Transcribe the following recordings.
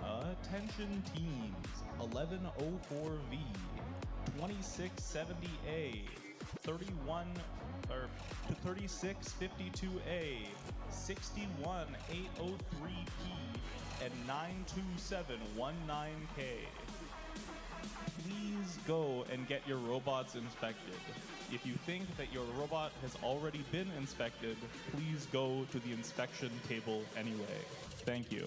Attention teams, 1104V, 2670A, 3652A, 61803P, and 92719K. Please go and get your robots inspected. If you think that your robot has already been inspected, please go to the inspection table anyway. Thank you.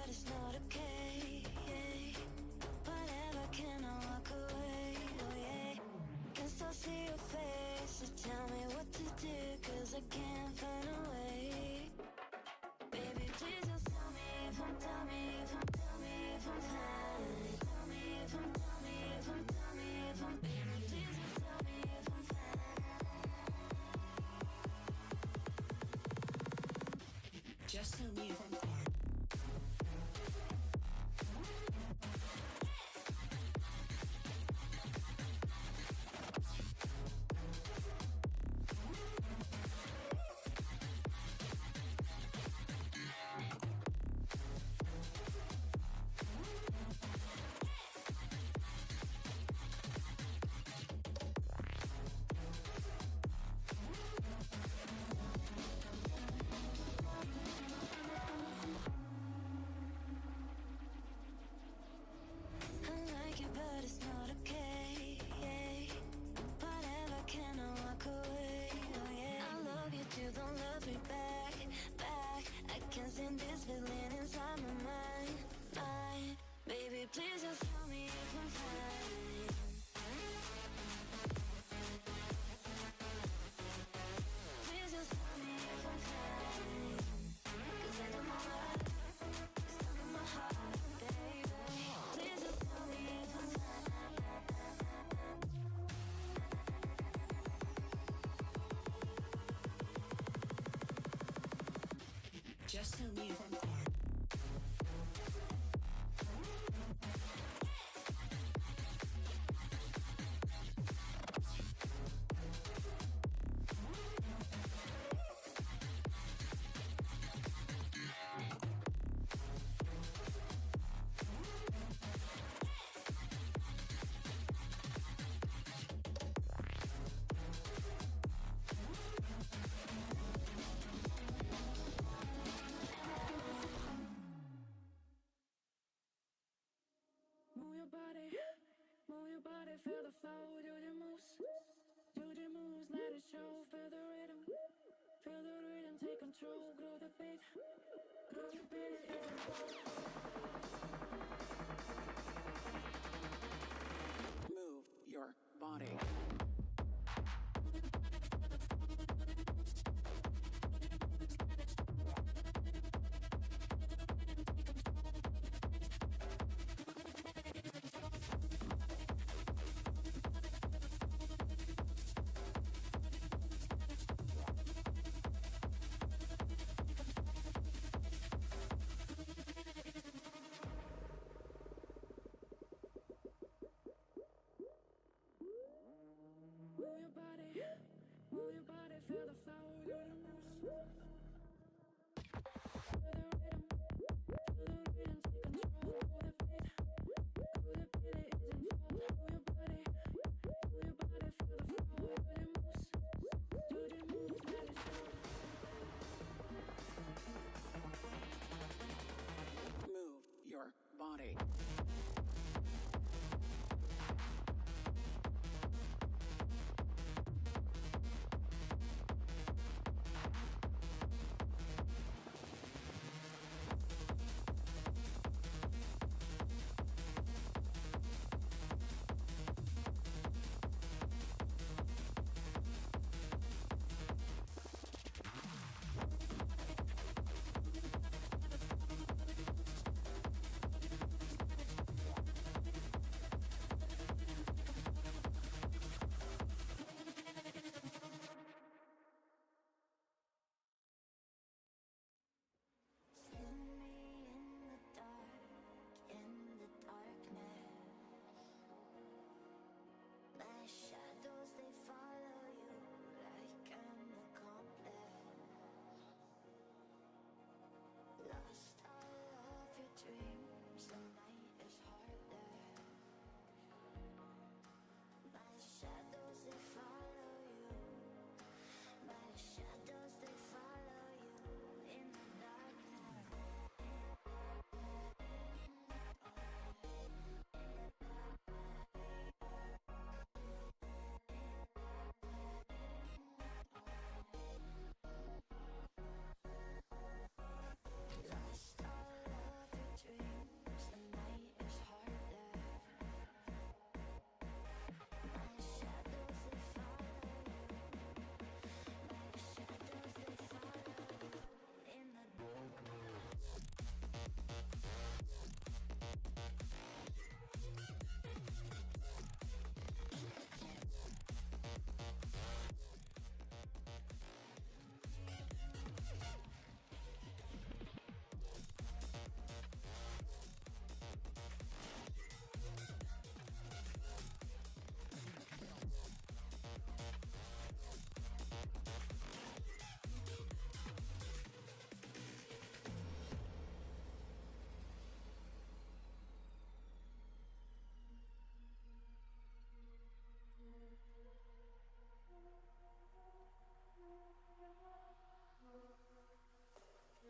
but it's not okay. Whatever, can I walk away? Oh yeah. Can still see your face, so tell me what to do, 'cause I can't find a way. Baby, please just tell me if I'm, tell me if I'm, tell me if I'm fine. Tell me if I'm, tell me if I'm, tell me if I'm, baby, please just tell me if I'm fine. Just tell me if I'm fine. But it's not okay. Whatever, can I walk away? Oh yeah. I love you too, don't love me back, back. I can't stand this feeling inside my mind, mind. Baby, please just tell me if I'm fine. Please just tell me if I'm fine, 'cause I don't know why it's stuck in my heart, baby. Please just tell me if I'm Just tell me if I'm fine. Move your body, feel the flow, do the moves, let it show, feel the rhythm, take control, grow the beat, Move your body. Move your body, feel the flow, do the moves. Feel the rhythm, take control, grow the beat, it isn't fall. Move your body, feel the flow, do the moves, let it show. Move your body.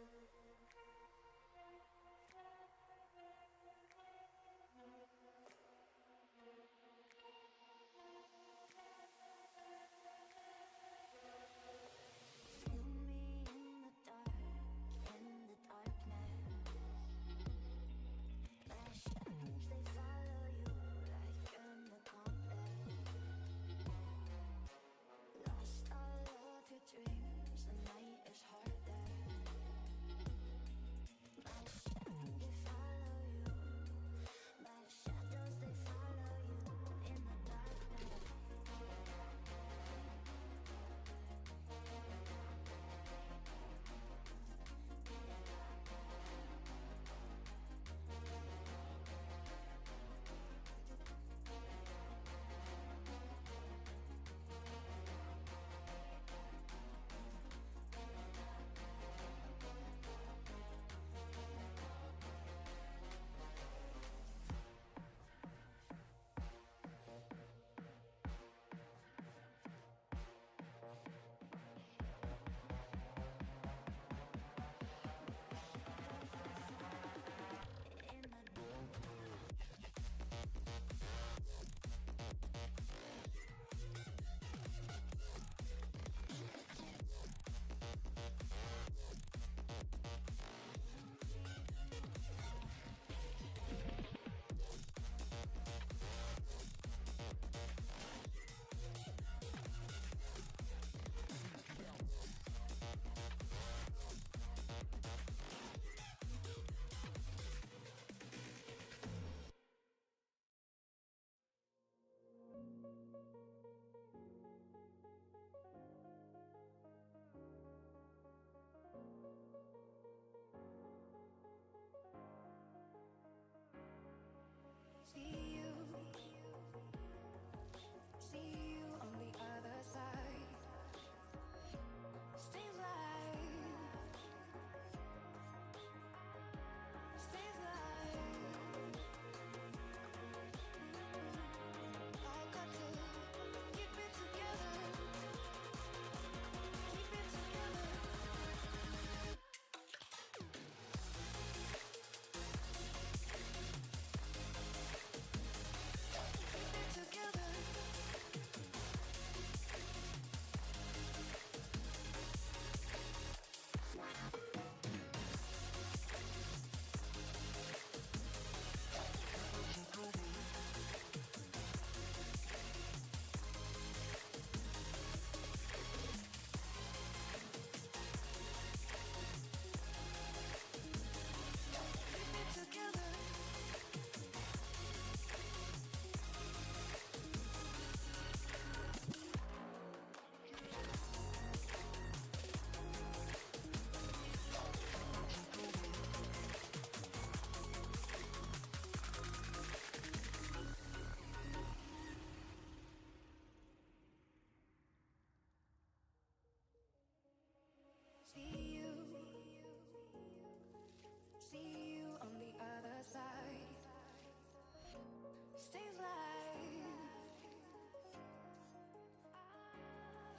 Feel me in the darkness. My shadows, they follow you like an accomplice. Lost all of your dreams, the night is harder. My shadows, they follow you. My shadows, they follow you in the darkness. See you on the other side. Stay alive, stay alive. I got to keep it together, keep it together. Together. See you on the other side. Stay alive,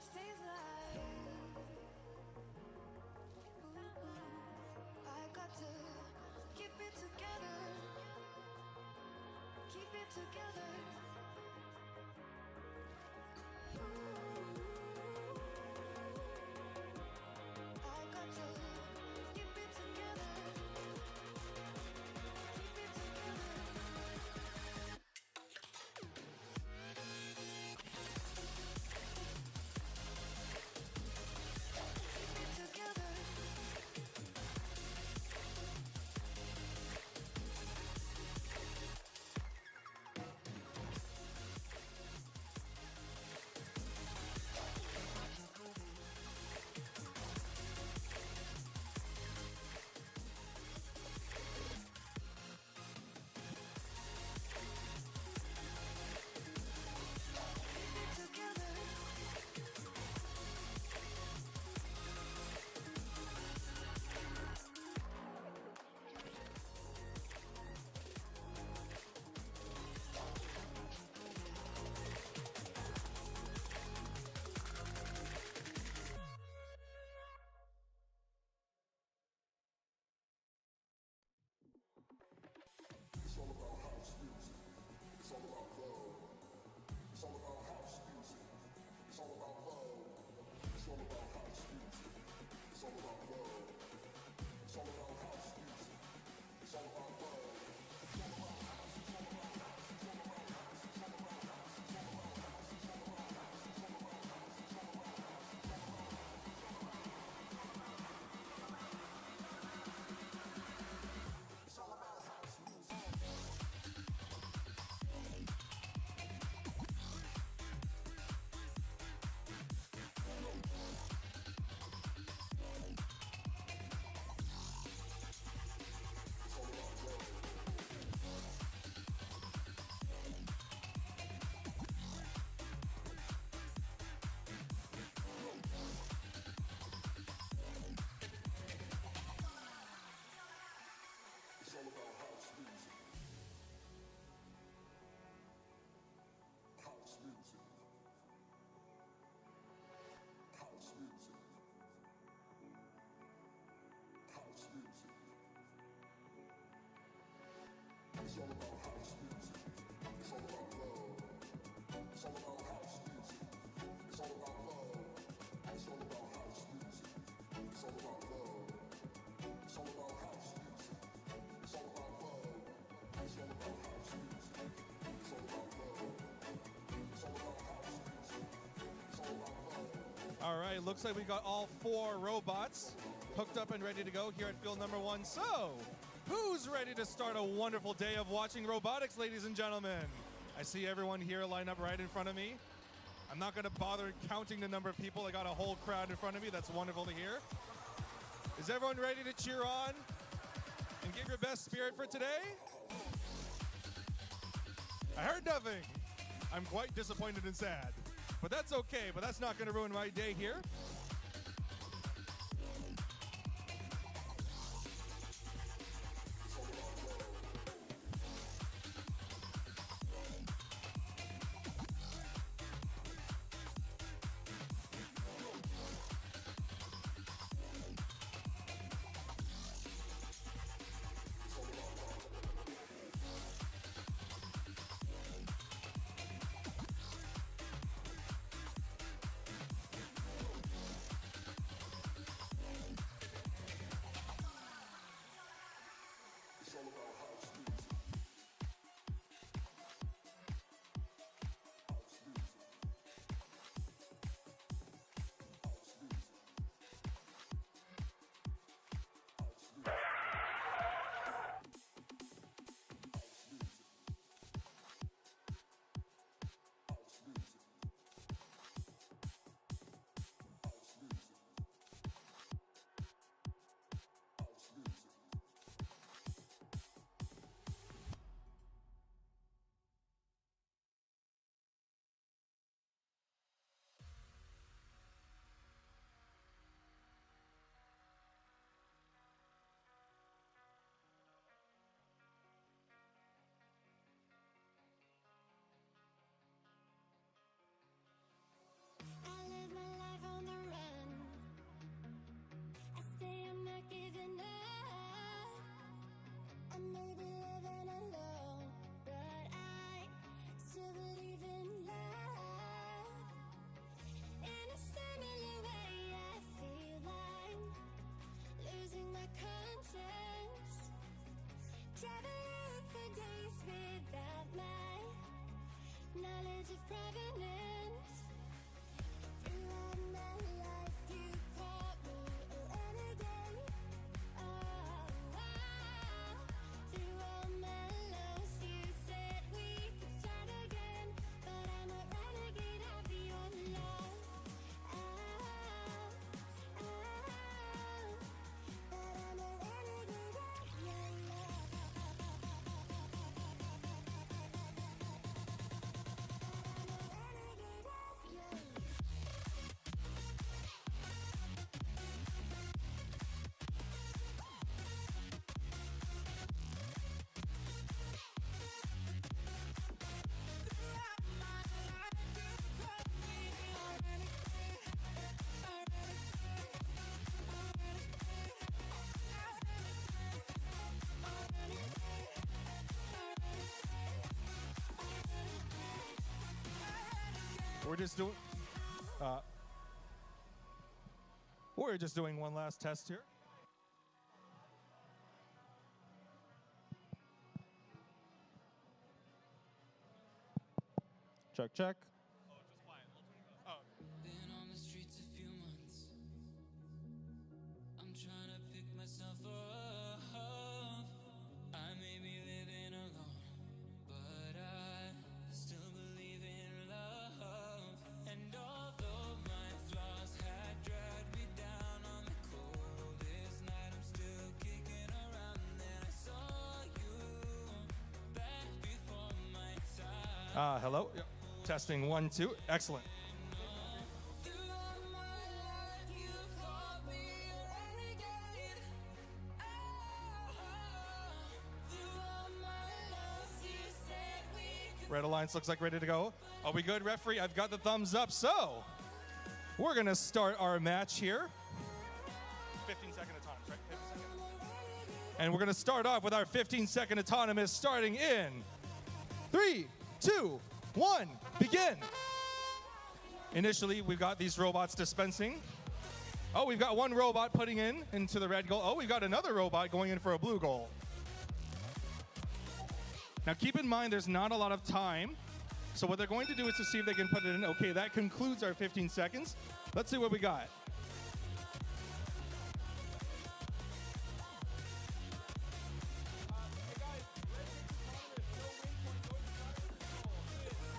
stay alive. I got to keep it together, keep it together. I got to keep it together, keep it together. Keep it together. right, looks like we got all 4 robots hooked up and ready to go here at field number 1. So, who's ready to start a wonderful day of watching robotics, ladies and gentlemen? I see everyone here lined up right in front of me. I'm not going to bother counting the number of people. I got a whole crowd in front of me. That's wonderful to hear. Is everyone ready to cheer on and give your best spirit for today? I heard nothing. I'm quite disappointed and sad. But that's okay, but that's not going to ruin my day here. I live my life on the run. I say I'm not giving up. I may be living alone, but I still believe in love. In a similar way, I feel I'm losing my conscience. Traveling for days without my knowledge of provenance. Throughout my life, you called me a renegade. Through all my lows, you said we could start again. But I'm a renegade of your love. But I'm a renegade of your love. We're just doing one last test here. Check, check. Been on the streets a few months. I'm trying to pick myself up. I may be living alone, but I still believe in love. And although my flaws had dragged me down on the coldest night, I'm still kicking around. Then I saw you back before my time. Hello. Yep. Testing 1, 2. Excellent. Red Alliance looks like ready to go. Are we good, referee? I've got the thumbs up. So, we're going to start our match here. 15-second autonomous, right? 15 seconds. And we're going to start off with our 15-second autonomous starting in 3, 2, 1, begin. Initially, we've got these robots dispensing. Oh, we've got one robot putting into the red goal. Oh, we've got another robot going in for a blue goal. Now keep in mind there's not a lot of time, So what they're going to do is to see if they can put it in. Okay, that concludes our 15 seconds. Let's see what we got.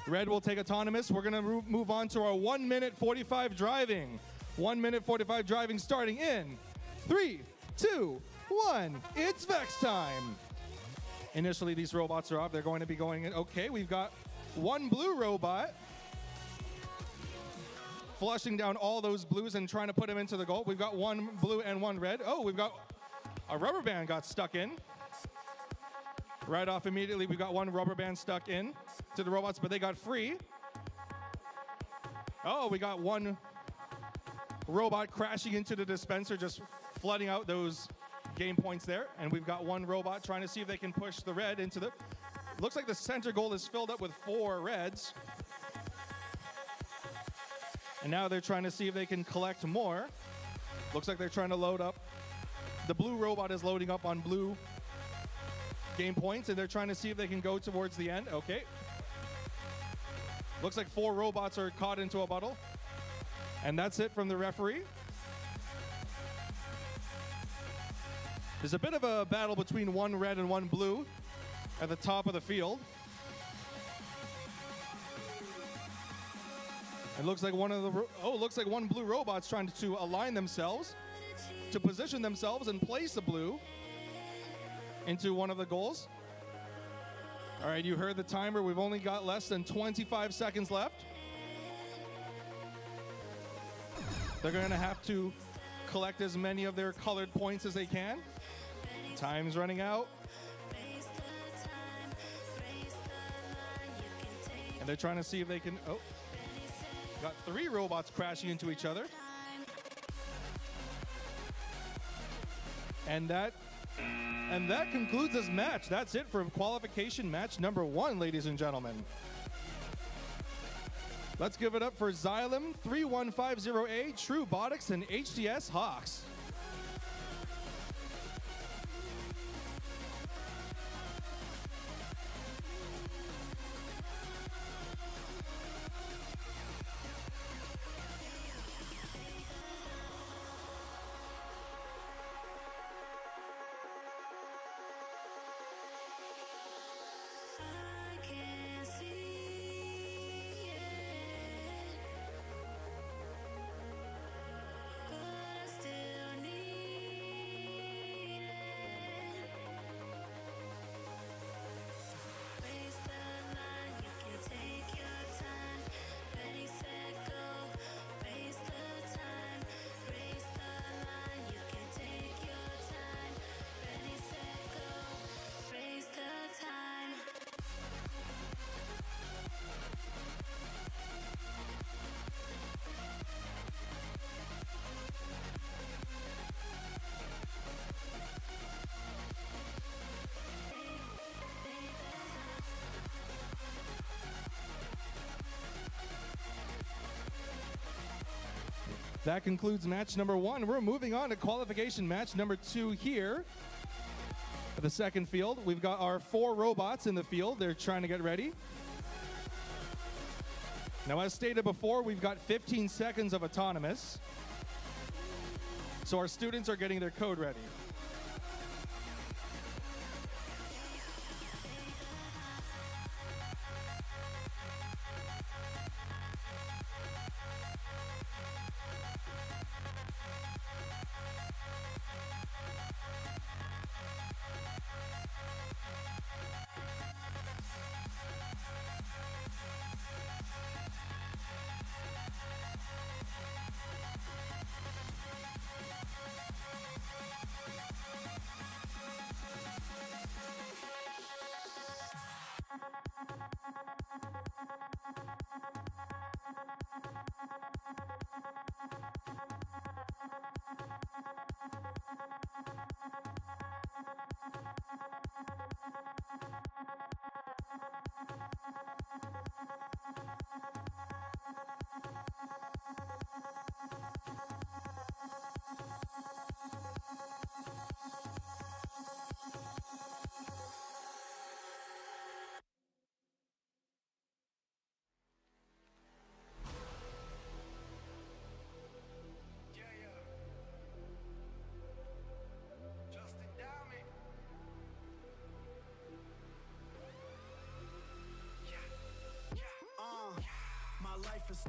Red will take autonomous. We're going to move on to our 1 minute 45 driving. 1 minute 45 driving starting in 3, 2, 1. It's Vex time. Initially, these robots are off. They're going to be going in. Okay, we've got one blue robot flushing down all those blues and trying to put them into the goal. We've got one blue and one red. Oh, we've got a rubber band got stuck in. Right off immediately, we've got one rubber band stuck in to the robots, but they got free. Oh, we got one robot crashing into the dispenser, just flooding out those game points there. And we've got one robot trying to see if they can push the red into the... Looks like the center goal is filled up with 4 reds. And now they're trying to see if they can collect more. Looks like they're trying to load up. The blue robot is loading up on blue game points, and they're trying to see if they can go towards the end. Okay. Looks like 4 robots are caught into a bottle. And that's it from the referee. There's a bit of a battle between one red and one blue at the top of the field. It looks like looks like one blue robot's trying to align themselves, to position themselves and place a blue into one of the goals. All right, you heard the timer. We've only got less than 25 seconds left. They're going to have to collect as many of their colored points as they can. Time's running out. And they're trying to see if they can... Oh, got 3 robots crashing into each other. And that concludes this match. That's it for qualification match number 1, ladies and gentlemen. Let's give it up for Xylem, 3150A, True Robotics, and HDS Hawks. I can't see it, but I still need it. Raise the line, you can take your time. Ready, set, go. Raise the time. Raise the line, you can take your time. Ready, set, go. Raise the time. That concludes match number 1. We're moving on to qualification match number 2 here. At the second field, we've got our 4 robots in the field. They're trying to get ready. Now, as stated before, we've got 15 seconds of autonomous. So our students are getting their code ready.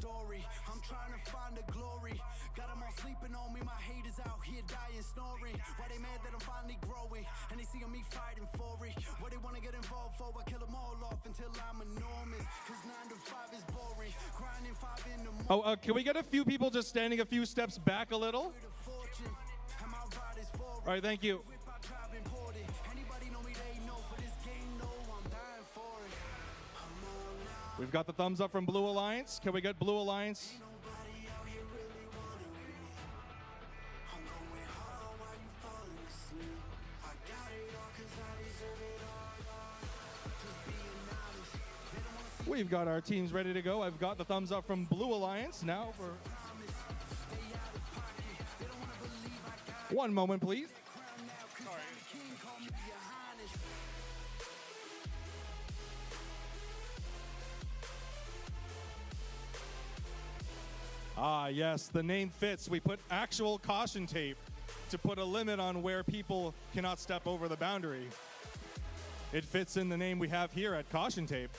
story. I'm trying to find the glory. Got them all sleeping on me, my haters out here dying, snoring. Why they mad that I'm finally growing? And they see me fighting for it. What they wanna get involved for, I kill them all off until I'm enormous. Cause 9 to 5 is boring. Grinding 5 in the morning. Oh, can we get a few people just standing a few steps back a little? Fortune. And my ride is for All right, thank you. whip I drive imported. Anybody know me, they know. For this game, no, I'm dying for it. I'm on now. We've got the thumbs up from Blue Alliance. Can we get Blue Alliance? Nobody out here really wanna win me. I'm going hard while you falling asleep. I got it all 'cause I deserve it all. Just being honest. They don't wanna see We've got our teams ready to go. I've got the thumbs up from Blue Alliance. Now for promise. Stay out of pocket. They don't wanna believe I got one moment, please. crown now 'cause I'm the king. Call me your highness. Ah, yes, the name fits. We put actual caution tape to put a limit on where people cannot step over the boundary. It fits in the name we have here at Caution Tape.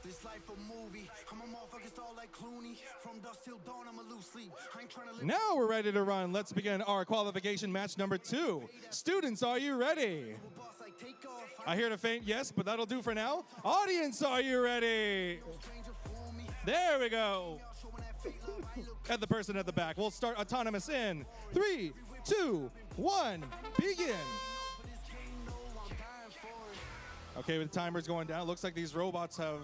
This life a movie. I'm a motherfucking star like Clooney. From dusk till dawn, I'm a loose sleep. I ain't trying to live. Now we're ready to run. Let's begin our qualification match number 2. Students, are you ready? Boss like take off. I hear the faint yes, but that'll do for now. Audience, are you ready? Stranger fool me. There we go. Showing that fake love. I look And the person at the back. We'll start autonomous in 3, 2, 1, begin. for this game, no, I'm dying for it. Okay, with the timers going down, it looks like these robots have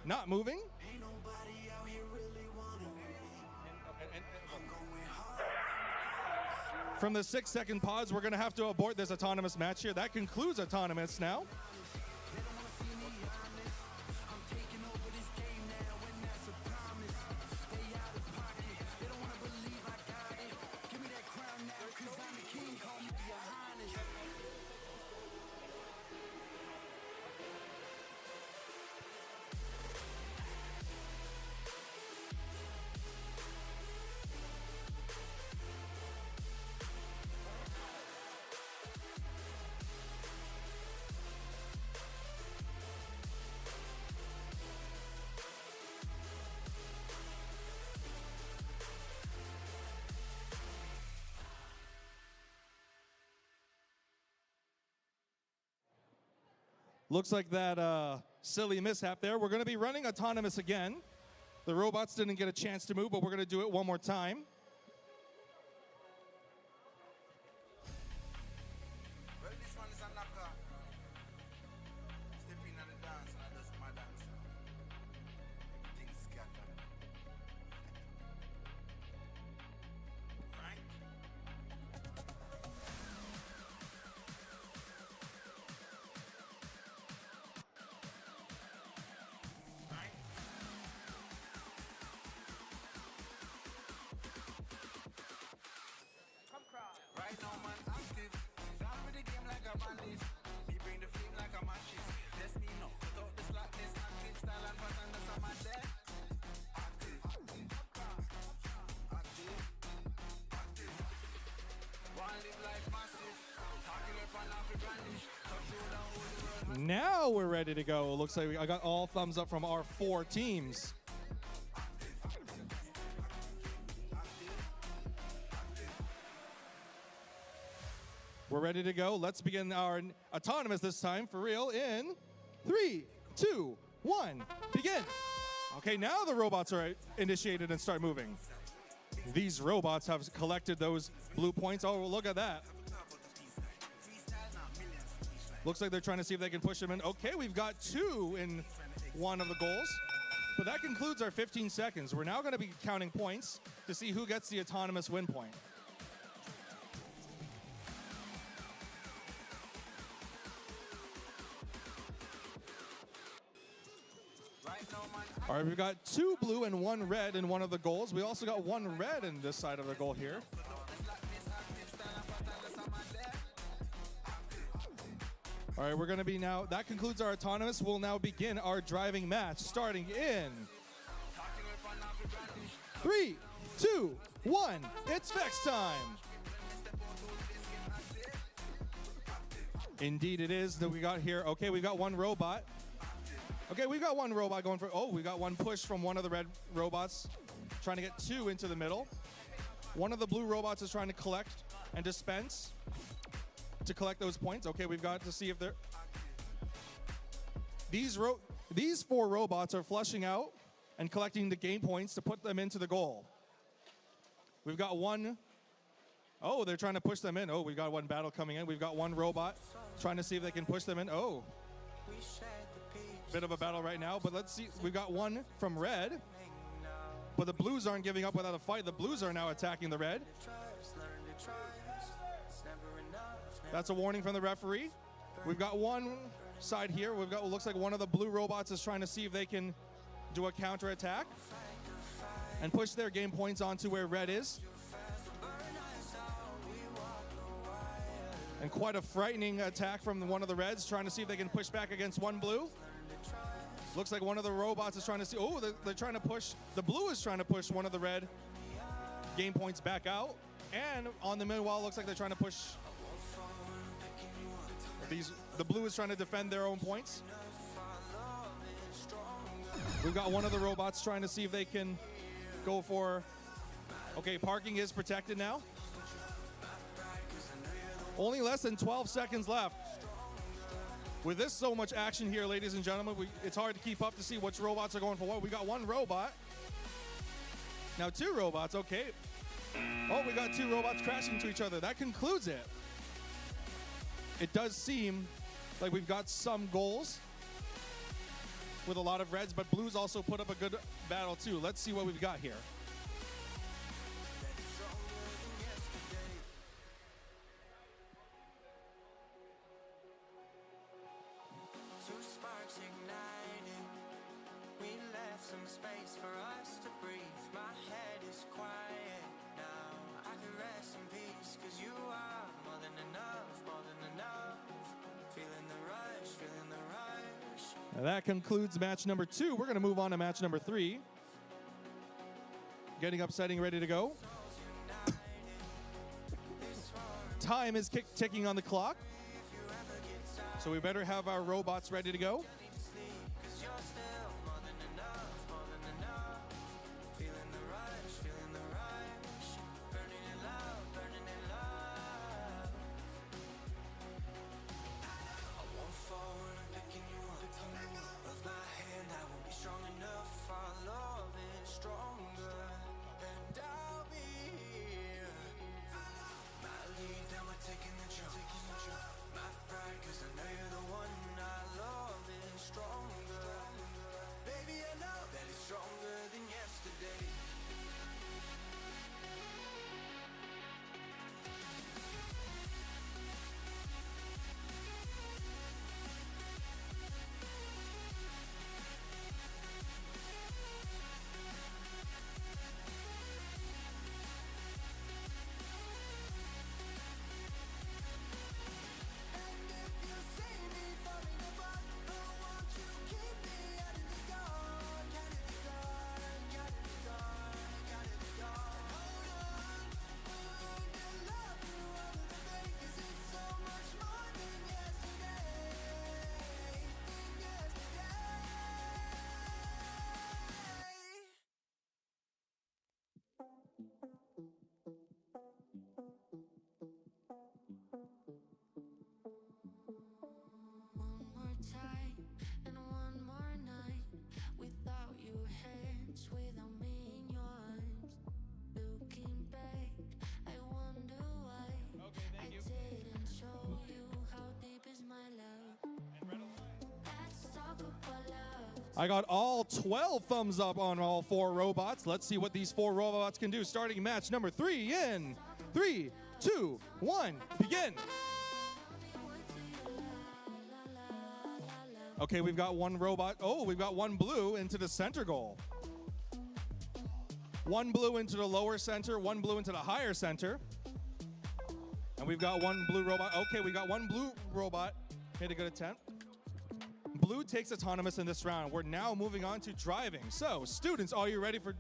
not moving. Ain't nobody out here really wanna win me. I'm going hard. From the 6-second pause, we're going to have to abort this autonomous match here. That concludes autonomous now. They don't wanna see me honest. I'm taking over this game now, and that's a promise. Stay out of pocket. They don't wanna believe I got it. Give me that crown now, 'cause I'm the king. Call me your highness. Looks like that silly mishap there. We're going to be running autonomous again. The robots didn't get a chance to move, but we're going to do it one more time. Well, this one is a knocker. Step in on the dance, I just my dance. Everything's scattered. Right? Right? Right now, man, active. Down with the game like a bandit. Me bring the flame like a matches. Test me now. Without the slackness, active style and pattern, that's a man there. Active. Active. Active. One live life massive. Talking up and off the brandish. Touch you down with the world. Now we're ready to go. Looks like I got all thumbs up from our 4 teams. We're ready to go. Let's begin our autonomous this time for real in 3, 2, 1, begin. Okay, now the robots are initiated and start moving. These robots have collected those blue points. Oh, look at that. Looks like they're trying to see if they can push them in. Okay, we've got 2 in one of the goals. But that concludes our 15 seconds. We're now going to be counting points to see who gets the autonomous win point. All right, we've got 2 blue and 1 red in one of the goals. We also got 1 red in this side of the goal here. All right, we're going to be now, that concludes our autonomous. We'll now begin our driving match, starting in 3, 2, 1, it's Vex time. Indeed it is that we got here. Okay, we got one robot. Okay, we got one robot going for, oh, we got one push from one of the red robots, trying to get two into the middle. One of the blue robots is trying to collect and dispense to collect those points. Okay, we've got to see if they're... These four robots are flushing out and collecting the game points to put them into the goal. We've got one... Oh, they're trying to push them in. Oh, we've got one battle coming in. We've got one robot trying to see if they can push them in. Oh. Bit of a battle right now, but let's see. We've got one from red, but the blues aren't giving up without a fight. The blues are now attacking the red. That's a warning from the referee. We've got one side here. We've got what looks like one of the blue robots is trying to see if they can do a counter attack and push their game points onto where red is. And quite a frightening attack from one of the reds, trying to see if they can push back against one blue. Looks like one of the robots is trying to see, oh, they're trying to push, the blue is trying to push one of the red game points back out. And on the mid-wall, looks like they're trying to push the blue is trying to defend their own points. We've got one of the robots trying to see if they can go for, okay, parking is protected now. Only less than 12 seconds left. With this so much action here, ladies and gentlemen, it's hard to keep up to see which robots are going for what. We got one robot. Now two robots, okay. Oh, we got two robots crashing into each other. That concludes it. It does seem like we've got some goals with a lot of reds, but blues also put up a good battle too. Let's see what we've got here. That concludes match number 2. We're going to move on to match number 3. Getting up, setting, ready to go. Time is ticking on the clock. So we better have our robots ready to go. I got all 12 thumbs up on all 4 robots. Let's see what these 4 robots can do. Starting match number 3 in 3, 2, 1, begin. Okay, we've got one robot. Oh, we've got one blue into the center goal. One blue into the lower center, one blue into the higher center. And we've got one blue robot. Okay, we got one blue robot. Made a good attempt. Blue takes autonomous in this round. We're now moving on to driving. So, students, are you ready for...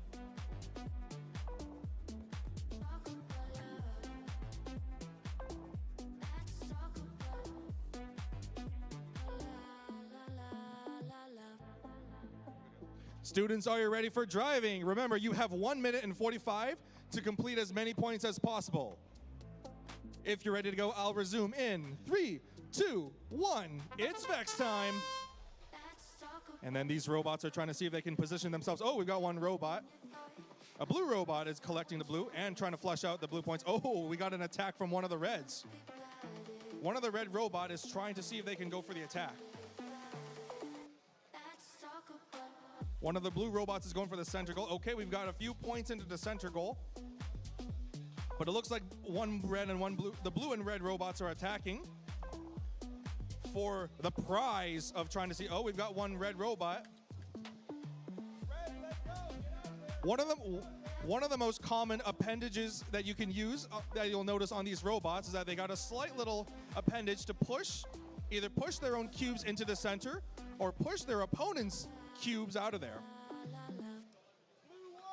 Students, are you ready for driving? Remember, you have 1 minute and 45 to complete as many points as possible. If you're ready to go, I'll resume in 3, 2, 1. It's Vex time. And then these robots are trying to see if they can position themselves. Oh, we've got one robot. A blue robot is collecting the blue and trying to flush out the blue points. Oh, we got an attack from one of the reds. One of the red robot is trying to see if they can go for the attack. One of the blue robots is going for the center goal. Okay, we've got a few points into the center goal. But it looks like one red and one blue. The blue and red robots are attacking for the prize of trying to see. Oh, we've got one red robot. One of the most common appendages that you can use that you'll notice on these robots is that they got a slight little appendage to either push their own cubes into the center or push their opponent's cubes out of there.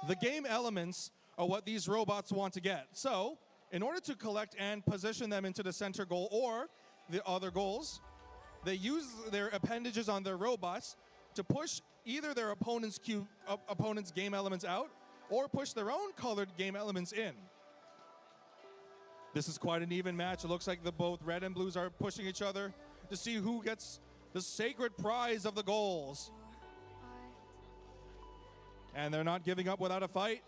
The game elements are what these robots want to get. So, in order to collect and position them into the center goal or the other goals, they use their appendages on their robots to push either their opponent's game elements out or push their own colored game elements in. This is quite an even match. It looks like both red and blues are pushing each other to see who gets the sacred prize of the goals. And they're not giving up without a fight.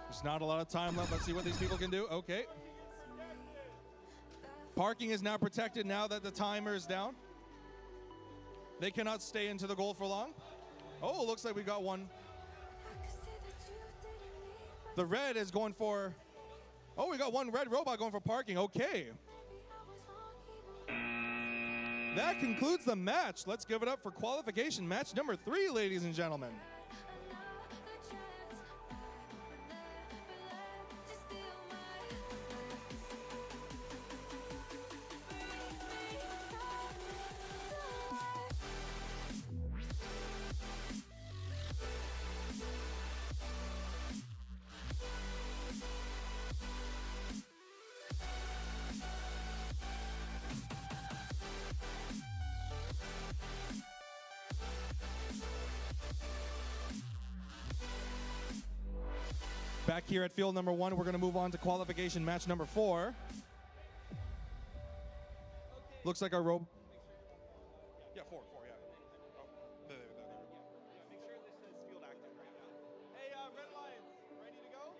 There's not a lot of time left. Let's see what these people can do. Okay. Parking is now protected now that the timer is down. They cannot stay into the goal for long. Oh, looks like we got one. The red is going for... Oh, we got one red robot going for parking. Okay. That concludes the match. Let's give it up for qualification match number 3, ladies and gentlemen. Back here at field number 1, we're going to move on to qualification match number 4. Looks like our Yeah, 4, yeah. Oh, there. Make sure this says field active right now. Hey, Red Lions, ready to go?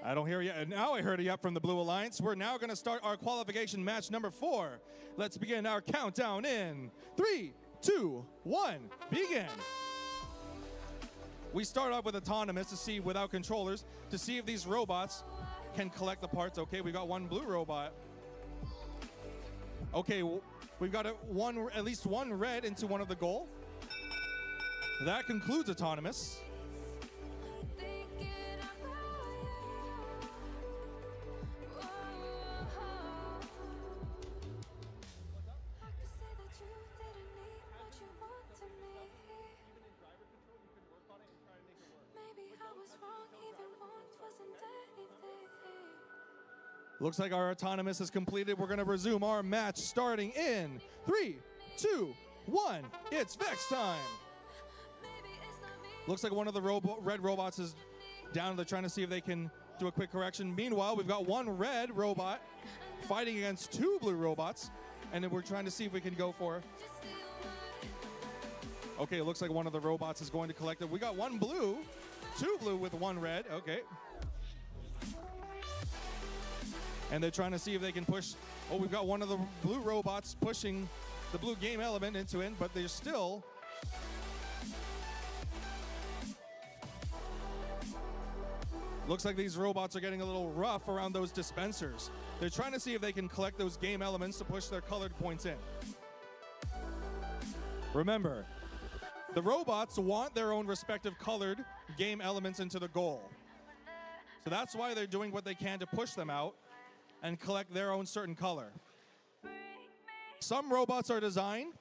I don't hear you. And now I heard you up from the Blue Alliance. We're now going to start our qualification match number 4. Let's begin our countdown in 3, 2, 1, begin. We start off with autonomous to see without controllers to see if these robots can collect the parts. Okay, we got one blue robot. Okay, we've got at least one red into one of the goal. That concludes autonomous. Looks like our autonomous is completed. We're going to resume our match starting in 3, 2, 1. It's Vex time. Looks like one of the red robots is down. They're trying to see if they can do a quick correction. Meanwhile, we've got one red robot fighting against 2 blue robots. And then we're trying to see if we can go for... Okay, it looks like one of the robots is going to collect it. We got one blue, 2 blue with 1 red. Okay. And they're trying to see if they can push. Oh, we've got one of the blue robots pushing the blue game element into it, but they're still... Looks like these robots are getting a little rough around those dispensers. They're trying to see if they can collect those game elements to push their colored points in. Remember, the robots want their own respective colored game elements into the goal. So that's why they're doing what they can to push them out and collect their own certain color. Some robots are designed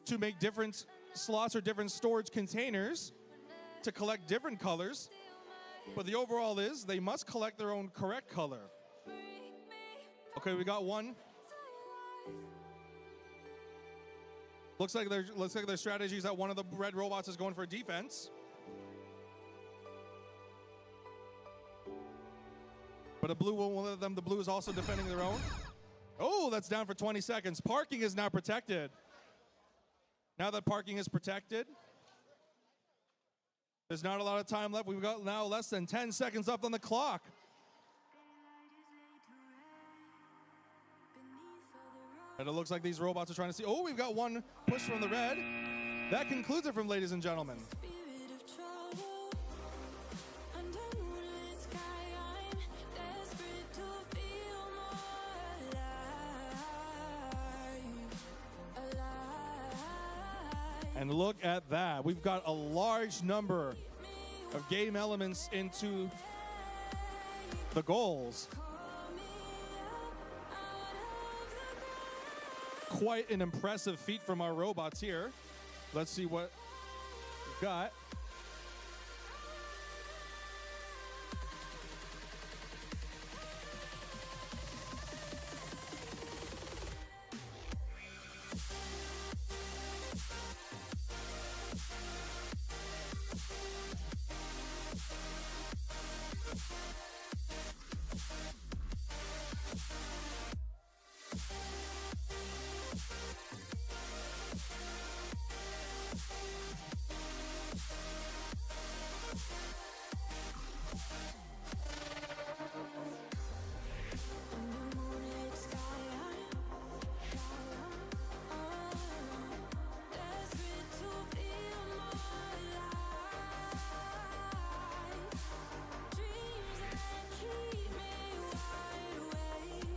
to make different slots or different storage containers to collect different colors, but the overall is they must collect their own correct color. Okay, we got one Looks like their strategy is that one of the red robots is going for defense. But a blue won't let them. The blue is also defending their own. Oh, that's down for 20 seconds. Parking is now protected. Now that parking is protected, there's not a lot of time left. We've got now less than 10 seconds left on the clock. And it looks like these robots are trying to see. Oh, we've got one push from the red. That concludes it from ladies and gentlemen. Spirit of trouble. Under moonlit sky, I'm desperate to feel more alive. And look at that. We've got a large number of game elements into the goals. Quite an impressive feat from our robots here. Let's see what we've got. Under moonlit sky, I'm desperate to feel more alive. Dreams that keep me wide awake.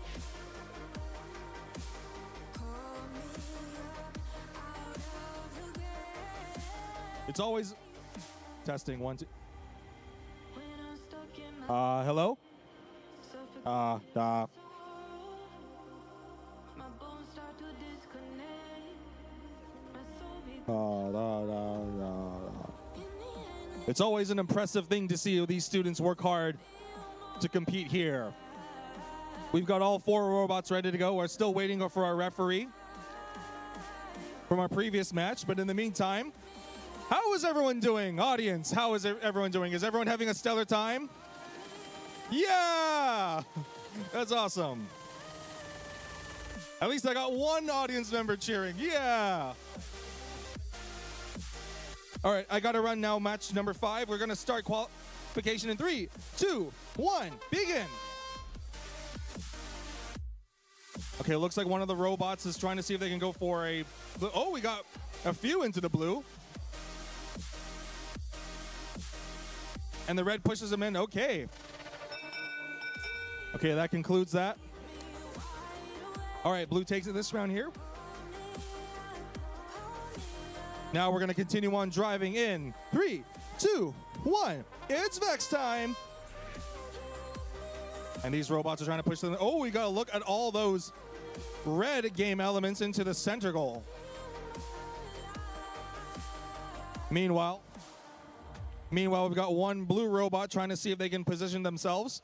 Call me up out of the grave. It's always testing 1, 2. When I'm stuck in my Hello? my bones start to disconnect. My soul becomes It's always an impressive thing to see these students work hard to compete here. We've got all 4 robots ready to go. We're still waiting for our referee from our previous match, but in the meantime, how is everyone doing? Audience, how is everyone doing? Is everyone having a stellar time? Yeah! That's awesome. At least I got one audience member cheering. Yeah! All right, I got to run now match number 5. We're going to start qualification in 3, 2, 1, begin. Okay, it looks like one of the robots is trying to see if they can go for a... Oh, we got a few into the blue. And the red pushes them in. Okay. Okay, that concludes that. All right, blue takes it this round here. Now we're going to continue on driving in 3, 2, 1. It's Vex time. And these robots are trying to push them. Oh, we got to look at all those red game elements into the center goal. Meanwhile, we've got one blue robot trying to see if they can position themselves.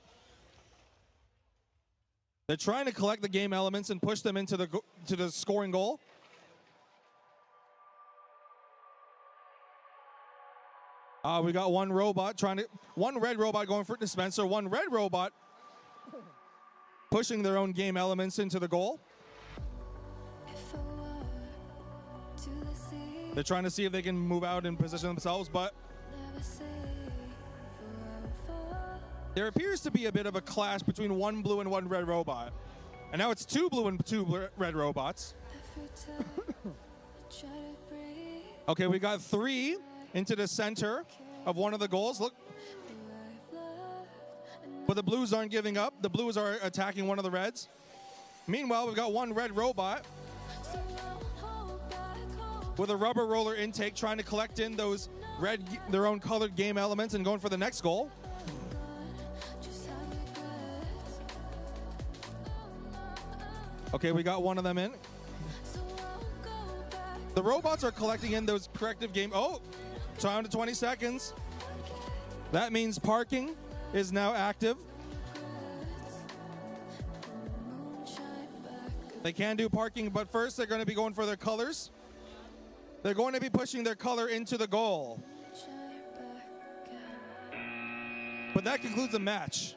They're trying to collect the game elements and push them into the scoring goal. We got one red robot going for dispenser, one red robot pushing their own game elements into the goal. If I were to the sea, They're trying to see if they can move out and position themselves, but never say forever. there appears to be a bit of a clash between one blue and one red robot. And now it's 2 blue and 2 red robots. Every time I try to breathe, Okay, we got 3 into the center of one of the goals. Look, I've loved and but the blues aren't giving up. The blues are attacking one of the reds. Meanwhile, we've got one red robot so I won't hold back. with a rubber roller intake trying to collect in those their own colored game elements and going for the next goal. Just have regrets. Okay, we got one of them in. So I won't go back. The robots are collecting in those corrective game. Oh, down to 20 seconds. That means parking is now active. Moonshine back They can do parking, but first they're going to be going for their colors. They're going to be pushing their color into the goal. But that concludes the match.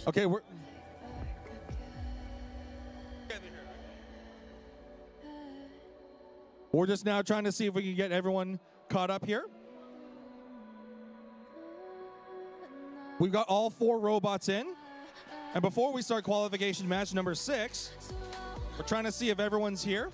Okay, we're just now trying to see if we can get everyone caught up here. We've got all 4 robots in. And before we start qualification match number 6, we're trying to see if everyone's here.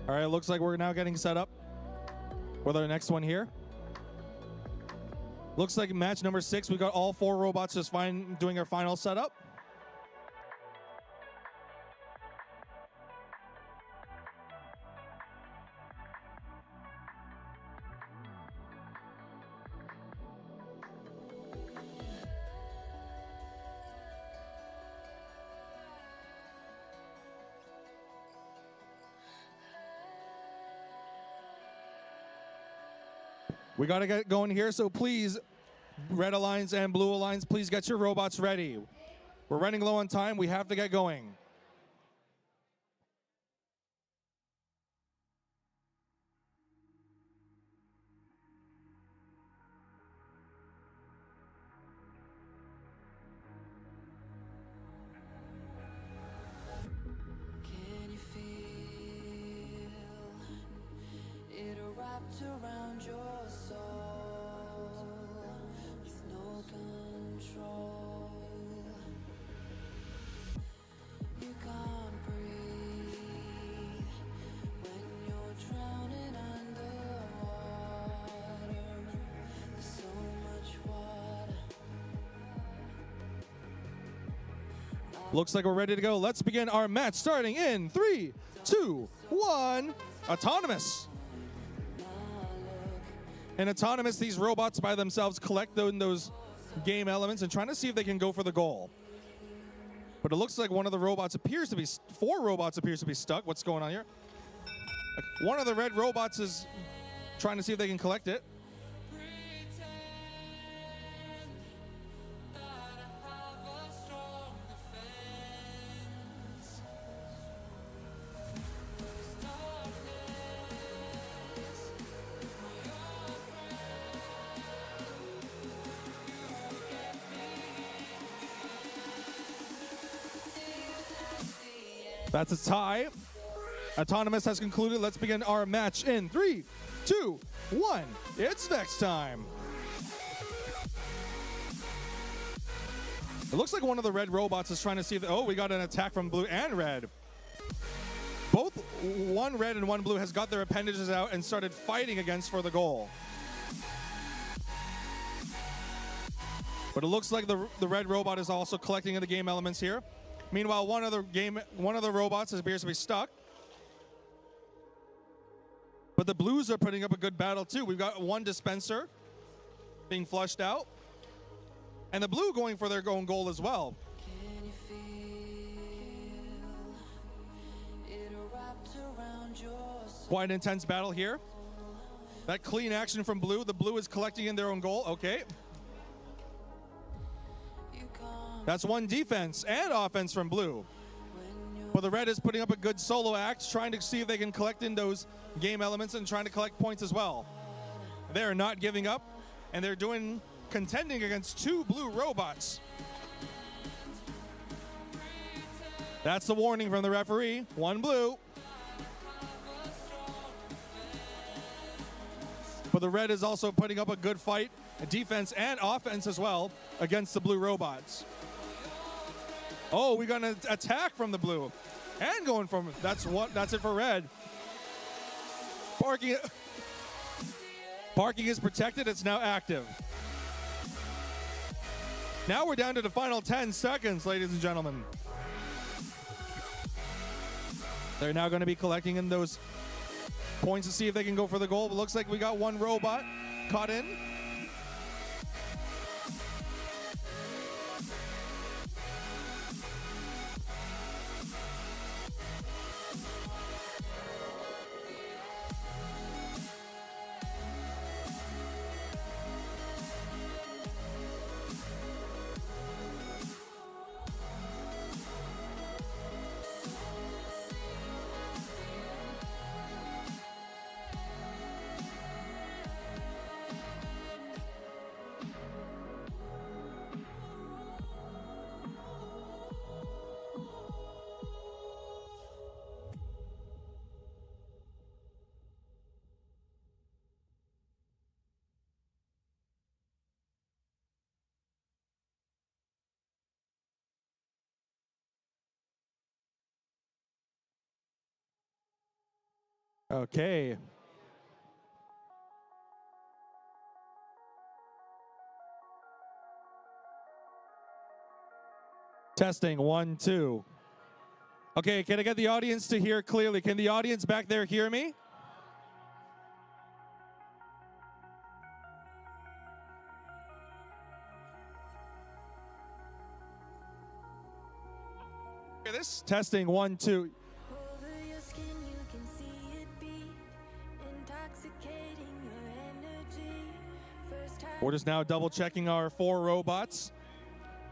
All right, looks like we're now getting set up with our next one here. Looks like match number 6, we got all 4 robots just fine doing our final setup. We got to get going here, so please, Red Alliance and Blue Alliance, please get your robots ready. We're running low on time. We have to get going. Can you feel it wrapped around your soul with no control? You can't breathe when you're drowning underwater. There's so much water. Looks like we're ready to go. Let's begin our match starting in 3, 2, 1. Autonomous. In Autonomous, these robots by themselves collect those game elements and trying to see if they can go for the goal. But it looks like one of the robots appears to be, 4 robots appears to be stuck. What's going on here? One of the red robots is trying to see if they can collect it. That's a tie. Autonomous has concluded. Let's begin our match in 3, 2, 1. It's Vex time. It looks like one of the red robots is trying to see if, oh, we got an attack from blue and red. Both one red and one blue has got their appendages out and started fighting against for the goal. But it looks like the red robot is also collecting the game elements here. Meanwhile, one of the robots appears to be stuck. But the blues are putting up a good battle too. We've got one dispenser being flushed out. And the blue going for their own goal as well. Can you feel it wrapped around your soul? Quite an intense battle here. That clean action from blue. The blue is collecting in their own goal. Okay. That's one defense and offense from blue. But the red is putting up a good solo act, trying to see if they can collect in those game elements and trying to collect points as well. They're not giving up, and they're contending against 2 blue robots. That's the warning from the referee. 1 blue. But the red is also putting up a good fight, defense and offense as well, against the blue robots. Oh, we got an attack from the blue. And going from, that's it for red. Parking is protected, it's now active. Now we're down to the final 10 seconds, ladies and gentlemen. They're now going to be collecting in those points to see if they can go for the goal. But looks like we got one robot caught in. Okay. Testing, 1, 2. Okay, can I get the audience to hear clearly? Can the audience back there hear me? Okay, this testing, 1, 2. Over your skin, you can see it beat, intoxicating your energy. First time We're just now double checking our 4 robots.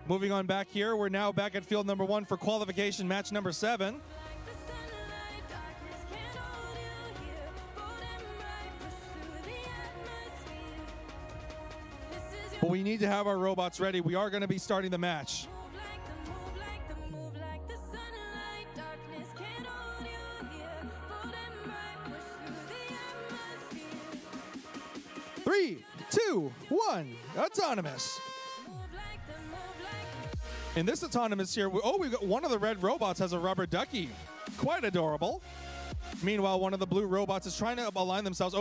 Moving on back here, we're now back at field number 1 for qualification match number 7. like the sunlight, darkness can't hold you here. Bold and bright, push through the atmosphere. This is your But we need to have our robots ready. We are going to be starting the match. move like the sunlight, darkness can't hold you here. Bold and bright, push through the atmosphere. 3, 2, 1, autonomous. Move like In this autonomous here, we've got one of the red robots has a rubber ducky. Quite adorable. Meanwhile, one of the blue robots is trying to align themselves.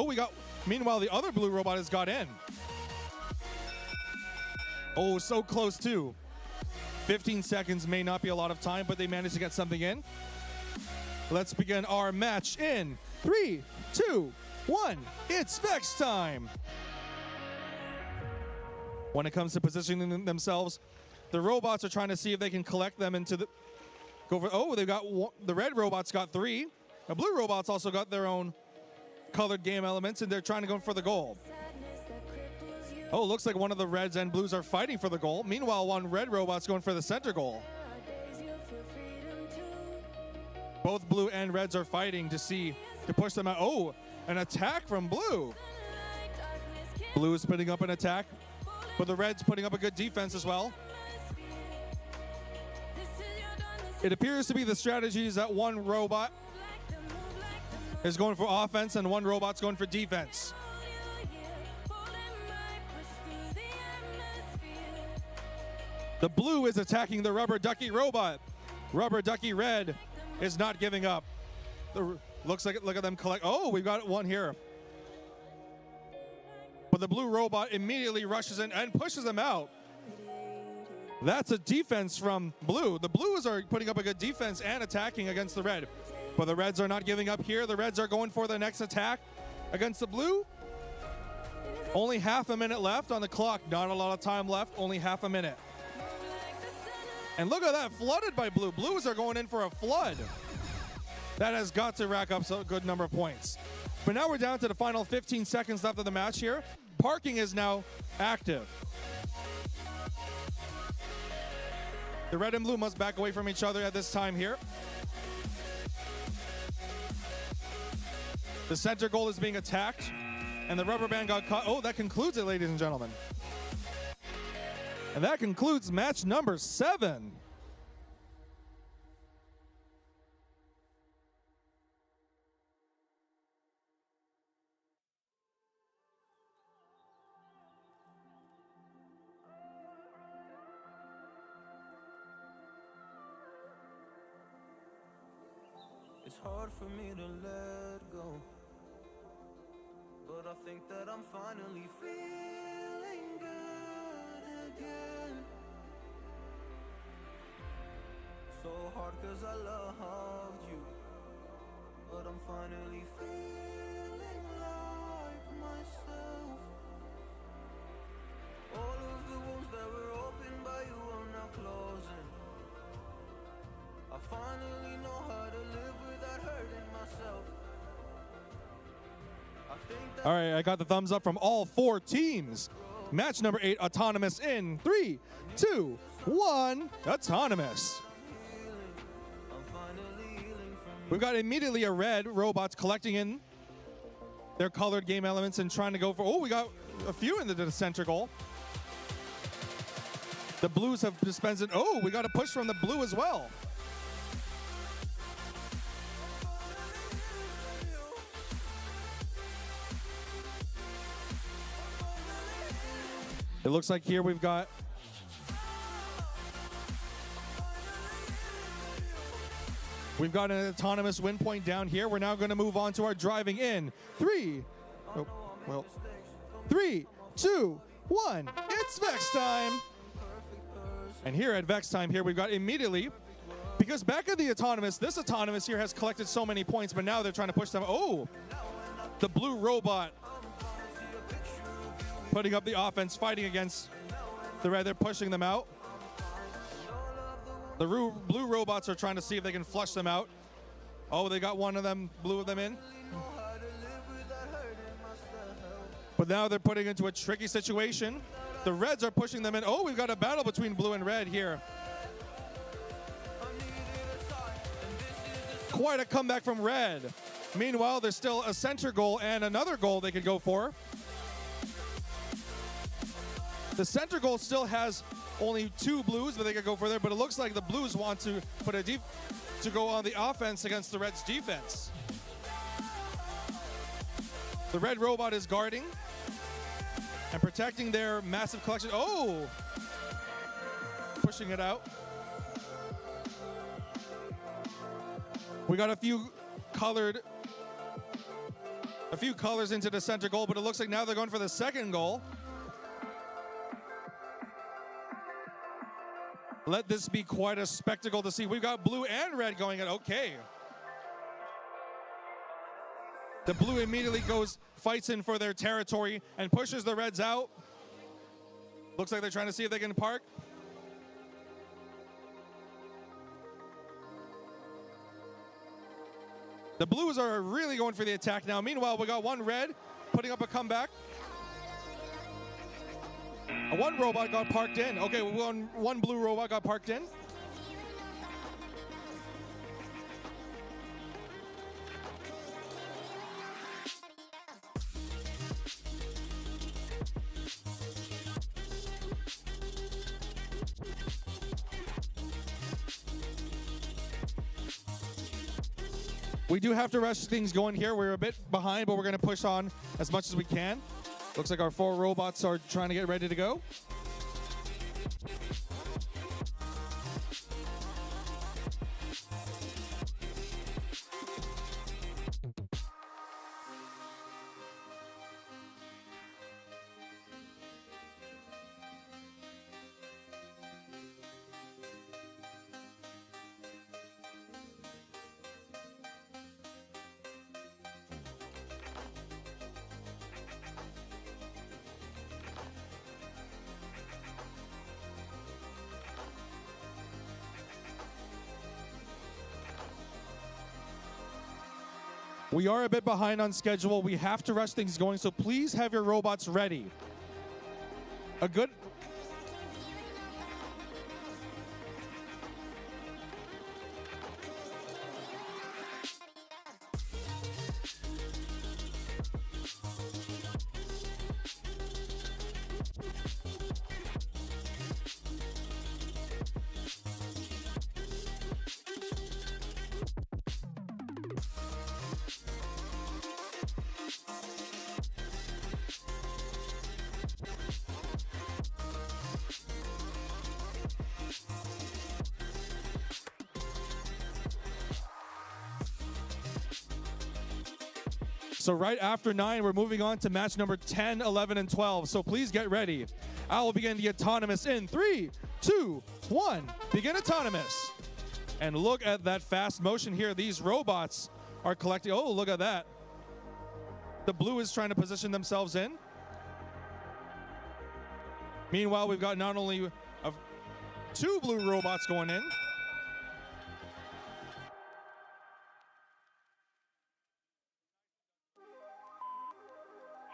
Meanwhile, the other blue robot has got in. Oh, so close too. 15 seconds may not be a lot of time, but they managed to get something in. Let's begin our match in 3, 2, 1. It's Vex time. When it comes to positioning themselves, the robots are trying to see if they can collect them into the they've got the red robots got 3. The blue robots also got their own colored game elements, and they're trying to go for the goal. sadness that cripples you. Oh, looks like one of the reds and blues are fighting for the goal. Meanwhile, one red robot's going for the center goal. There are days you feel freedom too. Both blue and reds are fighting to push them out. Oh, an attack from blue. Sunlight, darkness can't Blue is putting up an attack, but the red's putting up a good defense as well. It appears to be the strategies that one robot is going for offense and one robot's going for defense. The blue is attacking the rubber ducky robot. Rubber ducky red is not giving up. Look at them collect. Oh, we've got one here. But the blue robot immediately rushes in and pushes them out. That's a defense from blue. The blues are putting up a good defense and attacking against the red. But the reds are not giving up here. The reds are going for the next attack against the blue. Only half a minute left on the clock. Not a lot of time left. Only half a minute. And look at that, flooded by blue. Blues are going in for a flood. That has got to rack up a good number of points. But now we're down to the final 15 seconds left of the match here. Parking is now active. The red and blue must back away from each other at this time here. The center goal is being attacked, and the rubber band got caught. Oh, that concludes it, ladies and gentlemen. And that concludes match number 7. hard for me to let go. But I think that I'm finally feeling good again. So hard cause I loved you, but I'm finally feeling like myself. All of the wounds that were opened by you are now closing. I finally know how to live without hurting myself. I think that All right, I got the thumbs up from all 4 teams. Match number 8, autonomous in 3, 2, 1, autonomous. We've got immediately a red robots collecting in their colored game elements and trying to go for, oh, we got a few in the center goal. The blues have dispensed it. Oh, we got a push from the blue as well. It looks like here we've got an autonomous win point down here. We're now going to move on to our driving in. 3, 2, 1. It's Vex time. And here at Vex time, here we've got immediately, because back at the autonomous, this autonomous here has collected so many points, but now they're trying to push them. Oh, the blue robot putting up the offense, fighting against the red. They're pushing them out. The blue robots are trying to see if they can flush them out. Oh, they got one of them, blew them in. But now they're putting into a tricky situation. The reds are pushing them in. Oh, we've got a battle between blue and red here. Quite a comeback from red. Meanwhile, there's still a center goal and another goal they could go for. The center goal still has only 2 blues, but they could go further. But it looks like the blues want to put to go on the offense against the red's defense. The red robot is guarding and protecting their massive collection. Oh, pushing it out. We got a few colors into the center goal, but it looks like now they're going for the second goal. Let this be quite a spectacle to see. We've got blue and red going at, okay. The blue immediately fights in for their territory and pushes the reds out. Looks like they're trying to see if they can park. The blues are really going for the attack now. Meanwhile, we got one red putting up a comeback. One robot got parked in. Okay, one blue robot got parked in. We do have to rush things going here. We're a bit behind, but we're going to push on as much as we can. Looks like our 4 robots are trying to get ready to go. We are a bit behind on schedule. We have to rush things going, so please have your robots ready. A good... So right after 9, we're moving on to match number 10, 11, and 12. So please get ready. I will begin the autonomous in 3, 2, 1. Begin autonomous. And look at that fast motion here. These robots are collecting. Oh, look at that. The blue is trying to position themselves in. Meanwhile, we've got not only 2 blue robots going in.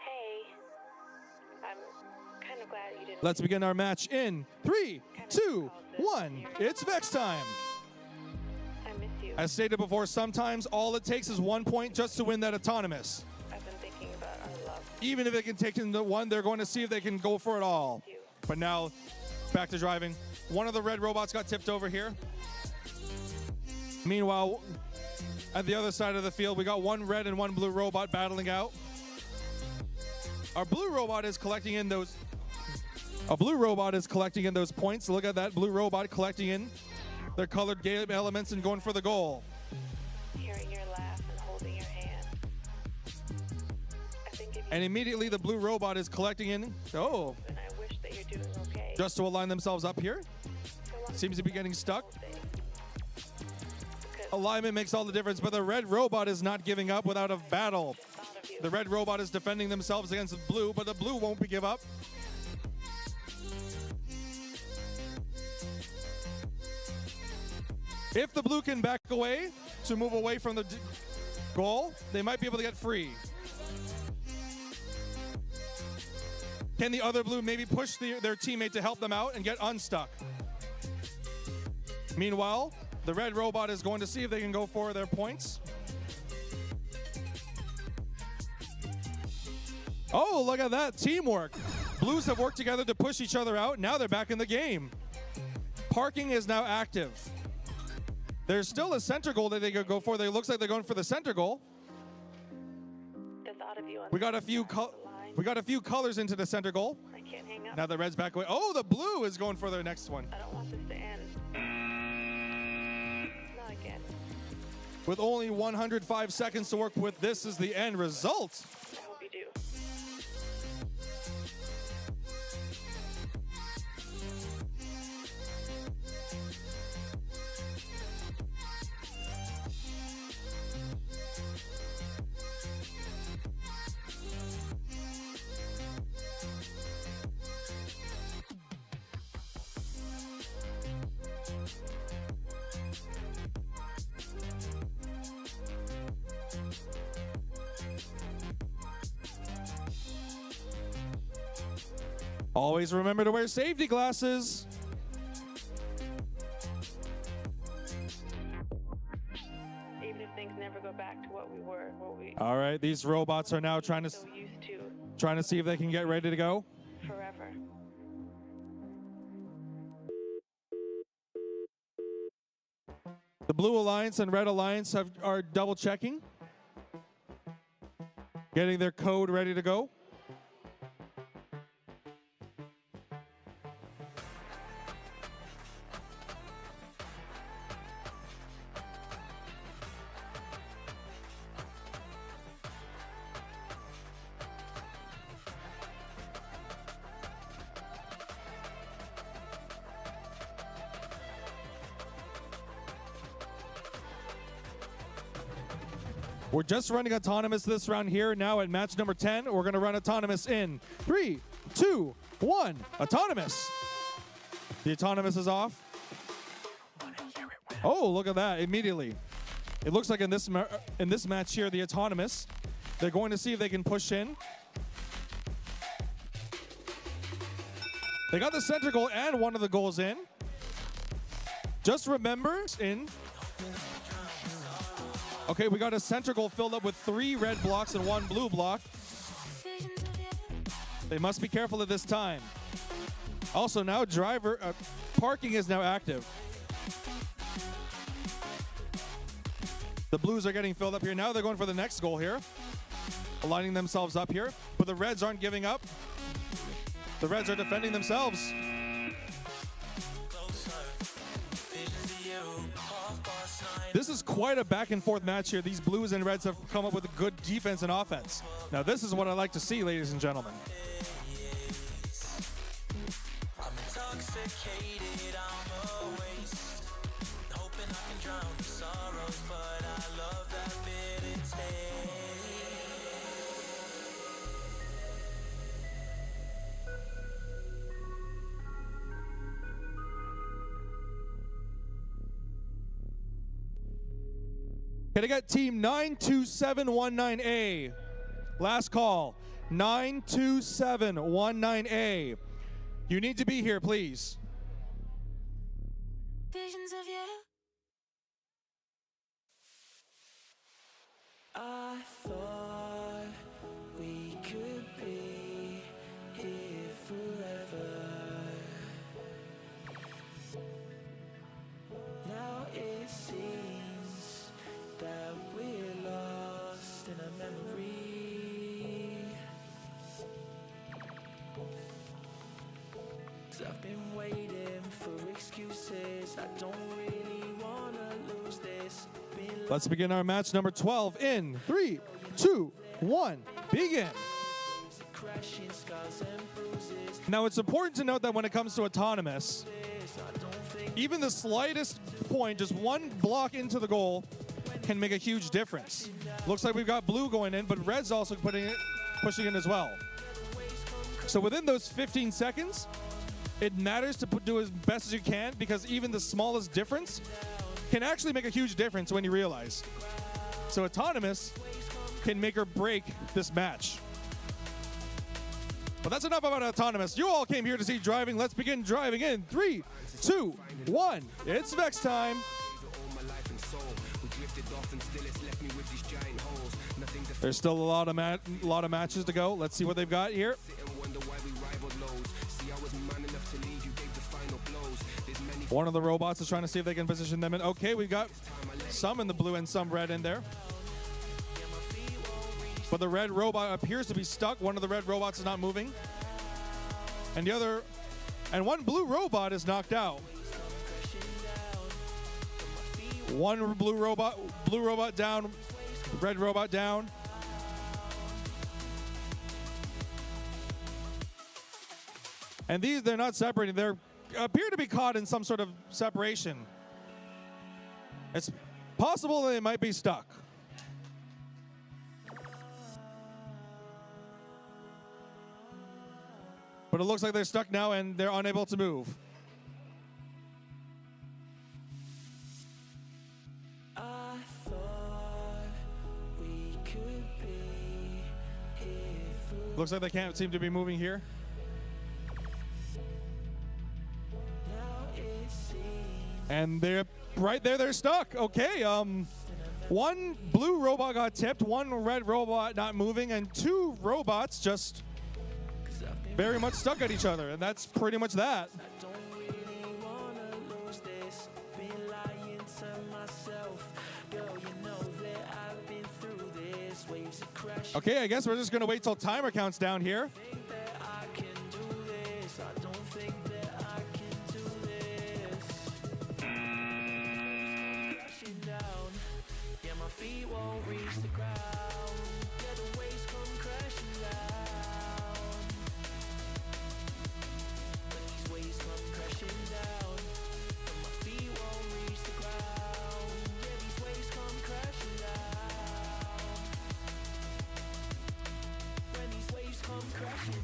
Hey, I'm kind of glad you didn't. Let's begin our match in 3, 2, 1. It's Vex time. I miss you. As stated before, sometimes all it takes is 1 point just to win that autonomous. I've been thinking about our love. Even if they can take in the 1, they're going to see if they can go for it all. But now, back to driving. One of the red robots got tipped over here. Meanwhile, at the other side of the field, we got 1 red and 1 blue robot battling out. Our blue robot is collecting in those. A blue robot is collecting in those points. Look at that blue robot collecting in their colored game elements and going for the goal. Hearing your laugh and holding your hand. I think if you And immediately the blue robot is collecting in. Oh, and I wish that you're doing okay. just to align themselves up here. I wanna Seems to be getting stuck. all day. Because Alignment makes all the difference, but the red robot is not giving up without a battle. I thought of you. The red robot is defending themselves against the blue, but the blue won't give up. If the blue can back away to move away from the goal, they might be able to get free. Can the other blue maybe push their teammate to help them out and get unstuck? Meanwhile, the red robot is going to see if they can go for their points. Oh, look at that. Teamwork. Blues have worked together to push each other out. Now they're back in the game. Parking is now active. There's still a center goal that they could go for. It looks like they're going for the center goal. The thought of you on We got a few the line. we got a few colors into the center goal. I can't hang up. Now the red's back away. Oh, the blue is going for their next one. I don't want this to end. Not again. With only 105 seconds to work with, this is the end result. I hope you do. Always remember to wear safety glasses. Even if things never go back to what we were, what we All right, these robots are now trying so used to to see if they can get ready to go. forever. The Blue Alliance and Red Alliance are double checking, getting their code ready to go. We're just running autonomous this round here. Now at match number 10, we're going to run autonomous in 3, 2, 1. Autonomous. The autonomous is off. Oh, look at that immediately. It looks like in this match here, the autonomous, they're going to see if they can push in. They got the center goal and one of the goals in. Just remember, okay, we got a center goal filled up with 3 red blocks and 1 blue block. They must be careful at this time. Also, now parking is now active. The blues are getting filled up here. Now they're going for the next goal here, aligning themselves up here. But the reds aren't giving up. The reds are defending themselves. This is is quite a back and forth match here. These blues and reds have come up with a good defense and offense. Now this is what I like to see, ladies and gentlemen. I'm intoxicated, I'm a waste. Hoping I can drown the sorrows, but I love that bitter taste. Can I get team 92719A? Last call. 92719A. You need to be here, please. Visions of you. I thought we could be here forever. Now it seems that we're lost in a memory. 'Cause I've been waiting for excuses. I don't really wanna lose this. Let's begin our match number 12 in 3, 2, 1, begin. Now it's important to note that when it comes to autonomous, even the slightest point, just one block into the goal, can make a huge difference. Looks like we've got blue going in, but red's also pushing in as well. So within those 15 seconds, it matters to do as best as you can, because even the smallest difference can actually make a huge difference when you realize. So autonomous can make or break this match. But that's enough about autonomous. You all came here to see driving. Let's begin driving in 3, 2, 1. It's Vex time. There's still a lot of matches to go. Let's see what they've got here. One of the robots is trying to see if they can position them in. Okay, we've got some in the blue and some red in there. But the red robot appears to be stuck. One of the red robots is not moving. And one blue robot is knocked out. One blue robot down, red robot down. And they're not separating. They appear to be caught in some sort of separation. It's possible they might be stuck. But it looks like they're stuck now and they're unable to move. I thought we could be here forever. Looks like they can't seem to be moving here. And they're right there, they're stuck. Okay, one blue robot got tipped, one red robot not moving, and two robots just very much stuck at each other. And that's pretty much that. Okay, I guess we're just gonna wait till timer counts down here. Feet won't reach the ground. Yeah, the waves come crashing down. When these waves come crashing down, and my feet won't reach the ground. Yeah, these waves come crashing down. When these waves come crashing.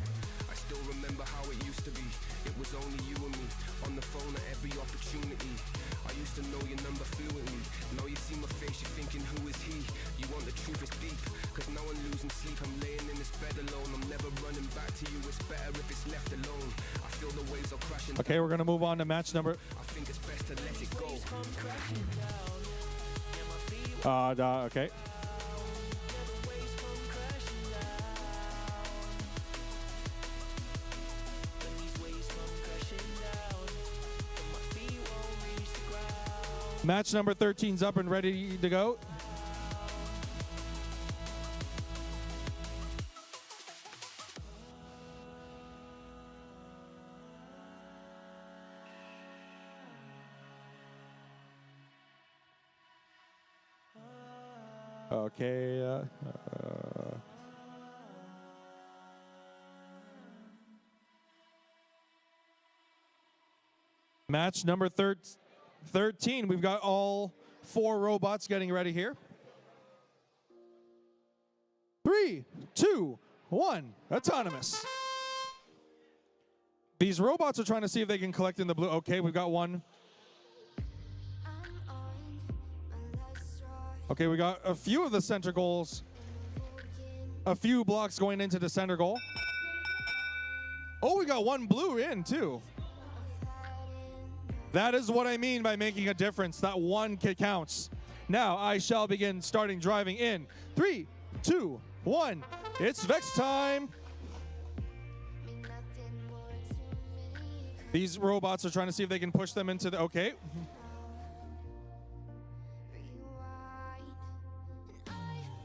I still remember how it used to be. It was only you and me on the phone at every opportunity. I used to know your number fluently. Now you see my face, you're thinking, who is he? You want the truth, it's deep. Cause now I'm losing sleep, I'm laying in this bed alone. I'm never running back to you, it's better if it's left alone. I feel the waves are crashing. Okay, we're gonna move on to match number. I think it's best to let it go. Okay. Match number 13's up and ready to go. Okay. Match number 13. We've got all 4 robots getting ready here. 3, 2, 1. Autonomous. These robots are trying to see if they can collect in the blue. Okay, we've got one. Okay, we got a few of the center goals. A few blocks going into the center goal. Oh, we got one blue in too. That is what I mean by making a difference. That one counts. Now I shall begin starting driving in 3, 2, 1. It's Vex time. These robots are trying to see if they can push them into the, okay.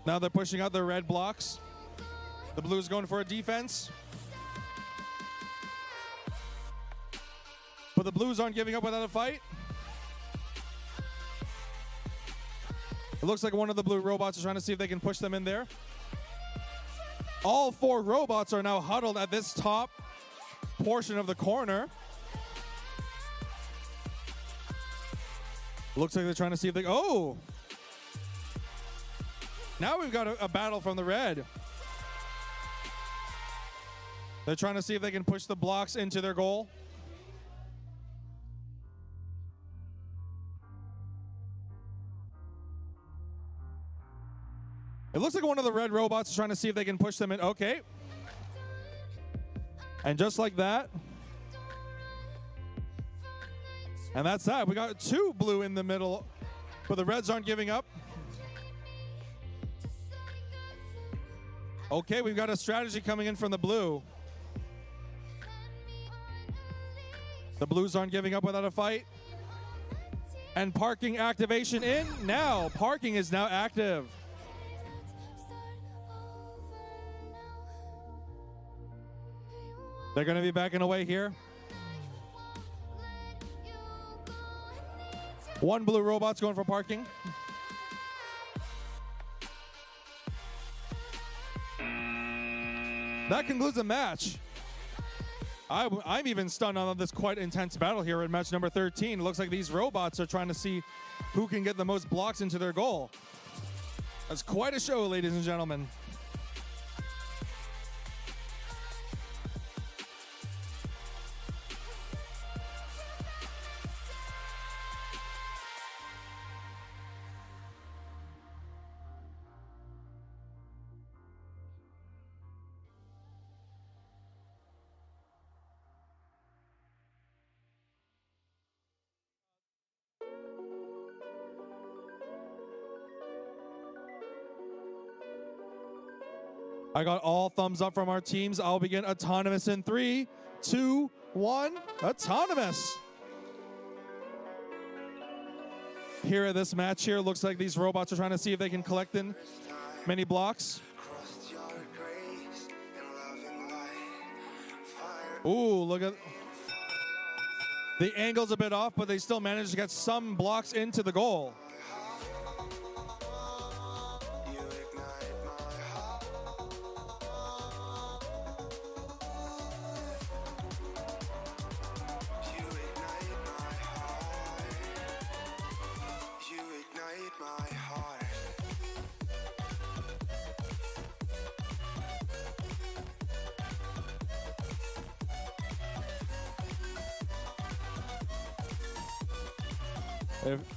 Now they're pushing out the red blocks. The blue's going for a defense. But the blues aren't giving up without a fight. It looks like one of the blue robots is trying to see if they can push them in there. All 4 robots are now huddled at this top portion of the corner. Looks like they're trying to see if they, oh! Now we've got a battle from the red. They're trying to see if they can push the blocks into their goal. It looks like one of the red robots is trying to see if they can push them in. Okay. And just like that. And that's that. We got 2 blue in the middle, but the reds aren't giving up. Okay, we've got a strategy coming in from the blue. The blues aren't giving up without a fight. And parking activation in now. Parking is now active. They're going to be backing away here. 1 blue robot's going for parking. That concludes the match. I'm even stunned on this quite intense battle here in match number 13. It looks like these robots are trying to see who can get the most blocks into their goal. That's quite a show, ladies and gentlemen. I got all thumbs up from our teams. I'll begin autonomous in 3, 2, 1. Autonomous. Here at this match here, looks like these robots are trying to see if they can collect in many blocks. Ooh, look at... The angle's a bit off, but they still managed to get some blocks into the goal.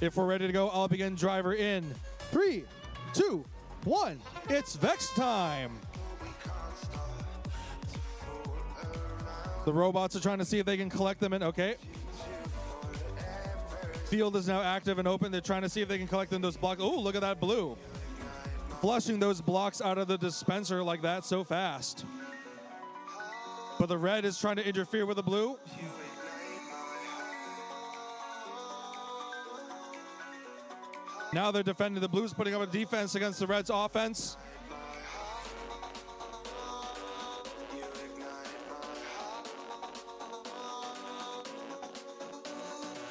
If we're ready to go, I'll begin driver in 3, 2, 1. It's Vex time. The robots are trying to see if they can collect them in. Okay. Field is now active and open. They're trying to see if they can collect in those blocks. Oh, look at that blue. Flushing those blocks out of the dispenser like that so fast. But the red is trying to interfere with the blue. Now they're defending. The blues putting up a defense against the Reds' offense.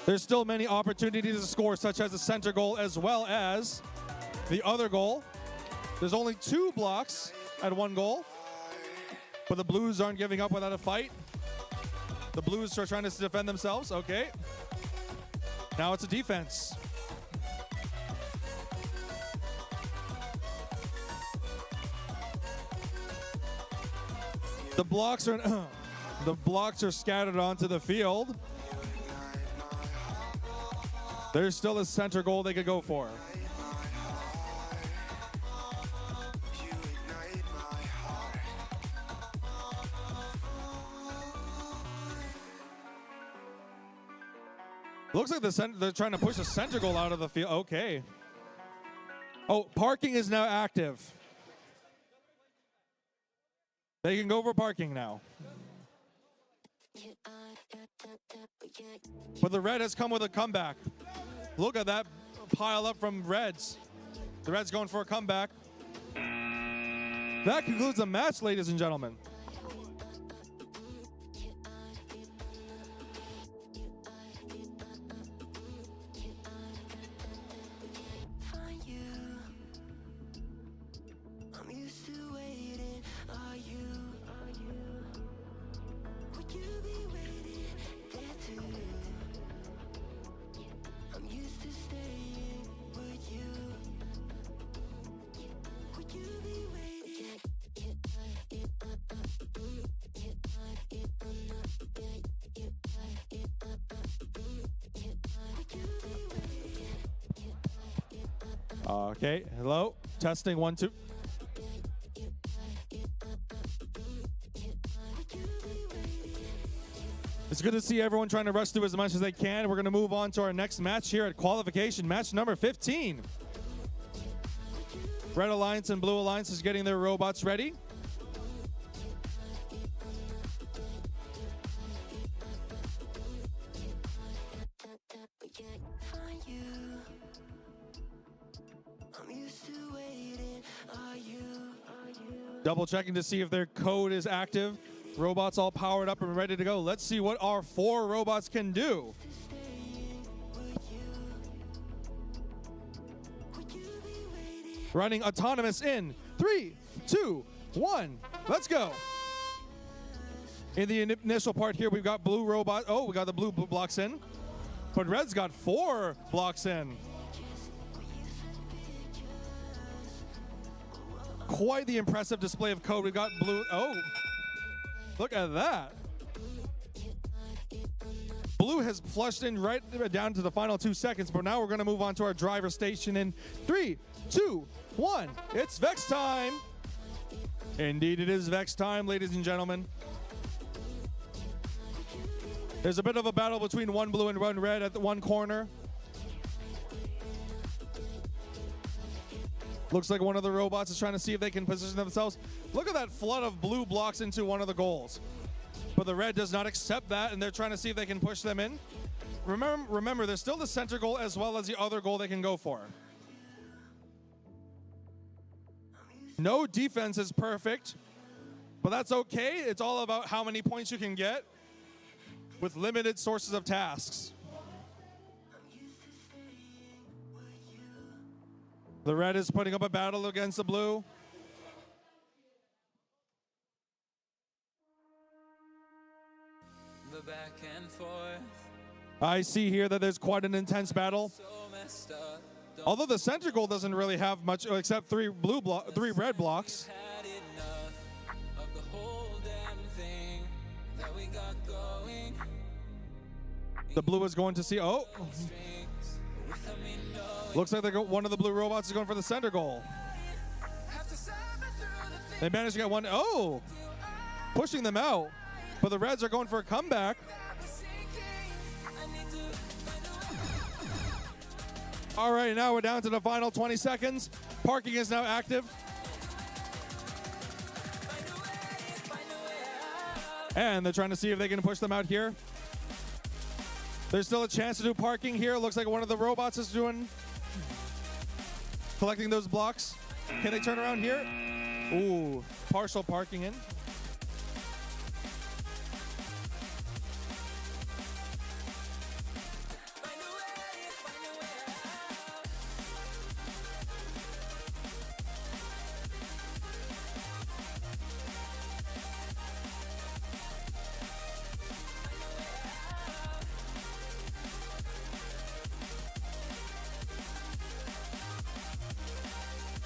There's still many opportunities to score, such as the center goal as well as the other goal. There's only 2 blocks at 1 goal. But the Blues aren't giving up without a fight. The Blues are trying to defend themselves. Okay. Now it's a defense. The blocks are scattered onto the field. There's still a center goal they could go for. Looks like they're trying to push the center goal out of the field. Okay. Oh, parking is now active. They can go for parking now. But the red has come with a comeback. Look at that pile up from Reds. The Reds going for a comeback. That concludes the match, ladies and gentlemen. Okay, hello, testing 1, 2. It's good to see everyone trying to rush through as much as they can. We're going to move on to our next match here at qualification, match number 15. Red Alliance and Blue Alliance is getting their robots ready. Double checking to see if their code is active. Robots all powered up and ready to go. Let's see what our 4 robots can do. Running autonomous in 3, 2, 1. Let's go. In the initial part here, we've got blue robot. Oh, we got the blue blocks in. But Red's got 4 blocks in. Quite the impressive display of code. We've got blue. Oh, look at that. Blue has flushed in right down to the final 2 seconds, but now we're going to move on to our driver station in 3, 2, 1. It's Vex time. Indeed, it is Vex time, ladies and gentlemen. There's a bit of a battle between 1 blue and 1 red at the 1 corner. Looks like one of the robots is trying to see if they can position themselves. Look at that flood of blue blocks into one of the goals. But the red does not accept that, and they're trying to see if they can push them in. Remember, there's still the center goal as well as the other goal they can go for. No defense is perfect, but that's okay. It's all about how many points you can get with limited sources of tasks. The red is putting up a battle against the blue. The back and forth, I see here that there's quite an intense battle. so messed up. Although the center goal doesn't really have much except 3 red blocks. Had enough of the whole damn thing that we got going. The blue is going to see. Oh, Strings without me knowing. looks like one of the blue robots is going for the center goal. Have to suffer through the things They managed to get one. Oh, pushing them out. But the Reds are going for a comeback. that was sinking. I need to find a way. All right, now we're down to the final 20 seconds. Parking is now active. And they're trying to see if they can push them out here. There's still a chance to do parking here. Looks like one of the robots is collecting those blocks. Can they turn around here? Ooh, partial parking in.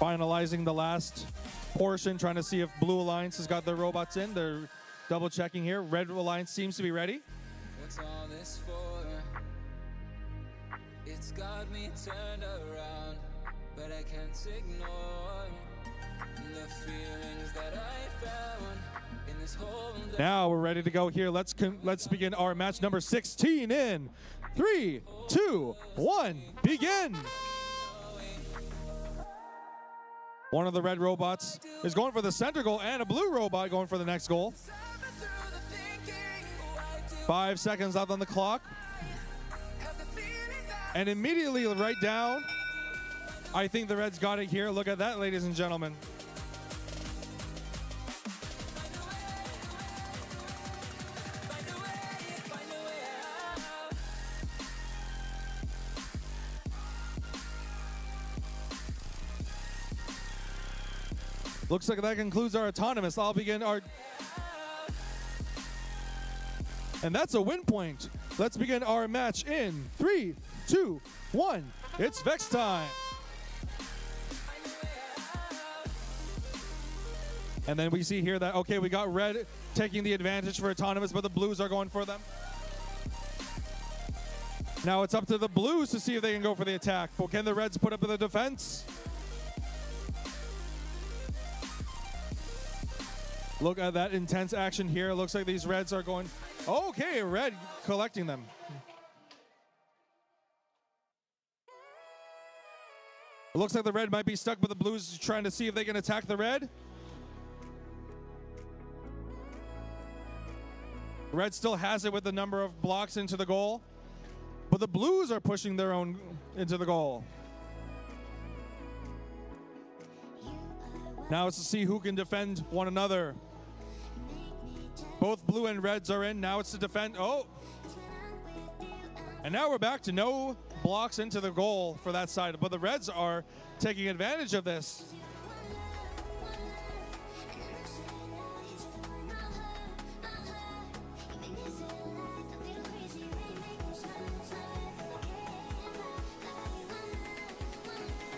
finalizing the last portion, trying to see if Blue Alliance has got their robots in. They're double checking here. Red Alliance seems to be ready. What's all this for? It's got me turned around, but I can't ignore the feelings that I found in this whole day. Now we're ready to go here. Let's begin our match number 16 in 3, 2, 1, begin. One of the red robots is going for the center goal, and a blue robot going for the next goal. 5 seconds left on the clock. And immediately right down, I think the Reds got it here. Look at that, ladies and gentlemen. Looks like that concludes our autonomous. I'll begin our... And that's a win point. Let's begin our match in 3, 2, 1. It's Vex time. And then we see here that, okay, we got red taking the advantage for autonomous, but the blues are going for them. Now it's up to the blues to see if they can go for the attack. But can the reds put up the defense? Look at that intense action here. It looks like these reds are going... Okay, red collecting them. It looks like the red might be stuck, but the blues trying to see if they can attack the red. Red still has it with the number of blocks into the goal, but the blues are pushing their own into the goal. Now it's to see who can defend one another. Both blue and reds are in. Now it's to defend. Oh. And now we're back to no blocks into the goal for that side. But the reds are taking advantage of this.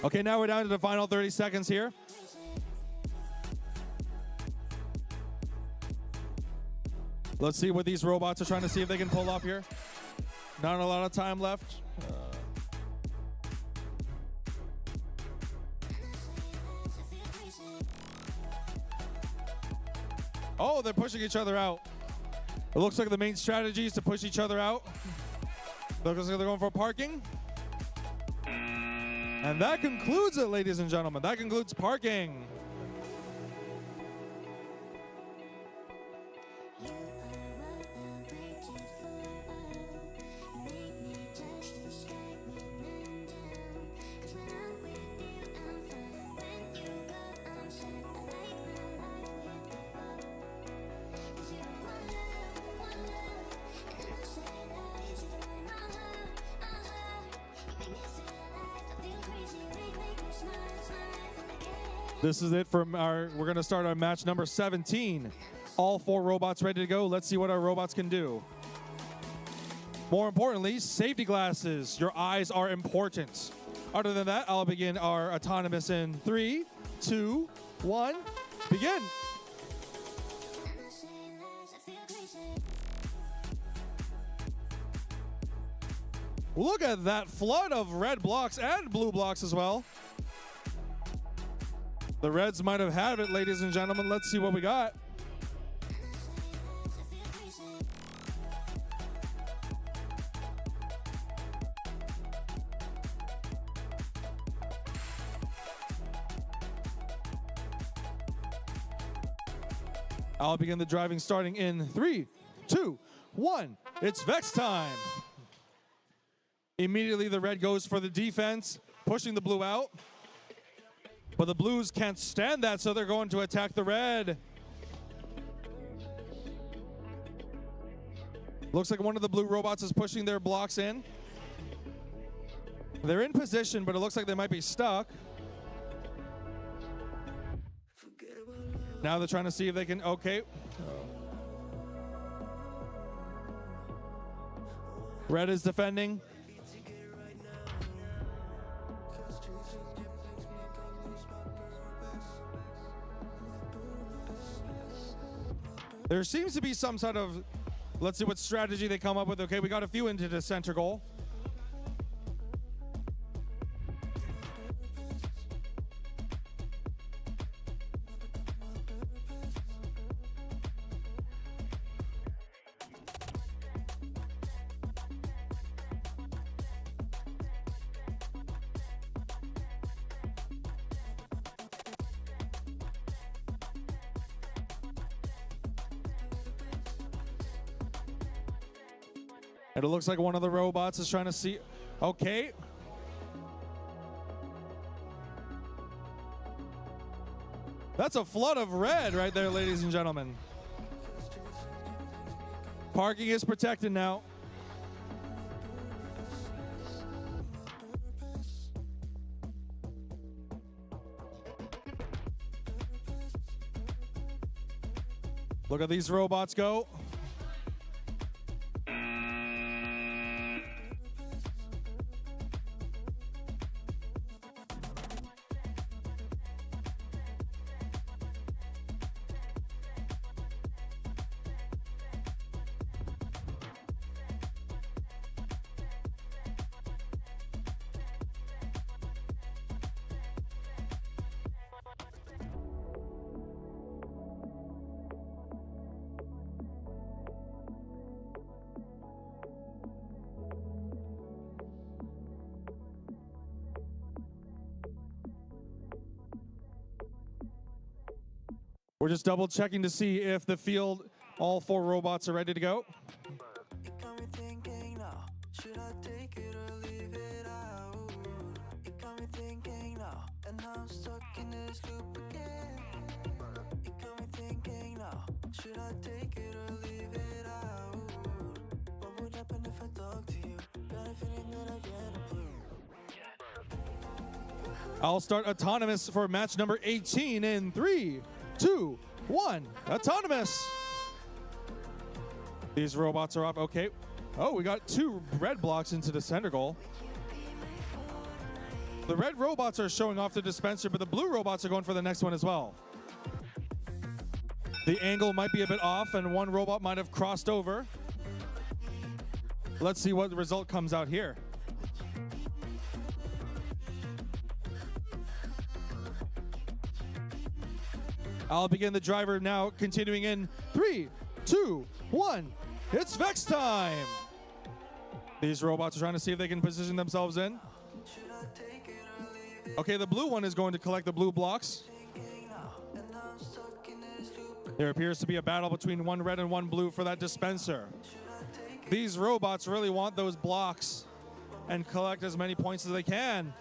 Okay, now we're down to the final 30 seconds here. Let's see what these robots are trying to see if they can pull off here. Not a lot of time left. Oh, they're pushing each other out. It looks like the main strategy is to push each other out. Looks like they're going for parking. And that concludes it, ladies and gentlemen. That concludes parking. This is it from we're going to start our match number 17. All 4 robots ready to go. Let's see what our robots can do. More importantly, safety glasses. Your eyes are important. Other than that, I'll begin our autonomous in 3, 2, 1, begin. Look at that flood of red blocks and blue blocks as well. The reds might have had it, ladies and gentlemen. Let's see what we got. I'll begin the driving starting in 3, 2, 1. It's Vex time. Immediately the red goes for the defense, pushing the blue out. But the blues can't stand that, so they're going to attack the red. Looks like one of the blue robots is pushing their blocks in. They're in position, but it looks like they might be stuck. Now they're trying to see if they can, okay. Red is defending. There seems to be some sort of, let's see what strategy they come up with. Okay, we got a few into the center goal. And it looks like one of the robots is trying to see. Okay. That's a flood of red right there, ladies and gentlemen. Parking is protected now. Look at these robots go. We're just double checking to see if the field, all 4 robots are ready to go. It got me thinking now, should I take it or leave it out? It got me thinking now, and now I'm stuck in this loop again. It got me thinking now, should I take it or leave it out? What would happen if I talk to you? Got a feeling that I get a blue. I'll start autonomous for match number 18 in 3, 2, 1. Autonomous. These robots are off. Okay. Oh, we got 2 red blocks into the center goal. The red robots are showing off the dispenser, but the blue robots are going for the next one as well. The angle might be a bit off, and one robot might have crossed over. Let's see what the result comes out here. I'll begin the driver now, continuing in 3, 2, 1. It's Vex time. These robots are trying to see if they can position themselves in. Okay, the blue one is going to collect the blue blocks. There appears to be a battle between one red and one blue for that dispenser. These robots really want those blocks and collect as many points as they can.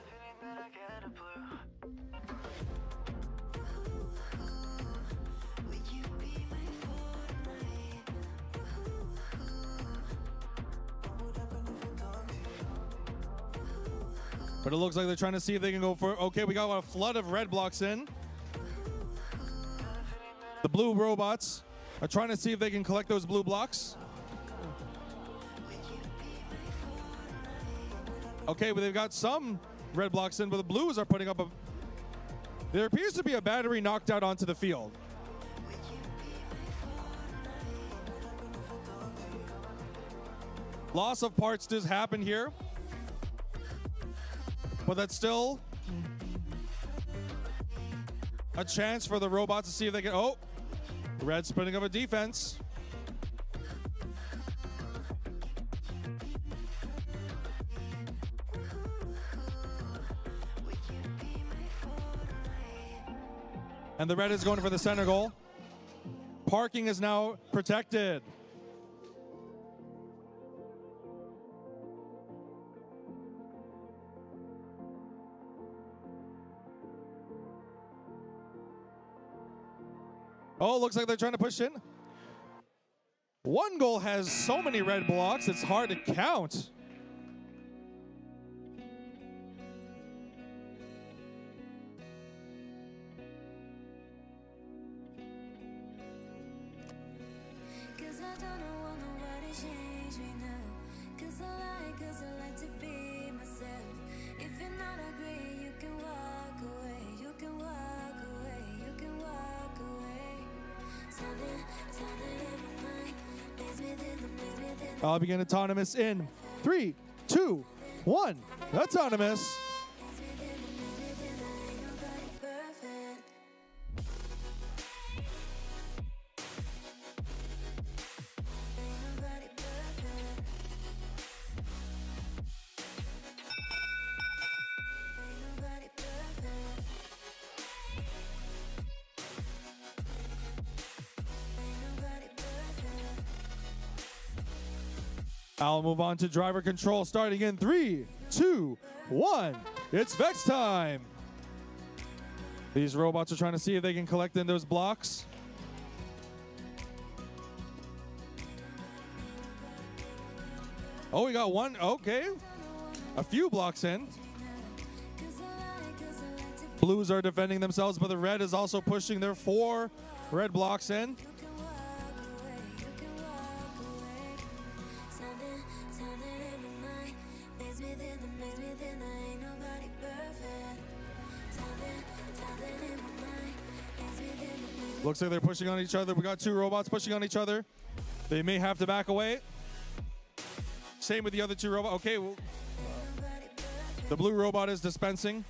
But it looks like they're trying to see if they can go for, okay, we got a flood of red blocks in. The blue robots are trying to see if they can collect those blue blocks. Okay, but they've got some red blocks in, but the blues are putting up a... There appears to be a battery knocked out onto the field. Loss of parts does happen here. But that's still a chance for the robots to see if they can... Oh, red spinning up a defense. And the red is going for the center goal. Parking is now protected. Oh, looks like they're trying to push in. One goal has so many red blocks, it's hard to count. Cause I don't want nobody change me now. Cause I like to be myself. If you're not agree, you can walk away. You can walk away. You can walk away. Something I'll begin autonomous in 3, 2, 1. Autonomous. I'll move on to driver control starting in 3, 2, 1. It's Vex time. These robots are trying to see if they can collect in those blocks. Oh, we got one. Okay. A few blocks in. Blues are defending themselves, but the red is also pushing their 4 red blocks in. Looks like they're pushing on each other. We got 2 robots pushing on each other. They may have to back away. Same with the other 2 robots. Okay, well, the blue robot is dispensing.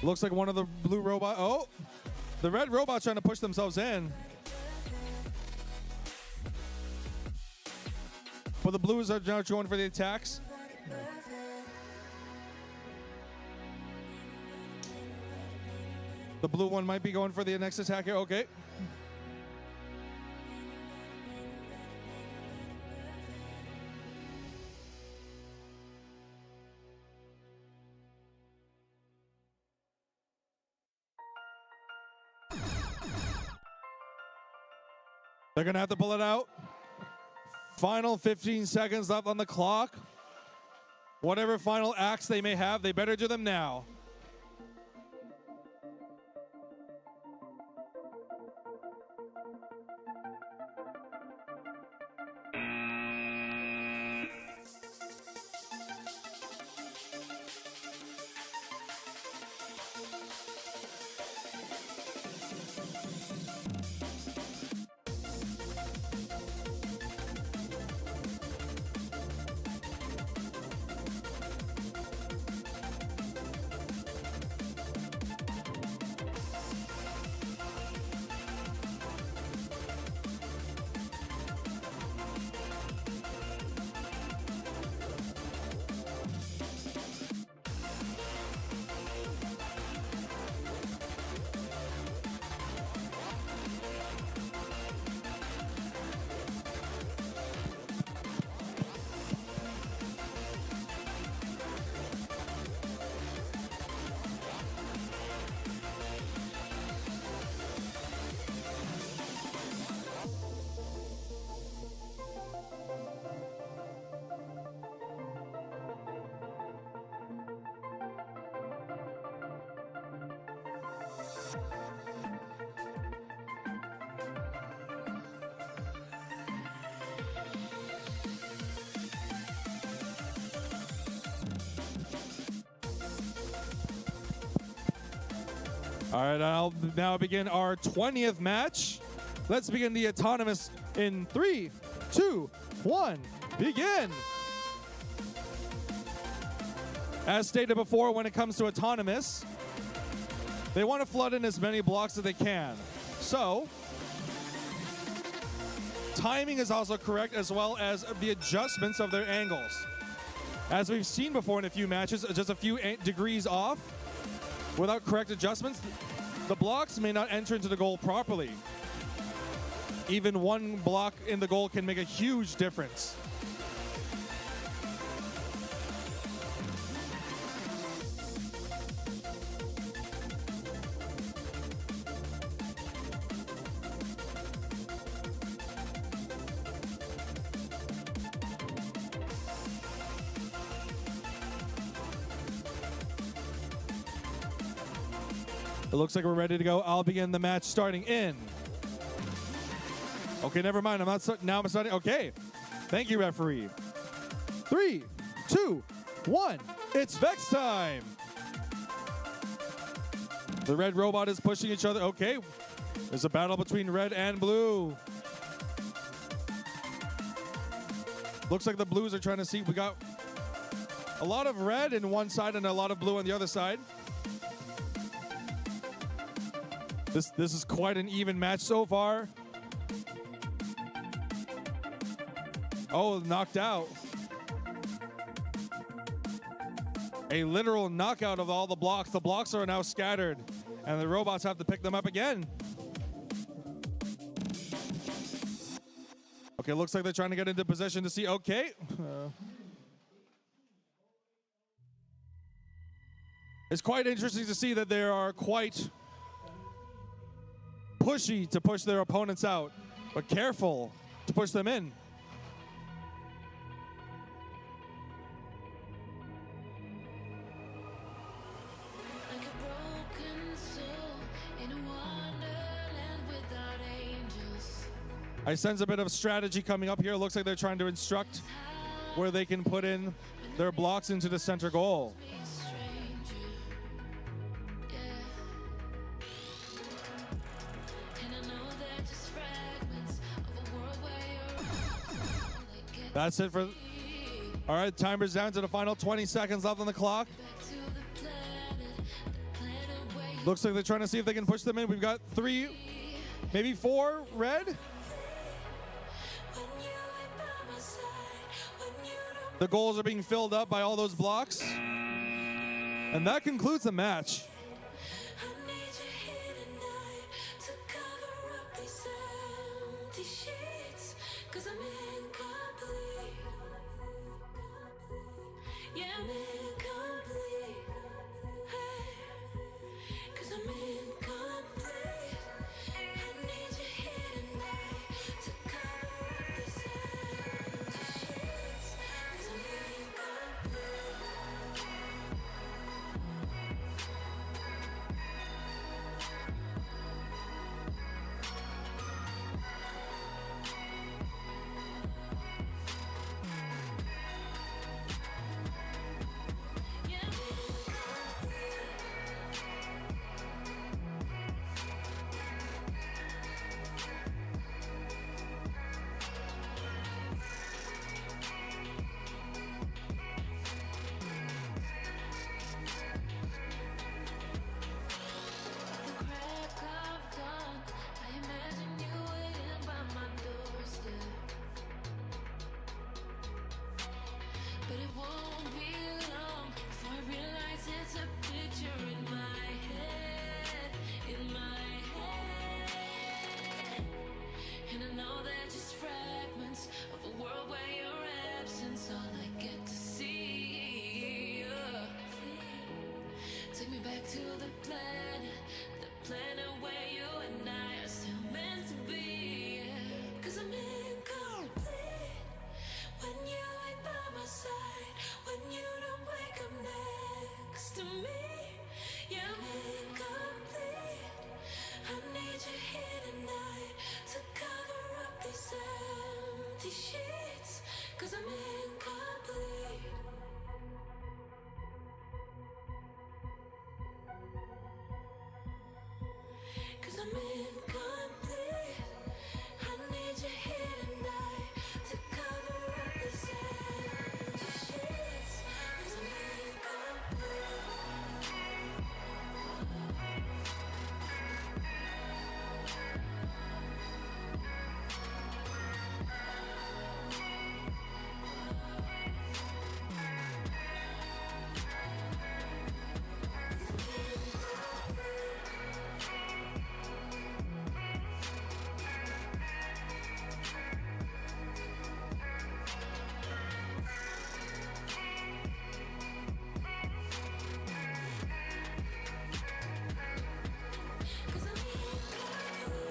Looks like one of the blue robot. Oh, the red robot's trying to push themselves in. But the blues are now going for the attacks. The blue one might be going for the next attack here. Okay. They're going to have to pull it out. Final 15 seconds left on the clock. Whatever final acts they may have, they better do them now. All right, I'll now begin our 20th match. Let's begin the autonomous in 3, 2, 1, begin. As stated before, when it comes to autonomous, they want to flood in as many blocks as they can. So, timing is also correct, as well as the adjustments of their angles. As we've seen before in a few matches, just a few degrees off, without correct adjustments, the blocks may not enter into the goal properly. Even one block in the goal can make a huge difference. It looks like we're ready to go. I'll begin the match starting in. Okay, never mind. I'm starting. Okay. Thank you, referee. 3, 2, 1. It's Vex time. The red robot is pushing each other. Okay. There's a battle between red and blue. Looks like the blues are trying to see. We got a lot of red in one side and a lot of blue on the other side. This is quite an even match so far. Oh, knocked out. A literal knockout of all the blocks. The blocks are now scattered, and the robots have to pick them up again. Okay, looks like they're trying to get into position to see. Okay. It's quite interesting to see that they are quite pushy to push their opponents out, but careful to push them in. Like a broken soul in a wonderland without angels. I sense a bit of strategy coming up here. Looks like they're trying to instruct where they can put in their blocks into the center goal. Me a stranger, yeah. And I know they're just fragments of a world where you're like That's it for. All right, timer's down to the final 20 seconds left on the clock. back to the planet where you Looks like they're trying to see if they can push them in. We've got 3, maybe 4 red. when you ain't by my side, when you don't The goals are being filled up by all those blocks. And that concludes the match. I need you here tonight to cover up these empty sheets, 'cause I'm incomplete. Yeah, I'm incomplete. Hey, 'cause I'm incomplete. I need you here tonight to cover up these empty sheets, 'cause I'm incomplete. The crack of dawn, I imagine you waiting by my doorstep. But it won't be long before I realize it's a picture in my head, in my head. And I know they're just fragments of a world where your absence all I get to see. Take me back to the planet where you and I are still meant to be. 'Cause I'm incomplete when you ain't by my side, when you don't wake up next to me. Yeah, I'm incomplete. I need you here tonight to cover up these empty sheets, 'cause I'm incomplete. Cause I'm incomplete. I need you here tonight to cover up these empty sheets, 'cause I'm incomplete. Cause I'm incomplete.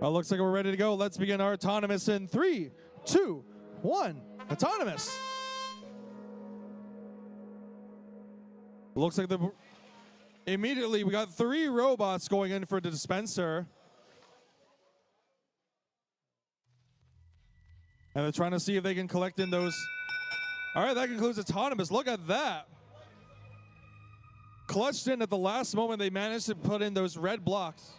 Well, looks like we're ready to go. Let's begin our autonomous in 3, 2, 1. Autonomous. Looks like immediately we got 3 robots going in for the dispenser. And they're trying to see if they can collect in those. All right, that concludes autonomous. Look at that. Clutched in at the last moment. They managed to put in those red blocks.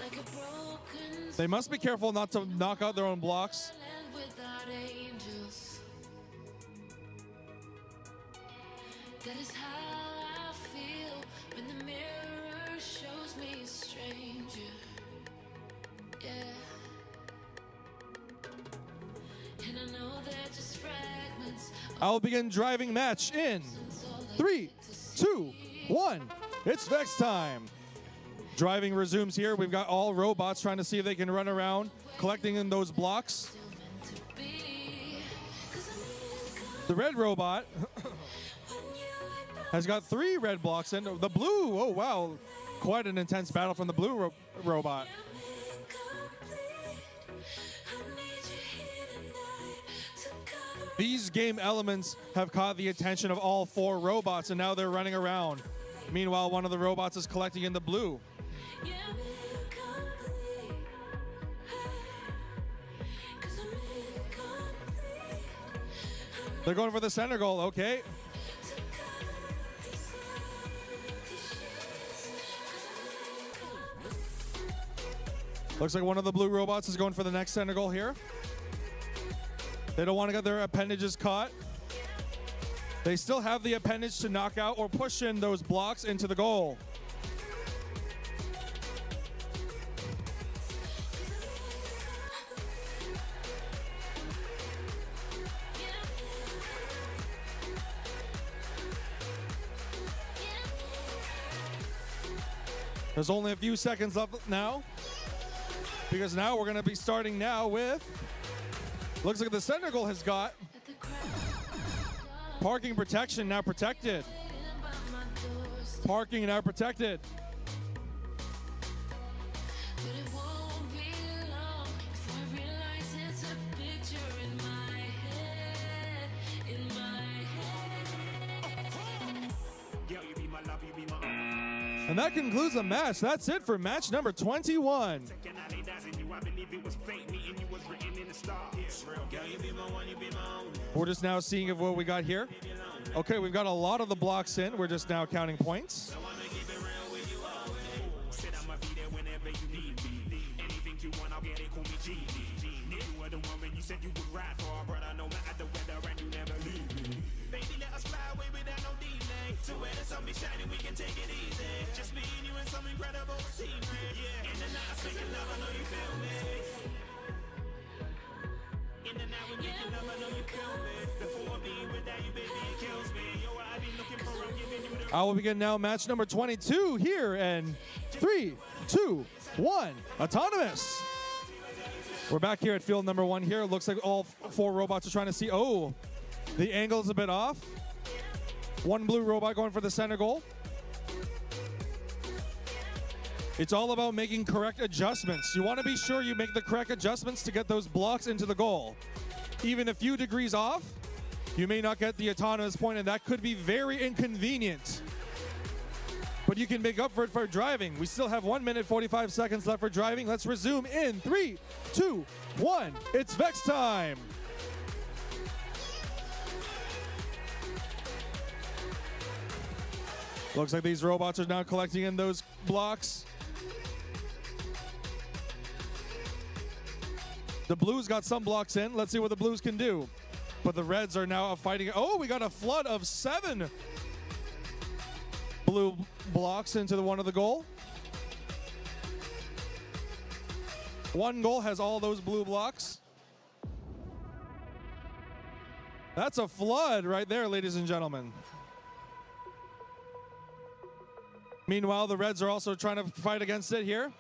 Like a broken They must be careful not to knock out their own blocks. land without angels. That is how I feel when the mirror shows me a stranger. Yeah. And I know they're just fragments. I will begin driving match in 3, 2, 1. It's Vex time. Driving resumes here. We've got all robots trying to see if they can run around, collecting in those blocks. The red robot has got 3 red blocks in. The blue, oh wow, quite an intense battle from the blue robot. These game elements have caught the attention of all 4 robots, and now they're running around. Meanwhile, one of the robots is collecting in the blue. They're going for the center goal, okay. Looks like one of the blue robots is going for the next center goal here. They don't want to get their appendages caught. They still have the appendage to knock out or push in those blocks into the goal. There's only a few seconds left now, because now we're going to be starting now with, looks like the center goal has got parking protection now protected. Parking now protected. And that concludes the match. That's it for match number 21. We're just now seeing what we got here. Okay, we've got a lot of the blocks in. We're just now counting points. I will begin now match number 22 here in 3, 2, 1, autonomous. We're back here at field number 1 here. It looks like all 4 robots are trying to see. Oh, the angle's a bit off. One blue robot going for the center goal. It's all about making correct adjustments. You want to be sure you make the correct adjustments to get those blocks into the goal. Even a few degrees off, you may not get the autonomous point, and that could be very inconvenient. But you can make up for it for driving. We still have 1 minute, 45 seconds left for driving. Let's resume in 3, 2, 1. It's Vex time. Looks like these robots are now collecting in those blocks. The blues got some blocks in. Let's see what the blues can do. But the reds are now fighting. Oh, we got a flood of 7 blue blocks into the one of the goal. One goal has all those blue blocks. That's a flood right there, ladies and gentlemen. Meanwhile, the reds are also trying to fight against it here.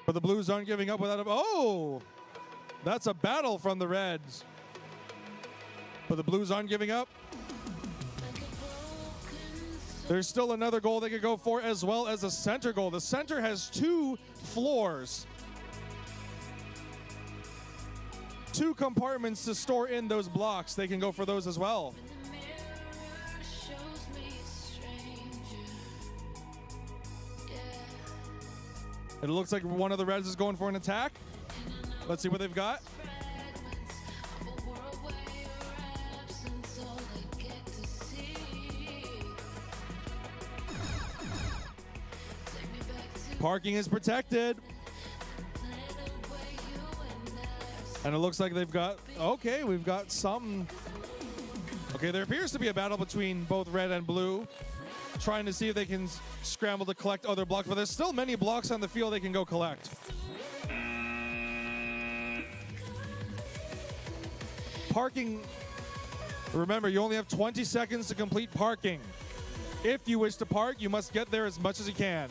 But the blues aren't giving up without a... Oh! That's a battle from the reds. But the blues aren't giving up. There's still another goal they could go for, as well as a center goal. The center has 2 floors. 2 compartments to store in those blocks. They can go for those as well. It looks like one of the reds is going for an attack. Let's see what they've got. Parking is protected. And it looks like they've got, okay, we've got something. Okay, there appears to be a battle between both red and blue, trying to see if they can scramble to collect other blocks, but there's still many blocks on the field they can go collect. Parking, remember, you only have 20 seconds to complete parking. If you wish to park, you must get there as much as you can.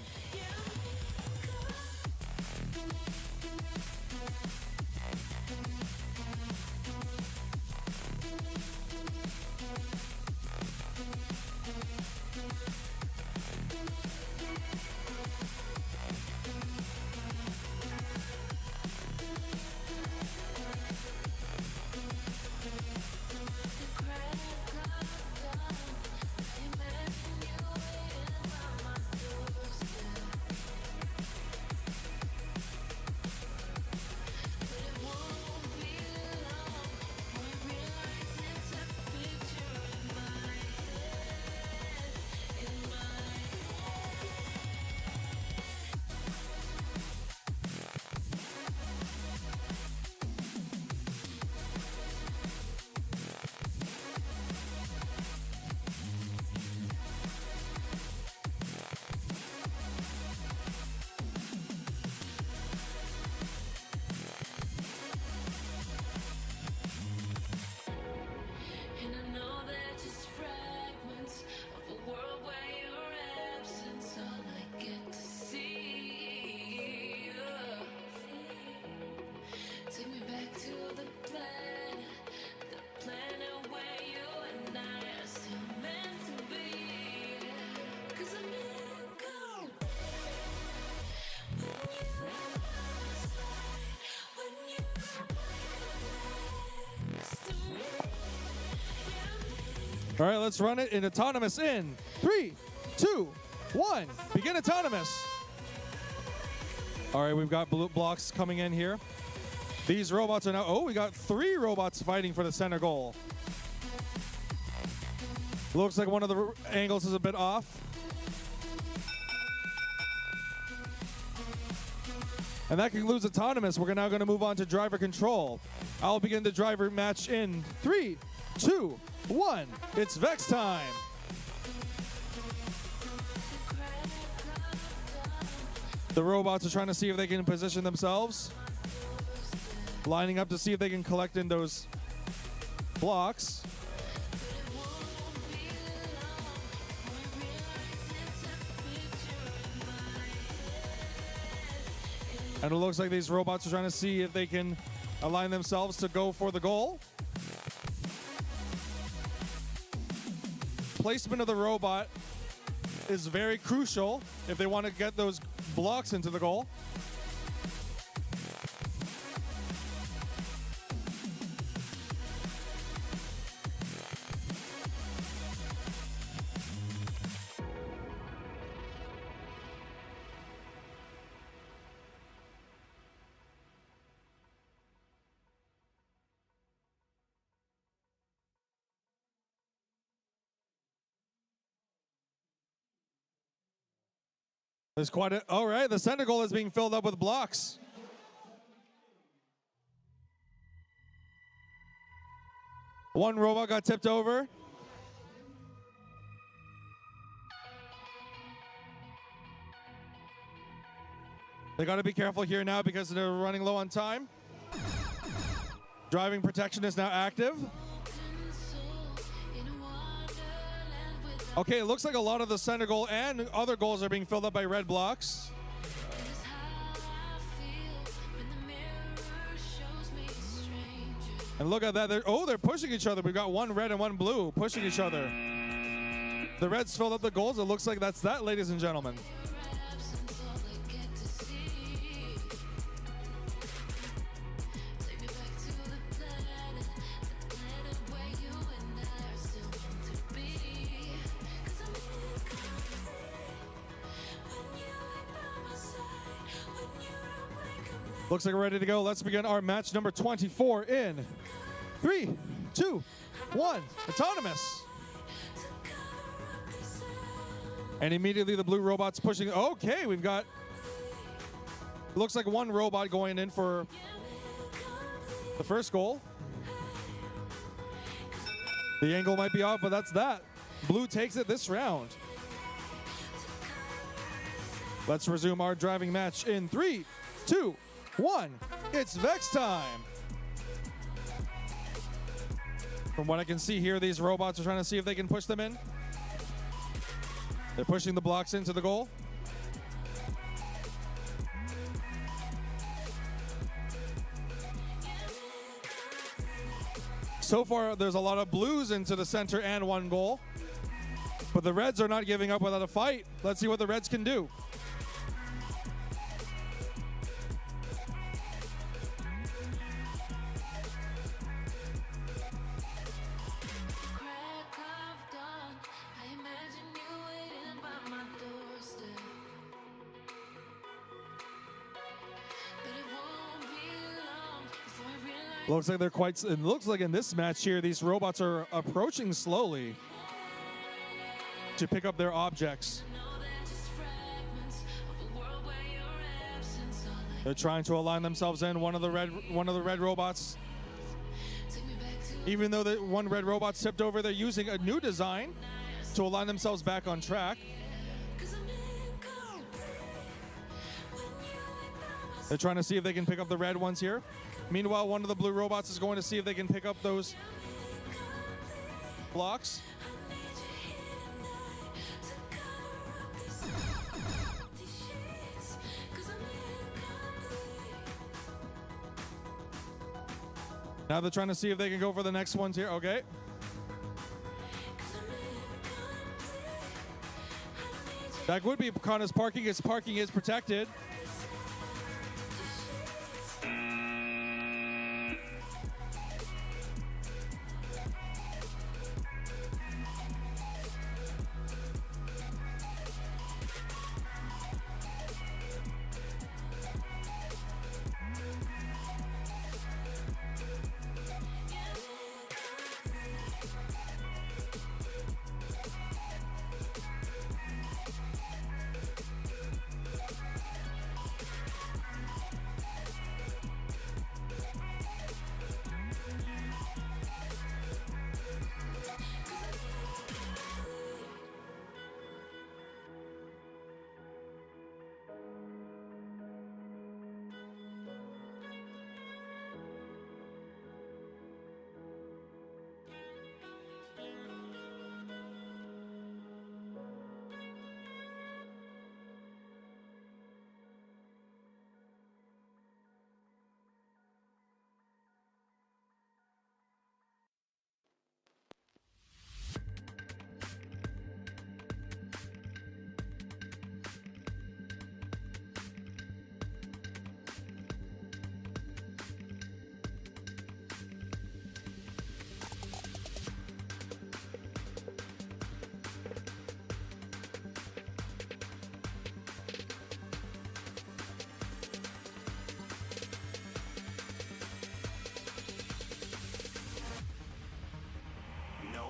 All right, let's run it in autonomous in 3, 2, 1. Begin autonomous. All right, we've got blue blocks coming in here. These robots are now, oh, we got 3 robots fighting for the center goal. Looks like one of the angles is a bit off. And that concludes autonomous. We're now going to move on to driver control. I'll begin the driver match in 3, 2, 1. It's Vex time. The robots are trying to see if they can position themselves. Lining up to see if they can collect in those blocks. And it looks like these robots are trying to see if they can align themselves to go for the goal. Placement of the robot is very crucial if they want to get those blocks into the goal. There's quite a, all right, the center goal is being filled up with blocks. One robot got tipped over. They got to be careful here now because they're running low on time. Driving protection is now active. Okay, it looks like a lot of the center goal and other goals are being filled up by red blocks. And look at that. They're pushing each other. We've got one red and one blue pushing each other. The reds filled up the goals. It looks like that's that, ladies and gentlemen. Looks like we're ready to go. Let's begin our match number 24 in 3, 2, 1. Autonomous. And immediately the blue robot's pushing. Okay, we've got, it looks like one robot going in for the first goal. The angle might be off, but that's that. Blue takes it this round. Let's resume our driving match in 3, 2, 1. It's Vex time. From what I can see here, these robots are trying to see if they can push them in. They're pushing the blocks into the goal. So far, there's a lot of blues into the center and one goal. But the Reds are not giving up without a fight. Let's see what the Reds can do. Crack of dawn, I imagine you waiting by my doorstep. But it won't be long before I realize Looks like they're quite. It looks like in this match here, these robots are approaching slowly to pick up their objects. they're just fragments of a world where your absence all I They're trying to align themselves in. One of the red robots. take me back to Even though the one red robot tipped over, they're using a new design to align themselves back on track. 'cause I'm incomplete when you ain't by my side. They're trying to see if they can pick up the red ones here. Meanwhile, one of the blue robots is going to see if they can pick up those blocks. Now they're trying to see if they can go for the next ones here. Okay. That would be Kana's parking. His parking is protected.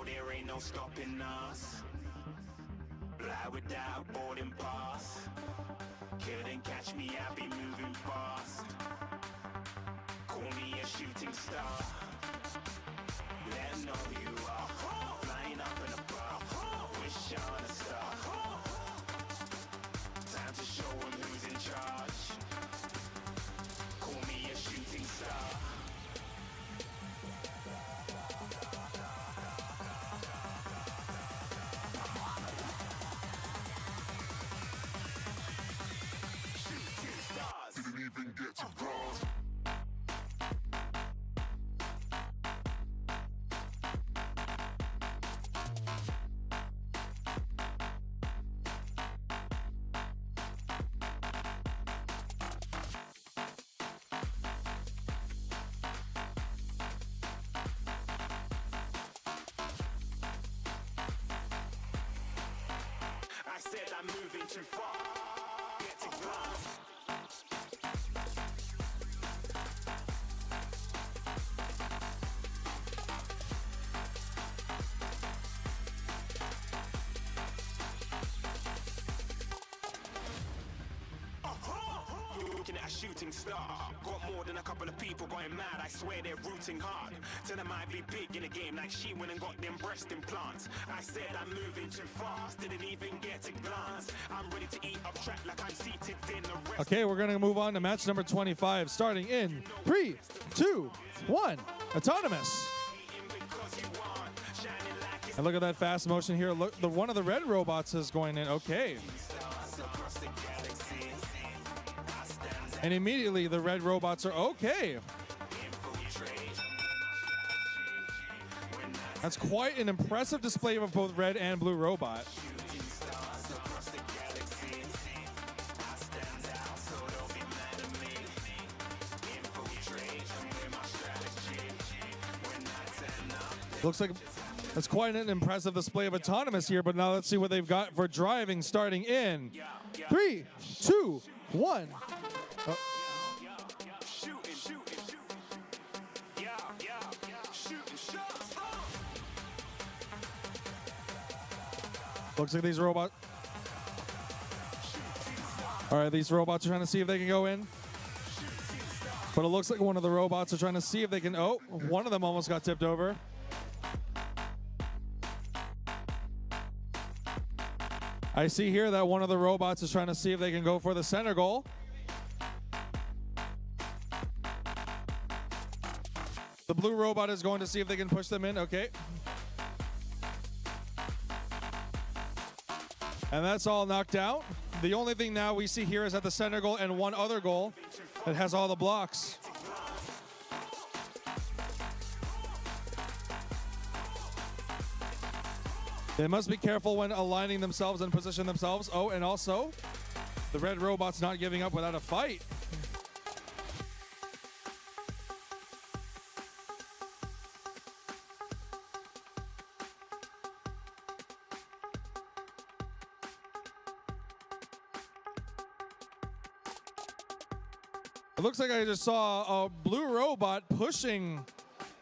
There ain't no stopping us. Fly without boarding pass. Couldn't catch me, I be moving fast. Call me a shooting star. Let 'em know who you are. Flying up in a bar. Wish on a star. Time to show 'em who's in charge. Call me a shooting star. Even get to bronze. I said I'm moving too far. Get to bronze. looking at a shooting star. Got more than a couple of people going mad, I swear they're rooting hard. Tell them I'd be big in the game like she went and got them breast implants. I said I'm moving too fast, didn't even get a glance. I'm ready to eat up track like I'm seated in the rest. Okay, we're gonna move on to match number 25, starting in 3, 2, 1. Autonomous. And look at that fast motion here. Look, one of the red robots is going in. Okay. And immediately the red robots are okay. That's quite an impressive display of both red and blue robot. Looks like that's quite an impressive display of autonomous here, but now let's see what they've got for driving starting in 3, 2, 1. Oh. Looks like these robots. All right, these robots are trying to see if they can go in. But it looks like one of the robots are trying to see if they can. Oh, one of them almost got tipped over. I see here that one of the robots is trying to see if they can go for the center goal. The blue robot is going to see if they can push them in. Okay. And that's all knocked out. The only thing now we see here is at the center goal and one other goal that has all the blocks. They must be careful when aligning themselves and position themselves. Oh, and also, the red robot's not giving up without a fight. It looks like I just saw a blue robot pushing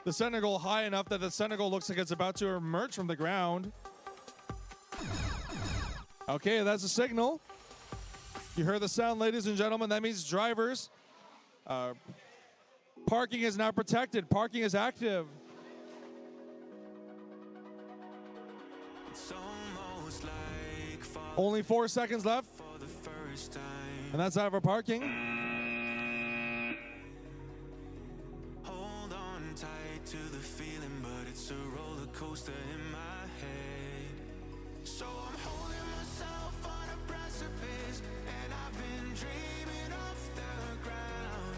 the center goal high enough that the center goal looks like it's about to emerge from the ground. Okay, that's a signal. You heard the sound, ladies and gentlemen. That means drivers. Parking is now protected. Parking is active. It's almost like Only 4 seconds left. for the first time. And that's out of parking. Hold on tight to the feeling, but it's a roller coaster in my head. So I'm holding myself on a precipice, and I've been dreaming off the ground.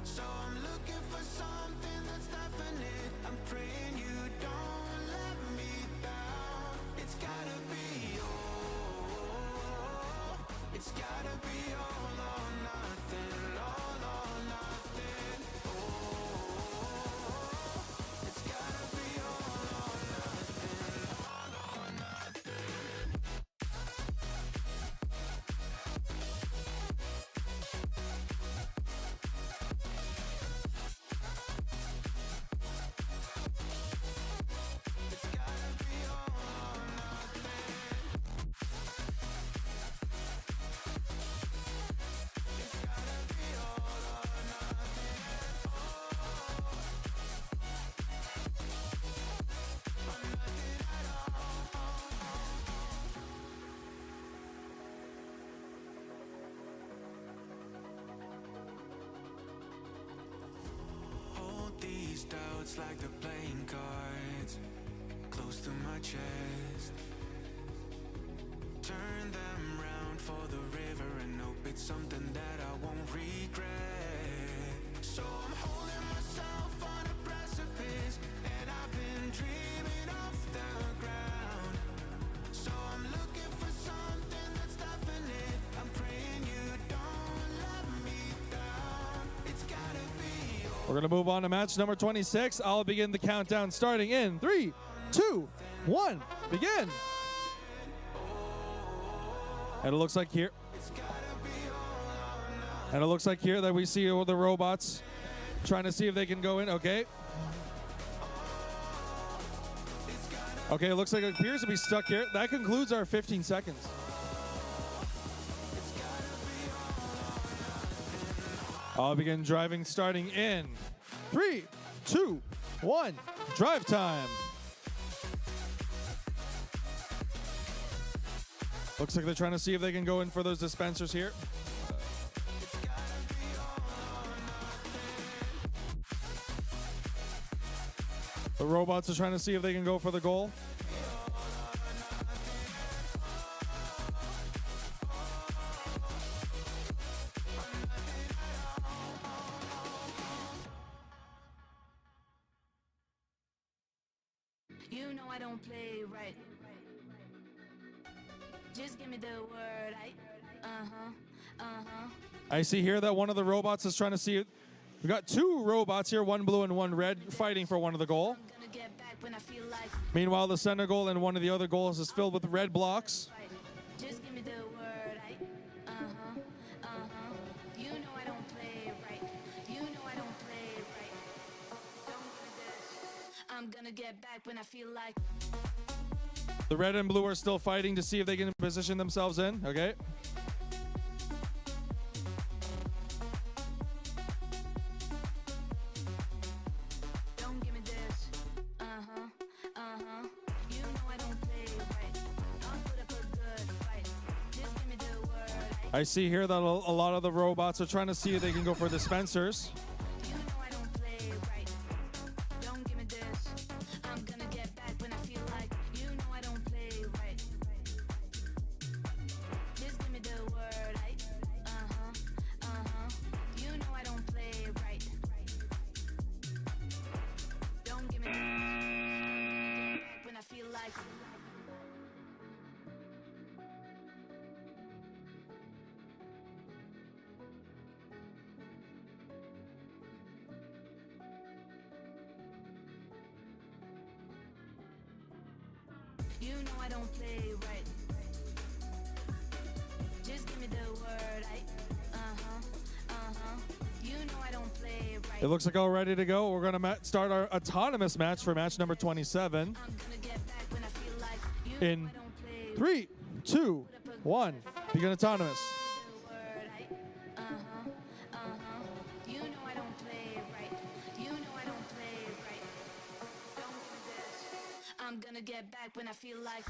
So I'm looking for something that's definite. I'm praying you don't let me down. It's gotta be all. It's gotta be all or nothing. All or nothing. It's gotta be all or nothing. All or nothing. It's gotta be all or nothing. It's gotta be all or nothing. Or nothing at all. Hold these doubts like they're playing cards close to my chest. Turn them round for the river and hope it's something that I won't regret. So I'm holding myself on a precipice, and I've been dreaming off the ground. So I'm looking for something that's definite. I'm praying you don't let me down. It's gotta be all. We're going to move on to match number 26. I'll begin the countdown starting in 3, 2, 1. Begin. And it looks like here. And it looks like here that we see the robots trying to see if they can go in. Okay. Okay, it looks like it appears to be stuck here. That concludes our 15 seconds. I'll begin driving starting in 3, 2, 1, drive time. Looks like they're trying to see if they can go in for those dispensers here. The robots are trying to see if they can go for the goal. You know I don't play right. Just give me the word. I see here that one of the robots is trying to see. We've got two robots here, one blue and one red, fighting for one of the goal. I'm gonna get back when I feel like. Meanwhile, the center goal and one of the other goals is filled with red blocks. Just give me the word. You know I don't play right. You know I don't play right. Don't give me this. I'm gonna get back when I feel like. The red and blue are still fighting to see if they can position themselves in. Okay. Don't give me this. You know I don't play right. I'll put up a good fight. Just give me the word. I see here that a lot of the robots are trying to see if they can go for dispensers. You know I don't play right. Don't give me this. I'm gonna get back when I feel like. You know I don't play right. Just give me the word. You know I don't play right. Don't give me this. I'm gonna get back when I feel like. You know I don't play right. Just give me the word. You know I don't play right. It looks like all ready to go. We're going to start our autonomous match for match number 27. I'm gonna get back when I feel like. You know In I don't play 3, 2, 1, begin autonomous. the word. You know I don't play right. You know I don't play right. Don't give me this. I'm gonna get back when I feel like.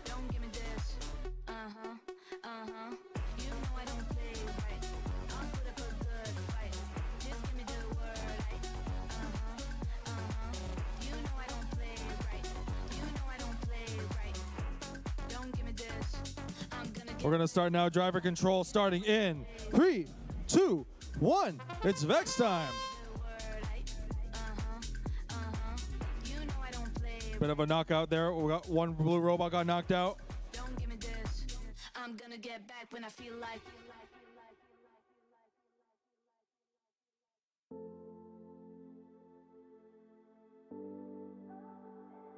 Don't give me this. You know I don't play right. I'll put up a good fight. Just give me the word. You know I don't play right. You know I don't play right. Don't give me this. I'm gonna get. We're going to start now. Driver control starting in 3, 2, 1. It's Vex time. the word. You know I don't play. Bit of a knockout there. We got one blue robot got knocked out. Don't give me this. I'm gonna get back when I feel like.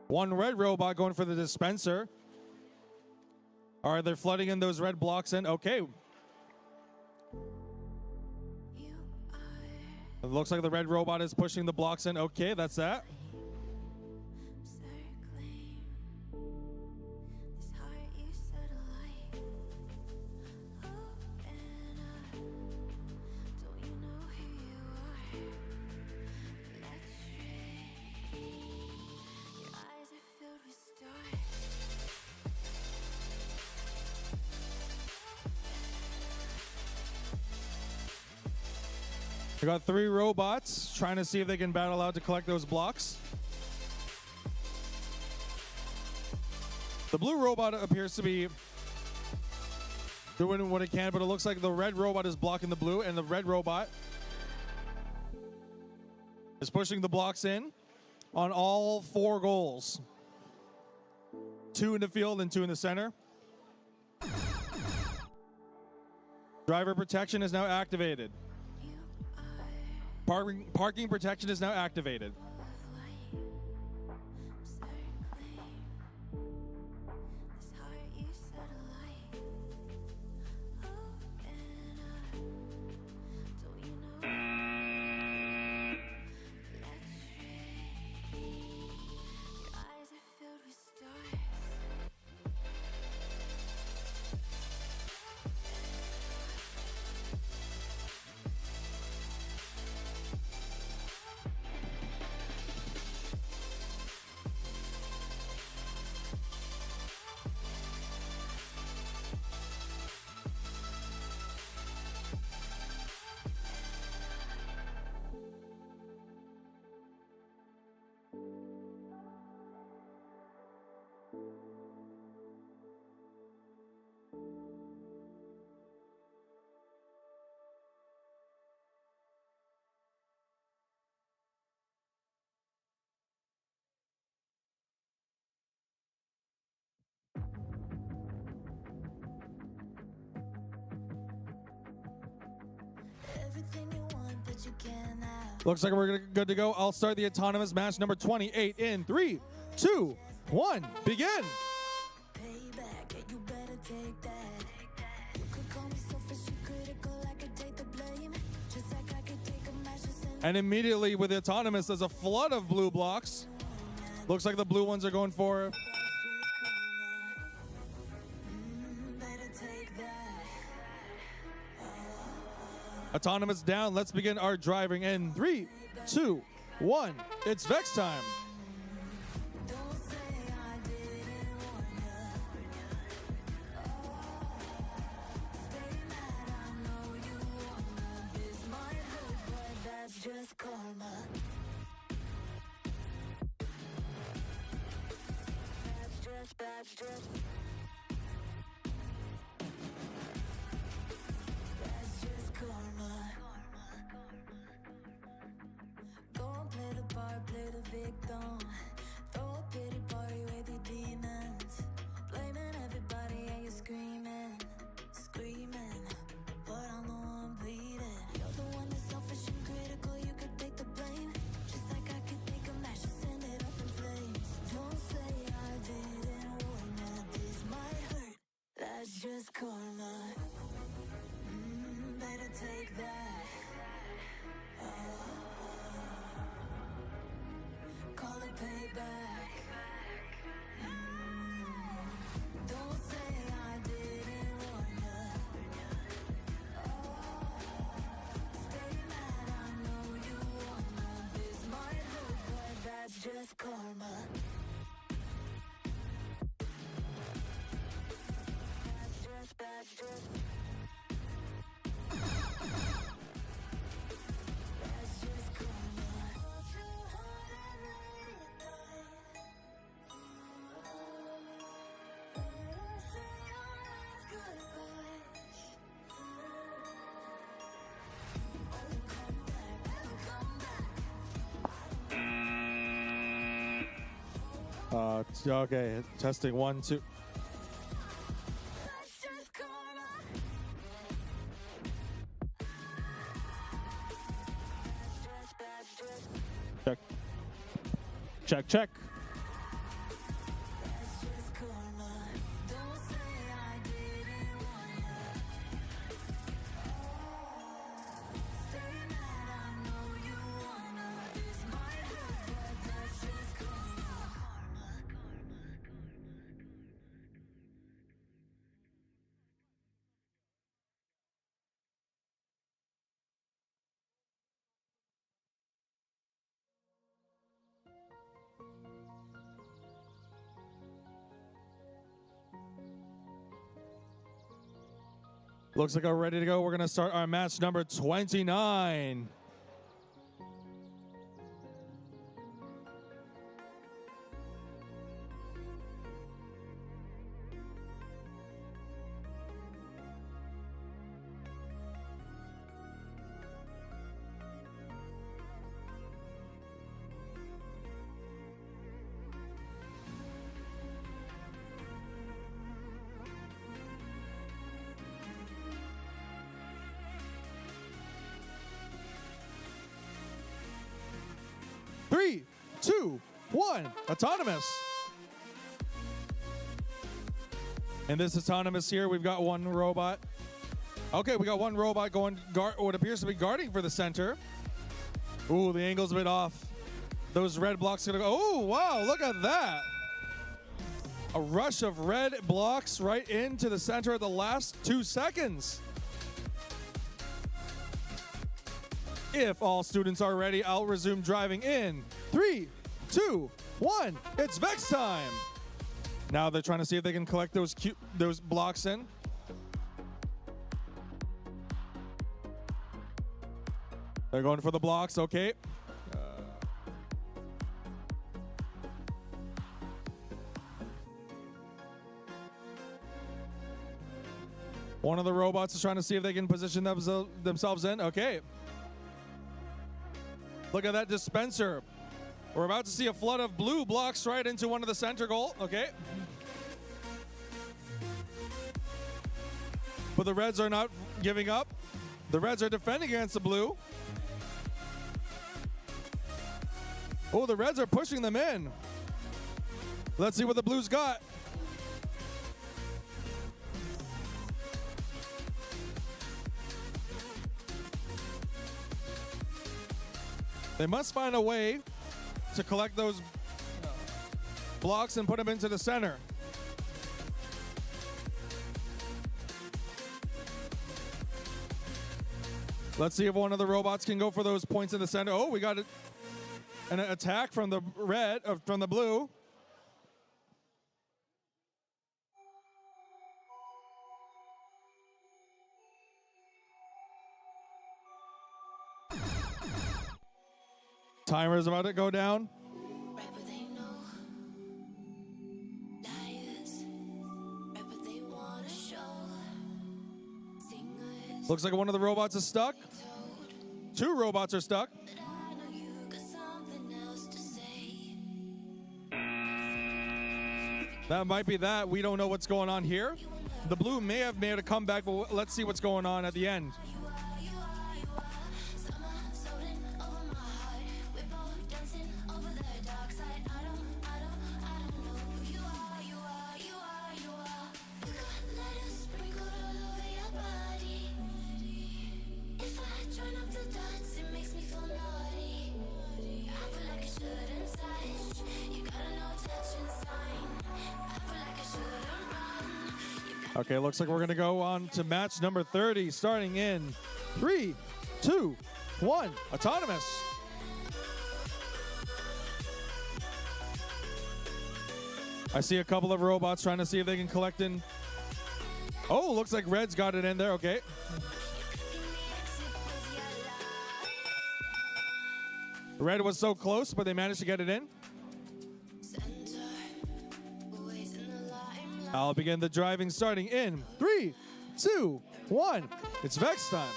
One red robot going for the dispenser. All right, they're flooding in those red blocks in. Okay. It looks like the red robot is pushing the blocks in. Okay, that's that. We got 3 robots trying to see if they can battle out to collect those blocks. The blue robot appears to be doing what it can, but it looks like the red robot is blocking the blue, and the red robot is pushing the blocks in on all 4 goals. 2 in the field and 2 in the center. Driver protection is now activated. Parking protection is now activated. everything you want, but you can't have. Looks like we're good to go. I'll start the autonomous match number 28 in 3, 2, 1, begin. Payback, yeah, you better take that. You could call me selfish and critical, I could take the blame. Just like I could take a mattress and And immediately with the autonomous, there's a flood of blue blocks. Looks like the blue ones are going for. better take that. Autonomous down. Let's begin our driving in 3, 2, 1. It's Vex time. Don't say I didn't warn ya. Stay mad, I know you wanna. This might hurt, but that's just karma. That's just karma. Go and play the part, play the victim. Throw a pity party with your demons. Blaming everybody and you're screaming, but I'm the one bleeding. You're the one that's selfish and critical, you could take the blame. Just like I could take a match and send it up in flames. Don't say I didn't warn ya, this might hurt, that's just karma. Better take that. Call it payback. Don't say I didn't warn ya. Stay mad, I know you wanna. This might hurt, but that's just karma. That's just Okay, testing 1, 2. Check. Check, check. Looks like we're ready to go. We're going to start our match number 29. Three, two, one, autonomous. In this autonomous here, we've got one robot. Okay, we got one robot going, what appears to be guarding for the center. Ooh, the angle's a bit off. Those red blocks are gonna go, oh, wow, look at that. A rush of red blocks right into the center at the last 2 seconds. If all students are ready, I'll resume driving in 3, 2, 1. It's Vex time. Now they're trying to see if they can collect those blocks in. They're going for the blocks. Okay. One of the robots is trying to see if they can position themselves in. Okay. Look at that dispenser. We're about to see a flood of blue blocks right into one of the center goal. Okay. But the reds are not giving up. The reds are defending against the blue. Oh, the reds are pushing them in. Let's see what the blues got. They must find a way to collect those blocks and put them into the center. Let's see if one of the robots can go for those points in the center. Oh, we got an attack from the red, from the blue. Timer is about to go down. Right, but they know. Liars. Right, but they wanna show. Singers. Looks like one of the robots is stuck. Two robots are stuck. But I know you got something else to say. That might be that. We don't know what's going on here. The blue may have made a comeback, but let's see what's going on at the end. You are. Summer solding over my heart. We're both dancing over the dark side. I don't know who you are. You got letters sprinkled all over your body. If I join up the dots, it makes me feel naughty. I feel like I shouldn't touch. You got a no touching sign. I feel like I shouldn't run. Okay, looks like we're going to go on to match number 30, starting in 3, 2, 1. Autonomous. I see a couple of robots trying to see if they can collect in. Oh, looks like red's got it in there. Okay. Red was so close, but they managed to get it in. I'll begin the driving starting in 3, 2, 1. It's Vex time.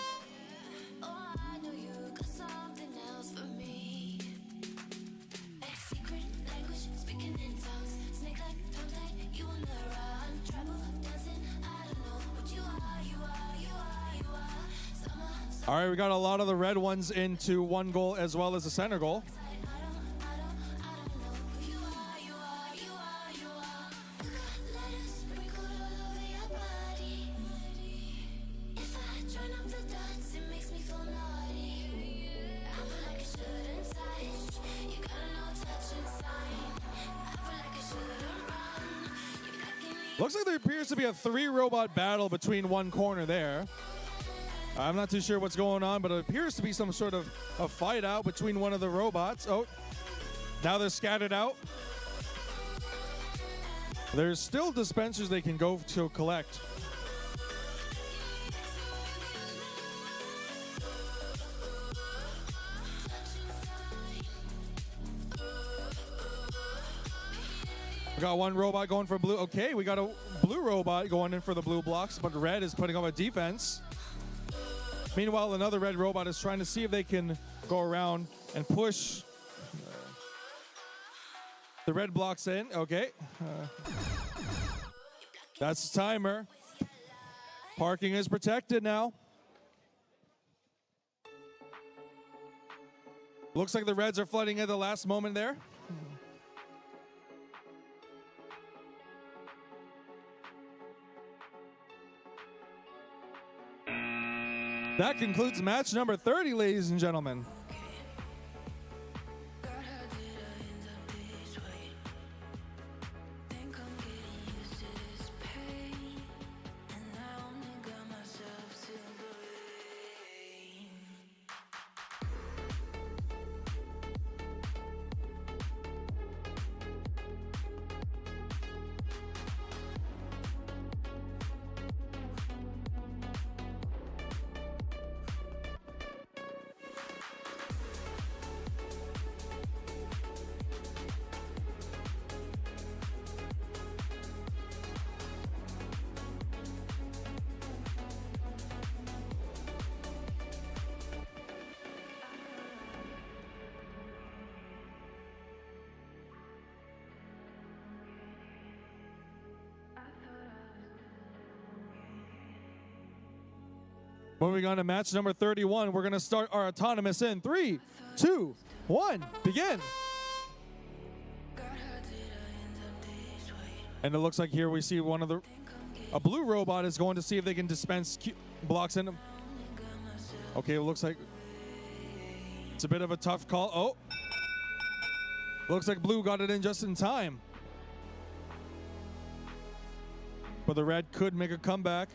Oh, I know you got something else for me. Secret language, speaking in tongues. Snake like tongue tied, you on the run. Trouble dancing, I don't know what you are. Summer, All right, we got a lot of the red ones into one goal as well as the center goal. I don't know who you are. You got letters sprinkled all over your body. If I join up the dots, it makes me feel naughty. I feel like I shouldn't touch. You got a no touching sign. I feel like I shouldn't run. You're knocking me. Looks like there appears to be a 3-robot battle between one corner there. I'm not too sure what's going on, but it appears to be some sort of a fight out between one of the robots. Oh, now they're scattered out. There's still dispensers they can go to collect. We got one robot going for blue. Okay, we got a blue robot going in for the blue blocks, but red is putting up a defense. Meanwhile, another red robot is trying to see if they can go around and push the red blocks in. Okay. That's the timer. Parking is protected now. Looks like the reds are flooding at the last moment there. That concludes match number 30, ladies and gentlemen. God, how did I end up this way? Think I'm getting used to this pain, and I only got myself to blame. Moving on to match number 31, we're going to start our autonomous in 3, 2, 1, begin. And it looks like here we see a blue robot is going to see if they can dispense blocks in them. Okay, it looks like it's a bit of a tough call. Oh, looks like blue got it in just in time. But the red could make a comeback.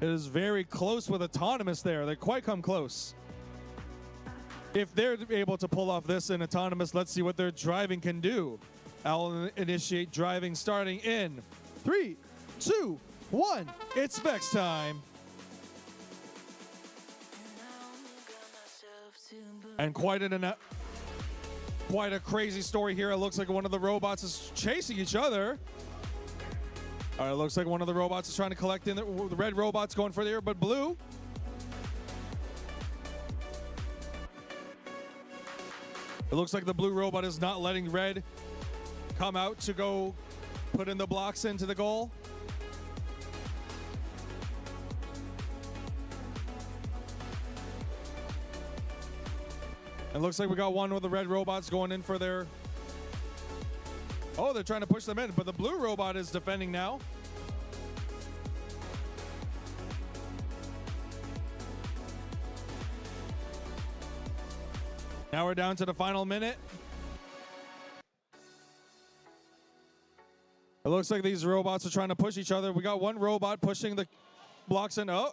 It is very close with autonomous there. They quite come close. If they're able to pull off this in autonomous, let's see what their driving can do. I'll initiate driving starting in 3, 2, 1. It's Vex time. And quite a crazy story here. It looks like one of the robots is chasing each other. All right, it looks like one of the robots is trying to collect in. The red robot's going for the air, but blue. It looks like the blue robot is not letting red come out to go put in the blocks into the goal. It looks like we got one with the red robots going in for their... Oh, they're trying to push them in, but the blue robot is defending now. Now we're down to the final minute. It looks like these robots are trying to push each other. We got one robot pushing the blocks in. Oh.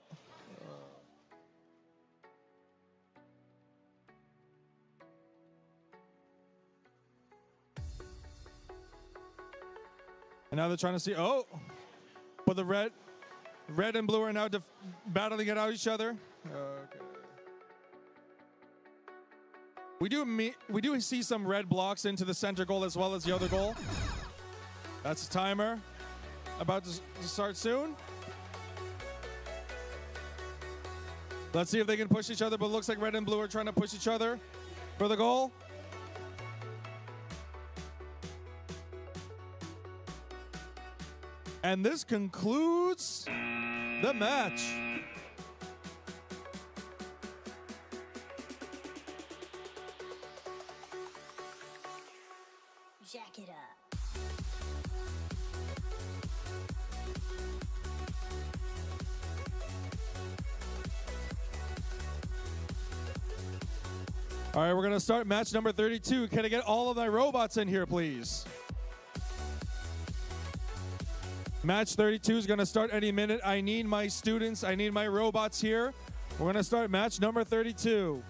And now they're trying to see, oh, but the red and blue are now battling it out each other. Okay. We do see some red blocks into the center goal as well as the other goal. That's the timer. About to start soon. Let's see if they can push each other, but it looks like red and blue are trying to push each other for the goal. And this concludes the match. Jack it up. All right, we're going to start match number 32. Can I get all of my robots in here, please? Match 32 is going to start any minute. I need my students. I need my robots here. We're going to start match number 32.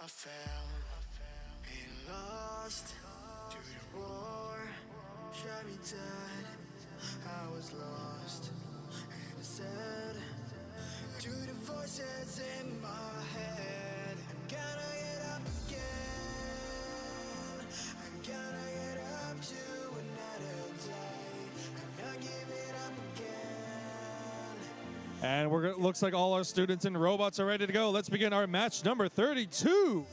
fell and lost to the war. Shot me dead. I was lost and sad to the voices in my head. I'm gonna get up again. I'm gonna get up to another day. I'm not giving up again. And looks like all our students and robots are ready to go. Let's begin our match number 32.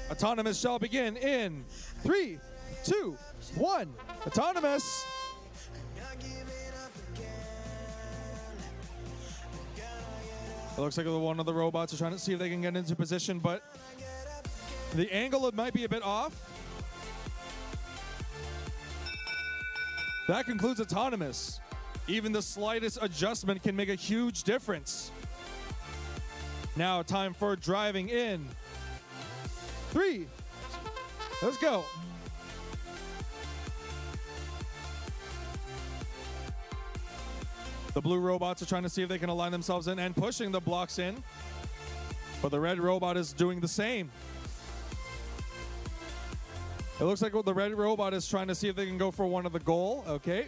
Autonomous shall begin in 3, 2, 1. Autonomous. It looks like one of the robots are trying to see if they can get into position, but the angle might be a bit off. That concludes autonomous. Even the slightest adjustment can make a huge difference. Now time for driving in 3. Let's go. The blue robots are trying to see if they can align themselves in and pushing the blocks in. But the red robot is doing the same. It looks like the red robot is trying to see if they can go for one of the goal. Okay.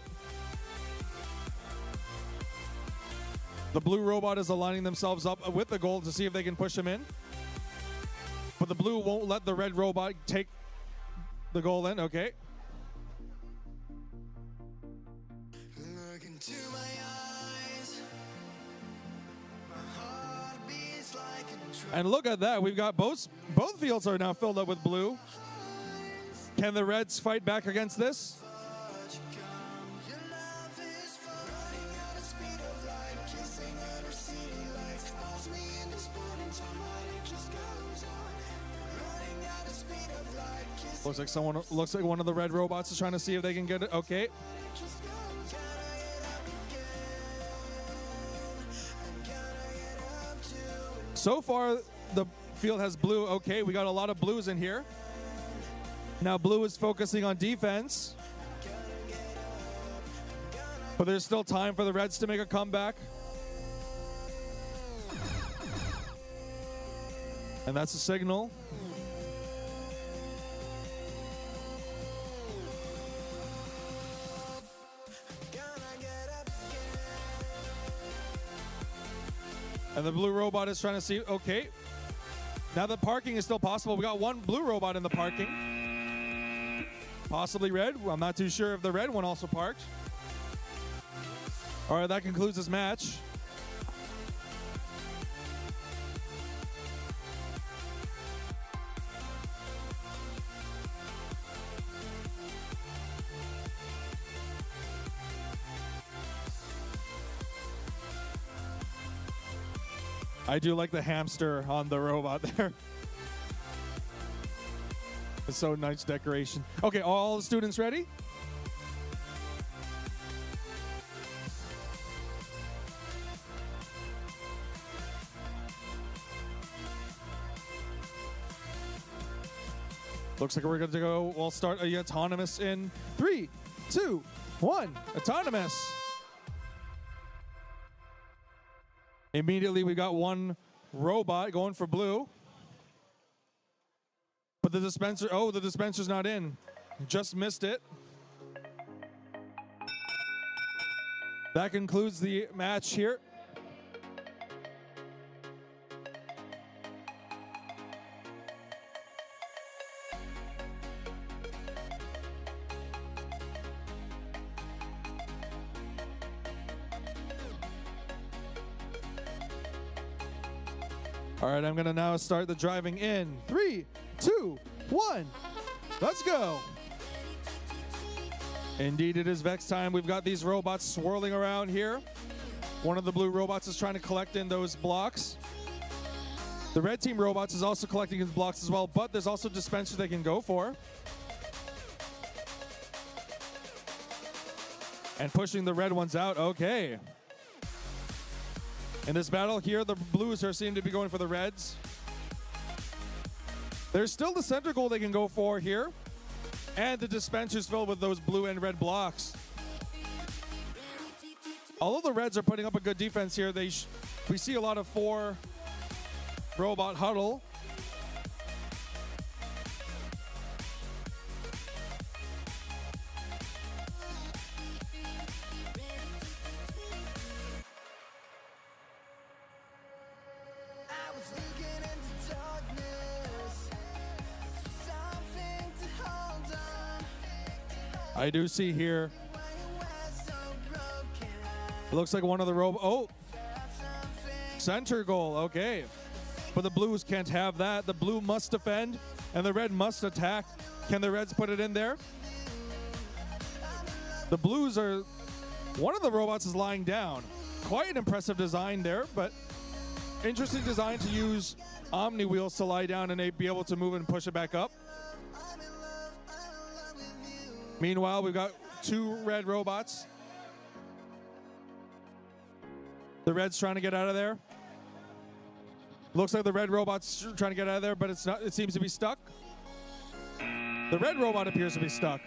The blue robot is aligning themselves up with the goal to see if they can push him in. But the blue won't let the red robot take the goal in. Okay. Look into my eyes. My heart beats like a drum. And look at that. We've got both fields are now filled up with blue. Can the reds fight back against this? Your love is fun. Running at the speed of light, kissing at receding lights. Calls me in this morning time, it just goes on. Running at the speed of light, kissing. Looks like one of the red robots is trying to see if they can get it. Okay. Just goes on. Gotta get up again. I'm gonna get up to. So far, the field has blue. Okay, we got a lot of blues in here. Now blue is focusing on defense. But there's still time for the reds to make a comeback. And that's a signal. And the blue robot is trying to see, okay. Now the parking is still possible. We got one blue robot in the parking. Possibly red. I'm not too sure if the red one also parked. All right, that concludes this match. I do like the hamster on the robot there. It's so nice decoration. Okay, all the students ready? Looks like we're good to go. We'll start a autonomous in 3, 2, 1. Autonomous. Immediately we got one robot going for blue. But the dispenser's not in. Just missed it. That concludes the match here. All right, I'm gonna now start the driving in 3, 2, 1. Let's go. Indeed, it is Vex time. We've got these robots swirling around here. One of the blue robots is trying to collect in those blocks. The red team robots is also collecting his blocks as well, but there's also dispensers they can go for. And pushing the red ones out. Okay. In this battle here, the blues seem to be going for the reds. There's still the center goal they can go for here. And the dispensers filled with those blue and red blocks. Although the reds are putting up a good defense here, we see a lot of 4 robot huddle. I do see here. It looks like one of the center goal. Okay. But the Blues can't have that. The blue must defend, and the red must attack. Can the Reds put it in there? The Blues are... One of the robots is lying down. Quite an impressive design there, but interesting design to use Omni wheels to lie down and be able to move and push it back up. Meanwhile, we've got two red robots. The Reds trying to get out of there. Looks like the red robot's trying to get out of there, but it's not. It seems to be stuck. The red robot appears to be stuck.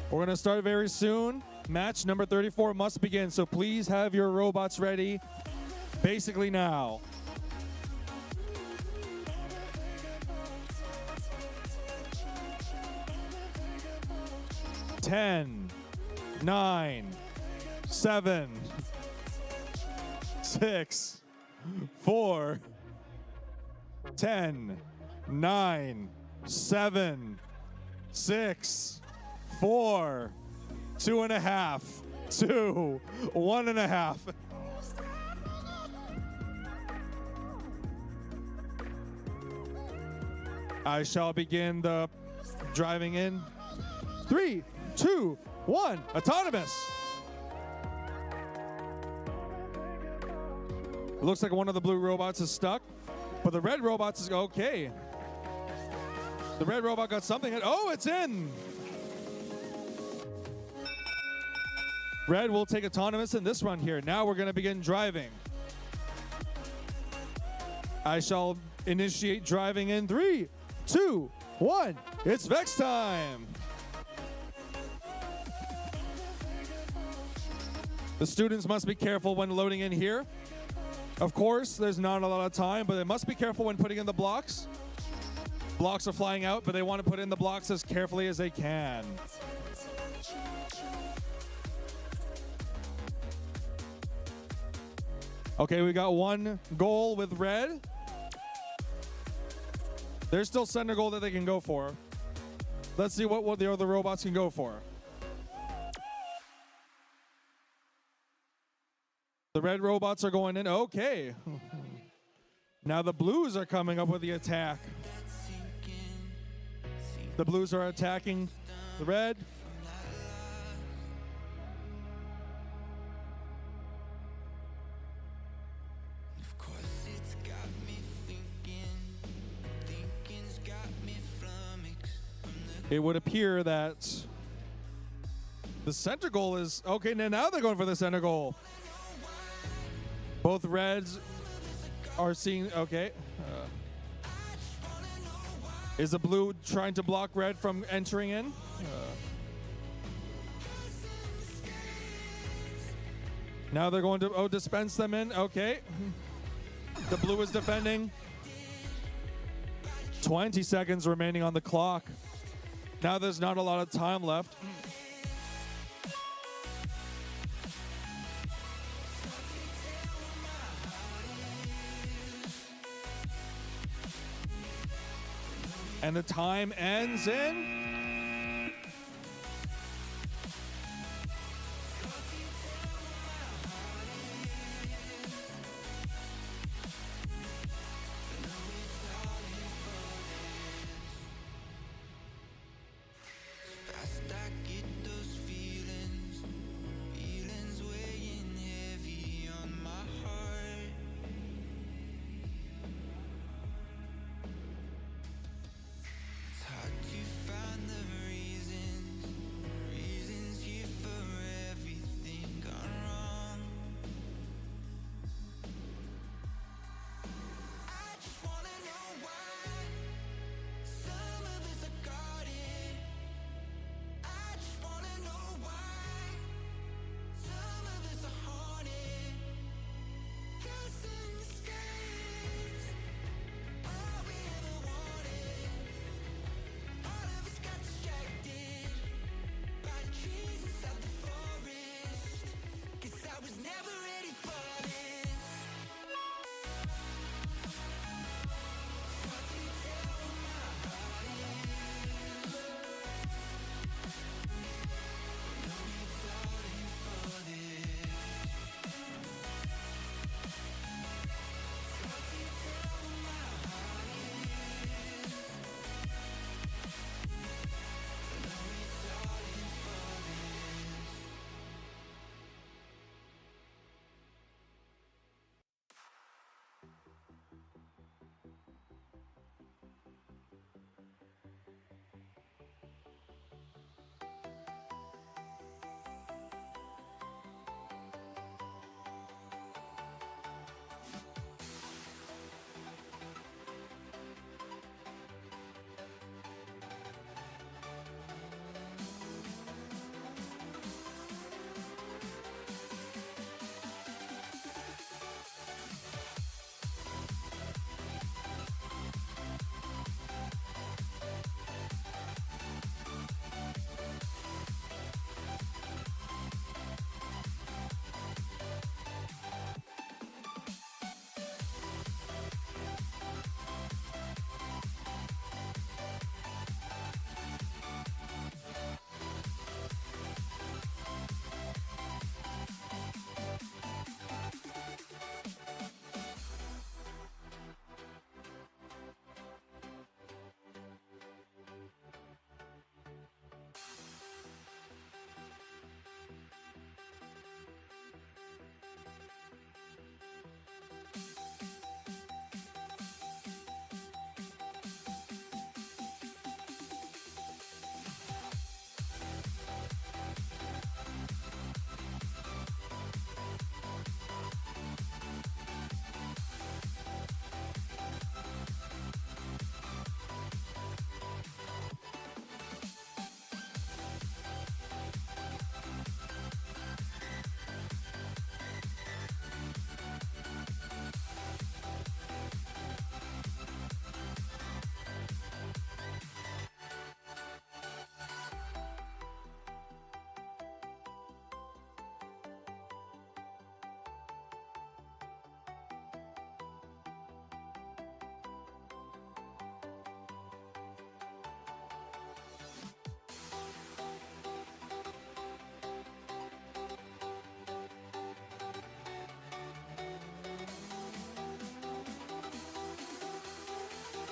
We're going to start very soon. Match number 34 must begin, so please have your robots ready basically now. Ten, 9, 7, 6, 4, 10, 9, 7, 6, 4, 2.5, 2, 1.5. I shall begin the driving in. 3, 2, 1, autonomous. It looks like one of the blue robots is stuck, but the red robots is okay. The red robot got something. Oh, it's in. Red will take autonomous in this run here. Now we're going to begin driving. I shall initiate driving in 3, 2, 1. It's Vex time. The students must be careful when loading in here. Of course, there's not a lot of time, but they must be careful when putting in the blocks. Blocks are flying out, but they want to put in the blocks as carefully as they can. Okay, we got one goal with red. There's still center goal that they can go for. Let's see what the other robots can go for. The red robots are going in. Okay. Now the blues are coming up with the attack. The blues are attacking the red. It would appear that the center goal is okay. Now they're going for the center goal. Both reds are seeing. Okay. Is the blue trying to block red from entering in? Now they're going to dispense them in. Okay. The blue is defending. 20 seconds remaining on the clock. Now there's not a lot of time left. And the time ends in Fast I get those feelings, feelings weighing heavy on my heart. It's hard to find the reasons, reasons here for everything gone wrong. I just wanna know why some of us are guarded. I just wanna know why some of us are haunted. Guessing the skies, all we ever wanted. All of us got distracted by the trees inside the forest. 'Cause I was never ready for this. What do you tell my heart is? Know you're falling for this. What do you tell my heart is? Know you're falling for this.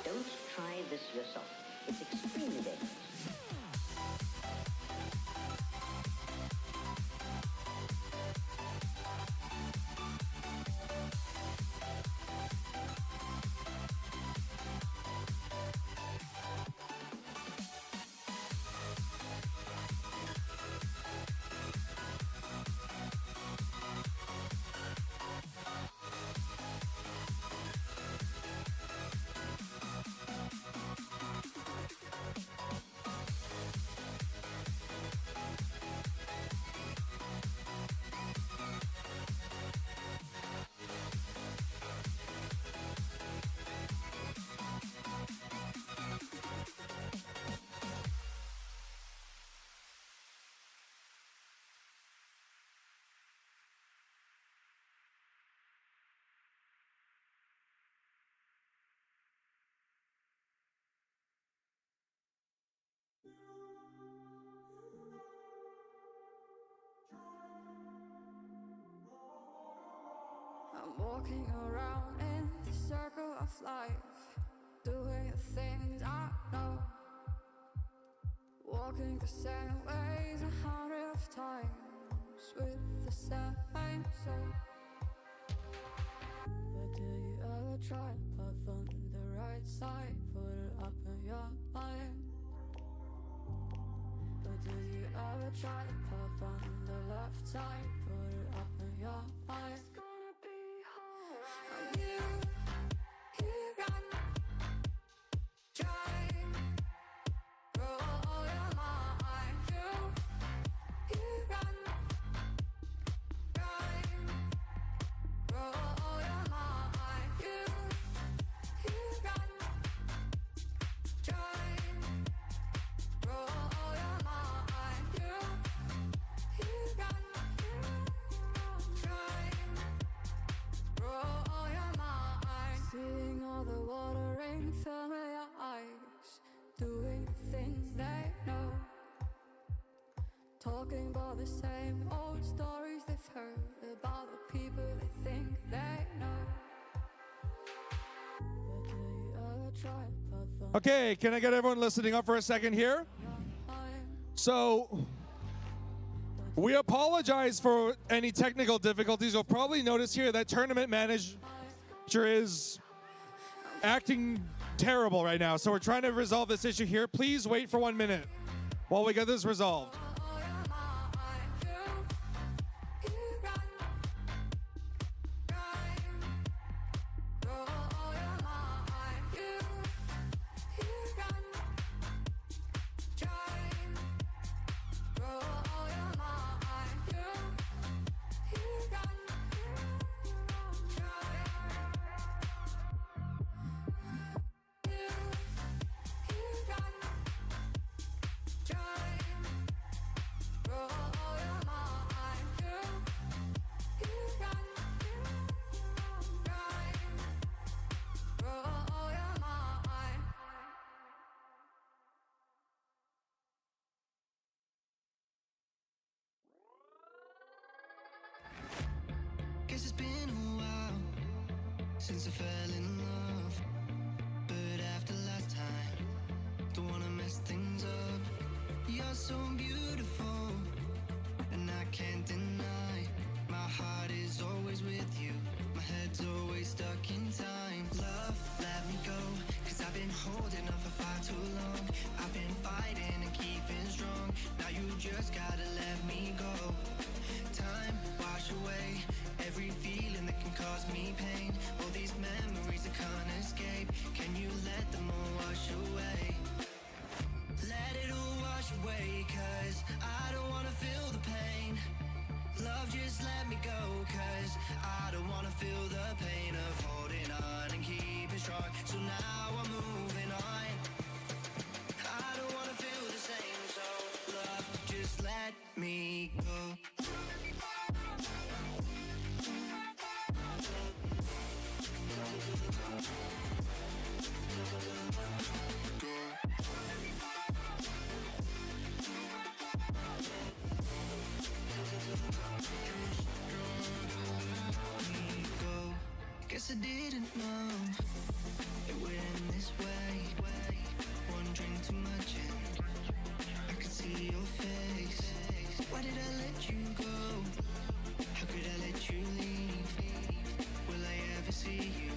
Don't try this yourself. It's extremely dangerous. I'm walking around in the circle of life, doing the things I know, walking the same ways 100 of times with the same soul. But do you ever try to path on the right side, put it up in your mind? But do you ever try to path on the left side, put it up in your mind? It's gonna be alright. You run, drive, roll your mind. You run, drive, roll your mind. You run, drive, roll your mind. You run, drive, roll your mind. Seeing all the water rain fill your eyes, doing the things they know, talking about the same old stories they've heard about the people they think they know. But do you ever try to path on Okay, can I get everyone listening up for a second here? So, we apologize for any technical difficulties. You'll probably notice here that tournament manager is acting terrible right now. So we're trying to resolve this issue here. Please wait for 1 minute while we get this resolved. Guess it's been a while since I fell in love, but after last time, don't wanna mess things up. You're so beautiful, and I can't deny. My heart is always with you, my head's always stuck in time. Love, let me go, 'cause I've been holding on for far too long. I've been fighting and keeping strong, now you just gotta let me go. Time, wash away every feeling that can cause me pain. All these memories I can't escape, can you let them all wash away? Let it all wash away, 'cause I don't wanna feel the pain. Love, just let me go, 'cause I don't wanna feel the pain of holding on and keeping strong. So now I'm moving on. I don't wanna feel the same, so love, just let me go. Guess I didn't know it would end this way. One drink too much and I could see your face. Why did I let you go? How could I let you leave? Will I ever see you?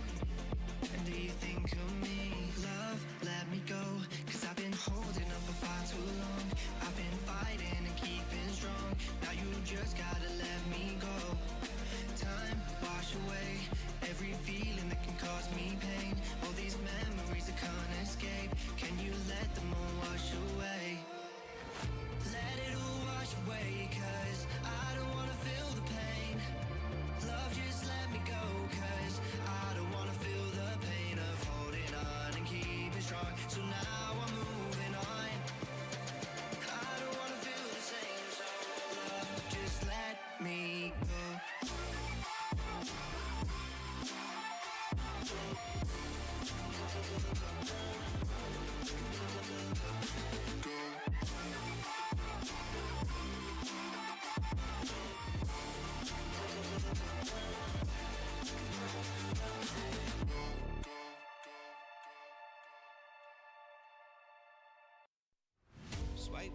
And do you think of me? Love, let me go, 'cause I've been holding up for far too long. I've been fighting and keeping strong, now you just gotta let me go. Time, wash away every feeling that can cause me pain. All these memories I can't escape, can you let them all wash away? Let it all wash away, 'cause I don't wanna feel the pain. Love, just let me go, 'cause I don't wanna feel the pain of holding on and keeping strong. So now I'm moving on. I don't wanna feel the same, so love, just let me go.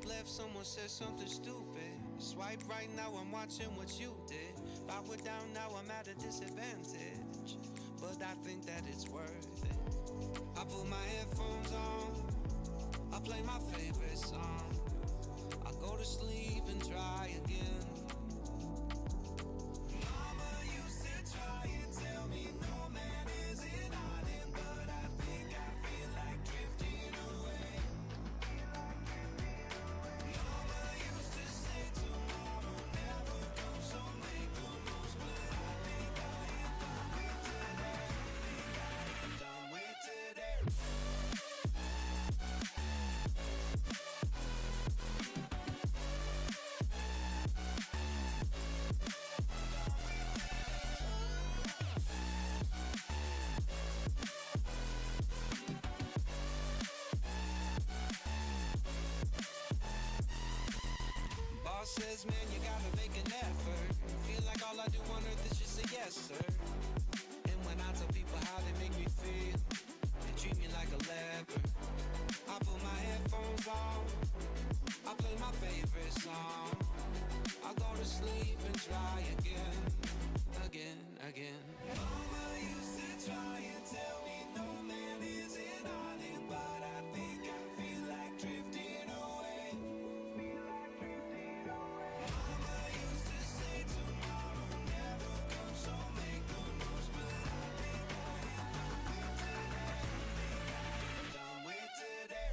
left, someone said something stupid. Swipe right, now I'm watching what you did. Backward down, now I'm at a disadvantage. But I think that it's worth it. I put my headphones on, I play my favorite song. I go to sleep and try again. Mama used to try and tell me no man is an island, but I think I feel like drifting away. Mama used to say tomorrow never comes, so make the most, but I think I am done with today. I am done with today. Boss says, man, you gotta make an effort. Feel like all I do on earth is just say yes, sir. And when I tell people how they make me feel, they treat me like a leper. I put my headphones on, I play my favorite song. I go to sleep and try again, again, again. Mama used to try and tell me no man is an island, but I think I feel like drifting away. Mama used to say tomorrow never comes, so make the most, but I think I am done with today.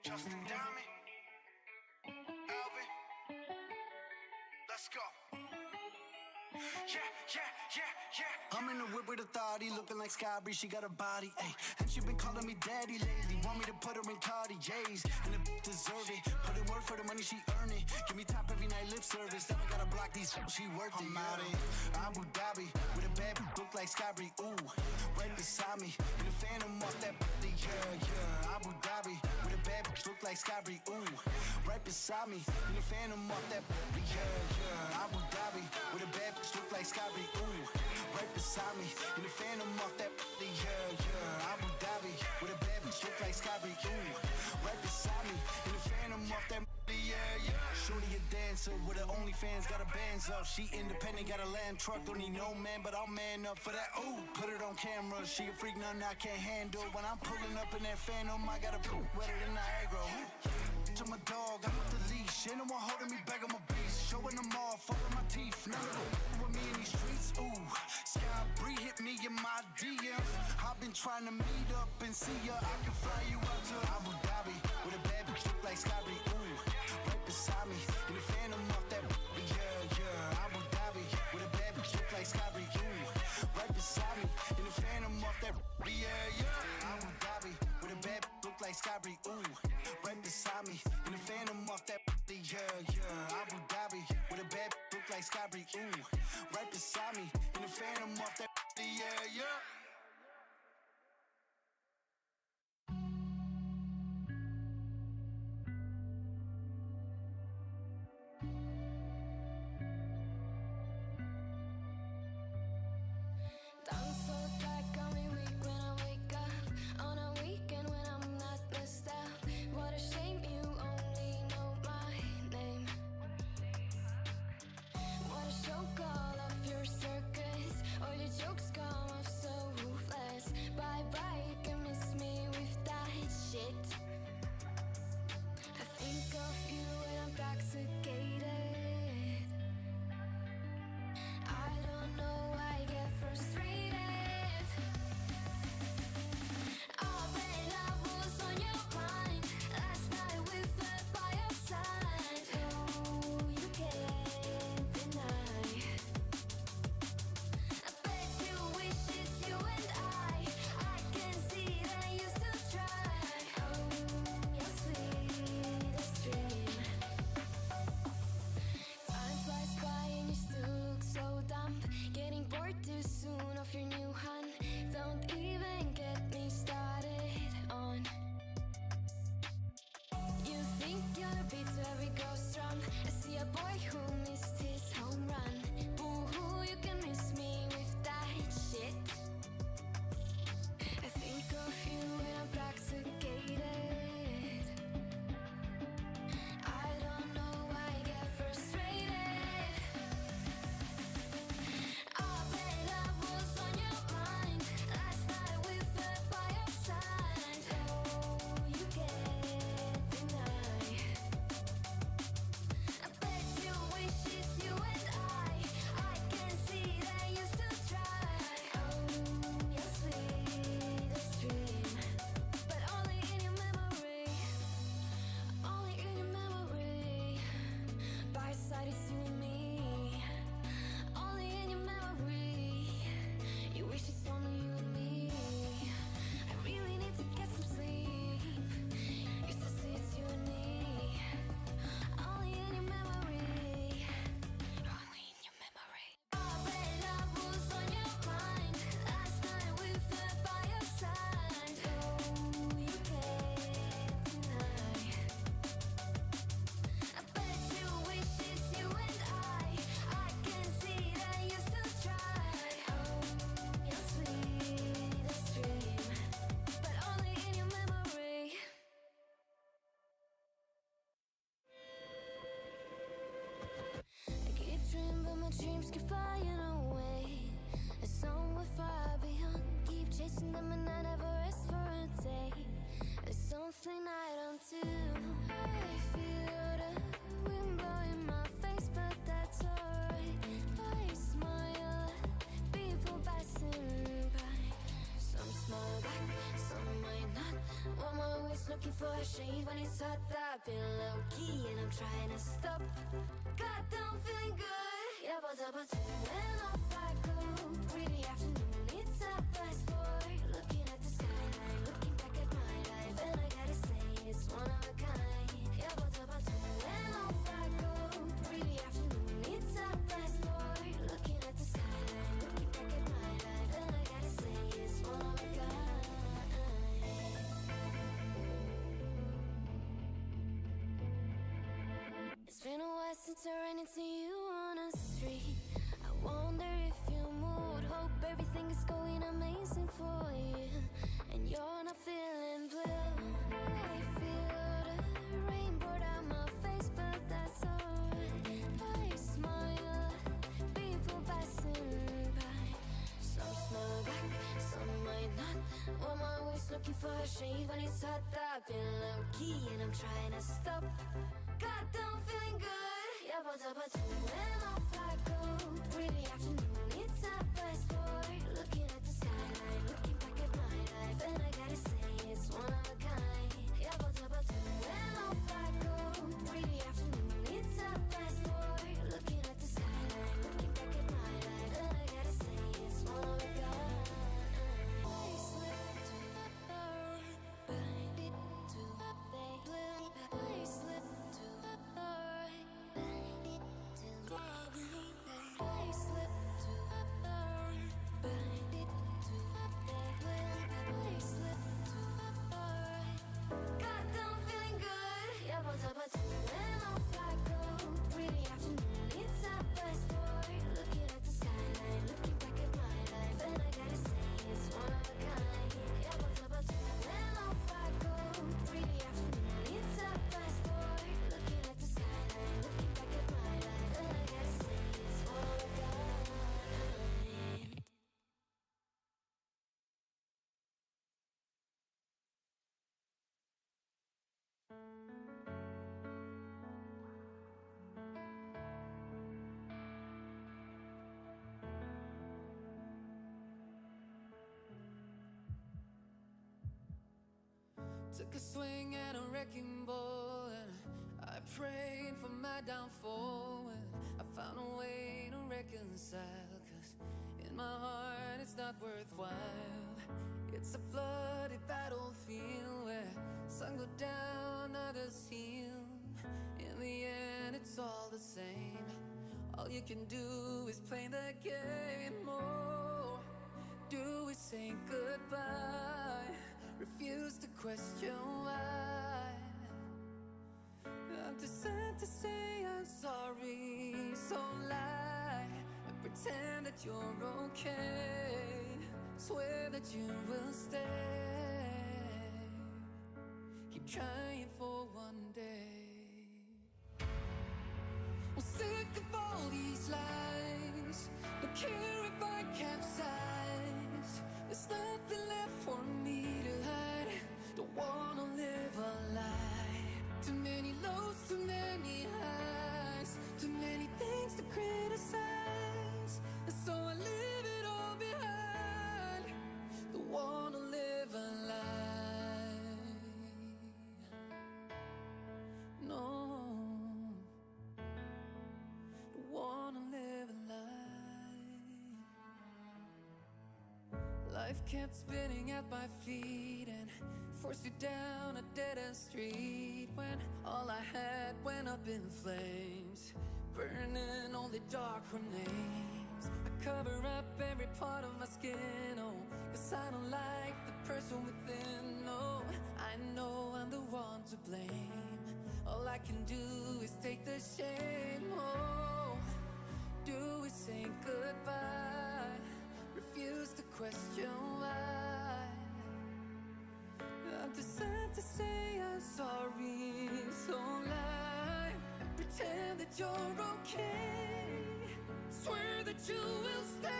Justin Dami, Alvin, let's go. I'm in the whip with a thotty, looking like Sky Bree, she got a body, ayy. And she been calling me daddy lately, want me to put her in Cartier's, and the deserve it. Put in work for the money, she earn it. Give me top every night, lip service. Never gotta block these, she worth it. I'm out in Abu Dhabi with a bad look like Sky Bree, ooh. Right beside me, in the phantom off that body, yeah. Abu Dhabi with a bad look like Sky Bree, ooh. Right beside me, in the phantom off that body, yeah. Abu Dhabi with a bad look like Sky Bree, ooh. Right beside me, in the phantom off that body, yeah. Abu Dhabi with a bad look like Sky Bree, ooh. Right beside me, in the phantom off that body, yeah. Shorty a dancer with her OnlyFans, got her bands up. She independent, got a land truck, don't need no man, but I'll man up for that. Ooh, put it on camera, she a freak, nothing I can't handle. When I'm pulling up in that phantom, I got a poop wetter than Niagara. To my dog, I'm with the leash, ain't no one holding me back, I'm a beast. Showing them all, falling my teeth, none of them with me in these streets. Ooh, Sky Bree hit me in my DMs. I've been trying to meet up and see ya. I can fly you out to Abu Dhabi with a bad bitch look like Sky Bree. Ooh, right beside me, in the phantom off that body, yeah. Abu Dhabi with a bad bitch look like Sky Bree. Ooh, right beside me, in the phantom off that body, yeah. Abu Dhabi with a bad bitch look like Sky Bree. Ooh, right beside me, in the phantom off that body, yeah. Abu Dhabi with a bad bitch look like Sky Bree. Ooh, right beside me, in the phantom off that body, yeah. I'm so tired, got me weak when I wake up. On a weekend when I'm not missed out. What a shame you only know my name. What a show call off your circus. All your jokes come off so ruthless. Bye bye, you can miss me with that shit. I think of you when I'm intoxicated. I don't know why I get frustrated. Oh, when I was on your mind last night we fell by your side. Oh, you can't deny. I bet you wish it's you and I can see that you still try. Oh, your sweetest dream. Time flies by and you still look so dumb. Getting bored too soon of your new hun. Don't even get me started on. You think you're the beat to every ghost drum. I see a boy who missed his home run. Boo-hoo, you can miss me with that shit. I think of you when I'm intoxicated. I don't know why I get frustrated. Oh, when I was on your mind last night we fell by your side. Oh, you can't deny. I bet you wish it's you and I can see that you still try. Oh, your sweetest dream. But only in your memory. Only in your memory. By your side it's you and me. Only in your memory. You wish it's only you and me. I really need to get some sleep. Used to say it's you and me. Only in your memory. Only in your memory. Oh, when I was on your mind last night we fell by your side. Oh, you can't deny. I bet you wish it's you and I can see that you still try. Oh, your sweetest dream. But only in your memory. I keep dreaming, but my dreams keep flying away. And somewhere far beyond, keep chasing them and I never rest for a day. There's something I don't do. I feel the wind blowing my face, but that's alright. I smile at people passing by. Some smile back, some might not. I'm always looking for a shade when it's hot. I've been low key and I'm trying to stop. God, I'm feeling good. 여보자보자 when off I go. Pretty afternoon, it's a fast forward. Looking at the skyline, looking back at my life, and I gotta say it's one of a kind. 여보자보자 when off I go. Pretty afternoon, it's a fast forward. Looking at the skyline, looking back at my life, and I gotta say it's one of a kind. It's been a while since I ran into you on the street. I wonder if you moved. Hope everything is going amazing for you, and you're not feeling blue. I feel the rain pour down my face, but that's alright. I smile, people passing by. Some smile back, some might not. I'm always looking for a shave when it's hot. I've been low key and I'm trying to stop. God, I'm feeling good. 여보자보자 when off I go. Pretty afternoon, it's a fast forward. Looking at the skyline, looking back at my life, and I gotta say it's one of a kind. 여보자보자 when off I go. Pretty afternoon, it's a fast forward. Looking at the skyline, looking back at my life, and I gotta say it's one of a kind. I slip to the dark, bind it to the blue. I slip to the dark, bind it to the blue. I slip to the dark, bind it to the blue. I slip to the dark. God, I'm feeling good. 여보자보자 when off I go. Pretty afternoon, it's a fast forward. Looking at the skyline, looking back at my life, and I gotta say it's one of a kind. 여보자보자 when off I go. Pretty afternoon, it's a fast forward. Looking at the skyline, looking back at my life, and I gotta say it's one of a kind. Took a swing at a wrecking ball and I prayed for my downfall, and I found a way to reconcile, 'cause in my heart it's not worthwhile. It's a bloody battlefield where some go down, others heal. In the end it's all the same. All you can do is play the game. Oh, do we say goodbye? Refuse to question why. I'm too sad to say I'm sorry, so lie and pretend that you're okay. Swear that you will stay. Keep trying for one day. I'm sick of all these lies. Don't care if I capsize. There's nothing left for me to hide. Don't wanna live a lie. Too many lows, too many highs. Too many things to criticize. And so I leave it all behind. Don't wanna live a lie. No. Don't wanna live a lie. Life kept spinning at my feet and forced you down a dead-end street, when all I had went up in flames, burning only dark remains. I cover up every part of my skin, oh, 'cause I don't like the person within. No, I know I'm the one to blame. All I can do is take the shame. Oh, do we say goodbye? Refuse to question why. I'm too sad to say I'm sorry, so lie and pretend that you're okay. Swear that you will stay.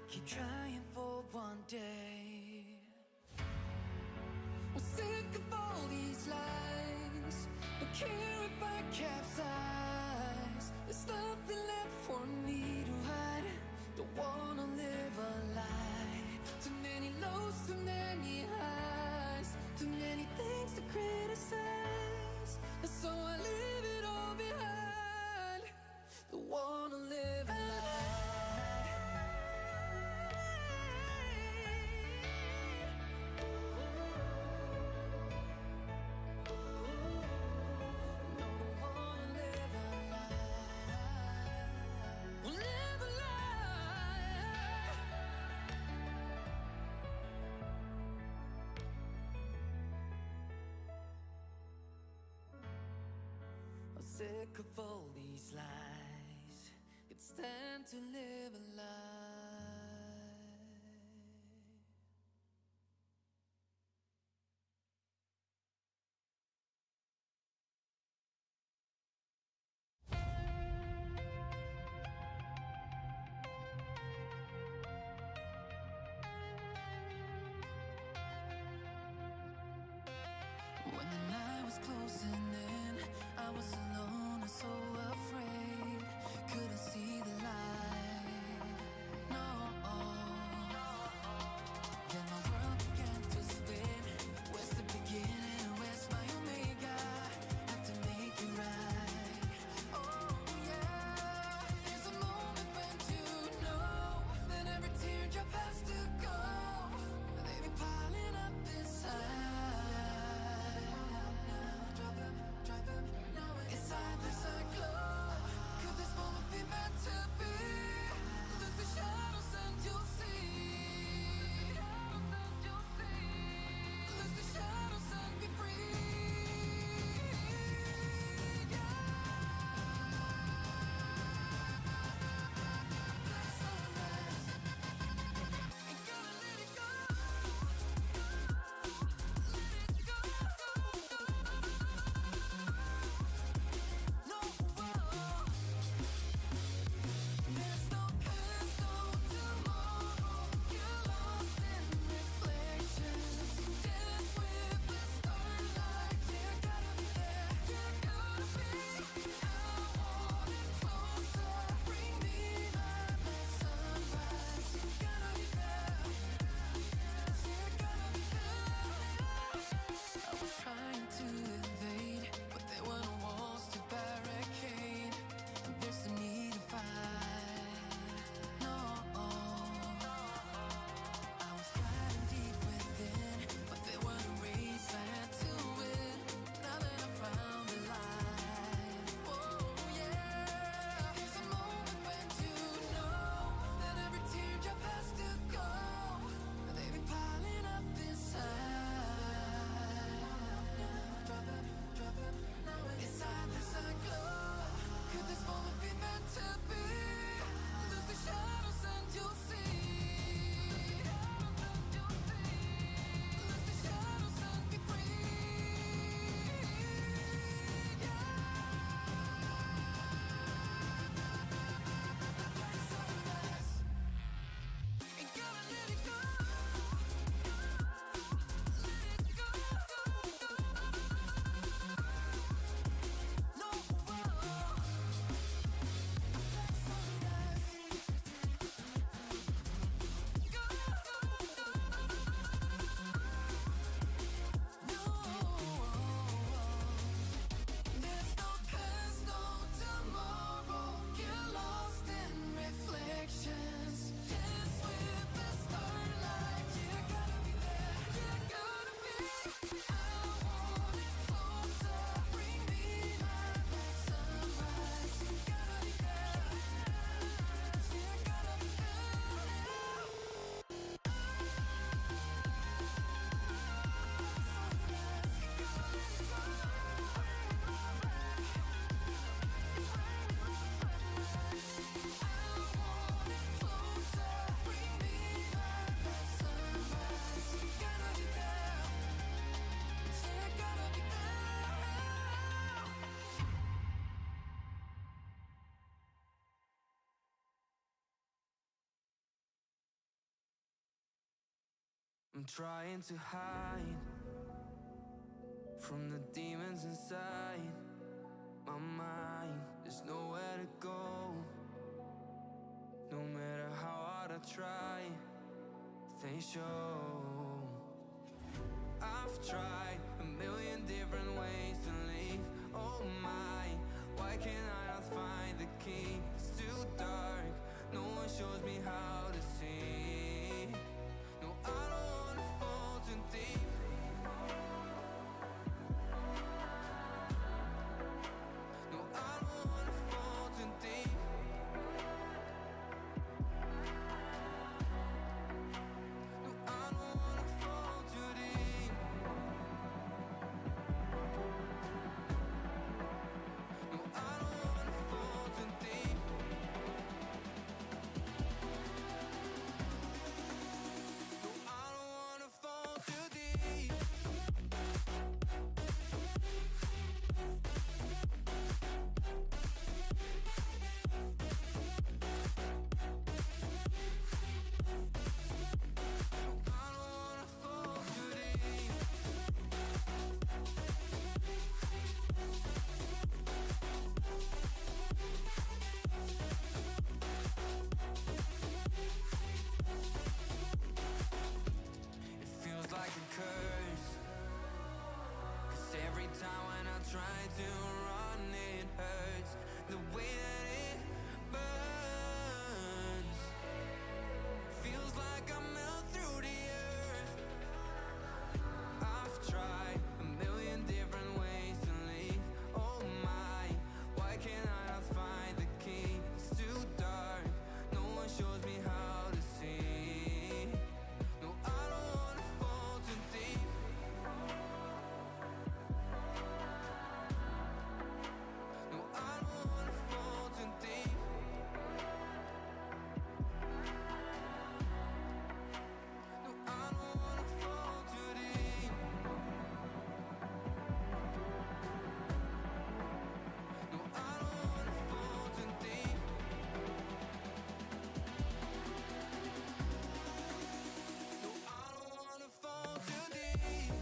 Keep trying for one day. I'm sick of all these lies. Don't care if I capsize. There's nothing left for me to hide. Don't wanna live a lie. Too many lows, too many highs. Too many things to criticize. And so I leave it all behind. sick of all these lies. Could stand to live a lie. When the night was closing in, I was alone and so afraid. Couldn't see the light, no. Then my world began to spin. Where's the beginning? Where's my omega? Have to make it right. Oh yeah, there's a moment when you know that every teardrop has to go. They be piling up inside. Inside there's a glow. Could this moment be meant to be? Lose the shadows and you'll see. Lose the shadows and be free. Black sunrise. Ain't gonna let it go. Let it go. No, there's no past, no tomorrow. You're lost in reflections. Dance with the starlight. You gotta be there. You gotta be. I want it closer. Bring me my next sunrise. You gotta be there. You gotta be there. I was trying to invade, but there were no walls to barricade. There's no need to fight. No, I was driving deep within, but there were no race I had to win. Now that I found the light, oh yeah, there's a moment when you know that every teardrop has to go. They be piling up inside. Inside there's a glow. Could this moment be meant to be? Lose the shadows and you'll see. Lose the shadows and be free. Black sunrise. Ain't gonna let it go. Let it go. No, black sunrise. There's no past, no tomorrow. Get lost in reflections. Dance with the starlight. You gotta be there. You gotta be. I want it closer. Bring me my next sunrise. You gotta be there. You gotta be I'm trying to hide from the demons inside my mind. There's nowhere to go. No matter how hard I try, they show. I've tried a million different ways to leave. Oh my, why can't I not find the key? It's too dark, no one shows me how to see. No, I don't wanna fall too deep. No, I don't wanna fall too deep. No, I don't wanna fall too deep. No, I try to run, it hurts. The way that it burns feels like I melt through the earth. I've tried a million different ways to leave. Oh my, why can't I not find the key? It's too dark, no one shows me how to see. No, I don't wanna fall too deep. No, I don't wanna fall too deep. No, I don't wanna fall too deep. No, I don't wanna fall too deep. No, I don't wanna fall too deep.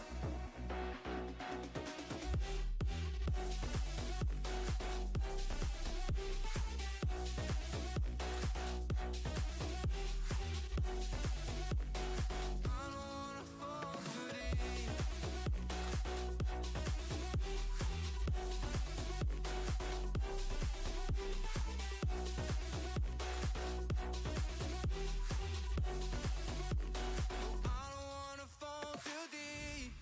I don't wanna fall too deep. I don't wanna fall too deep.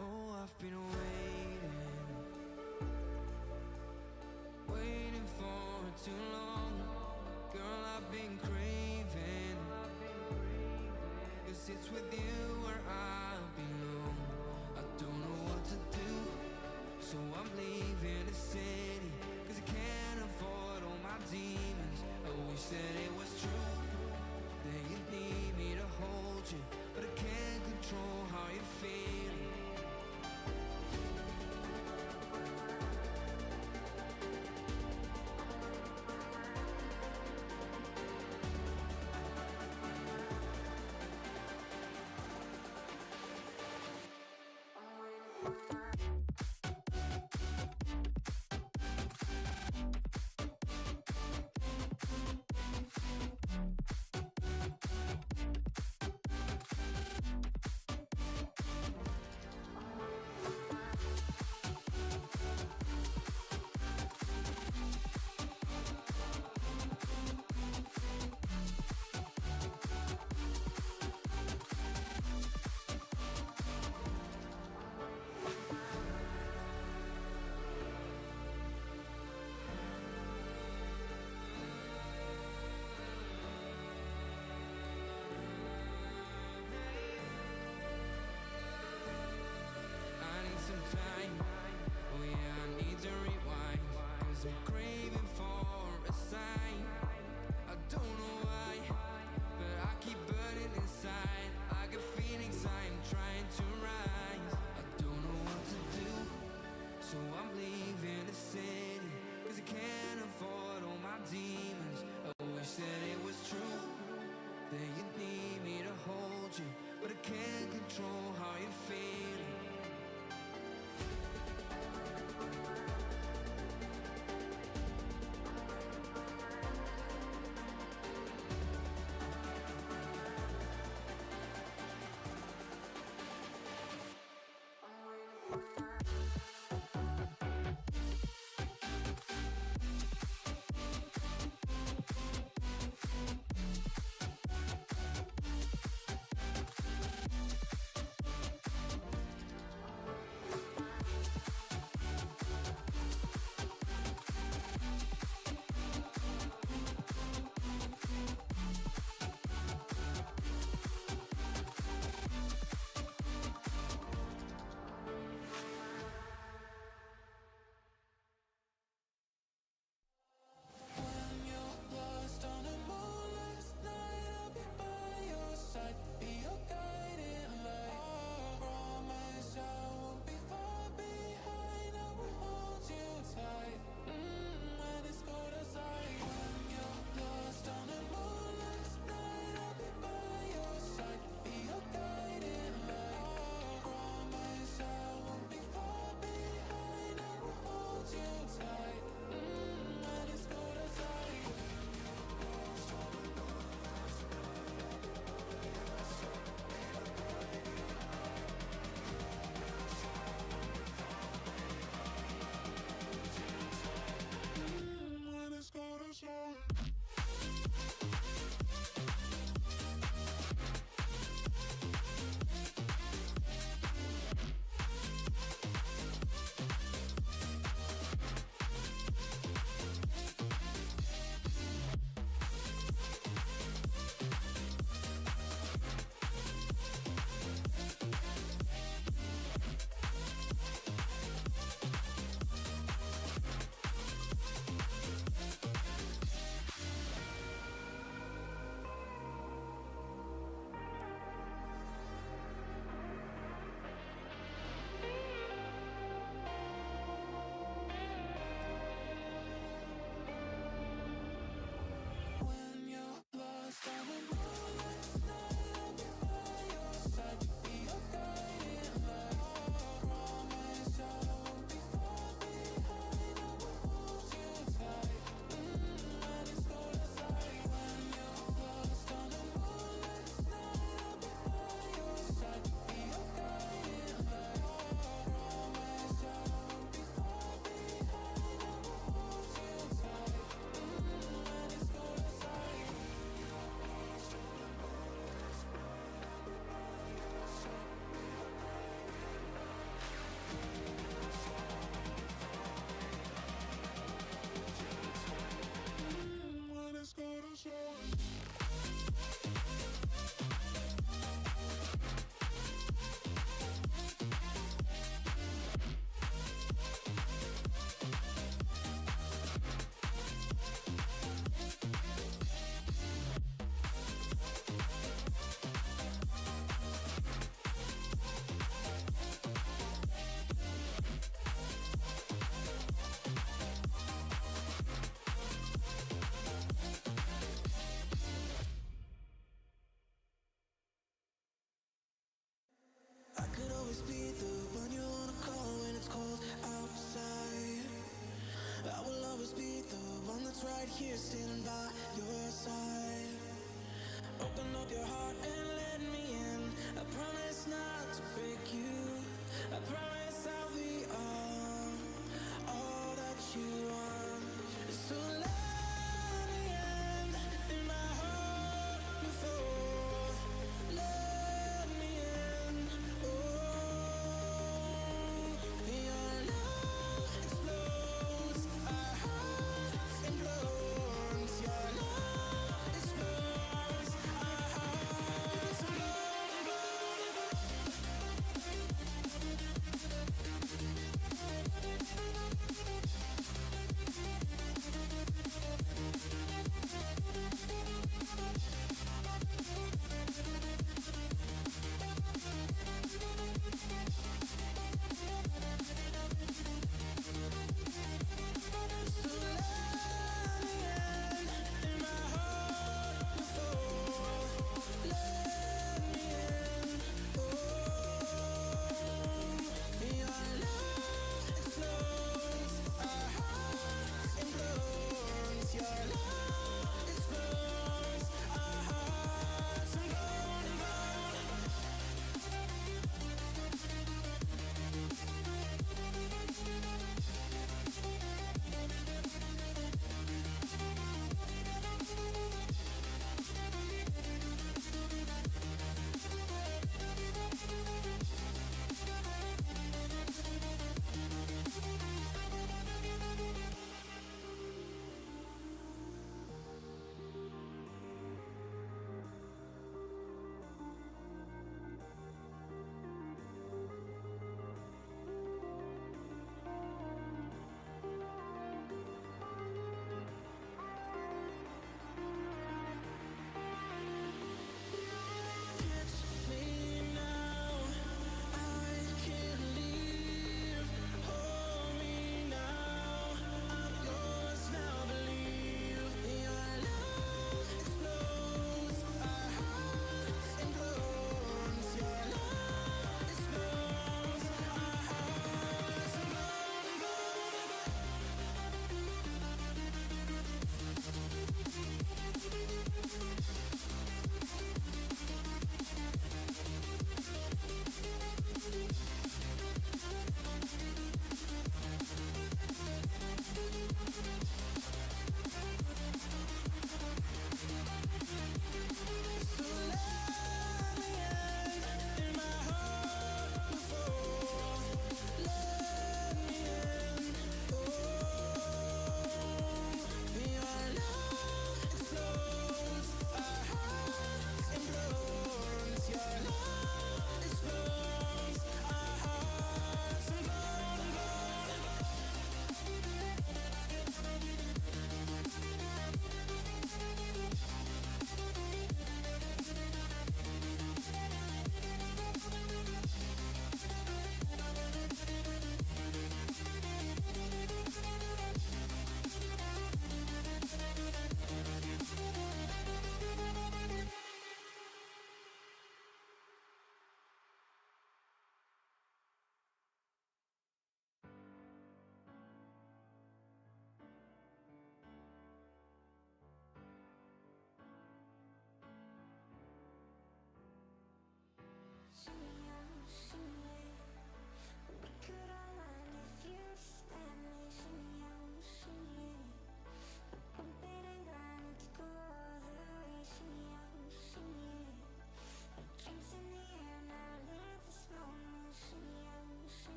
Oh, I've been waiting for too long. Girl, I've been craving, 'cause it's with you where I belong. I don't know what to do, so I'm leaving the city, 'cause I can't afford all my demons. I wish that it was true, that you need me to hold you, but I can't control how you're feeling.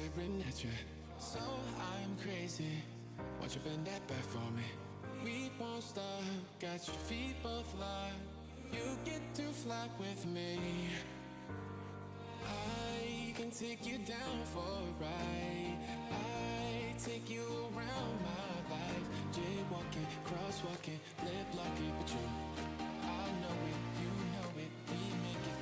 staring at you. So I'm crazy. Won't you bend that back for me? We won't stop. Got your feet both locked. You get to fly with me. I can take you down for a ride. I take you around my life. Jaywalking, crosswalking, lip locking, but you, I know it, you know it, we make it.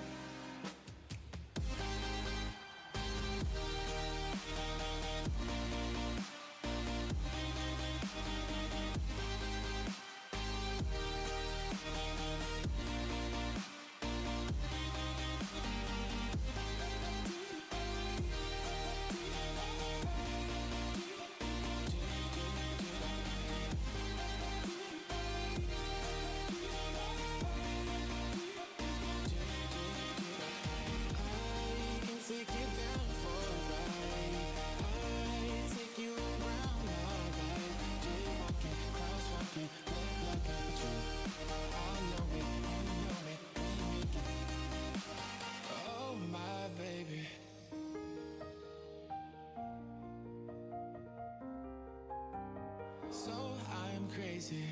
So I'm crazy.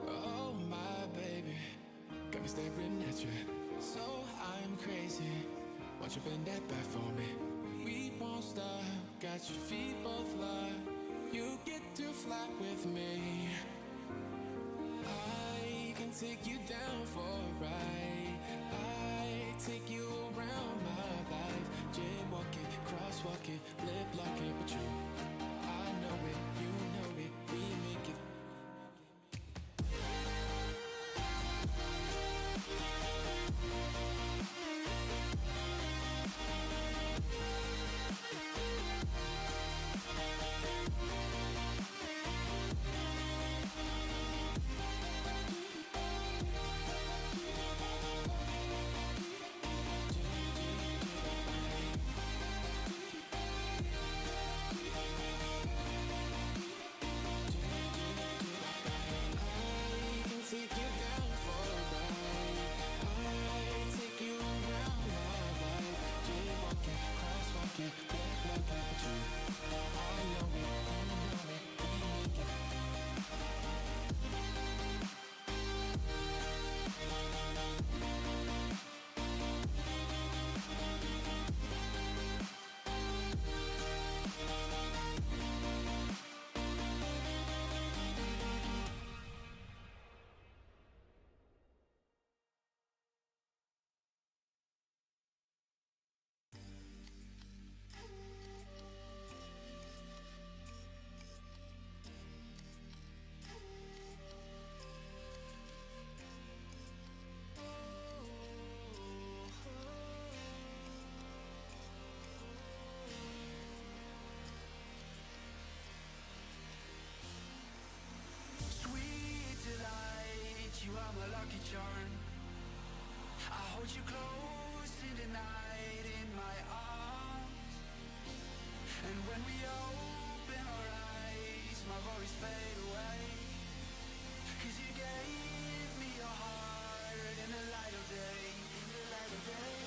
Oh my baby, got me staring at you. So I'm crazy. Won't you bend that back for me? We won't stop. Got your feet both locked. You get to fly with me. I can take you down for a ride. I take you around my life. Jaywalking, crosswalking, lip locking, but you, I know it, you know it, we make it. Sweet delight, you are my lucky charm. I hold you close in the night in my arms. And when we open our eyes, my worries fade away. 'Cause you gave me your heart in the light of day, in the light of day.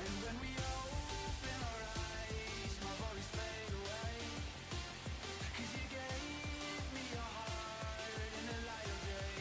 And when we open our eyes, my worries fade away. 'Cause you gave me your heart in the light of day.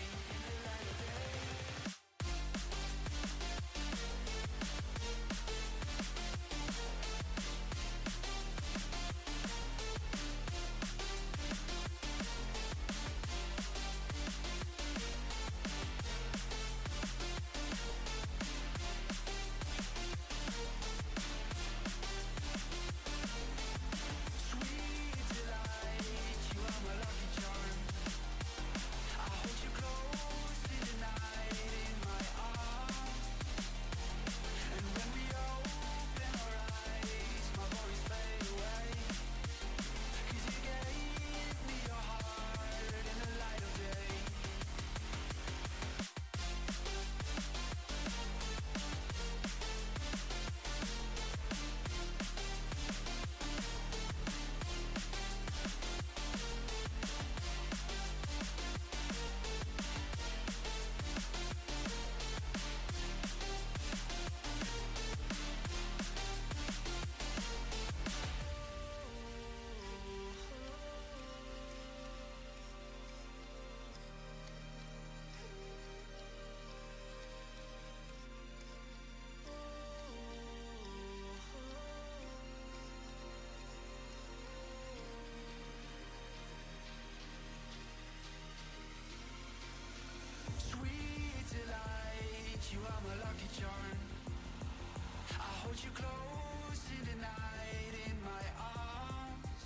you close in the night in my arms.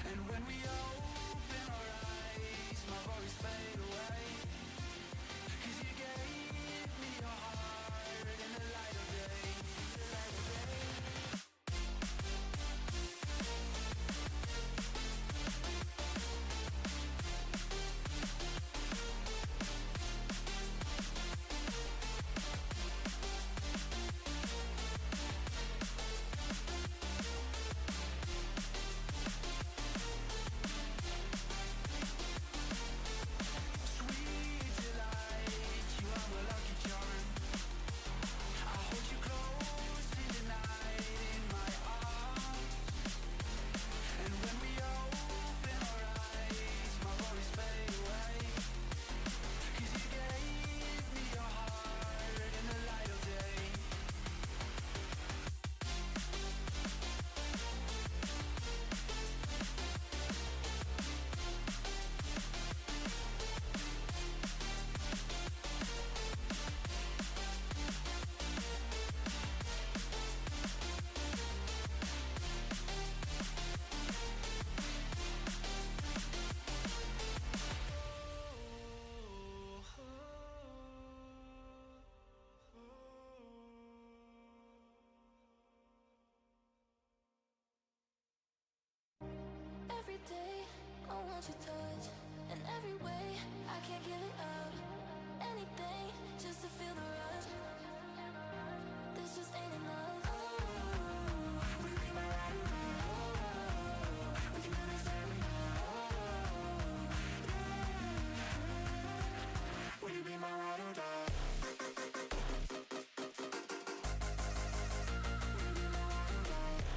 And when we open our eyes, my worries fade away. 'Cause you gave me your heart in the light of day, the light of day. Sweet delight, you are my lucky charm. I hold you close in the night in my arms. And when we open our eyes, my worries fade away. 'Cause you gave me your heart in the light of day. Every day, I want your touch. In every way, I can't give it up. Anything, just to feel the rush. This just ain't enough. Oh, will you be my ride or die? Oh, we can do this every night. Oh, yeah. Will you be my ride or die? Will you be my ride or die?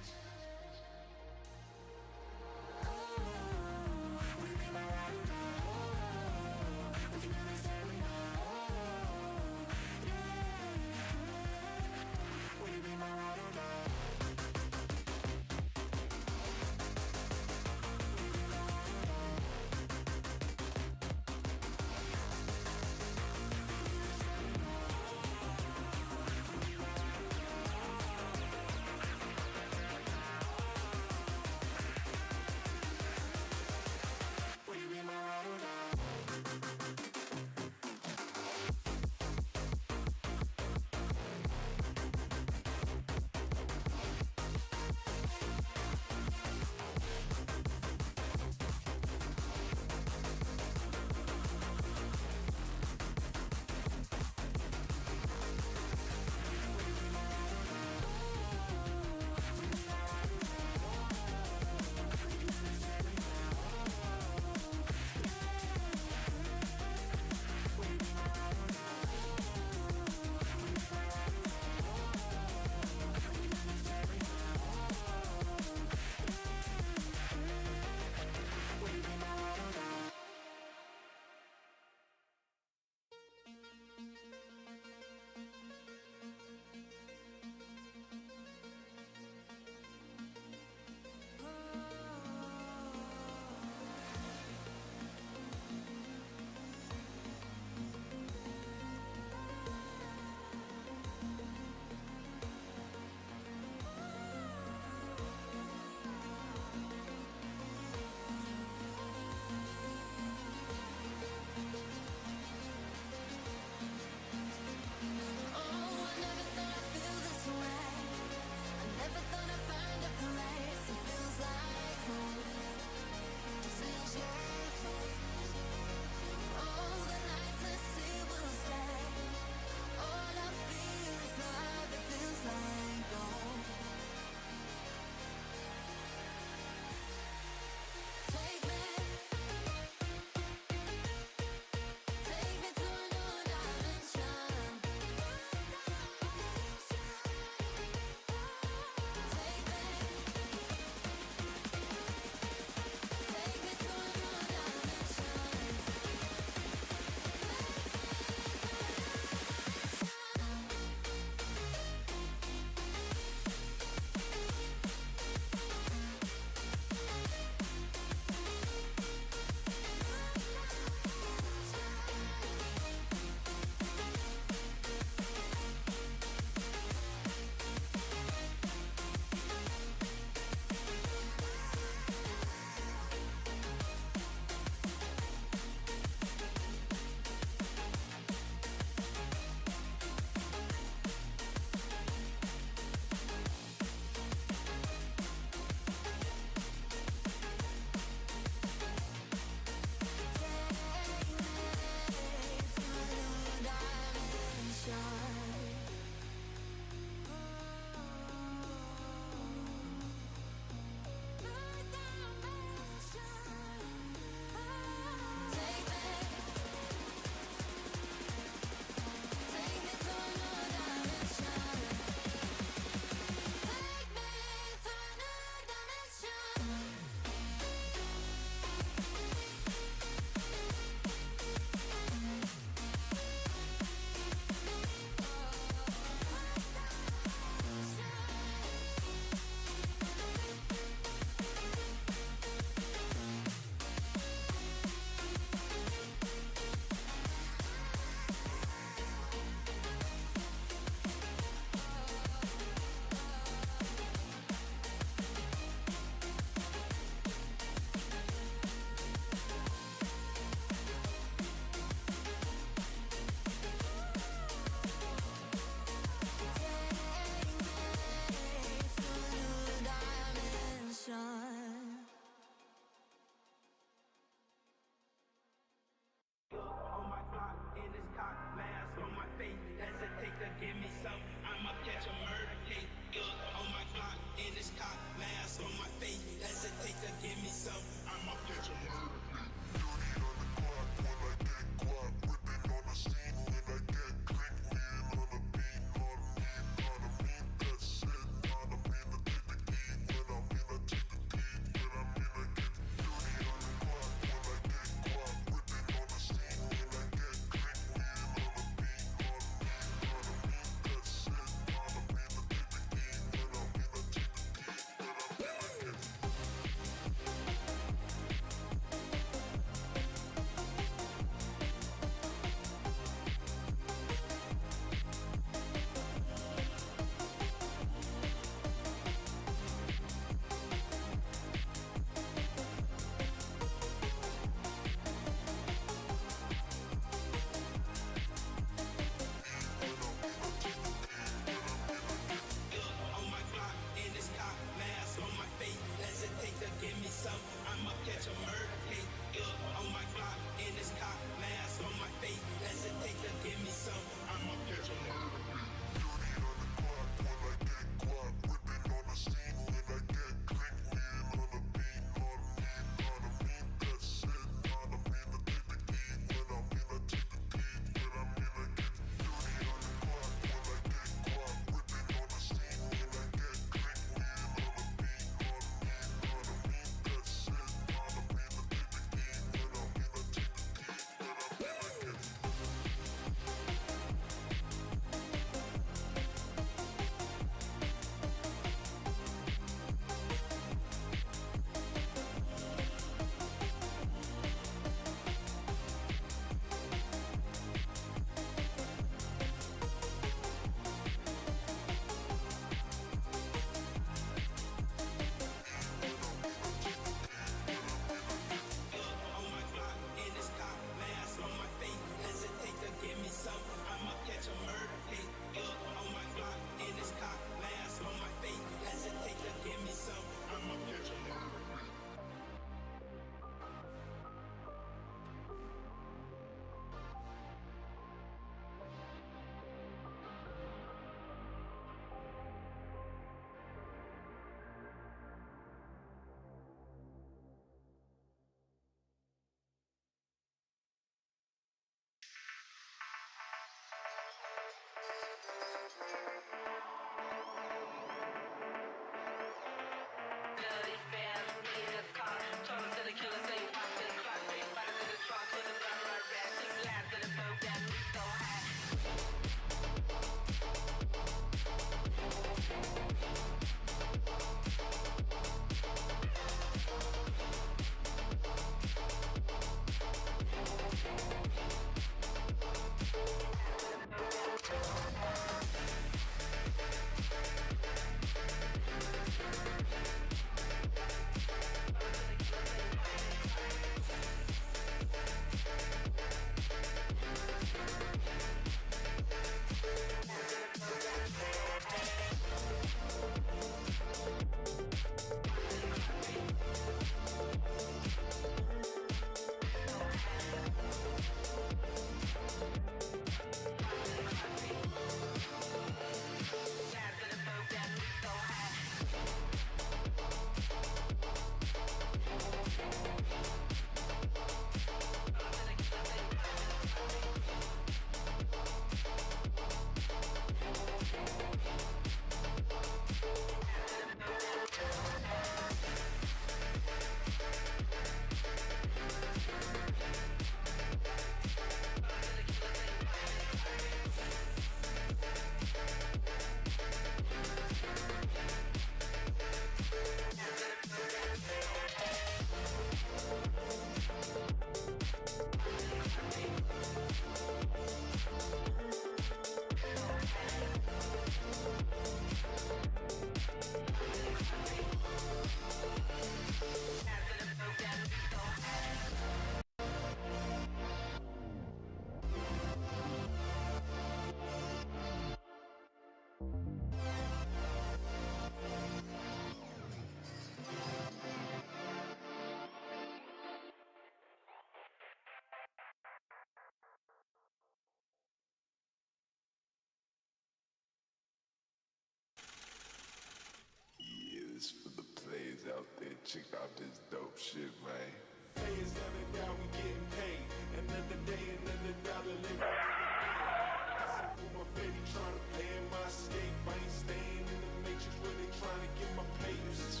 check out this dope shit, man. Pay is never down, we getting paid. Another day, another dollar living. Hustle for my baby, trying to play in my escape. I ain't staying in the matrix where they trying to get my papers.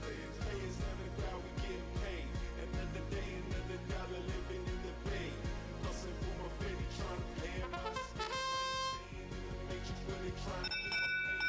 Pay is never down, we getting paid. Another day, another dollar living in the bay. Hustle for my baby, trying to play in my escape. I ain't staying in the matrix where they trying to get my papers.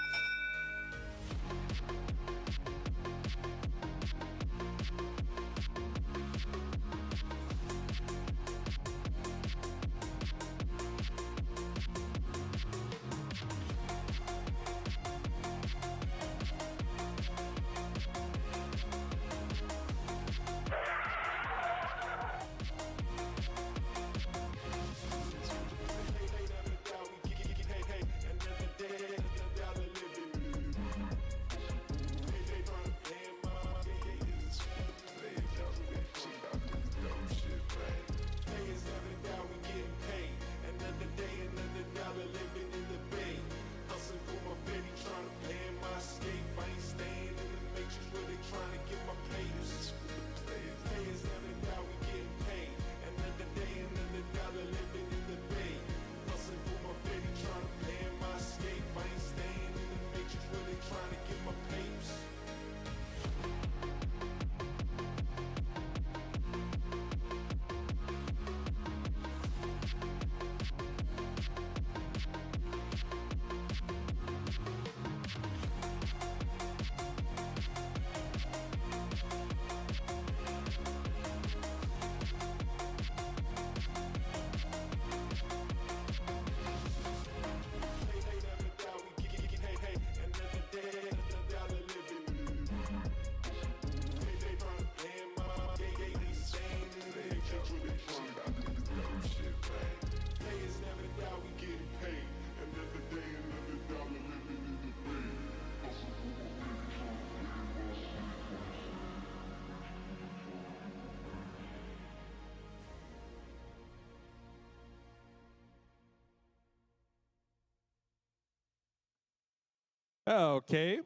Okay.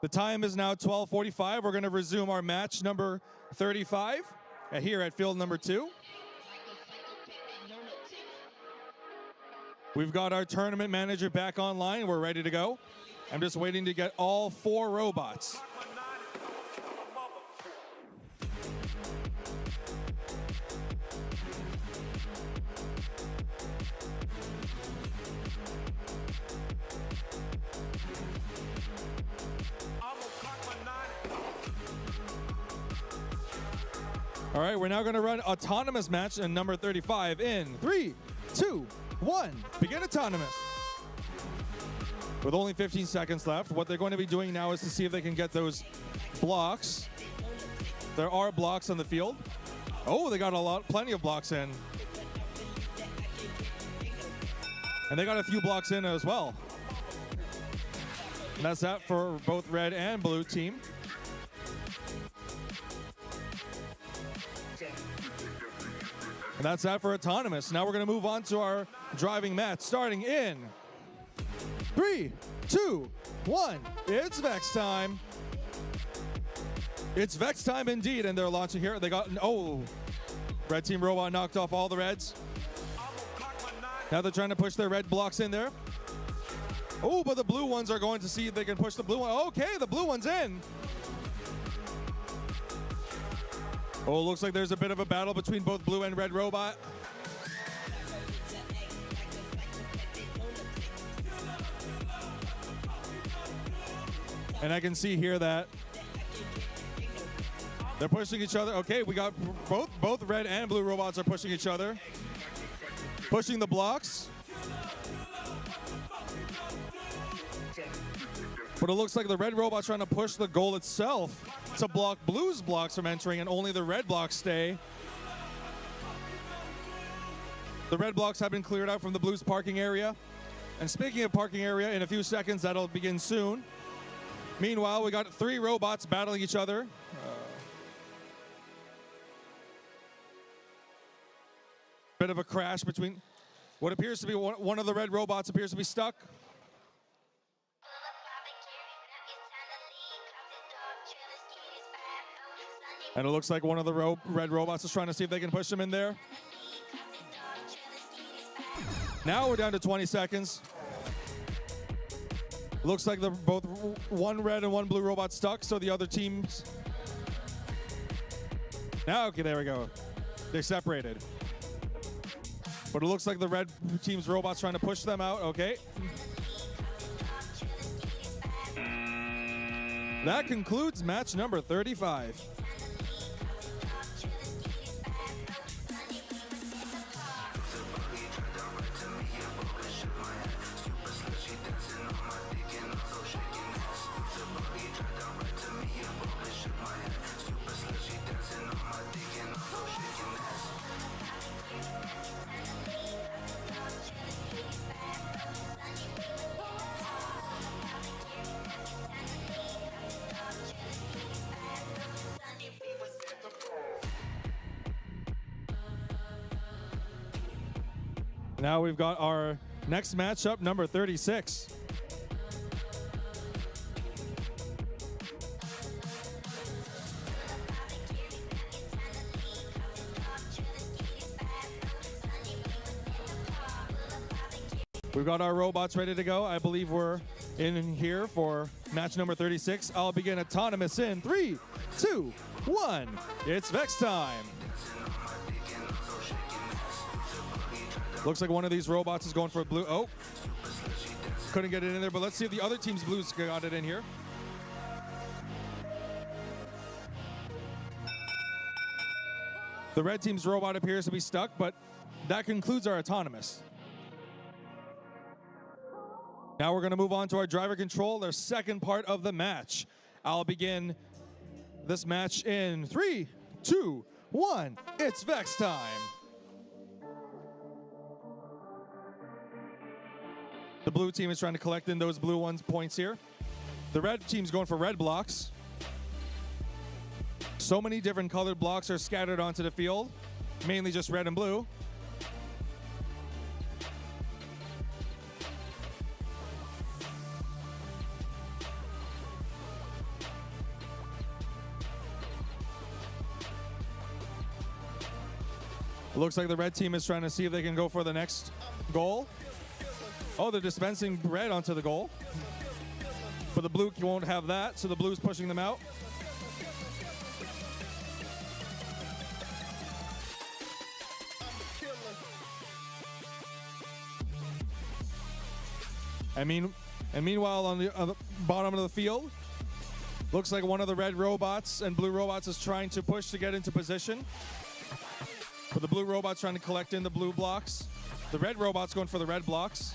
The time is now 12:45. We're going to resume our match number 35 here at field number 2. We've got our tournament manager back online. We're ready to go. I'm just waiting to get all 4 robots. All right, we're now going to run autonomous match in number 35 in 3, 2, 1. Begin autonomous. With only 15 seconds left, what they're going to be doing now is to see if they can get those blocks. There are blocks on the field. Oh, they got plenty of blocks in. And they got a few blocks in as well. And that's that for both red and blue team. And that's that for autonomous. Now we're going to move on to our driving match, starting in 3, 2, 1. It's Vex time. It's Vex time indeed, and they're launching here. They got, red team robot knocked off all the reds. Now they're trying to push their red blocks in there. Oh, but the blue ones are going to see if they can push the blue one. Okay, the blue one's in. Oh, looks like there's a bit of a battle between both blue and red robot. And I can see here that they're pushing each other. Okay, we got both red and blue robots are pushing each other. Pushing the blocks. But it looks like the red robot's trying to push the goal itself to block blue's blocks from entering, and only the red blocks stay. The red blocks have been cleared out from the blue's parking area. And speaking of parking area, in a few seconds, that'll begin soon. Meanwhile, we got 3 robots battling each other. Bit of a crash between what appears to be one of the red robots appears to be stuck. And it looks like one of the red robots is trying to see if they can push him in there. Now we're down to 20 seconds. Looks like both one red and one blue robot stuck, so the other teams. Now, okay, there we go. They separated. But it looks like the red team's robots trying to push them out. Okay. That concludes match number 35. Now we've got our next matchup, number 36. We've got our robots ready to go. I believe we're in here for match number 36. I'll begin autonomous in 3, 2, 1. It's Vex time. Looks like one of these robots is going for a blue. Oh, couldn't get it in there, but let's see if the other team's blues got it in here. The red team's robot appears to be stuck, but that concludes our autonomous. Now we're going to move on to our driver control, their second part of the match. I'll begin this match in 3, 2, 1. It's Vex time. The blue team is trying to collect in those blue points here. The red team's going for red blocks. So many different colored blocks are scattered onto the field, mainly just red and blue. It looks like the red team is trying to see if they can go for the next goal. Oh, they're dispensing red onto the goal. But the blue won't have that, so the blue's pushing them out. And meanwhile, on the bottom of the field, looks like one of the red robots and blue robots is trying to push to get into position. But the blue robot's trying to collect in the blue blocks. The red robot's going for the red blocks.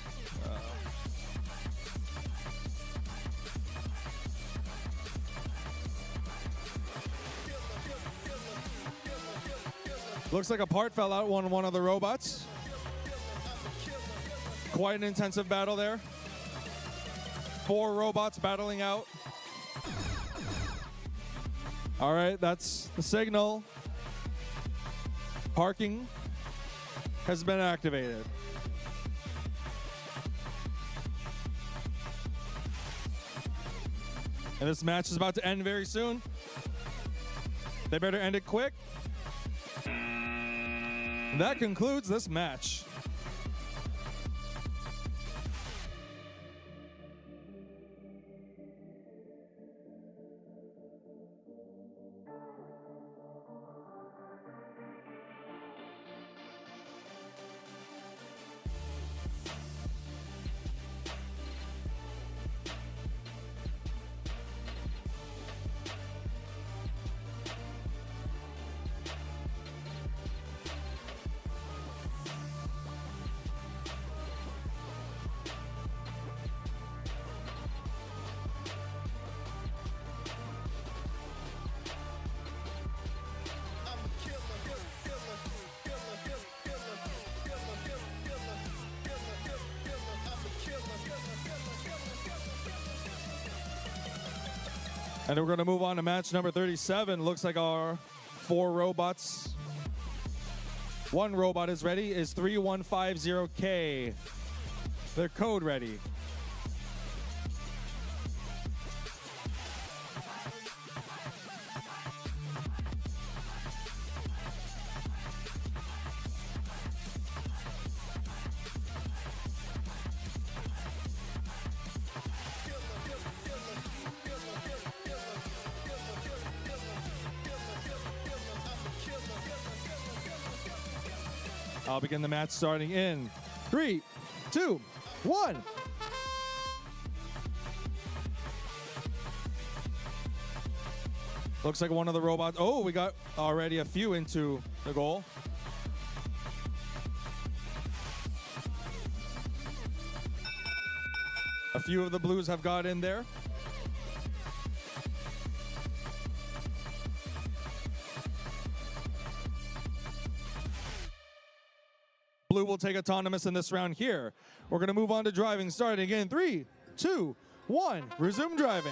Looks like a part fell out on one of the robots. Quite an intensive battle there. 4 robots battling out. All right, that's the signal. Parking has been activated. And this match is about to end very soon. They better end it quick. That concludes this match. And we're going to move on to match number 37. Looks like our 4 robots. 1 robot is ready. Is 3150K. Their code ready. I'll begin the match starting in 3, 2, 1. Looks like one of the robots. Oh, we got already a few into the goal. A few of the blues have got in there. Blue will take autonomous in this round here. We're going to move on to driving starting in 3, 2, 1. Resume driving.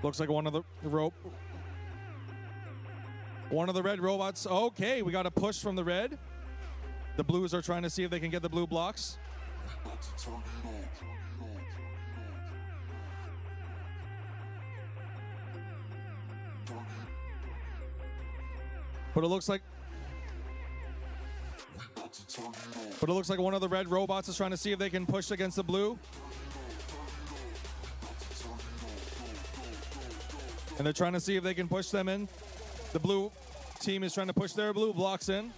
Looks like one of the red robots. Okay, we got a push from the red. The blues are trying to see if they can get the blue blocks. But it looks like one of the red robots is trying to see if they can push against the blue. And they're trying to see if they can push them in. The blue team is trying to push their blue blocks in.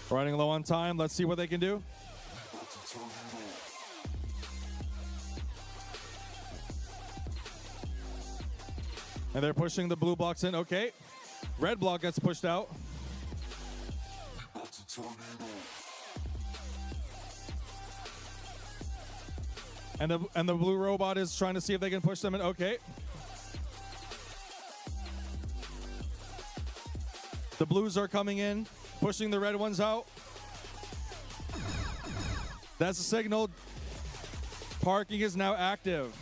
Running low on time. Let's see what they can do. And they're pushing the blue blocks in. Okay. Red block gets pushed out. And the blue robot is trying to see if they can push them in. Okay. The blues are coming in, pushing the red ones out. That's a signal. Parking is now active.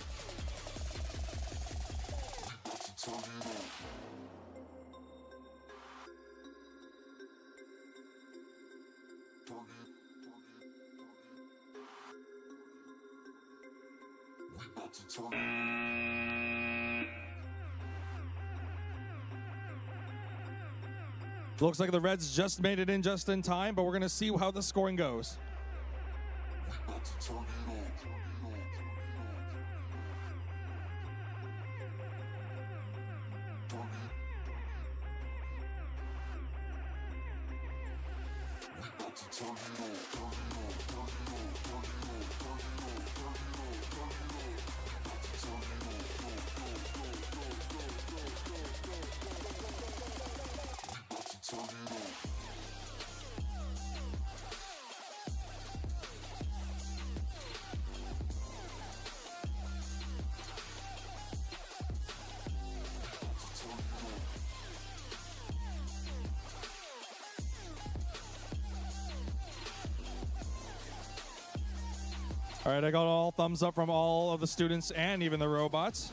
Looks like the Reds just made it in just in time, but we're going to see how the scoring goes. All right, I got all thumbs up from all of the students and even the robots.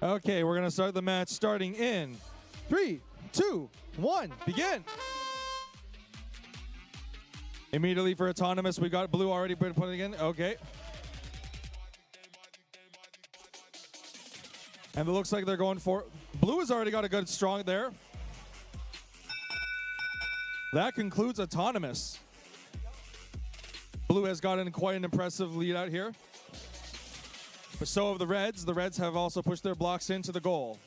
Okay, we're going to start the match starting in 3, 2, 1, begin. Immediately for autonomous, we got blue already putting in. Okay. And it looks like they're going for... Blue has already got a good strong there. That concludes autonomous. Blue has gotten quite an impressive lead out here. But so have the Reds. The Reds have also pushed their blocks into the goal.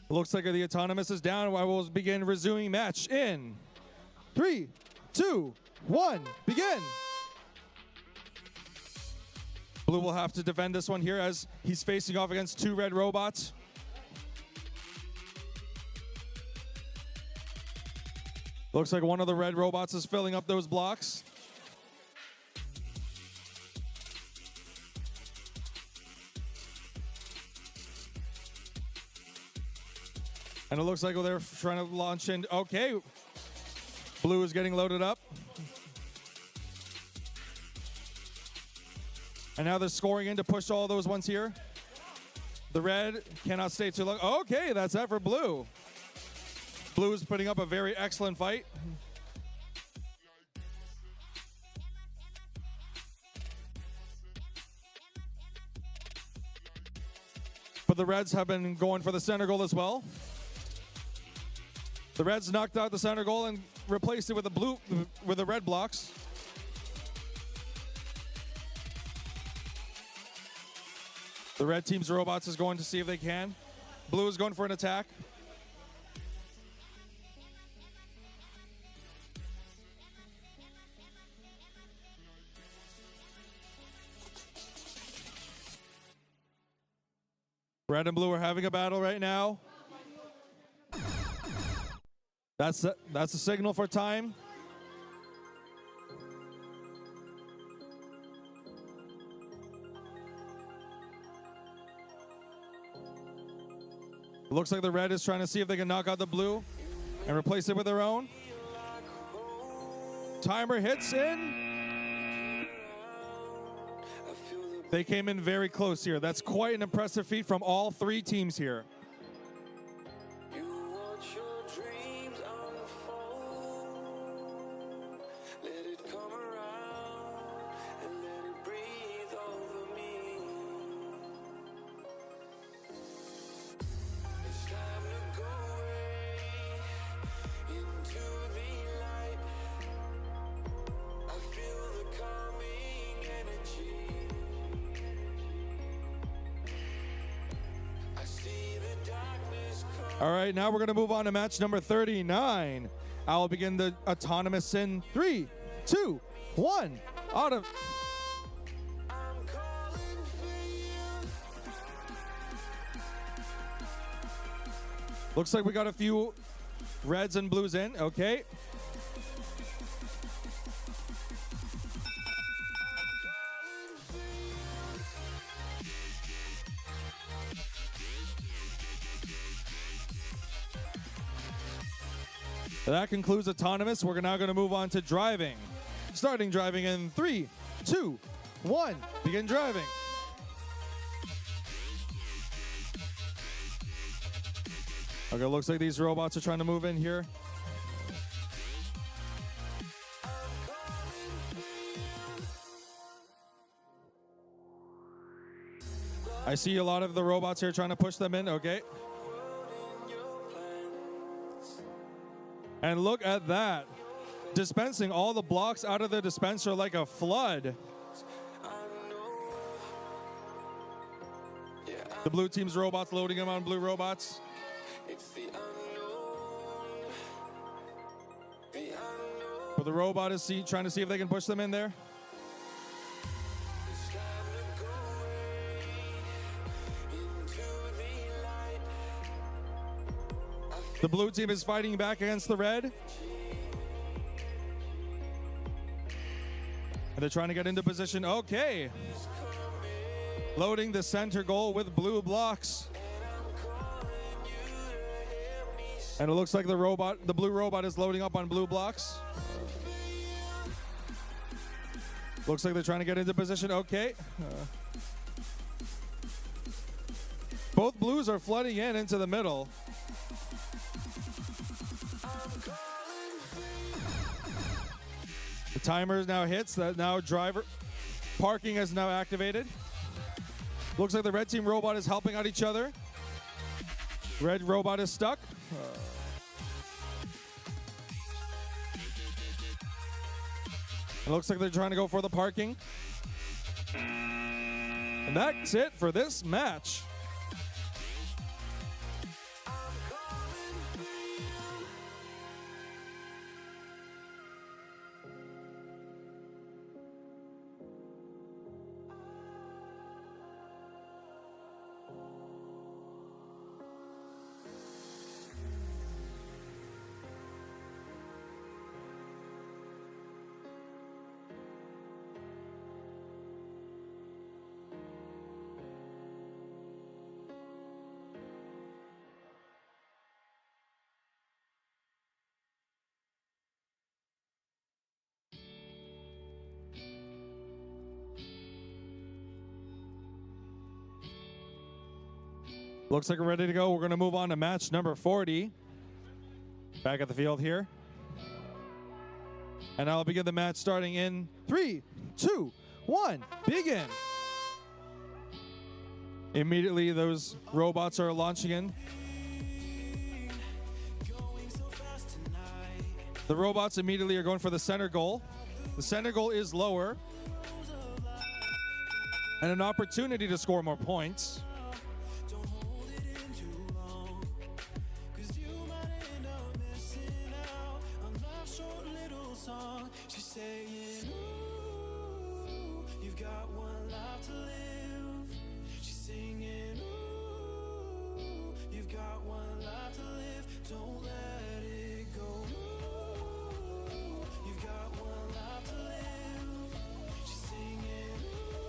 Looks like the autonomous is down. I will begin resuming match in 3, 2, 1, begin. Blue will have to defend this one here as he's facing off against 2 red robots. Looks like one of the red robots is filling up those blocks. And it looks like they're trying to launch in. Okay. Blue is getting loaded up. And now they're scoring in to push all those ones here. The red cannot stay too long. Okay, that's that for blue. Blue is putting up a very excellent fight. But the Reds have been going for the center goal as well. The Reds knocked out the center goal and replaced it with the red blocks. The red team's robots is going to see if they can. Blue is going for an attack. Red and blue are having a battle right now. That's a signal for time. It looks like the red is trying to see if they can knock out the blue and replace it with their own. Timer hits in. They came in very close here. That's quite an impressive feat from all 3 teams here. All right, now we're going to move on to match number 39. I'll begin the autonomous in 3, 2, 1. Looks like we got a few reds and blues in. Okay. That concludes autonomous. We're now going to move on to driving. Starting driving in 3, 2, 1. Begin driving. Okay, looks like these robots are trying to move in here. I see a lot of the robots here trying to push them in. Okay. And look at that. dispensing all the blocks out of the dispenser like a flood. The blue team's robots loading them on blue robots. But the robot is trying to see if they can push them in there. The blue team is fighting back against the red. And they're trying to get into position. Okay. Loading the center goal with blue blocks. And it looks like the blue robot is loading up on blue blocks. Looks like they're trying to get into position. Okay. Both blues are flooding into the middle. The timer now hits. That now driver parking is now activated. Looks like the red team robot is helping out each other. Red robot is stuck. It looks like they're trying to go for the parking. And that's it for this match. Looks like we're ready to go. We're going to move on to match number 40. Back at the field here. And I'll begin the match starting in 3, 2, 1, begin. Immediately, those robots are launching in. The robots immediately are going for the center goal. The center goal is lower. And an opportunity to score more points.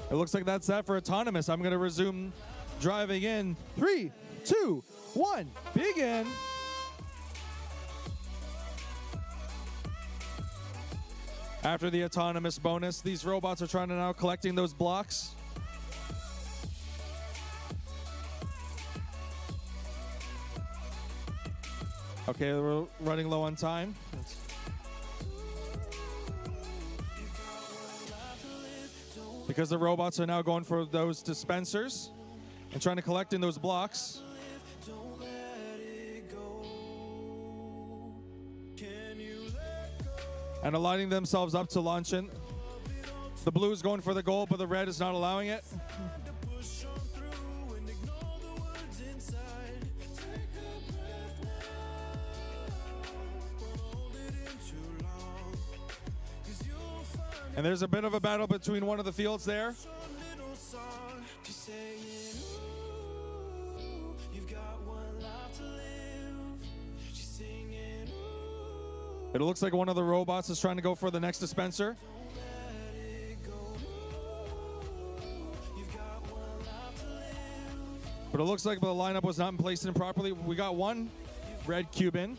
It looks like that's that for autonomous. I'm going to resume driving in 3, 2, 1, begin. After the autonomous bonus, these robots are trying to now collecting those blocks. Okay, we're running low on time. Because the robots are now going for those dispensers and trying to collect in those blocks. And aligning themselves up to launch in. The blue is going for the goal, but the red is not allowing it. And there's a bit of a battle between one of the fields there. It looks like one of the robots is trying to go for the next dispenser. But it looks like the lineup was not placed in properly. We got one red cube in.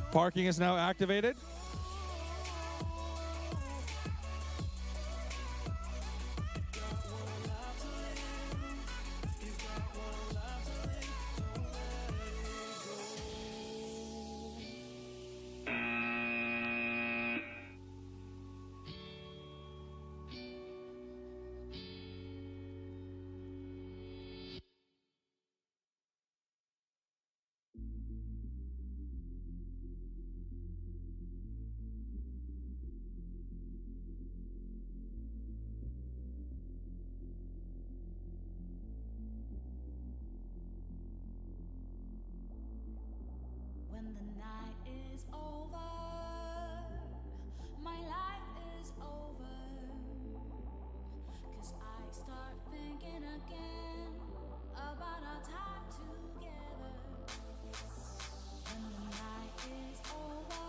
Parking is now activated. again about our time together. When the night is over,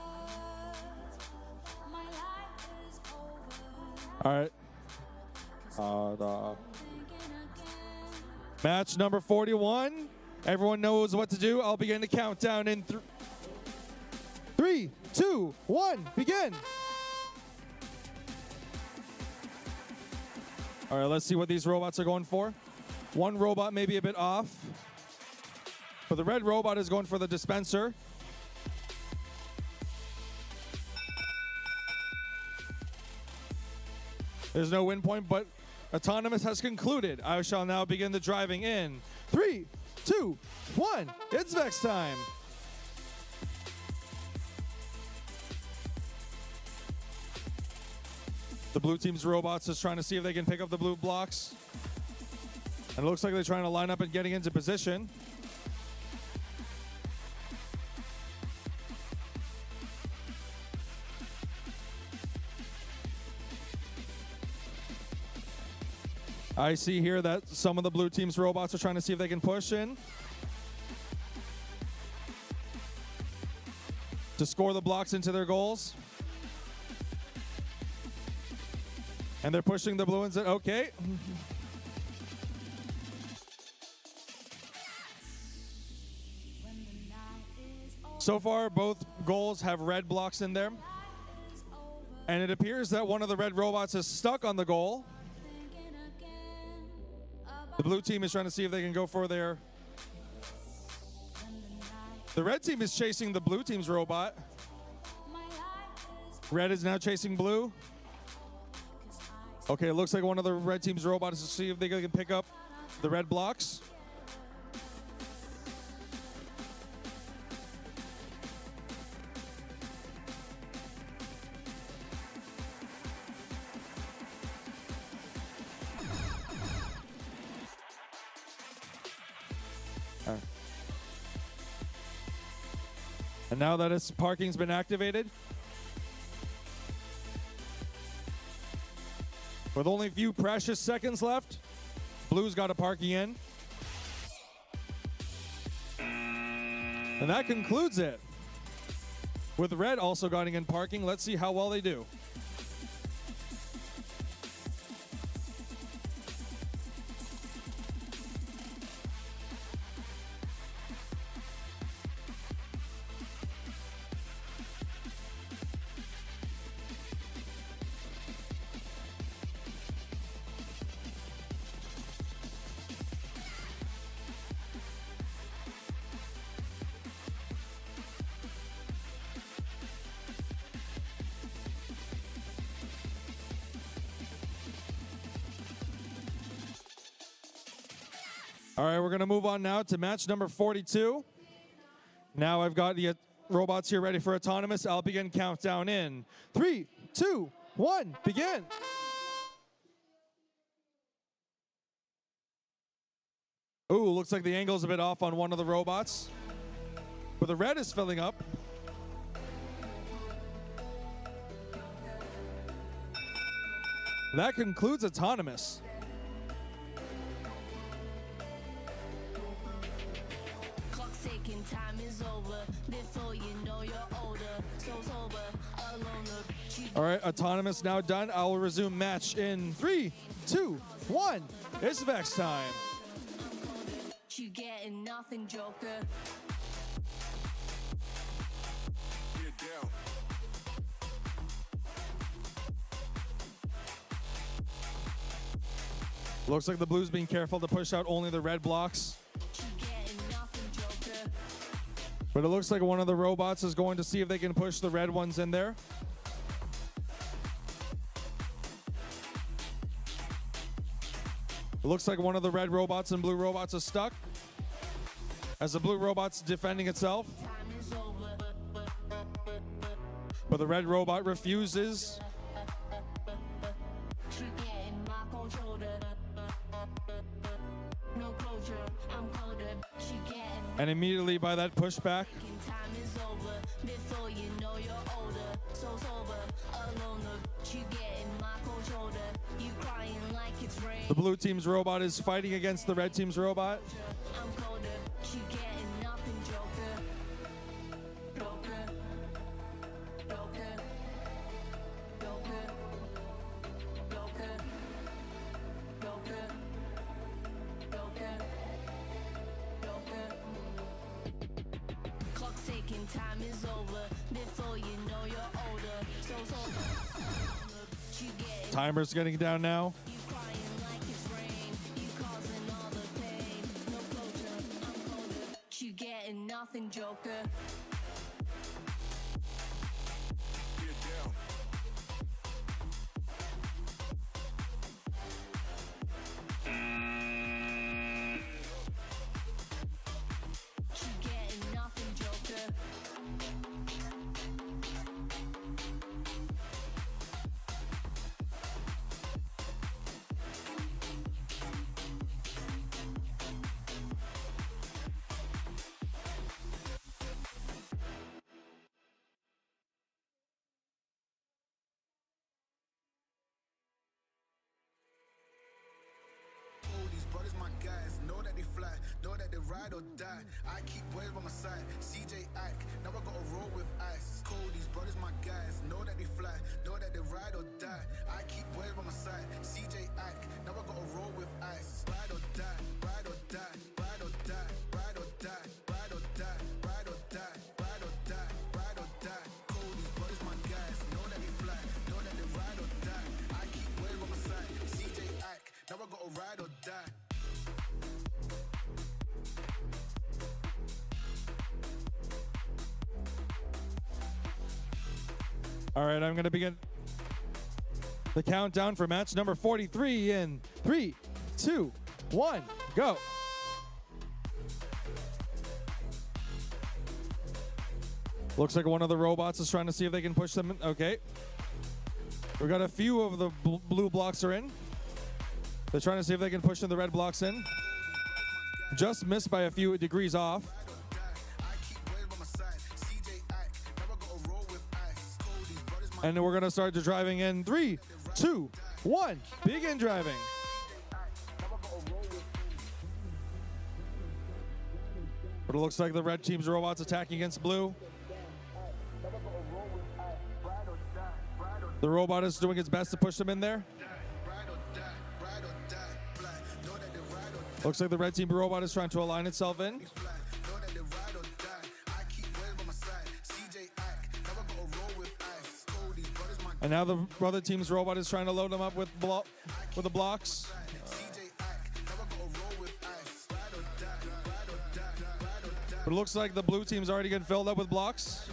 my life is over. All right. Match number 41. Everyone knows what to do. I'll begin the countdown in 3, 2, 1, begin. All right, let's see what these robots are going for. One robot may be a bit off, but the red robot is going for the dispenser. There's no win point, but autonomous has concluded. I shall now begin the driving in 3, 2, 1. It's Vex time. The blue team's robots is trying to see if they can pick up the blue blocks. And it looks like they're trying to line up and getting into position. I see here that some of the blue team's robots are trying to see if they can push in to score the blocks into their goals. And they're pushing the blue ones in. Okay. So far, both goals have red blocks in there. And it appears that one of the red robots is stuck on the goal. The blue team is trying to see if they can go for their... The red team is chasing the blue team's robot. Red is now chasing blue. Okay, it looks like one of the red team's robots is to see if they can pick up the red blocks. And now that its parking's been activated, with only a few precious seconds left, blue's got a parking in. And that concludes it. With red also getting in parking, let's see how well they do. All right, we're going to move on now to match number 42. Now I've got the robots here ready for autonomous. I'll begin countdown in 3, 2, 1, begin. Ooh, looks like the angle's a bit off on one of the robots. But the red is filling up. That concludes autonomous. Time is over before you know you're older. So sober, alone. All right, autonomous now done. I will resume match in 3, 2, 1. It's Vex time. You getting nothing, Joker. Looks like the blue's being careful to push out only the red blocks. But it looks like one of the robots is going to see if they can push the red ones in there. It looks like one of the red robots and blue robots is stuck, as the blue robot's defending itself. But the red robot refuses. And immediately by that pushback, The blue team's robot is fighting against the red team's robot. I'm colder, you getting nothing, Joker. Joker. Joker. Joker. Joker. Joker. Joker. Joker. Clock's ticking, time is over. Before you know you're older. So you get Timer's getting down now. you crying like it's rain. You causing all the pain. No closure, I'm colder. You getting nothing, Joker. You getting nothing, Joker. Oh, these brothers, my guys, know that they fly, know that they ride or die. I keep waves by my side, CJ Ike, now I gotta roll with ice. Cold, these brothers, my guys, know that they fly, know that they ride or die. I keep waves by my side, CJ Ike, now I gotta roll with ice. Ride or die, ride or die, ride or die, ride or die, ride or die, ride or die, ride or die, ride or die. Cold, these brothers, my guys, know that they fly, know that they ride or die. I keep waves by my side, CJ Ike, now I gotta ride or die. All right, I'm going to begin the countdown for match number 43 in 3, 2, 1, go. Looks like one of the robots is trying to see if they can push them in. Okay. We got a few of the blue blocks are in. They're trying to see if they can push the red blocks in. Just missed by a few degrees off. And then we're going to start the driving in 3, 2, 1. Begin driving. But it looks like the red team's robots attacking against blue. The robot is doing its best to push them in there. Looks like the red team robot is trying to align itself in. And now the other team's robot is trying to load them up with the blocks. But it looks like the blue team's already getting filled up with blocks.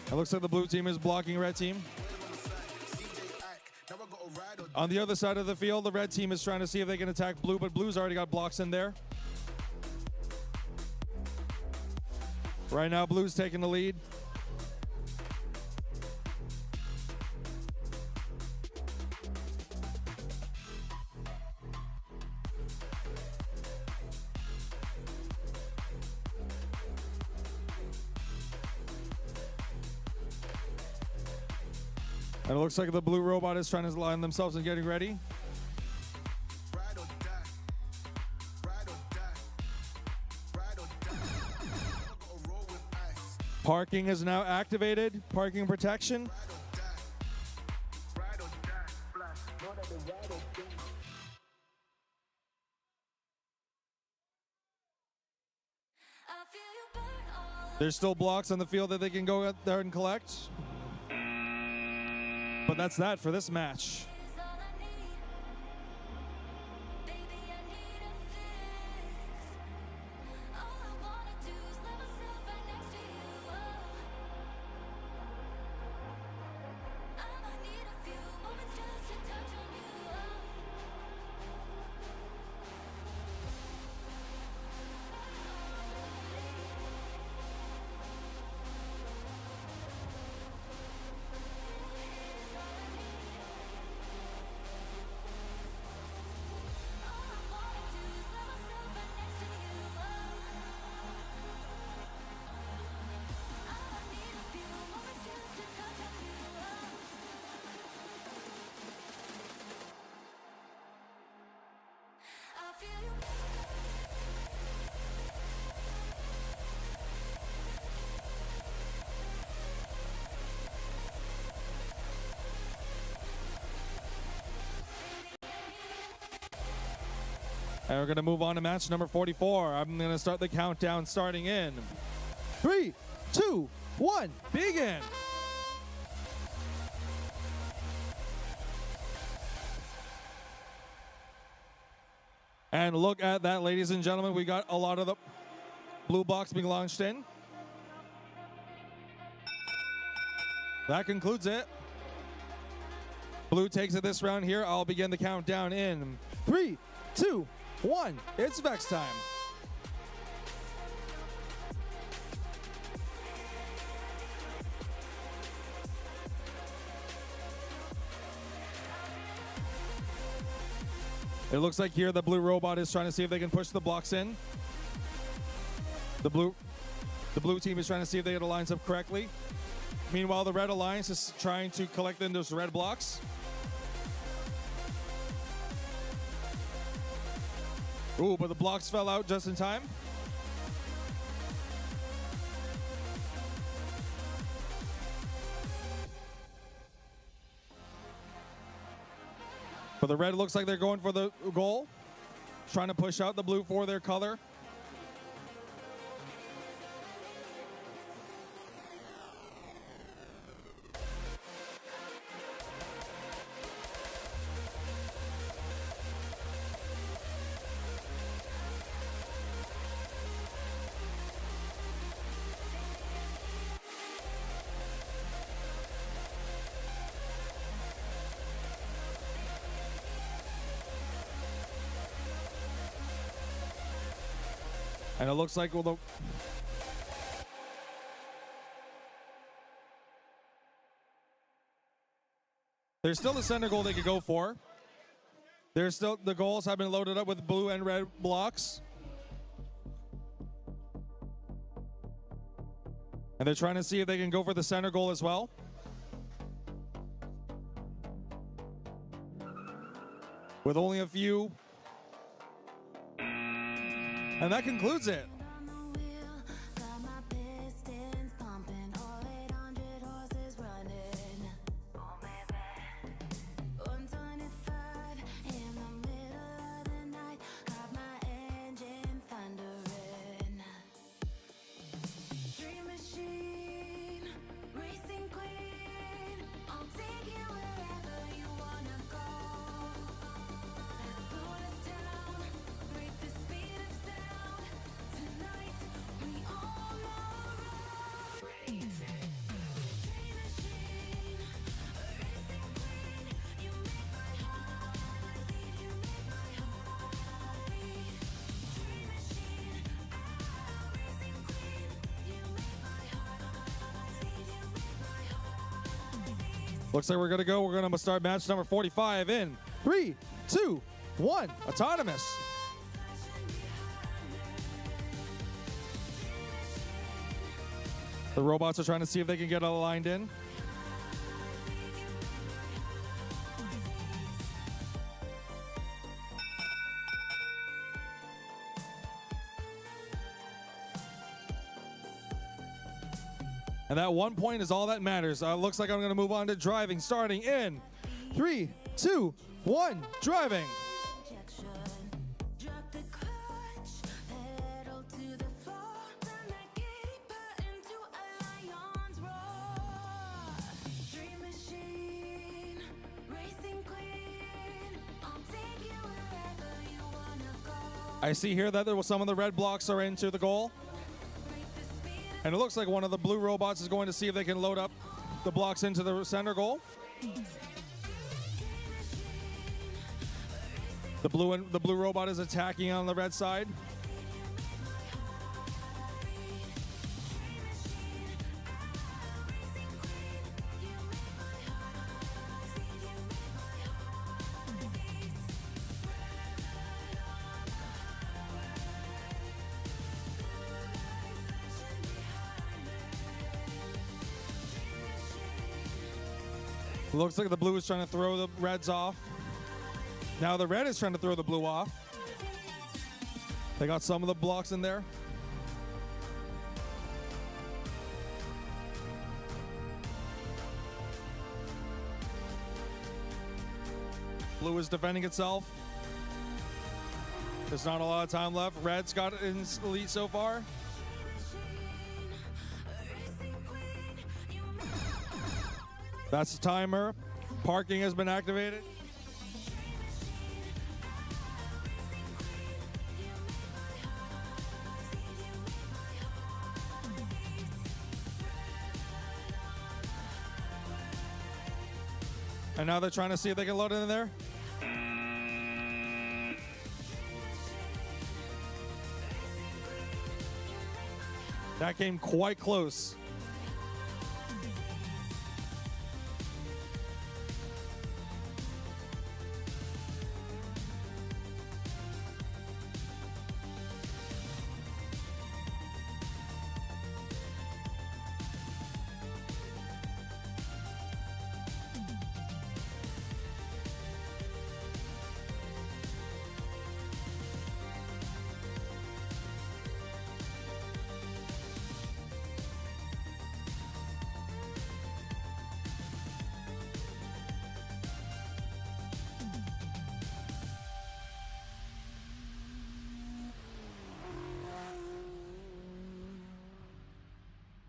It looks like the blue team is blocking red team. On the other side of the field, the red team is trying to see if they can attack blue, but blue's already got blocks in there. Right now, blue's taking the lead. And it looks like the blue robot is trying to line themselves and getting ready. Parking is now activated. Parking protection. There's still blocks on the field that they can go out there and collect. But that's that for this match. And we're going to move on to match number 44. I'm going to start the countdown starting in 3, 2, 1, begin. And look at that, ladies and gentlemen. We got a lot of the blue box being launched in. That concludes it. Blue takes it this round here. I'll begin the countdown in 3, 2, 1. It's Vex time. It looks like here the blue robot is trying to see if they can push the blocks in. The blue team is trying to see if they get the lines up correctly. Meanwhile, the red alliance is trying to collect in those red blocks. Ooh, but the blocks fell out just in time. But the red looks like they're going for the goal. Trying to push out the blue for their color. And it looks like there's still a center goal they could go for. There's still the goals have been loaded up with blue and red blocks. And they're trying to see if they can go for the center goal as well. With only a few. And that concludes it. Looks like we're going to go. We're going to start match number 45 in 3, 2, 1. Autonomous. The robots are trying to see if they can get it aligned in. And that 1 point is all that matters. Looks like I'm going to move on to driving, starting in 3, 2, 1, driving. I see here that there was some of the red blocks are into the goal. And it looks like one of the blue robots is going to see if they can load up the blocks into the center goal. The blue robot is attacking on the red side. Looks like the blue is trying to throw the reds off. Now the red is trying to throw the blue off. They got some of the blocks in there. Blue is defending itself. There's not a lot of time left. Red's got it in his lead so far. That's the timer. Parking has been activated. And now they're trying to see if they can load it in there. That came quite close.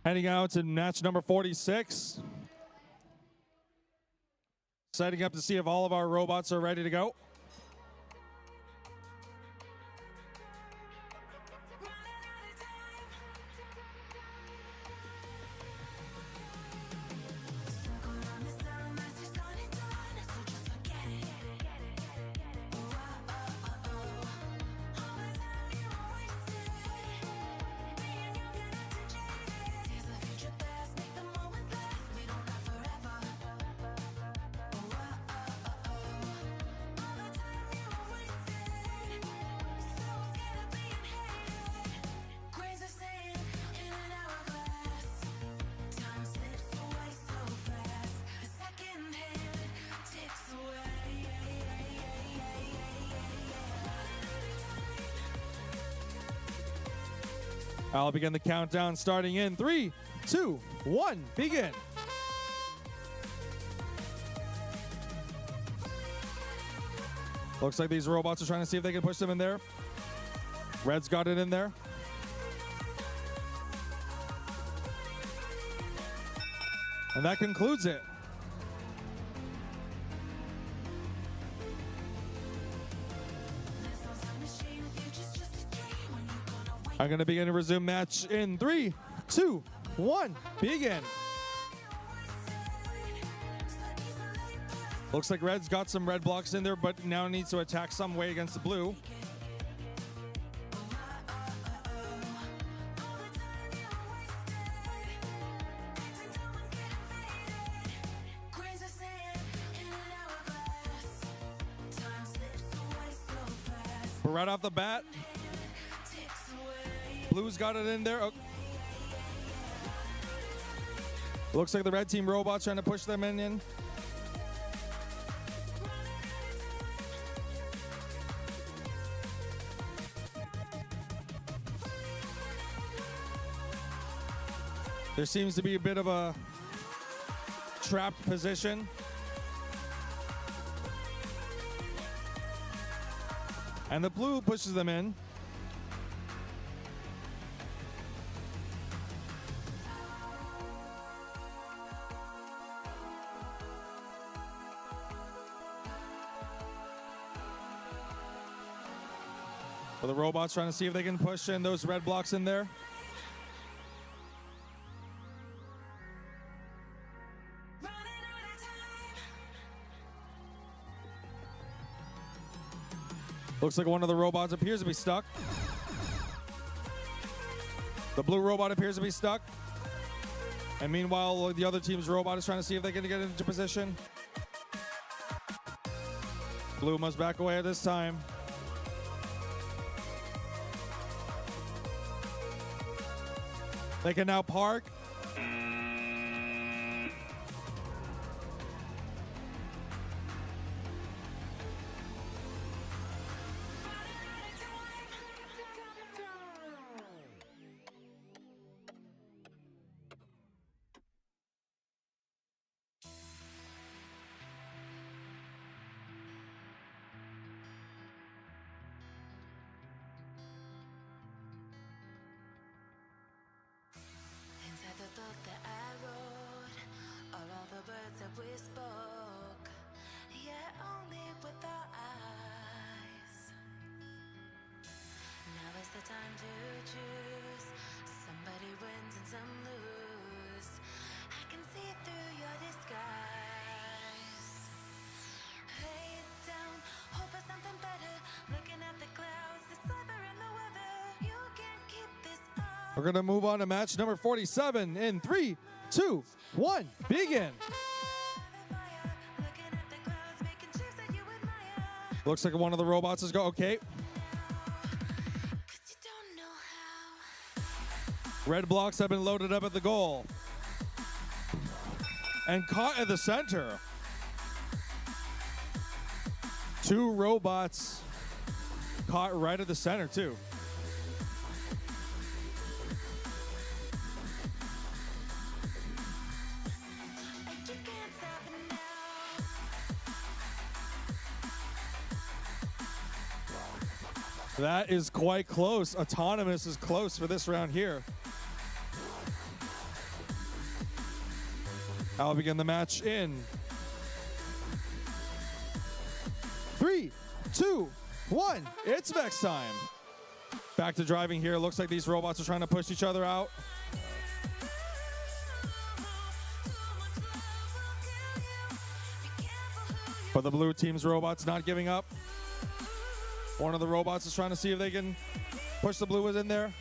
Heading out to match number 46. Setting up to see if all of our robots are ready to go. I'll begin the countdown starting in 3, 2, 1, begin. Looks like these robots are trying to see if they can push them in there. Red's got it in there. And that concludes it. I'm going to begin to resume match in 3, 2, 1, begin. Looks like Red's got some red blocks in there, but now needs to attack some way against the blue. But right off the bat, Blue's got it in there. Oh. Looks like the red team robots trying to push them in. There seems to be a bit of a trapped position. And the blue pushes them in. The robots trying to see if they can push in those red blocks in there. Looks like one of the robots appears to be stuck. The blue robot appears to be stuck. And meanwhile, the other team's robot is trying to see if they can get into position. Blue must back away at this time. They can now park. We're going to move on to match number 47 in 3, 2, 1, begin. Looks like one of the robots is going. Okay. Red blocks have been loaded up at the goal. And caught at the center. 2 robots caught right at the center, too. That is quite close. Autonomous is close for this round here. I'll begin the match in 3, 2, 1. It's Vex time. Back to driving here. Looks like these robots are trying to push each other out. But the blue team's robot's not giving up. One of the robots is trying to see if they can push the blue ones in there.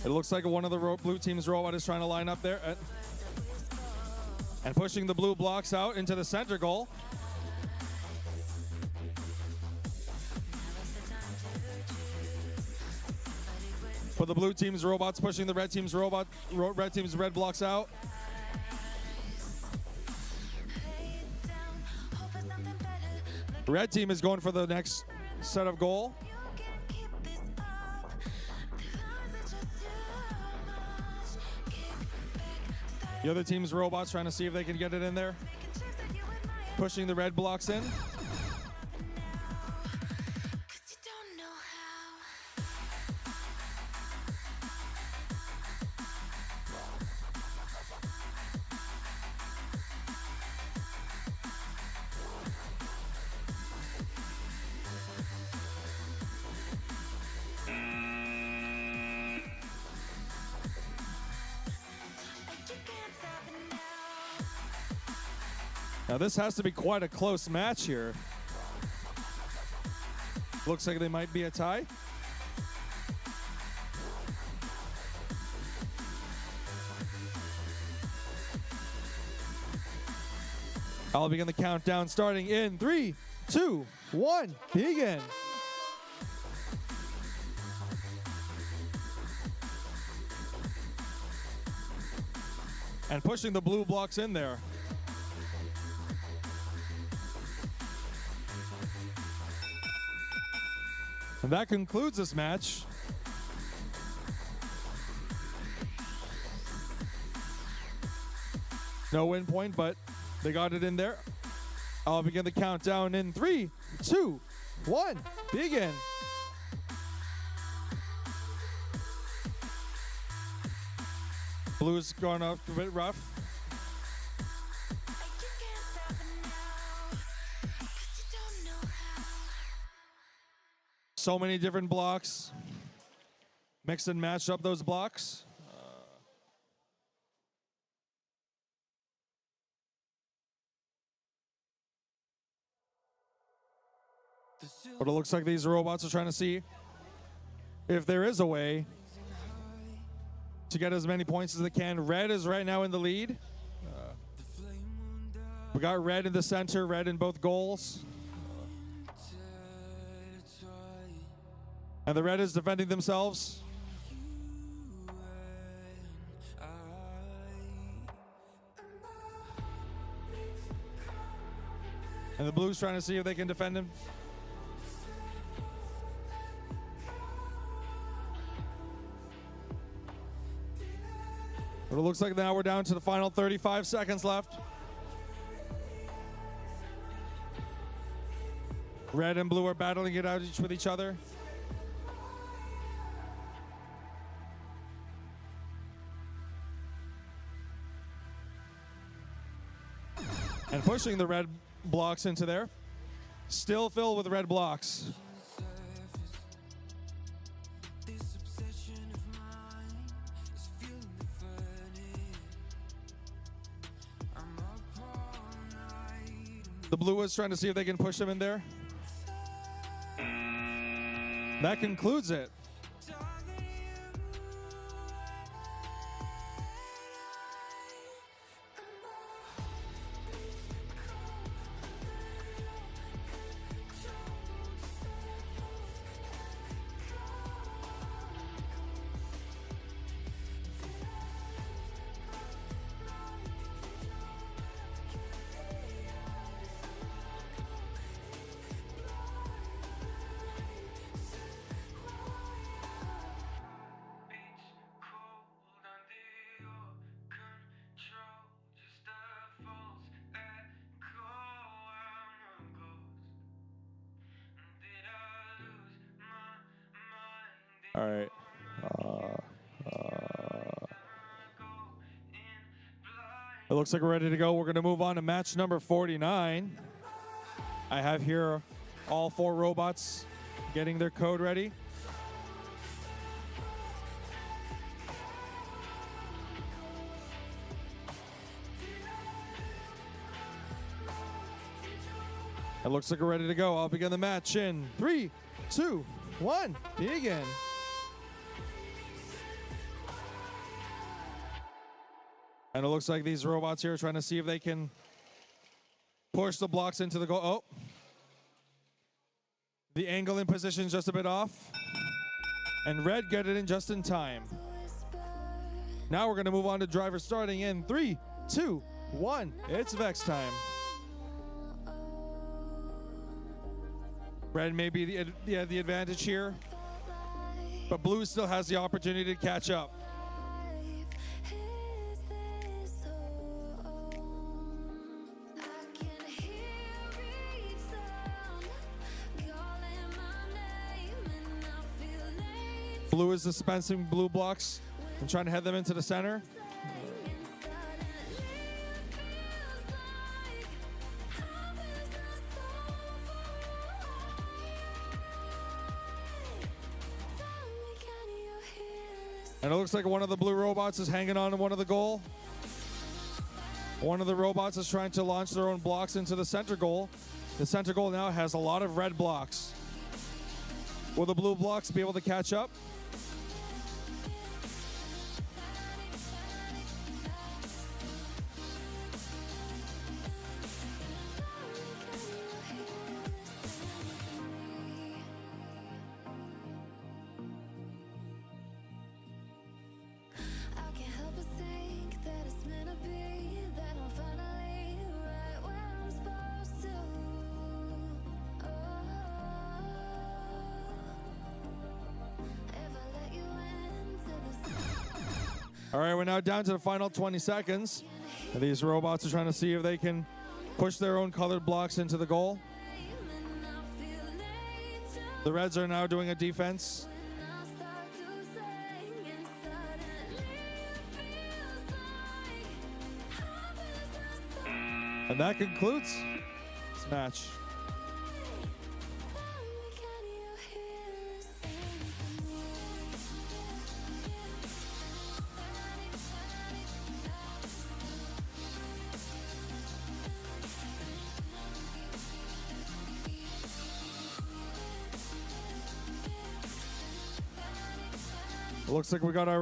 It looks like one of the blue team's robot is trying to line up there and pushing the blue blocks out into the center goal. But the blue team's robot's pushing the red team's red blocks out. Red team is going for the next set of goal. The other team's robots trying to see if they can get it in there. Pushing the red blocks in. Now this has to be quite a close match here. Looks like they might be a tie. I'll begin the countdown starting in 3, 2, 1, begin. And pushing the blue blocks in there. And that concludes this match. No win point, but they got it in there. I'll begin the countdown in 3, 2, 1, begin. Blue's going off a bit rough. So many different blocks. Mix and match up those blocks. But it looks like these robots are trying to see if there is a way to get as many points as they can. Red is right now in the lead. We got red in the center, red in both goals. And the red is defending themselves. And the blue's trying to see if they can defend him. But it looks like now we're down to the final 35 seconds left. Red and blue are battling it out with each other. pushing the red blocks into there. Still filled with red blocks. The blue is trying to see if they can push them in there. That concludes it. All right. It looks like we're ready to go. We're going to move on to match number 49. I have here all 4 robots getting their code ready. It looks like we're ready to go. I'll begin the match in 3, 2, 1, begin. And it looks like these robots here are trying to see if they can push the blocks into the goal. Oh. The angle in position is just a bit off. And red get it in just in time. Now we're going to move on to driver starting in 3, 2, 1. It's Vex time. Red may be the advantage here, but blue still has the opportunity to catch up. Blue is dispensing blue blocks and trying to head them into the center. And it looks like one of the blue robots is hanging on to one of the goal. One of the robots is trying to launch their own blocks into the center goal. The center goal now has a lot of red blocks. Will the blue blocks be able to catch up? All right, we're now down to the final 20 seconds. And these robots are trying to see if they can push their own colored blocks into the goal. The reds are now doing a defense. And that concludes this match. It looks like we got our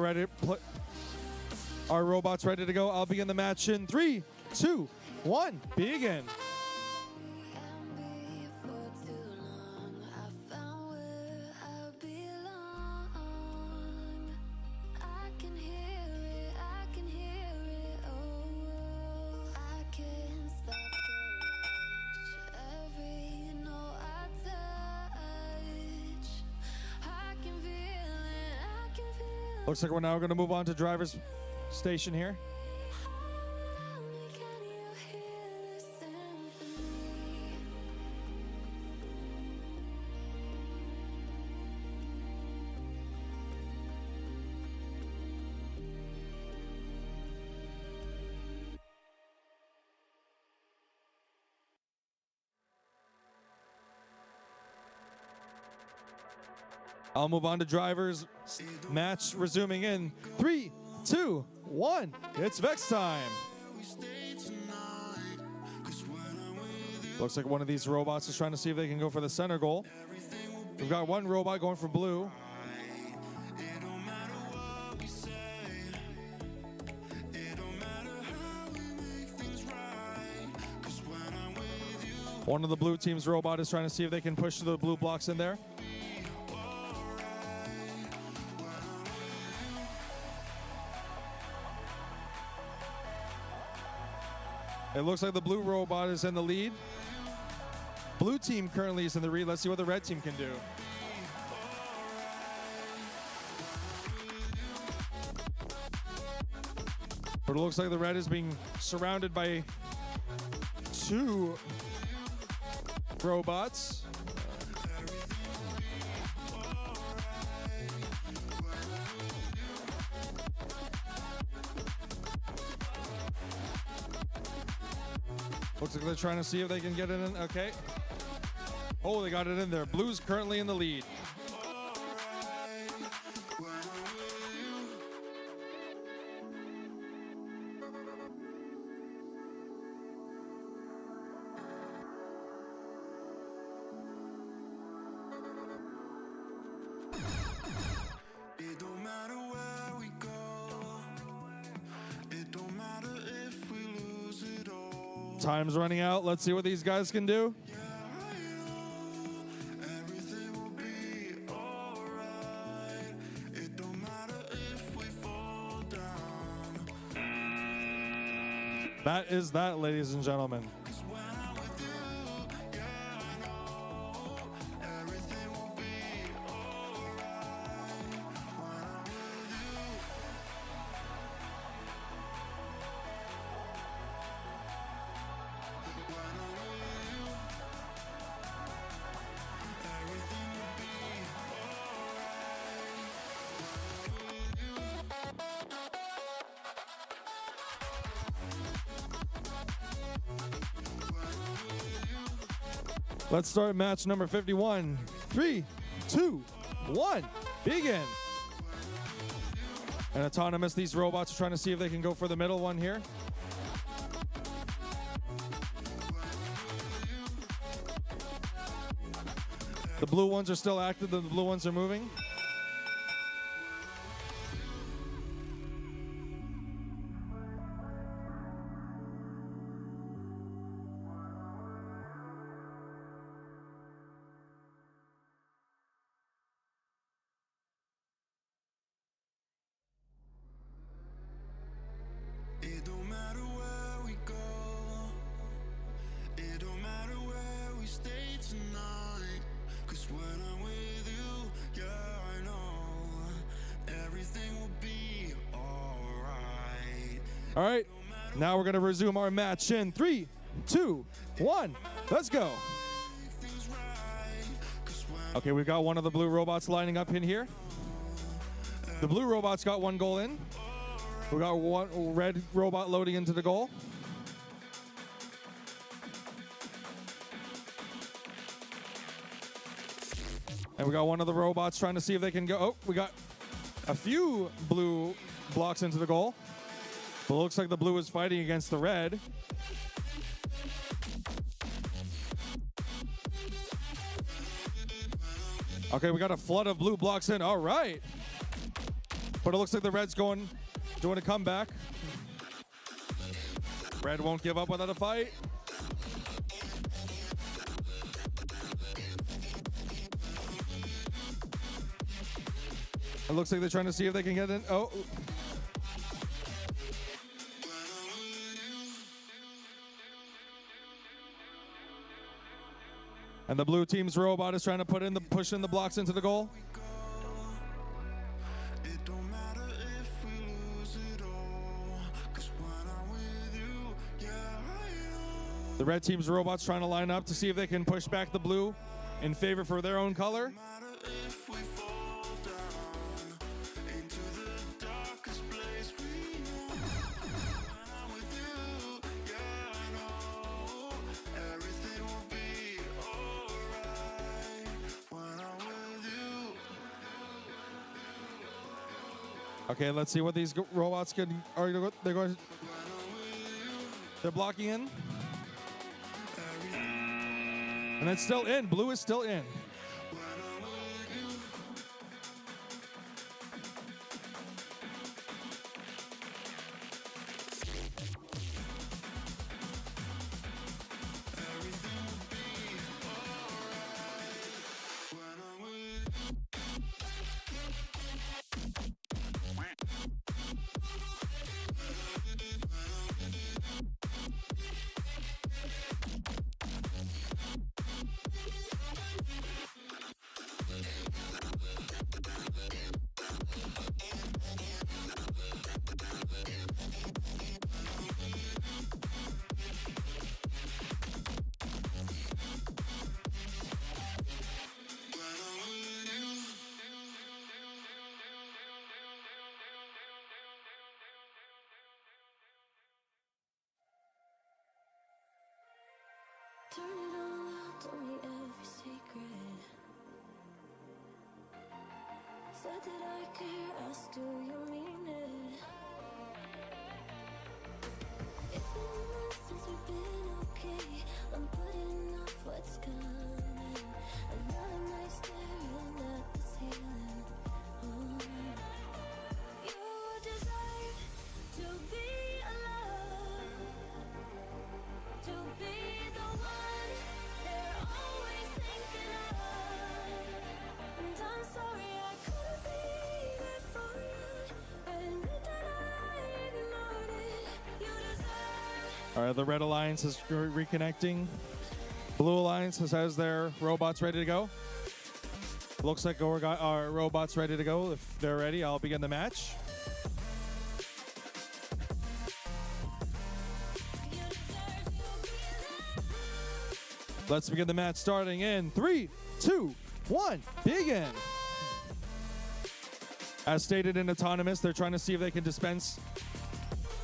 robots ready to go. I'll begin the match in 3, 2, 1, begin. Looks like we're now going to move on to driver's station here. I'll move on to drivers. Match resuming in 3, 2, 1. It's Vex time. Looks like one of these robots is trying to see if they can go for the center goal. We've got one robot going for blue. One of the blue team's robot is trying to see if they can push the blue blocks in there. It looks like the blue robot is in the lead. Blue team currently is in the lead. Let's see what the red team can do. But it looks like the red is being surrounded by 2 robots. Looks like they're trying to see if they can get it in. Okay. Oh, they got it in there. Blue's currently in the lead. Time's running out. Let's see what these guys can do. That is that, ladies and gentlemen. Let's start match number 51. 3, 2, 1, begin. And autonomous, these robots are trying to see if they can go for the middle one here. The blue ones are still active, the blue ones are moving. All right, now we're going to resume our match in 3, 2, 1. Let's go. Okay, we've got one of the blue robots lining up in here. The blue robot's got 1 goal in. We got 1 red robot loading into the goal. And we got one of the robots trying to see if they can go. Oh, we got a few blue blocks into the goal. But it looks like the blue is fighting against the red. Okay, we got a flood of blue blocks in. All right. But it looks like the red's doing a comeback. Red won't give up without a fight. It looks like they're trying to see if they can get in. Oh. And the blue team's robot is trying to push in the blocks into the goal. The red team's robot's trying to line up to see if they can push back the blue in favor for their own color. Okay, let's see what these robots can. They're blocking in. And it's still in. Blue is still in. Turn it all out, tell me every secret. Said that I care, ask do you mean it? It's been months since we've been okay. I'm putting off what's coming. Another night staring at the ceiling. Oh. You deserve to be alone, to be the one they're always thinking of. And I'm sorry I couldn't be there for you. Admit that I ignored it. You deserve. All right, the Red Alliance is reconnecting. Blue Alliance has their robots ready to go. Looks like our robots ready to go. If they're ready, I'll begin the match. Let's begin the match starting in 3, 2, 1, begin. As stated in Autonomous, they're trying to see if they can dispense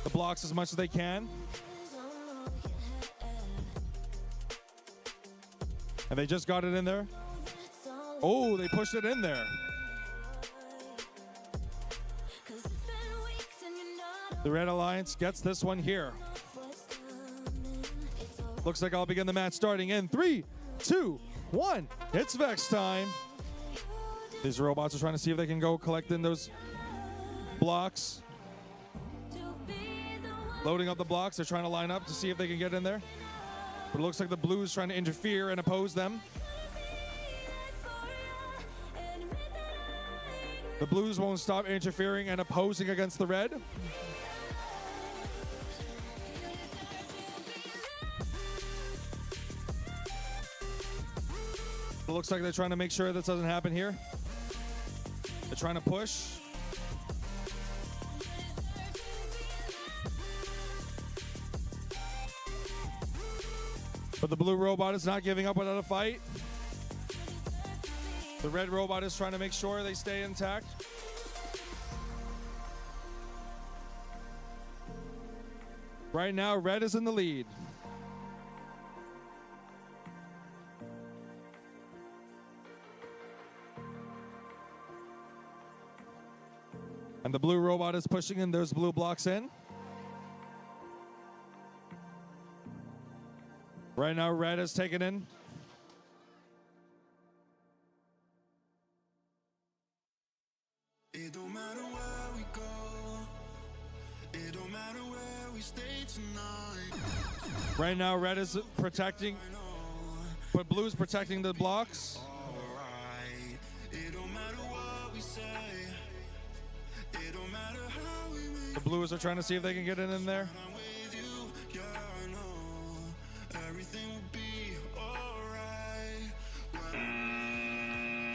the blocks as much as they can. And they just got it in there. Oh, they pushed it in there. The Red Alliance gets this one here. Looks like I'll begin the match starting in 3, 2, 1. It's Vex time. These robots are trying to see if they can go collect in those blocks. Loading up the blocks. They're trying to line up to see if they can get in there. But it looks like the blue is trying to interfere and oppose them. The blues won't stop interfering and opposing against the red. It looks like they're trying to make sure this doesn't happen here. They're trying to push. But the blue robot is not giving up without a fight. The red robot is trying to make sure they stay intact. Right now, red is in the lead. And the blue robot is pushing in those blue blocks in. Right now, red is taken in. It don't matter where we go. It don't matter where we stay tonight. Right now, red is protecting, but blue is protecting the blocks. Alright. It don't matter what we say. It don't matter how we make. The blues are trying to see if they can get in there. I'm with you, yeah, I know. Everything will be alright.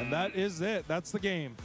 And that is it. That's the game.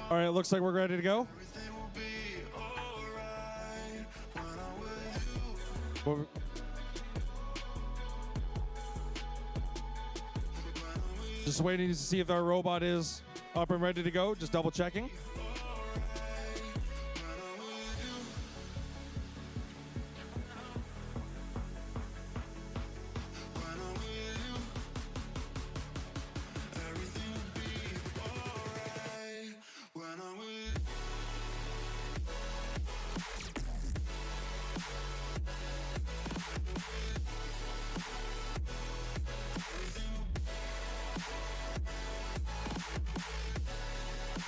All right, it looks like we're ready to go. Well, just waiting to see if our robot is up and ready to go. Just double checking.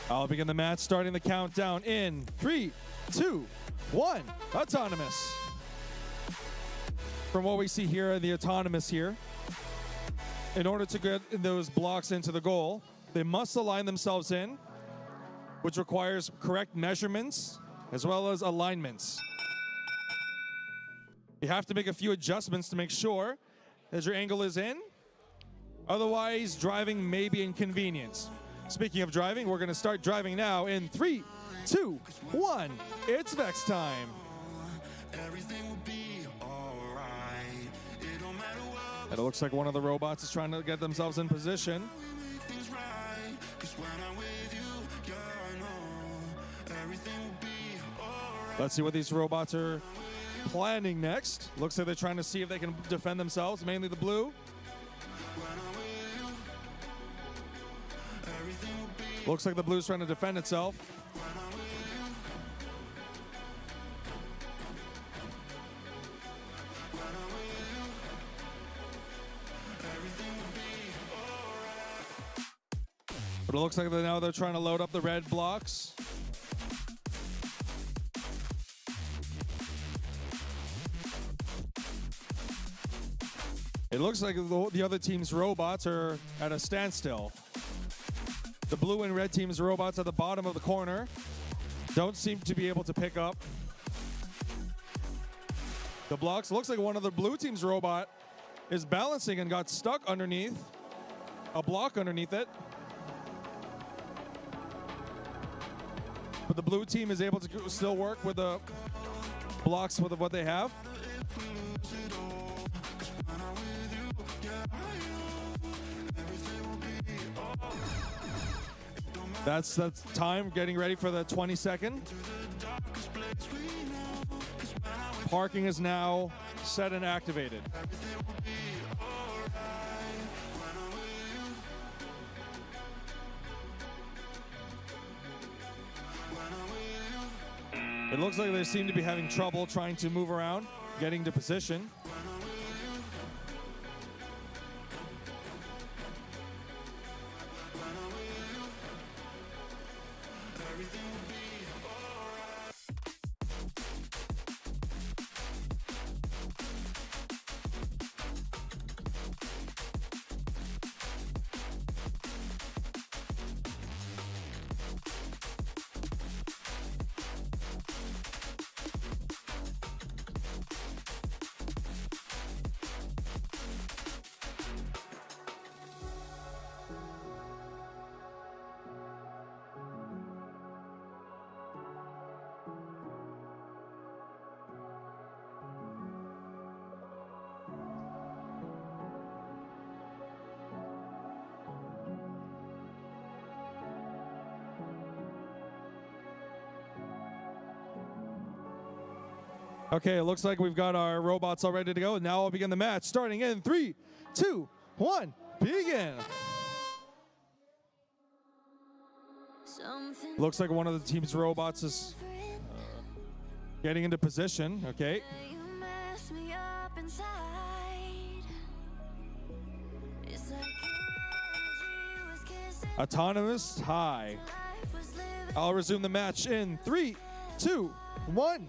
I'll begin the match, starting the countdown in 3, 2, 1. Autonomous. From what we see here, the autonomous here, in order to get those blocks into the goal, they must align themselves in, which requires correct measurements as well as alignments. You have to make a few adjustments to make sure that your angle is in. Otherwise, driving may be inconvenient. Speaking of driving, we're going to start driving now in 3, 2, 1. It's Vex time. And it looks like one of the robots is trying to get themselves in position. Let's see what these robots are planning next. Looks like they're trying to see if they can defend themselves, mainly the blue. Looks like the blue's trying to defend itself. But it looks like now they're trying to load up the red blocks. It looks like the other team's robots are at a standstill. The blue and red team's robots at the bottom of the corner don't seem to be able to pick up the blocks. Looks like one of the blue team's robot is balancing and got stuck underneath a block underneath it. But the blue team is able to still work with the blocks with what they have. That's time, getting ready for the 22nd. Parking is now set and activated. It looks like they seem to be having trouble trying to move around, getting to position. Okay, it looks like we've got our robots all ready to go. Now I'll begin the match, starting in 3, 2, 1, begin. Looks like one of the team's robots is getting into position. Okay. Autonomous high. I'll resume the match in 3, 2, 1.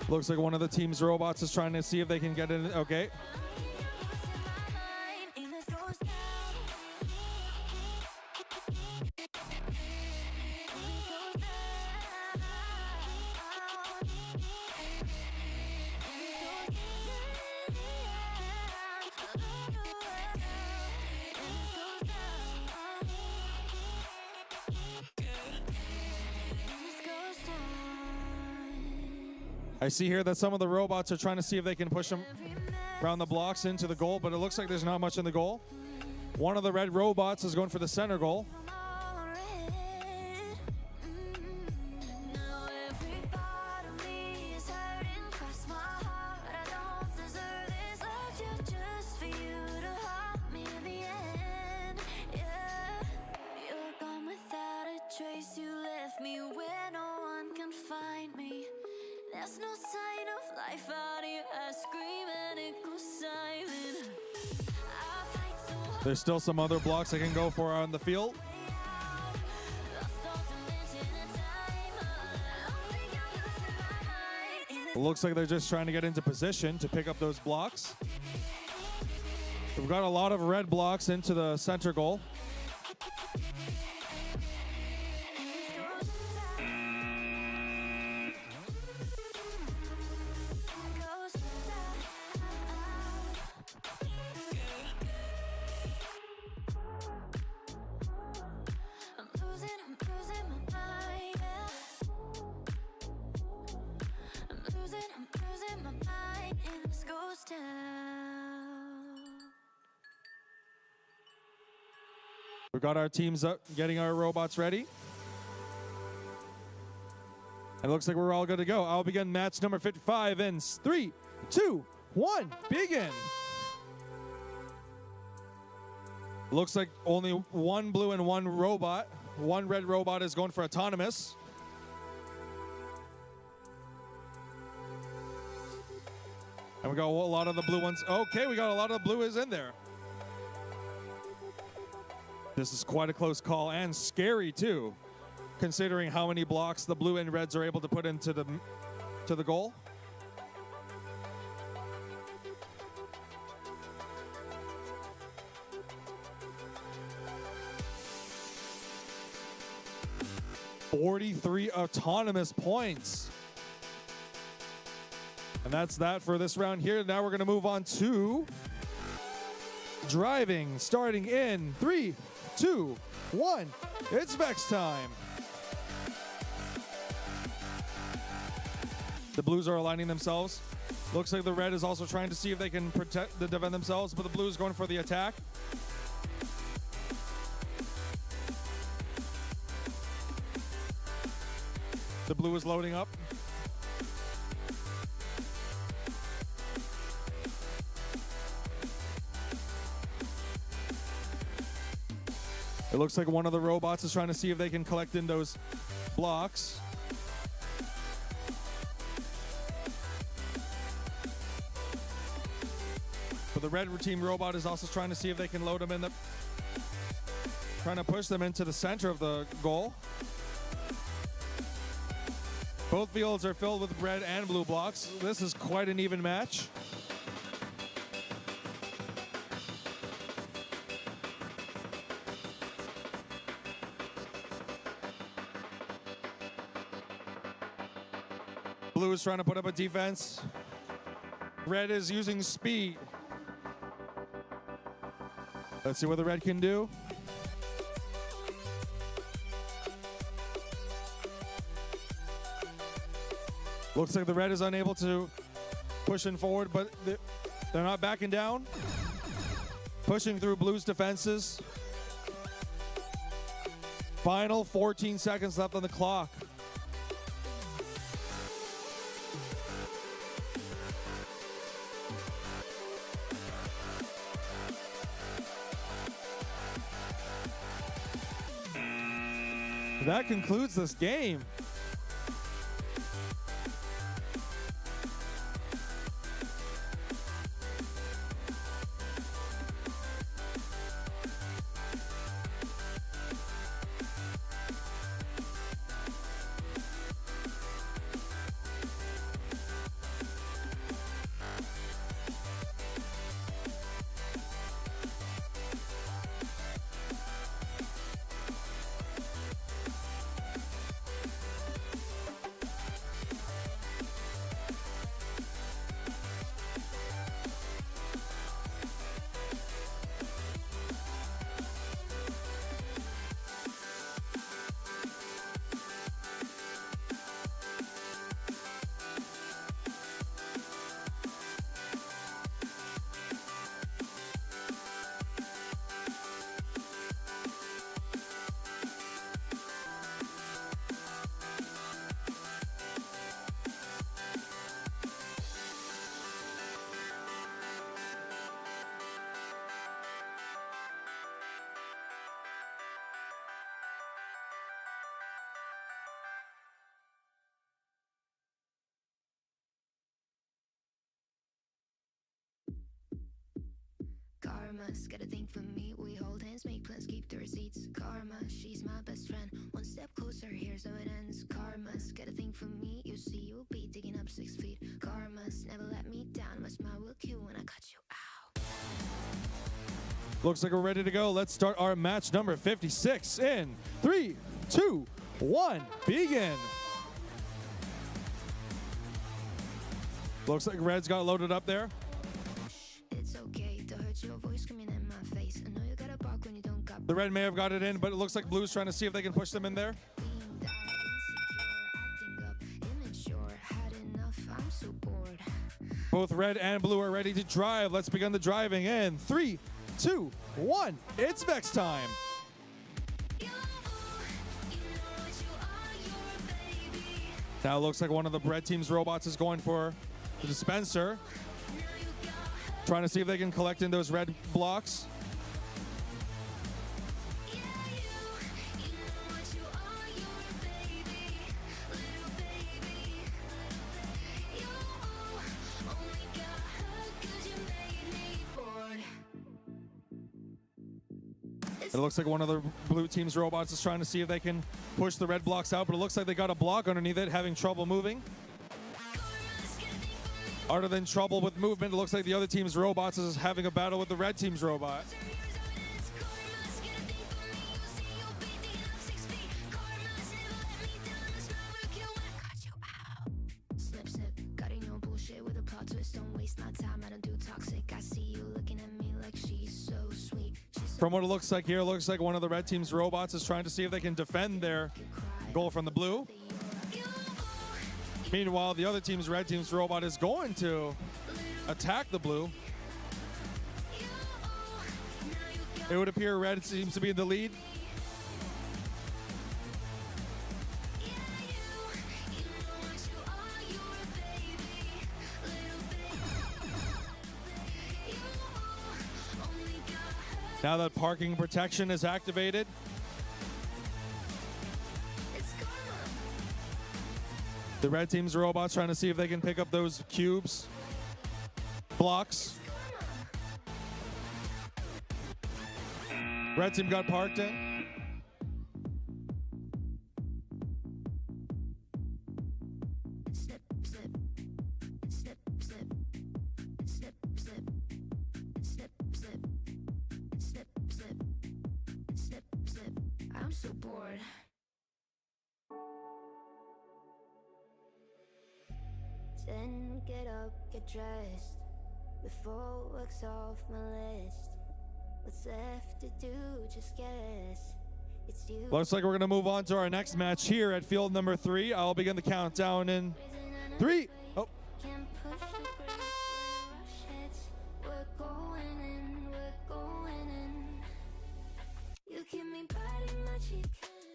Looks like one of the team's robots is trying to see if they can get in. Okay. I see here that some of the robots are trying to see if they can push them around the blocks into the goal, but it looks like there's not much in the goal. One of the red robots is going for the center goal. There's no sign of life out here. I scream and it goes silent. I fight so hard. There's still some other blocks they can go for on the field. It looks like they're just trying to get into position to pick up those blocks. We've got a lot of red blocks into the center goal. We've got our teams up, getting our robots ready. And it looks like we're all good to go. I'll begin match number 55 in 3, 2, 1, begin. Looks like only one blue and one robot. One red robot is going for autonomous. And we got a lot of the blue ones. Okay, we got a lot of the blue is in there. This is quite a close call and scary too, considering how many blocks the blue and reds are able to put into the goal. $43 autonomous points. And that's that for this round here. Now we're going to move on to driving, starting in 3, 2, 1. It's Vex time. The blues are aligning themselves. Looks like the red is also trying to see if they can defend themselves, but the blue is going for the attack. The blue is loading up. It looks like one of the robots is trying to see if they can collect in those blocks. But the red team robot is also trying to see if they can load them in trying to push them into the center of the goal. Both fields are filled with red and blue blocks. This is quite an even match. Blue is trying to put up a defense. Red is using speed. Let's see what the red can do. Looks like the red is unable to push in forward, but they're not backing down. Pushing through blue's defenses. Final 14 seconds left on the clock. That concludes this game. Karma's got a thing for me. We hold hands, make plans, keep the receipts. Karma, she's my best friend. One step closer, here's how it ends. Karma's got a thing for me. You see, you'll be digging up 6 feet. Karma's never let me down. My smile will cue when I cut you out. Looks like we're ready to go. Let's start our match number 56 in 3, 2, 1, begin. Looks like Red's got loaded up there. It's okay to hurt your voice screaming in my face. I know you gotta bark when you don't got The Red may have got it in, but it looks like Blue's trying to see if they can push them in there. being that insecure, acting up, immature. Had enough, I'm so bored. Both Red and Blue are ready to drive. Let's begin the driving in 3, 2, 1. It's Vex time. Now it looks like one of the Red team's robots is going for the dispenser. Trying to see if they can collect in those red blocks. It looks like one of the Blue team's robots is trying to see if they can push the red blocks out, but it looks like they got a block underneath it, having trouble moving. Other than trouble with movement, it looks like the other team's robots is having a battle with the red team's robot. Snip, snip, got no bullshit with a plot twist. Don't waste my time, I don't do toxic. I see you looking at me like she's so sweet. From what it looks like here, it looks like one of the red team's robots is trying to see if they can defend their goal from the blue. Meanwhile, the other team's red team's robot is going to attack the blue. It would appear red seems to be in the lead. Now that parking protection is activated. The red team's robots trying to see if they can pick up those cubes, blocks. Red team got parked in. Snip, snip, snip, snip, snip, snip, snip, snip, snip, snip, snip, snip. I'm so bored. Then get up, get dressed before work's off my list. What's left to do? Just guess. It's you. Looks like we're going to move on to our next match here at field number 3. I'll begin the countdown in 3. Oh. Can't push the brakes when the rush hits. We're going in, we're going in. You keep me biting my cheek,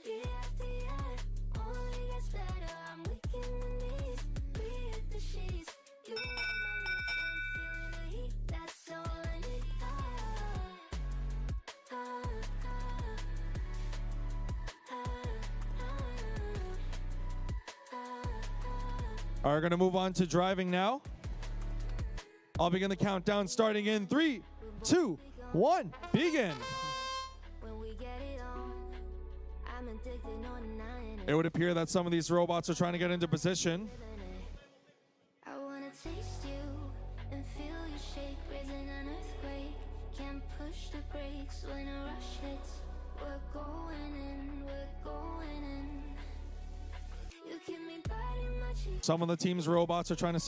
year after year. Only gets better, I'm weak in the knees. We hit the sheets. You on my lips, I'm feeling the heat. That's all I need. All right, we're going to move on to driving now. I'll begin the countdown starting in 3, 2, 1, begin. When we get it on, I'm addicted on denying It would appear that some of these robots are trying to get into position. I wanna taste you and feel you shake, raising an earthquake. Can't push the brakes when a rush hits. We're going in, we're going in. You keep me biting my cheek. Some of the team's robots are trying to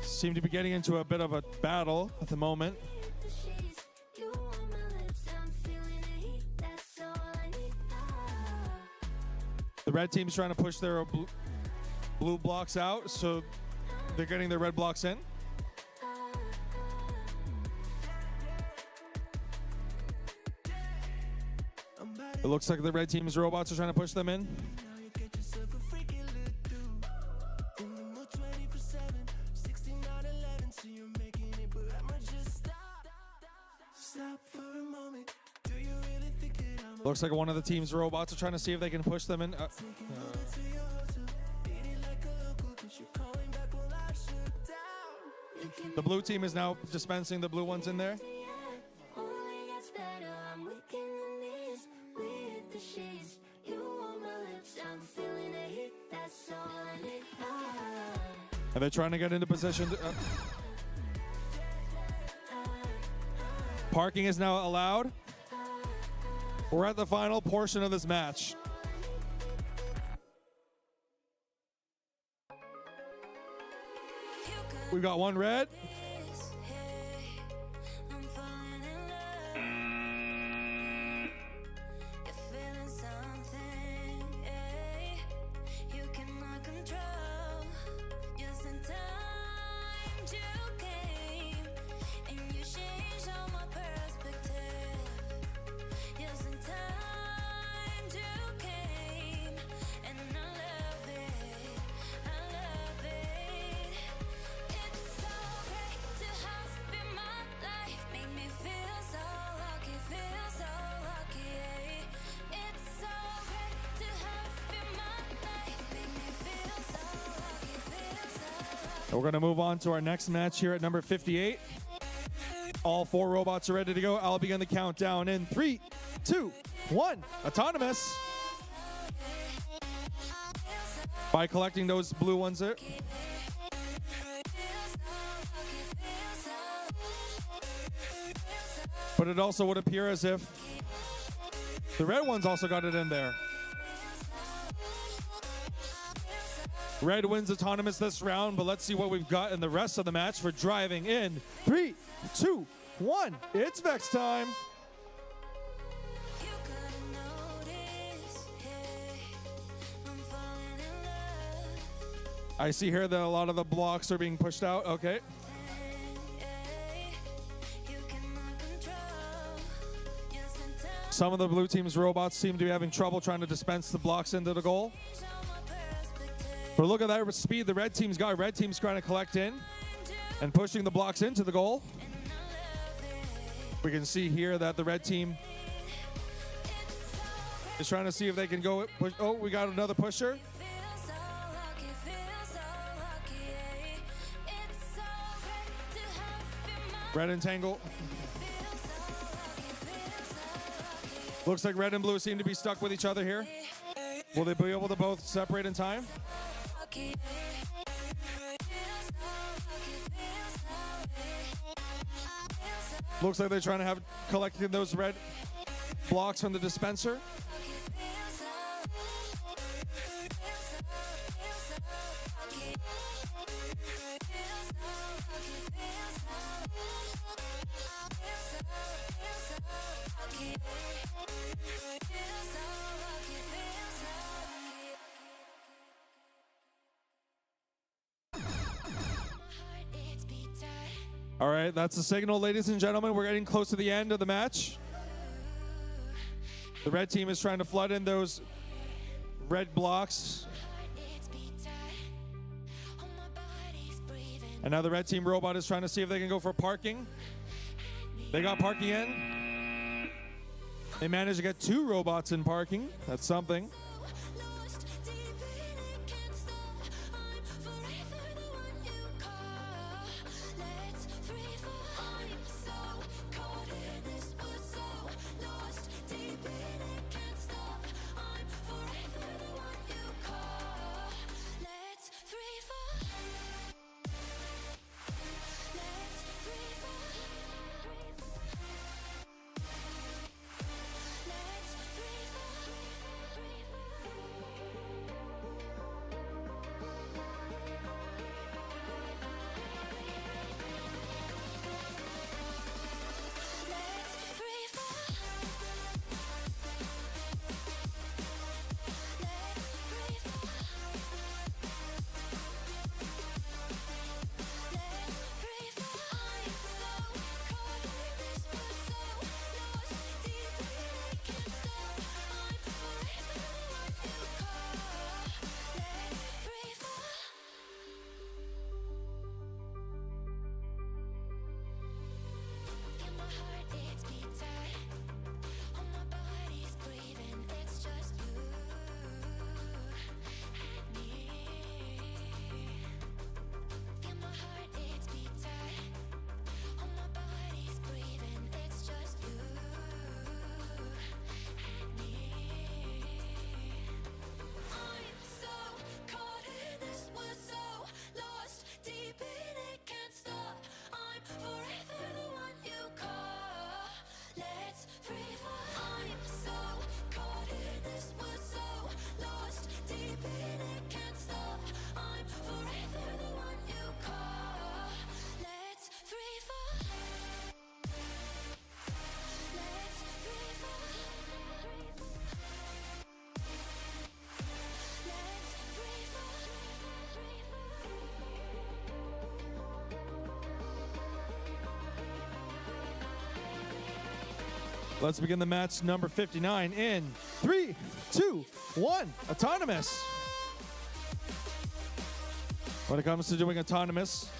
seem to be getting into a bit of a battle at the moment. You on my lips, I'm feeling the heat. That's all I need. The red team's trying to push their blue blocks out, so they're getting their red blocks in. It looks like the red team's robots are trying to push them in. Looks like one of the team's robots are trying to see if they can push them in. The blue team is now dispensing the blue ones in there. And they're trying to get into position. Parking is now allowed. We're at the final portion of this match. We've got one red. We're going to move on to our next match here at number 58. All 4 robots are ready to go. I'll begin the countdown in 3, 2, 1. Autonomous. By collecting those blue ones there. But it also would appear as if the red ones also got it in there. Red wins autonomous this round, but let's see what we've got in the rest of the match for driving in 3, 2, 1. It's Vex time. I see here that a lot of the blocks are being pushed out. Okay. Some of the blue team's robots seem to be having trouble trying to dispense the blocks into the goal. But look at that speed the red team's got. Red team's trying to collect in and pushing the blocks into the goal. We can see here that the red team is trying to see if they can go push. Oh, we got another pusher. Red and Tangle. Looks like red and blue seem to be stuck with each other here. Will they be able to both separate in time? Looks like they're trying to have collecting those red blocks from the dispenser. All right, that's the signal, ladies and gentlemen. We're getting close to the end of the match. The red team is trying to flood in those red blocks. And now the red team robot is trying to see if they can go for parking. They got parking in. They managed to get 2 robots in parking. That's something. Let's begin the match number 59 in 3, 2, 1. Autonomous. When it comes to doing autonomous,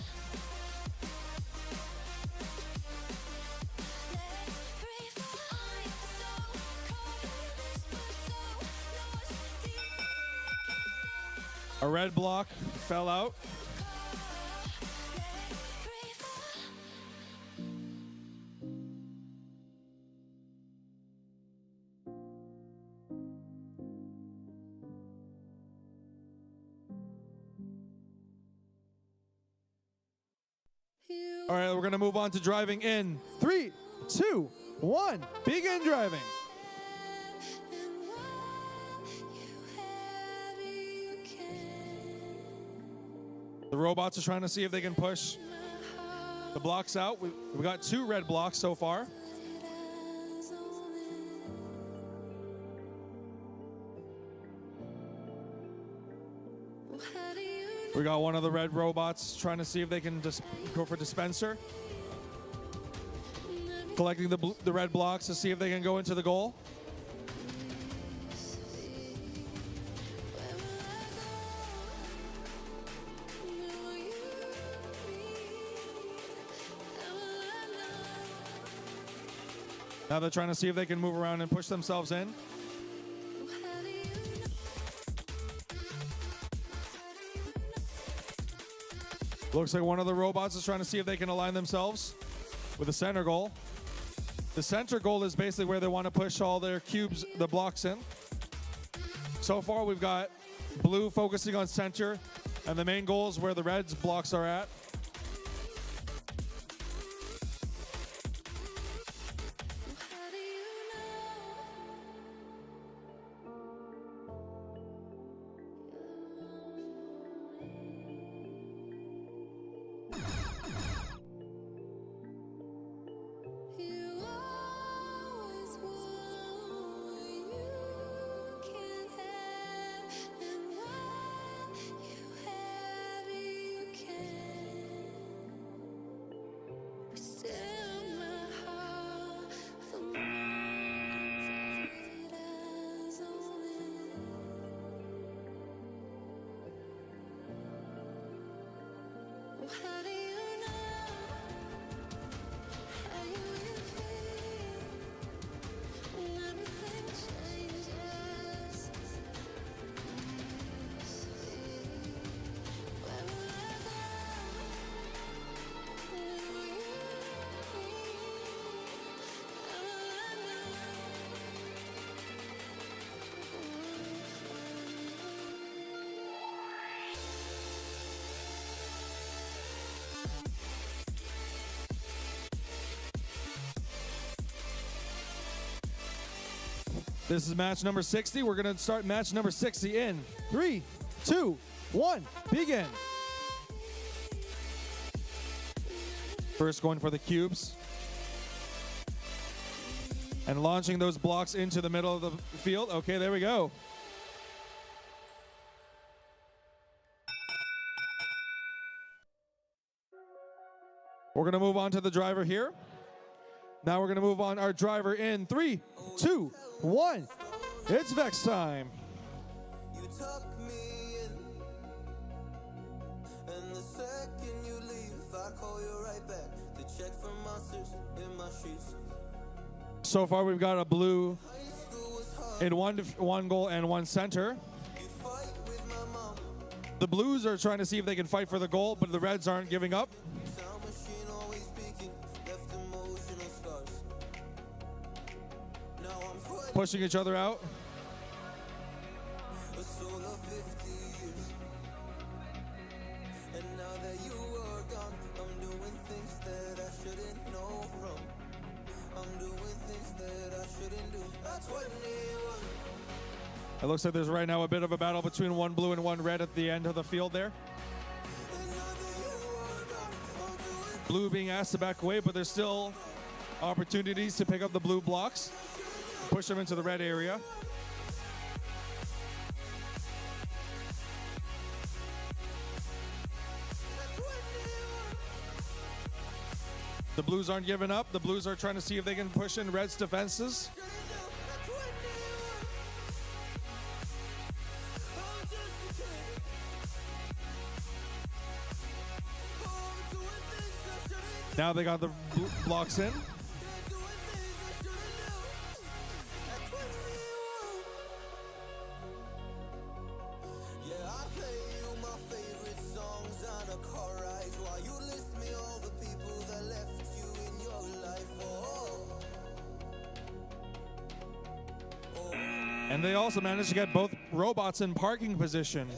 a red block fell out. All right, we're going to move on to driving in 3, 2, 1. Begin driving. The robots are trying to see if they can push the blocks out. We got 2 red blocks so far. We got one of the red robots trying to see if they can just go for dispenser. Collecting the red blocks to see if they can go into the goal. Now they're trying to see if they can move around and push themselves in. Looks like one of the robots is trying to see if they can align themselves with the center goal. The center goal is basically where they want to push all their cubes, the blocks in. So far we've got blue focusing on center, and the main goal is where the red's blocks are at. This is match number 60. We're going to start match number 60 in 3, 2, 1. Begin. First going for the cubes. And launching those blocks into the middle of the field. Okay, there we go. We're going to move on to the driver here. Now we're going to move on our driver in 3, 2, 1. It's Vex time. You tuck me in, and the second you leave, I call you right back to check for monsters in my streets. So far we've got a blue in one goal and one center. The blues are trying to see if they can fight for the goal, but the reds aren't giving up. Pushing each other out. It looks like there's right now a bit of a battle between one blue and one red at the end of the field there. Blue being asked to back away, but there's still opportunities to pick up the blue blocks. Push them into the red area. The Blues aren't giving up. The Blues are trying to see if they can push in Red's defenses. Now they got the blocks in. And they also managed to get both robots in parking position.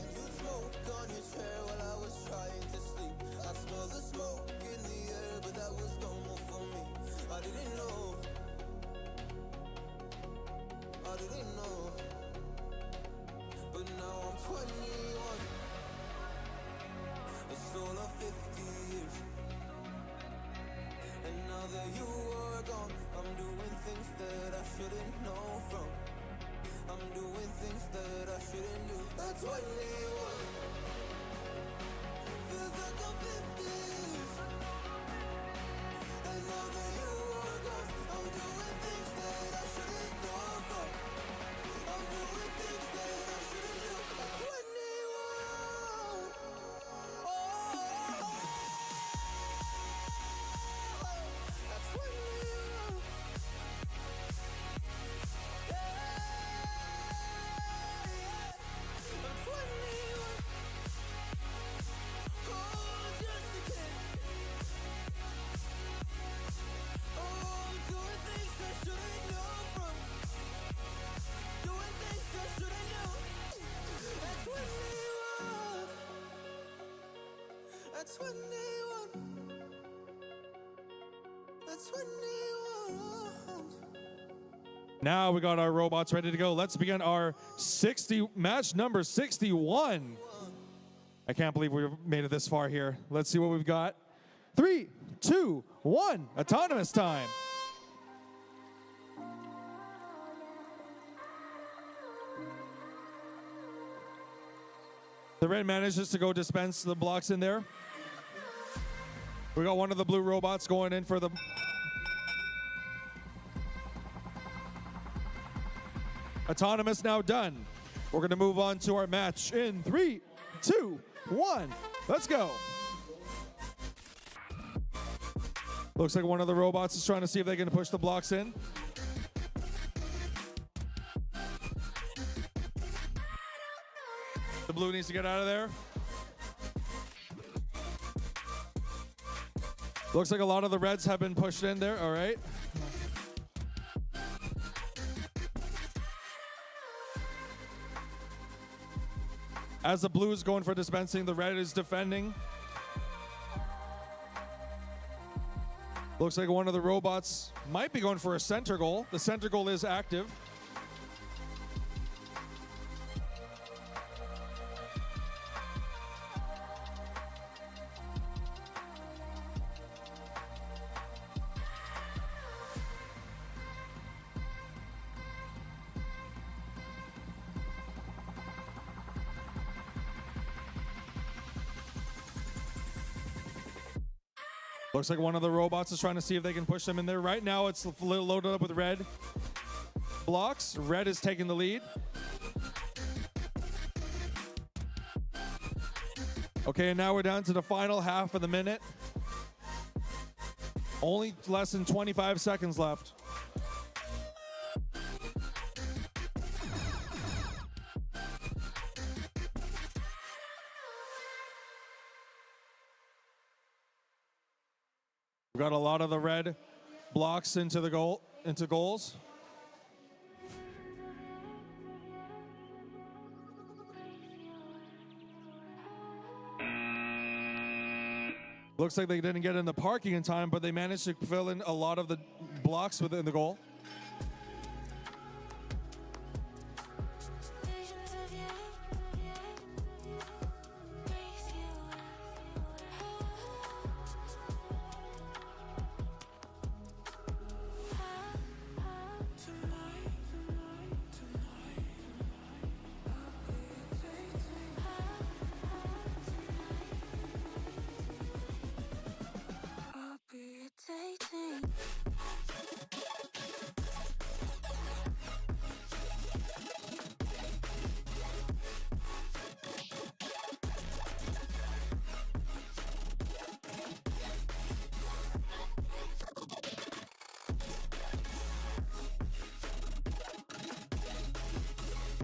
Now we got our robots ready to go. Let's begin our match number 61. I can't believe we've made it this far here. Let's see what we've got. 3, 2, 1, autonomous time. The red manages to go dispense the blocks in there. We got one of the blue robots going in for the... Autonomous now done. We're going to move on to our match in 3, 2, 1. Let's go. Looks like one of the robots is trying to see if they can push the blocks in. The blue needs to get out of there. Looks like a lot of the reds have been pushed in there. All right. As the blue is going for dispensing, the red is defending. Looks like one of the robots might be going for a center goal. The center goal is active. Looks like one of the robots is trying to see if they can push them in there. Right now, it's loaded up with red blocks. Red is taking the lead. Okay, and now we're down to the final half of the minute. Only less than 25 seconds left. We got a lot of the red blocks into goals. Looks like they didn't get in the parking in time, but they managed to fill in a lot of the blocks within the goal. Take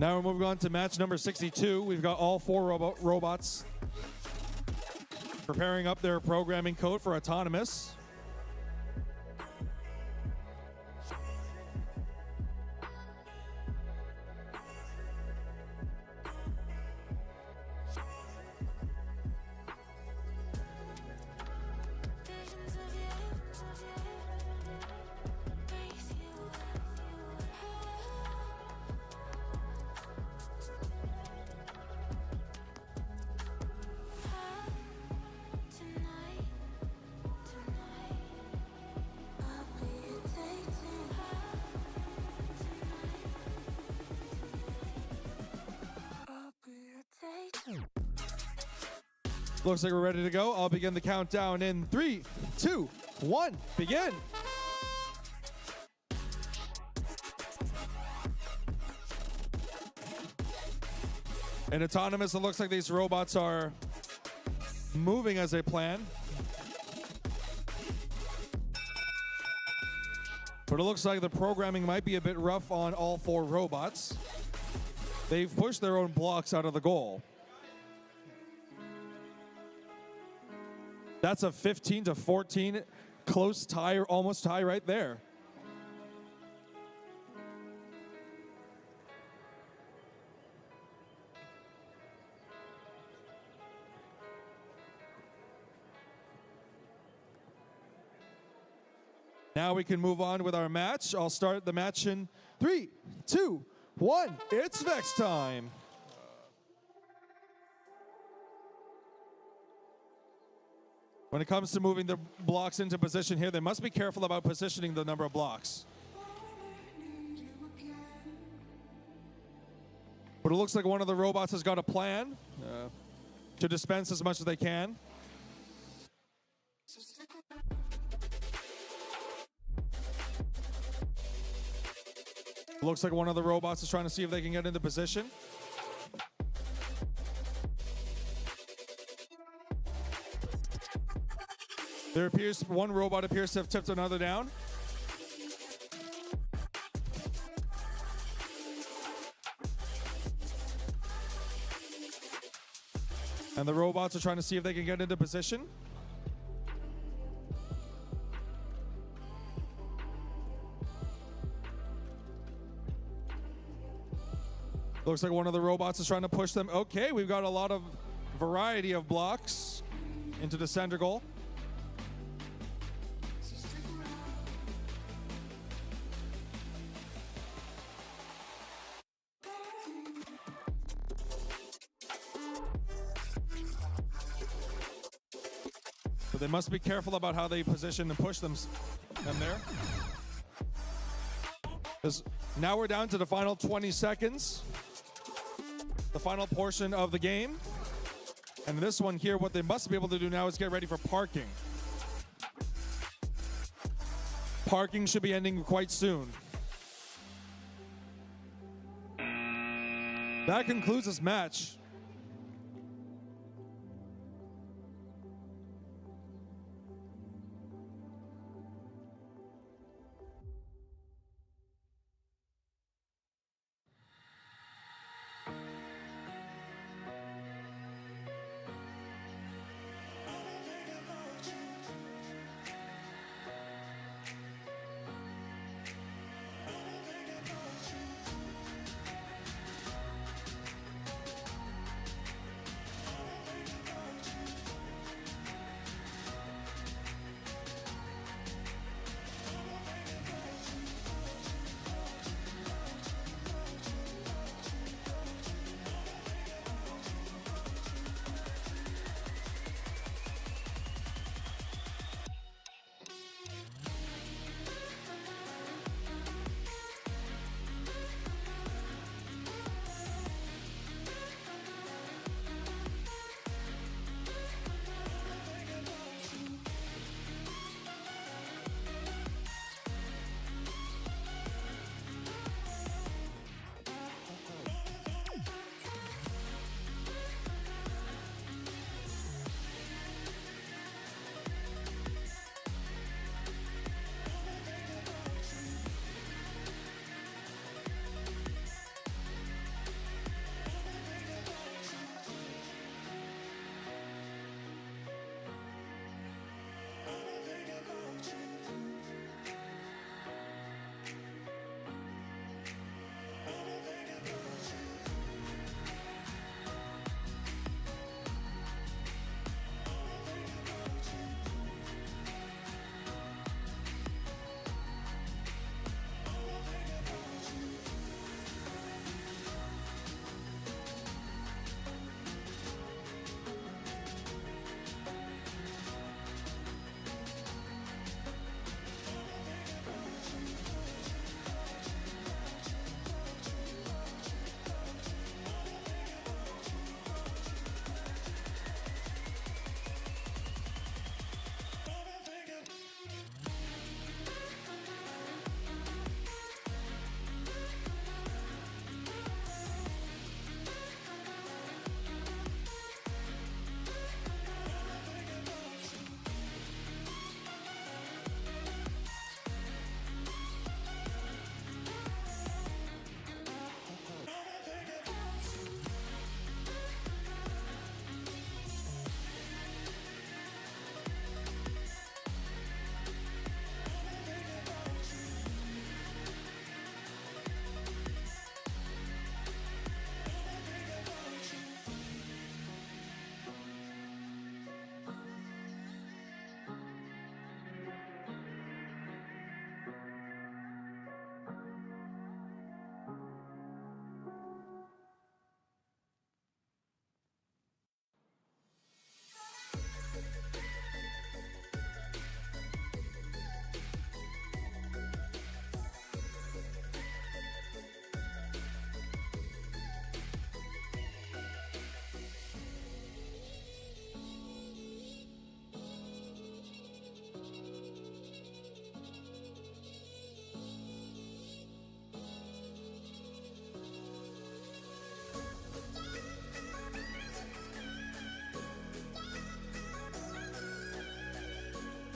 Now we're moving on to match number 62. We've got all four robots preparing up their programming code for autonomous. Looks like we're ready to go. I'll begin the countdown in 3, 2, 1, begin. In autonomous, it looks like these robots are moving as they plan. But it looks like the programming might be a bit rough on all four robots. They've pushed their own blocks out of the goal. That's a 15-14 close tie, or almost tie right there. Now we can move on with our match. I'll start the match in 3, 2, 1. It's Vex time. When it comes to moving the blocks into position here, they must be careful about positioning the number of blocks. But it looks like one of the robots has got a plan to dispense as much as they can. Looks like one of the robots is trying to see if they can get into position. There appears one robot appears to have tipped another down. And the robots are trying to see if they can get into position. Looks like one of the robots is trying to push them. Okay, we've got a lot of variety of blocks into the center goal. But they must be careful about how they position and push them there. Now we're down to the final 20 seconds. The final portion of the game. And this one here, what they must be able to do now is get ready for parking. Parking should be ending quite soon. That concludes this match.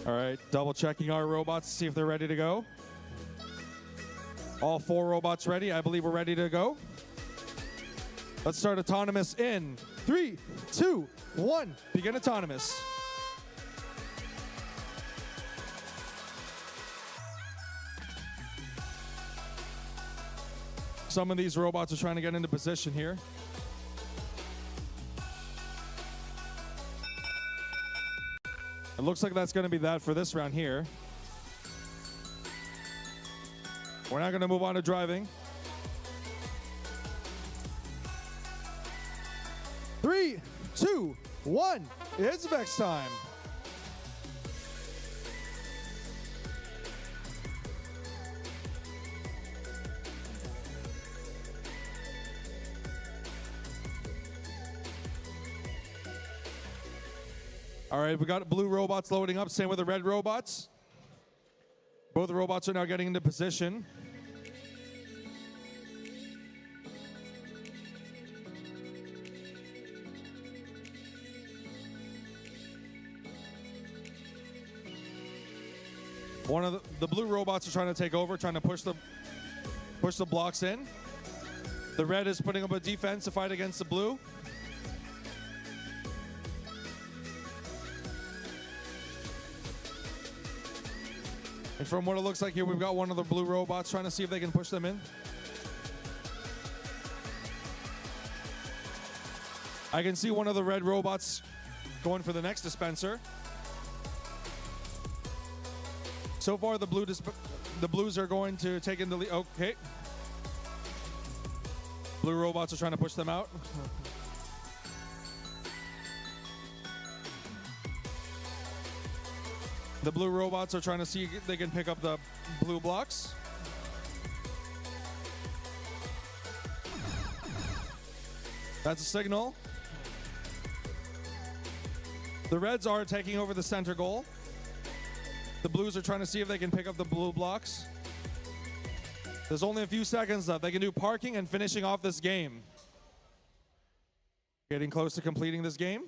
All right, double checking our robots to see if they're ready to go. All 4 robots ready. I believe we're ready to go. Let's start autonomous in 3, 2, 1. Begin autonomous. Some of these robots are trying to get into position here. It looks like that's going to be that for this round here. We're now going to move on to driving. 3, 2, 1. It's Vex time. All right, we got blue robots loading up. Same with the red robots. Both robots are now getting into position. One of the blue robots are trying to take over, trying to push the blocks in. The red is putting up a defense to fight against the blue. And from what it looks like here, we've got one of the blue robots trying to see if they can push them in. I can see one of the red robots going for the next dispenser. So far, the blues are going to take in the lead. Okay. Blue robots are trying to push them out. The blue robots are trying to see if they can pick up the blue blocks. That's a signal. The reds are taking over the center goal. The blues are trying to see if they can pick up the blue blocks. There's only a few seconds left. They can do parking and finishing off this game. Getting close to completing this game.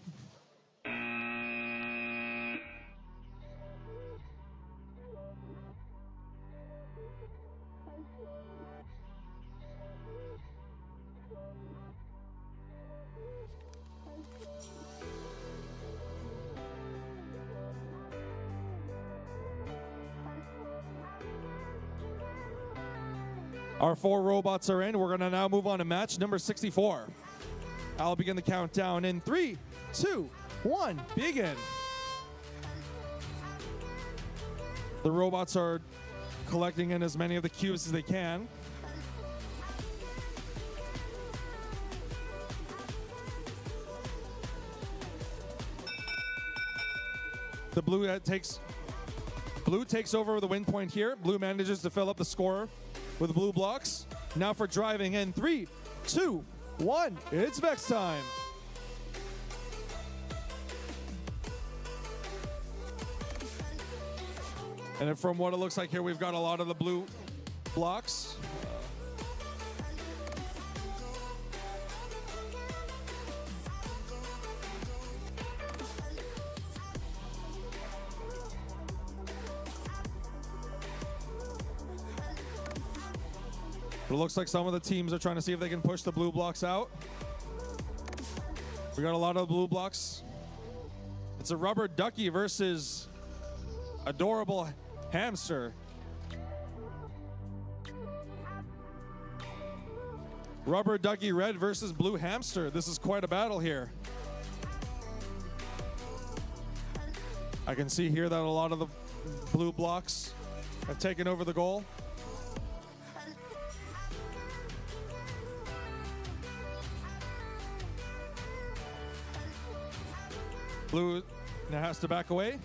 Our 4 robots are in. We're going to now move on to match number 64. I'll begin the countdown in 3, 2, 1, begin. The robots are collecting in as many of the cubes as they can. The blue takes over the win point here. Blue manages to fill up the score with blue blocks. Now for driving in 3, 2, 1. It's Vex time. And from what it looks like here, we've got a lot of the blue blocks. It looks like some of the teams are trying to see if they can push the blue blocks out. We got a lot of blue blocks. It's a rubber ducky versus adorable hamster. Rubber ducky red versus blue hamster. This is quite a battle here. I can see here that a lot of the blue blocks have taken over the goal. Blue now has to back away.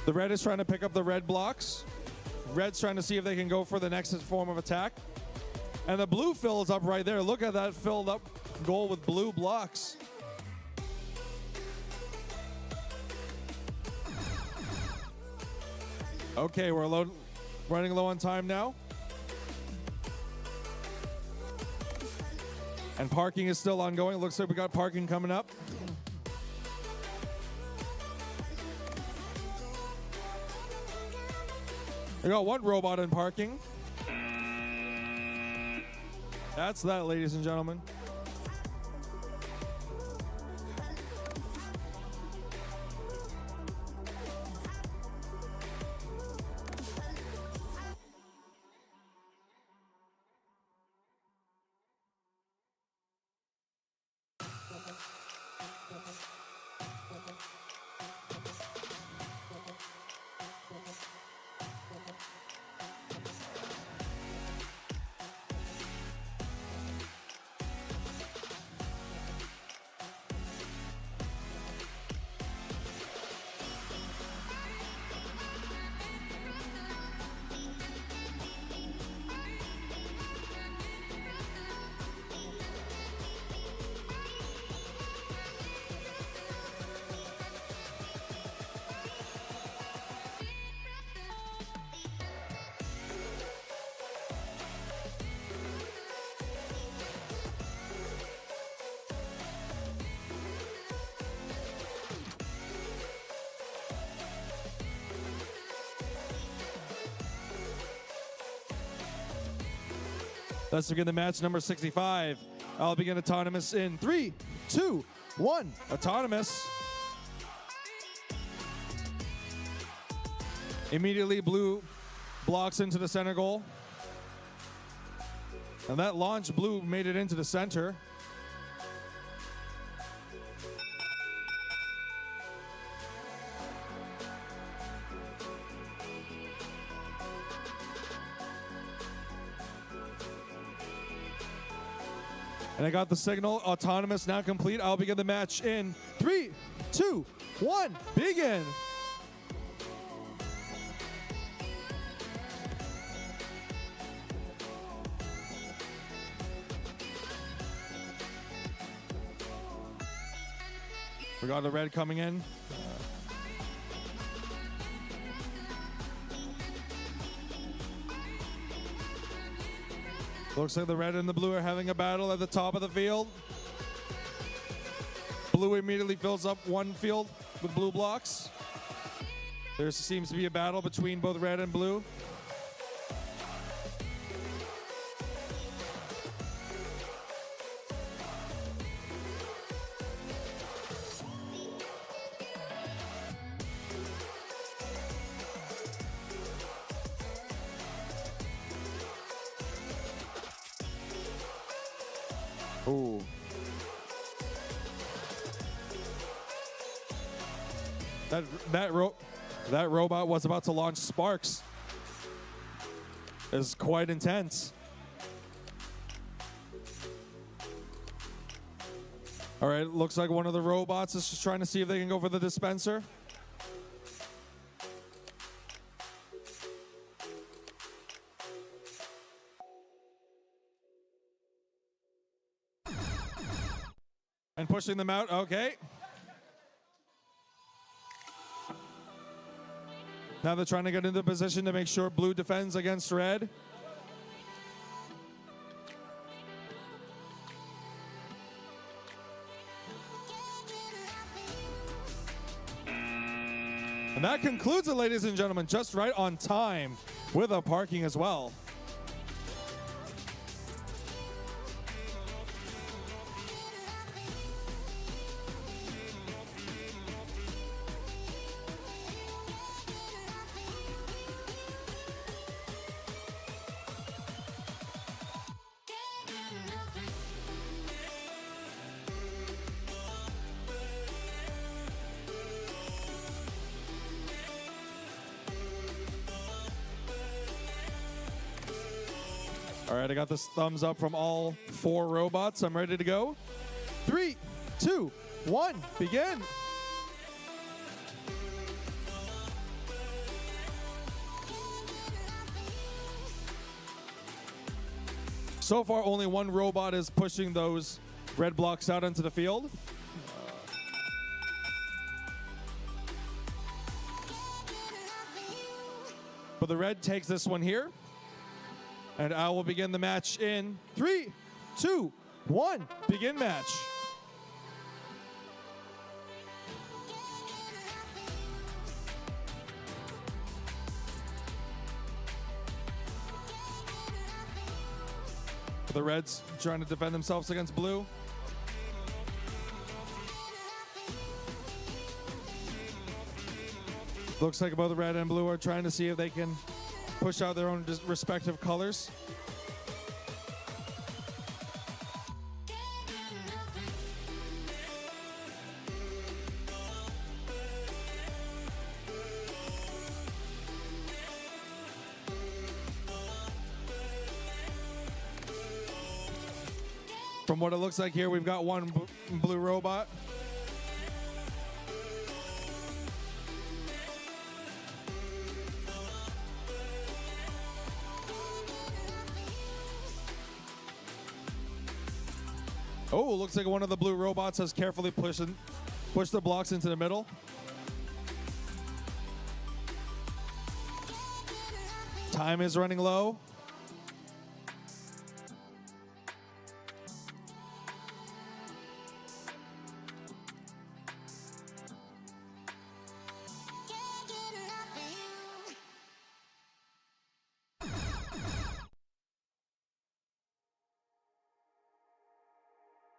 The red is trying to pick up the red blocks. Red's trying to see if they can go for the next form of attack. And the blue fills up right there. Look at that filled up goal with blue blocks. Okay, we're running low on time now. And parking is still ongoing. Looks like we got parking coming up. We got one robot in parking. That's that, ladies and gentlemen. Let's begin the match number 65. I'll begin autonomous in 3, 2, 1. Autonomous. Immediately, blue blocks into the center goal. And that launch, blue made it into the center. And I got the signal. Autonomous now complete. I'll begin the match in 3, 2, 1. Begin. We got the red coming in. Looks like the red and the blue are having a battle at the top of the field. Blue immediately fills up one field with blue blocks. There seems to be a battle between both red and blue. Ooh. That robot was about to launch sparks. It's quite intense. All right, looks like one of the robots is just trying to see if they can go for the dispenser. And pushing them out, okay. Now they're trying to get into position to make sure blue defends against red. And that concludes it, ladies and gentlemen, just right on time with a parking as well. All right, I got this thumbs up from all 4 robots. I'm ready to go. 3, 2, 1, begin. So far, only one robot is pushing those red blocks out into the field. But the red takes this one here. And I will begin the match in 3, 2, 1, begin match. The Reds trying to defend themselves against blue. Looks like both red and blue are trying to see if they can push out their own respective colors. From what it looks like here, we've got one blue robot. Oh, looks like one of the blue robots has carefully pushed the blocks into the middle. Time is running low.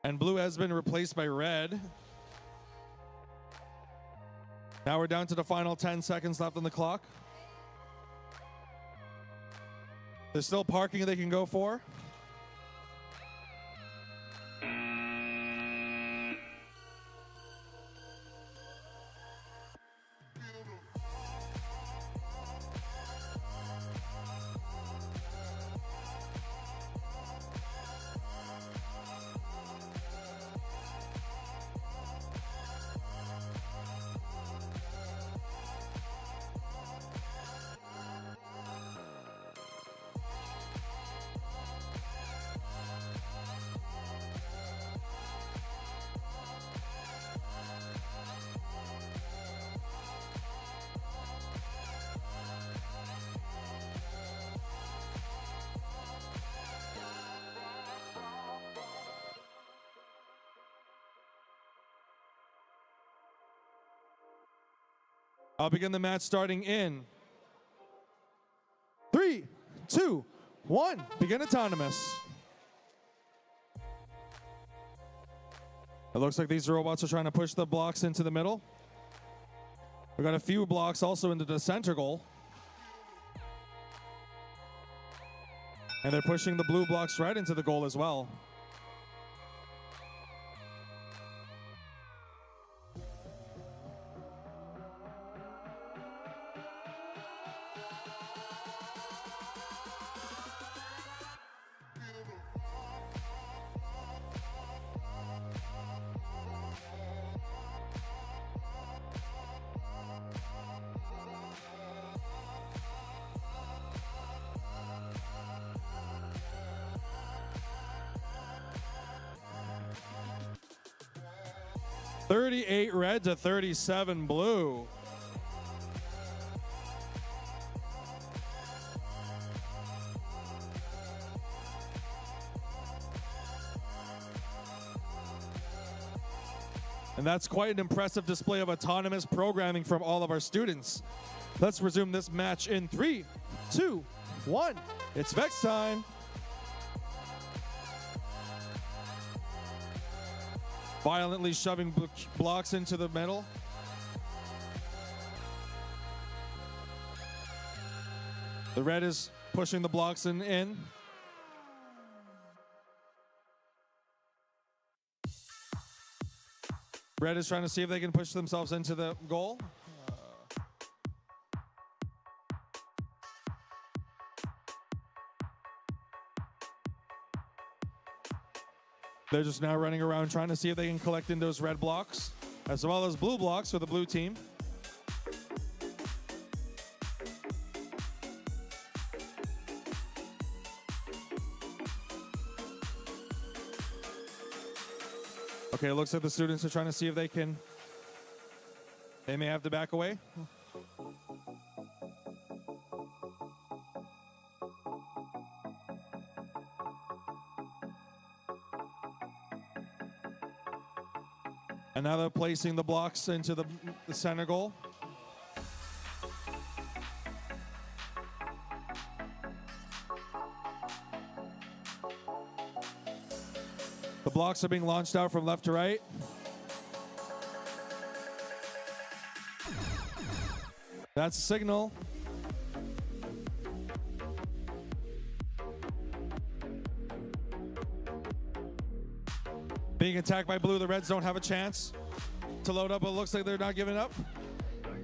And blue has been replaced by red. Now we're down to the final 10 seconds left on the clock. There's still parking they can go for. I'll begin the match starting in 3, 2, 1. Begin autonomous. It looks like these robots are trying to push the blocks into the middle. We've got a few blocks also into the center goal. And they're pushing the blue blocks right into the goal as well. $38 red to $37 blue. And that's quite an impressive display of autonomous programming from all of our students. Let's resume this match in 3, 2, 1. It's Vex time. Violently shoving blocks into the middle. The red is pushing the blocks in. Red is trying to see if they can push themselves into the goal. They're just now running around trying to see if they can collect in those red blocks, as well as blue blocks for the blue team. Okay, it looks like the students are trying to see if they may have to back away. And now they're placing the blocks into the center goal. The blocks are being launched out from left to right. That's a signal. Being attacked by blue, the Reds don't have a chance to load up, but it looks like they're not giving up.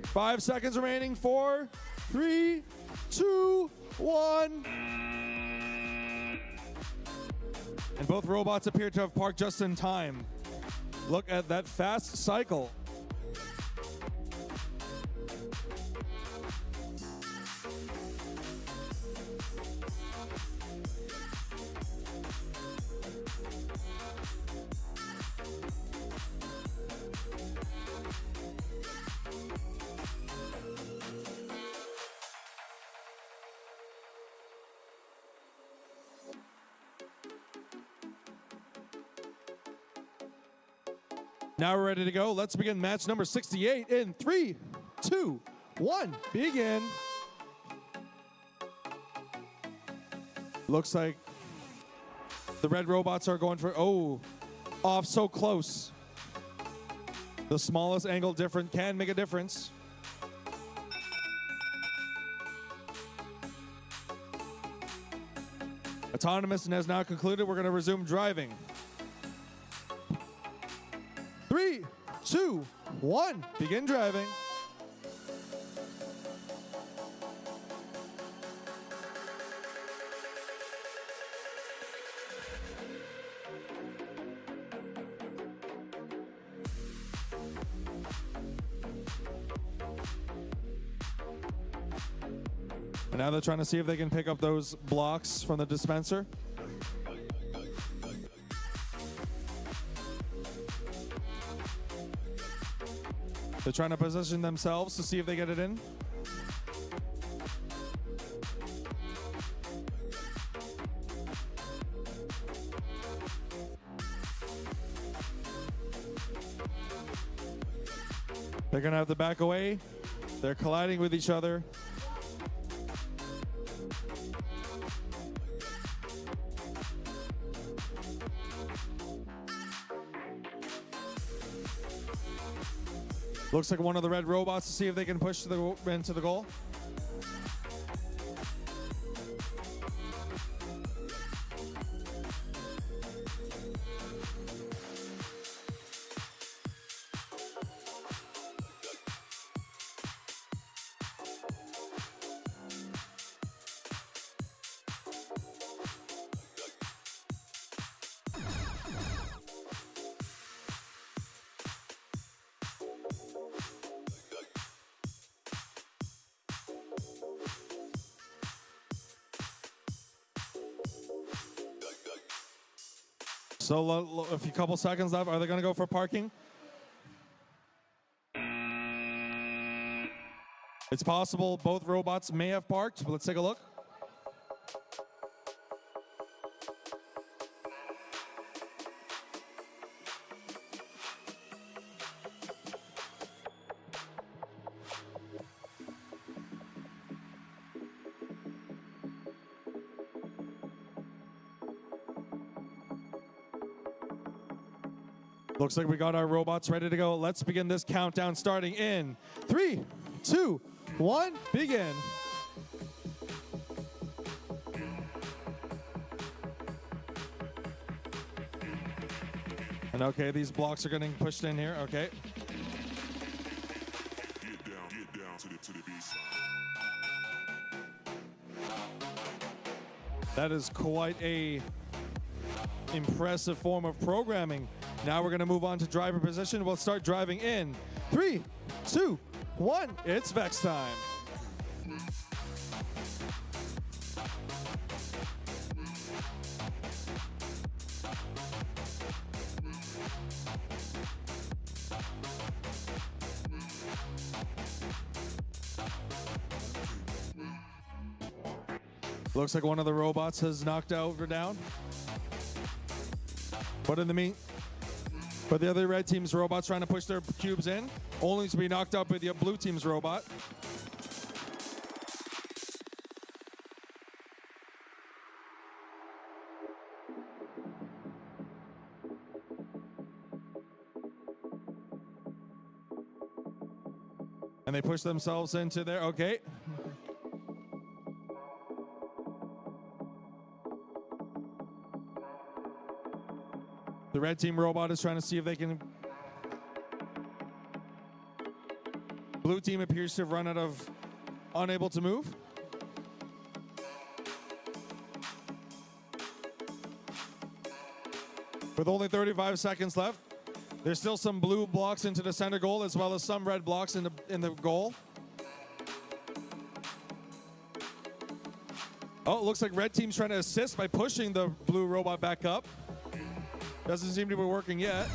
5 seconds remaining. 4, 3, 2, 1. And both robots appear to have parked just in time. Look at that fast cycle. Now we're ready to go. Let's begin match number 68 in 3, 2, 1. Begin. Looks like the red robots are going for, off so close. The smallest angle difference can make a difference. Autonomous has now concluded. We're going to resume driving. 3, 2, 1. Begin driving. And now they're trying to see if they can pick up those blocks from the dispenser. They're trying to position themselves to see if they get it in. They're going to have to back away. They're colliding with each other. Looks like one of the red robots to see if they can push into the goal. So a couple seconds left. Are they going to go for parking? It's possible both robots may have parked, but let's take a look. Looks like we got our robots ready to go. Let's begin this countdown starting in 3, 2, 1, begin. And okay, these blocks are getting pushed in here. Okay. Get down to the B side. That is quite a impressive form of programming. Now we're going to move on to driver position. We'll start driving in 3, 2, 1. It's Vex time. Looks like one of the robots has knocked over down. But in the But the other red team's robot's trying to push their cubes in, only to be knocked out by the blue team's robot. And they push themselves into there. Okay. The red team robot is trying to see if they can. Blue team appears to have run out of unable to move. With only 35 seconds left, there's still some blue blocks into the center goal as well as some red blocks in the goal. Oh, it looks like red team's trying to assist by pushing the blue robot back up. Doesn't seem to be working yet.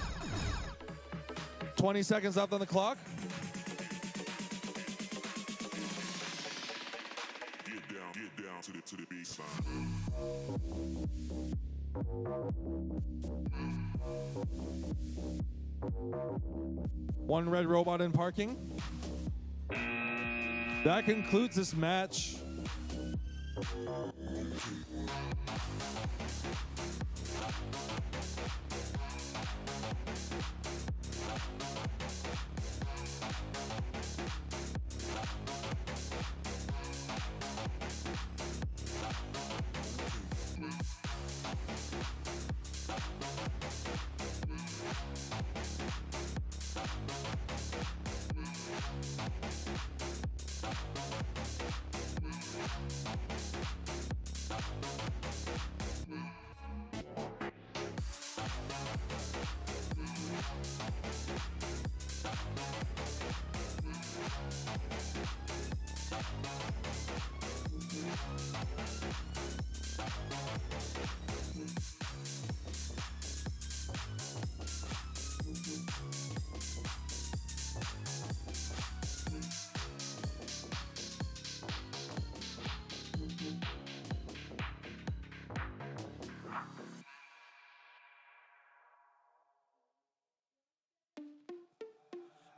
20 seconds left on the clock. Get down to the baseline. One red robot in parking. That concludes this match.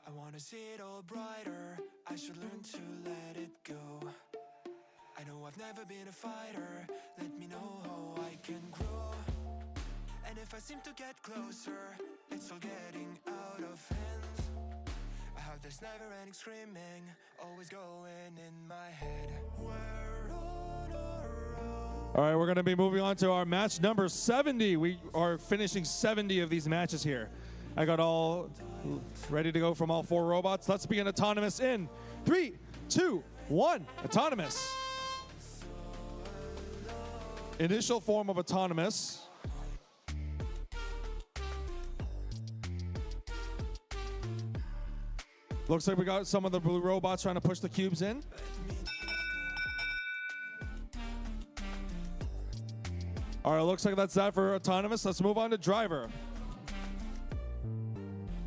I wanna see it all brighter. I should learn to let it go. I know I've never been a fighter. Let me know how I can grow. And if I seem to get closer, it's all getting out of hand. I have this never-ending screaming, always going in my head. We're on our own. All right, we're going to be moving on to our match number 70. We are finishing 70 of these matches here. I got all ready to go from all four robots. Let's begin autonomous in 3, 2, 1. Autonomous. Initial form of autonomous. Looks like we got some of the blue robots trying to push the cubes in. All right, looks like that's that for autonomous. Let's move on to driver.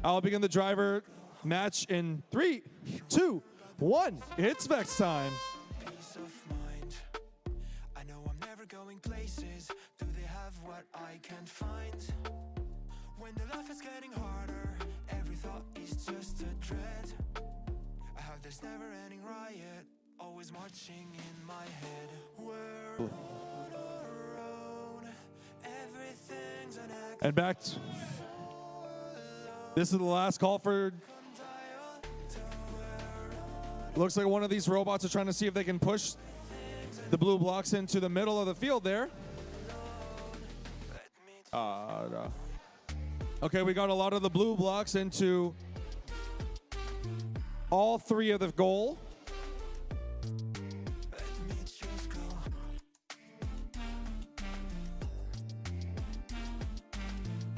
I'll begin the driver match in 3, 2, 1. It's Vex time. Peace of mind. I know I'm never going places. Do they have what I can't find? When the life is getting harder, every thought is just a dread. I have this never-ending riot, always marching in my head. We're on our own. Everything's an act. And back. This is the last call for. Looks like one of these robots are trying to see if they can push the blue blocks into the middle of the field there. No. Okay, we got a lot of the blue blocks into all three of the goal.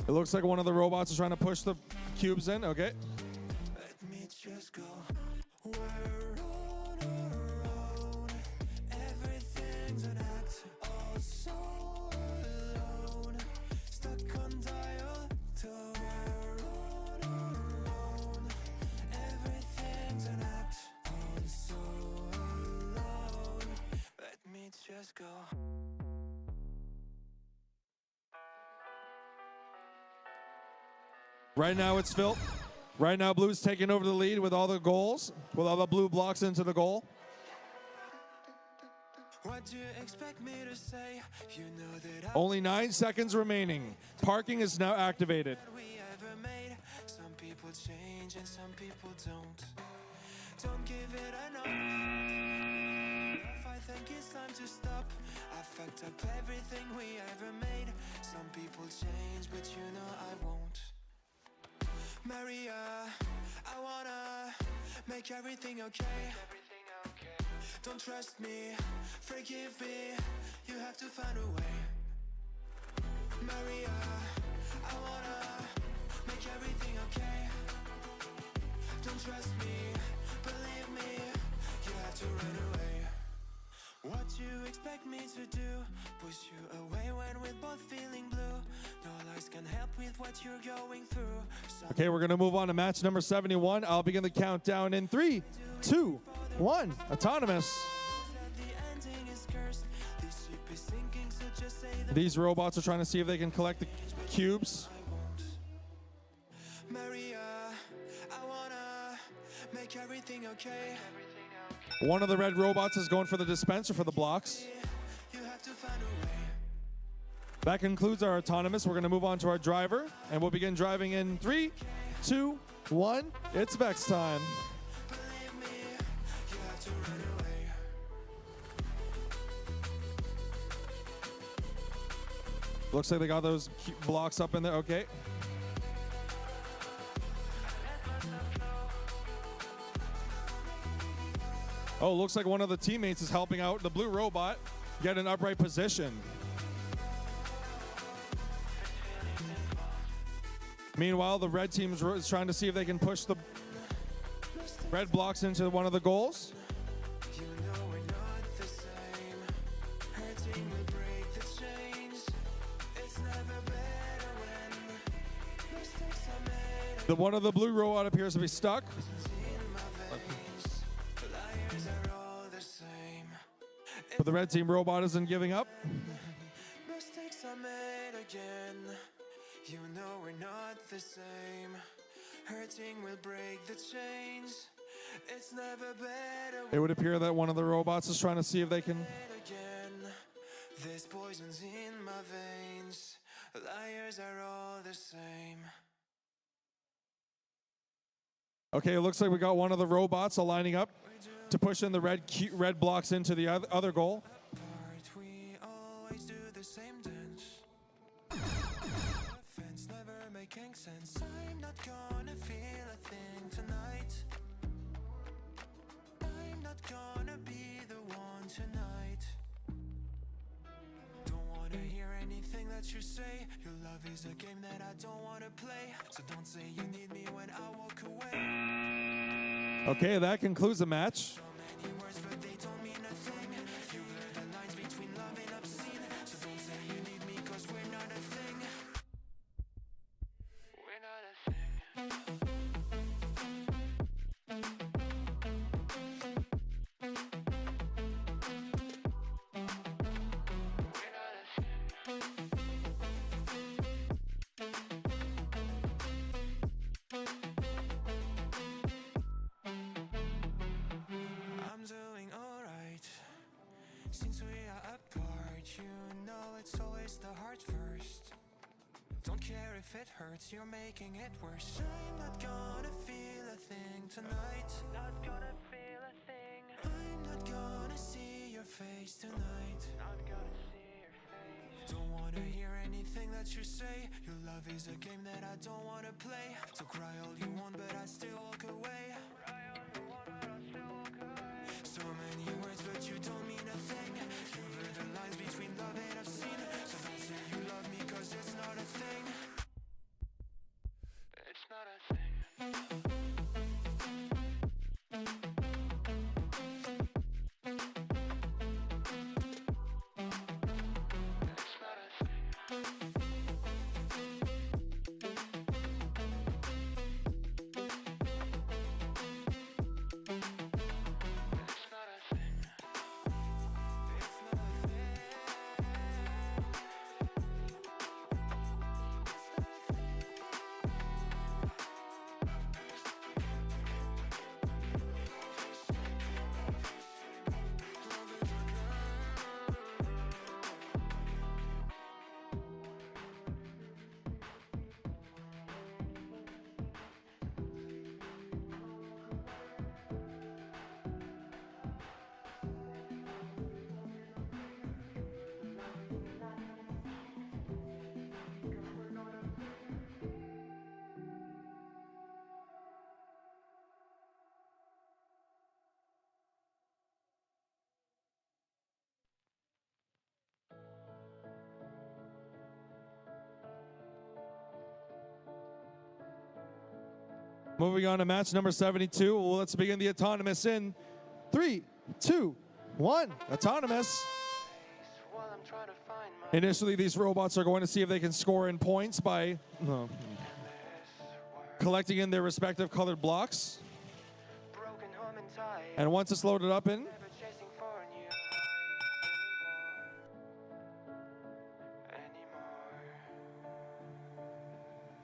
It looks like one of the robots is trying to push the cubes in. Okay. Let me just go. We're on our own. Everything's an act. All so alone. Stuck on dial tone. We're on our own. Everything's an act. All so alone. Let me just go. Right now it's Phil. Right now Blue's taking over the lead with all the goals, with all the blue blocks into the goal. What do you expect me to say? You know that Only 9 seconds remaining. Parking is now activated. we ever made. Some people change and some people don't. Don't give it another shot. If I think it's time to stop, I fucked up everything we ever made. Some people change, but you know I won't. Maria, I wanna make everything okay. Don't trust me, forgive me, you have to find a way. Maria, I wanna make everything okay. Don't trust me, believe me, you have to run away. What you expect me to do? Push you away when we're both feeling blue. No lies can help with what you're going through. Okay, we're going to move on to match number 71. I'll begin the countdown in 3, 2, 1. Autonomous. These robots are trying to see if they can collect the cubes. Maria, I wanna make everything okay. One of the red robots is going for the dispenser for the blocks. You have to find a way. That concludes our autonomous. We're going to move on to our driver, and we'll begin driving in 3, 2, 1. It's Vex time. Believe me, you have to run away. Looks like they got those blocks up in there. Okay. Oh, looks like one of the teammates is helping out the blue robot get an upright position. Meanwhile, the red team is trying to see if they can push the red blocks into one of the goals. You know we're not the same. Hurting will break the chains. It's never better when mistakes are made. The one of the blue robot appears to be stuck. In my veins, liars are all the same. But the red team robot isn't giving up. Mistakes are made again. You know we're not the same. Hurting will break the chains. It's never better It would appear that one of the robots is trying to see if they can. again. There's poisons in my veins. Liars are all the same. Okay, it looks like we got one of the robots aligning up to push in the red blocks into the other goal. We always do the same dance. Fence never making sense. I'm not gonna feel a thing tonight. I'm not gonna be the one tonight. Don't wanna hear anything that you say. Your love is a game that I don't wanna play. So don't say you need me when I walk away. Okay, that concludes the match. So many words, but they don't mean a thing. You blur the lines between love and obscene. So don't say you need me, cause we're not a thing. We're not a thing. I'm doing alright. Since we are apart, you know it's always the heart first. Don't care if it hurts, you're making it worse. I'm not gonna feel a thing tonight. Not gonna feel a thing. I'm not gonna see your face tonight. Not gonna see your face. Don't wanna hear anything that you say. Your love is a game that I don't wanna play. So cry all you want, but I still walk away. So many words, but you don't mean a thing. You blur the lines between love and obscene. So don't say you love me, cause it's not a thing. It's not a thing. It's not a thing. Moving on to match number 72. Well, let's begin the autonomous in 3, 2, 1. Autonomous. Initially, these robots are going to see if they can score in points by collecting in their respective colored blocks. And once it's loaded up in,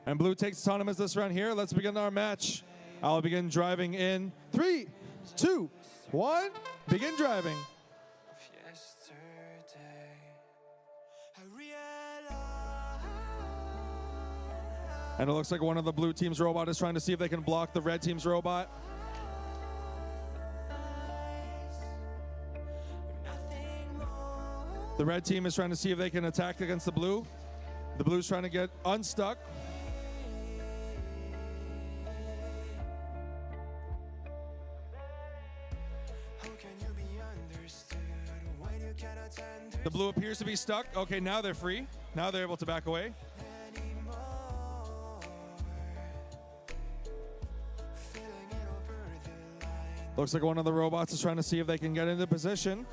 and blue takes autonomous this round here. Let's begin our match. I'll begin driving in 3, 2, 1. Begin driving. And it looks like one of the blue team's robot is trying to see if they can block the red team's robot. The red team is trying to see if they can attack against the blue. The blue's trying to get unstuck. The blue appears to be stuck. Okay, now they're free. Now they're able to back away. Looks like one of the robots is trying to see if they can get into position.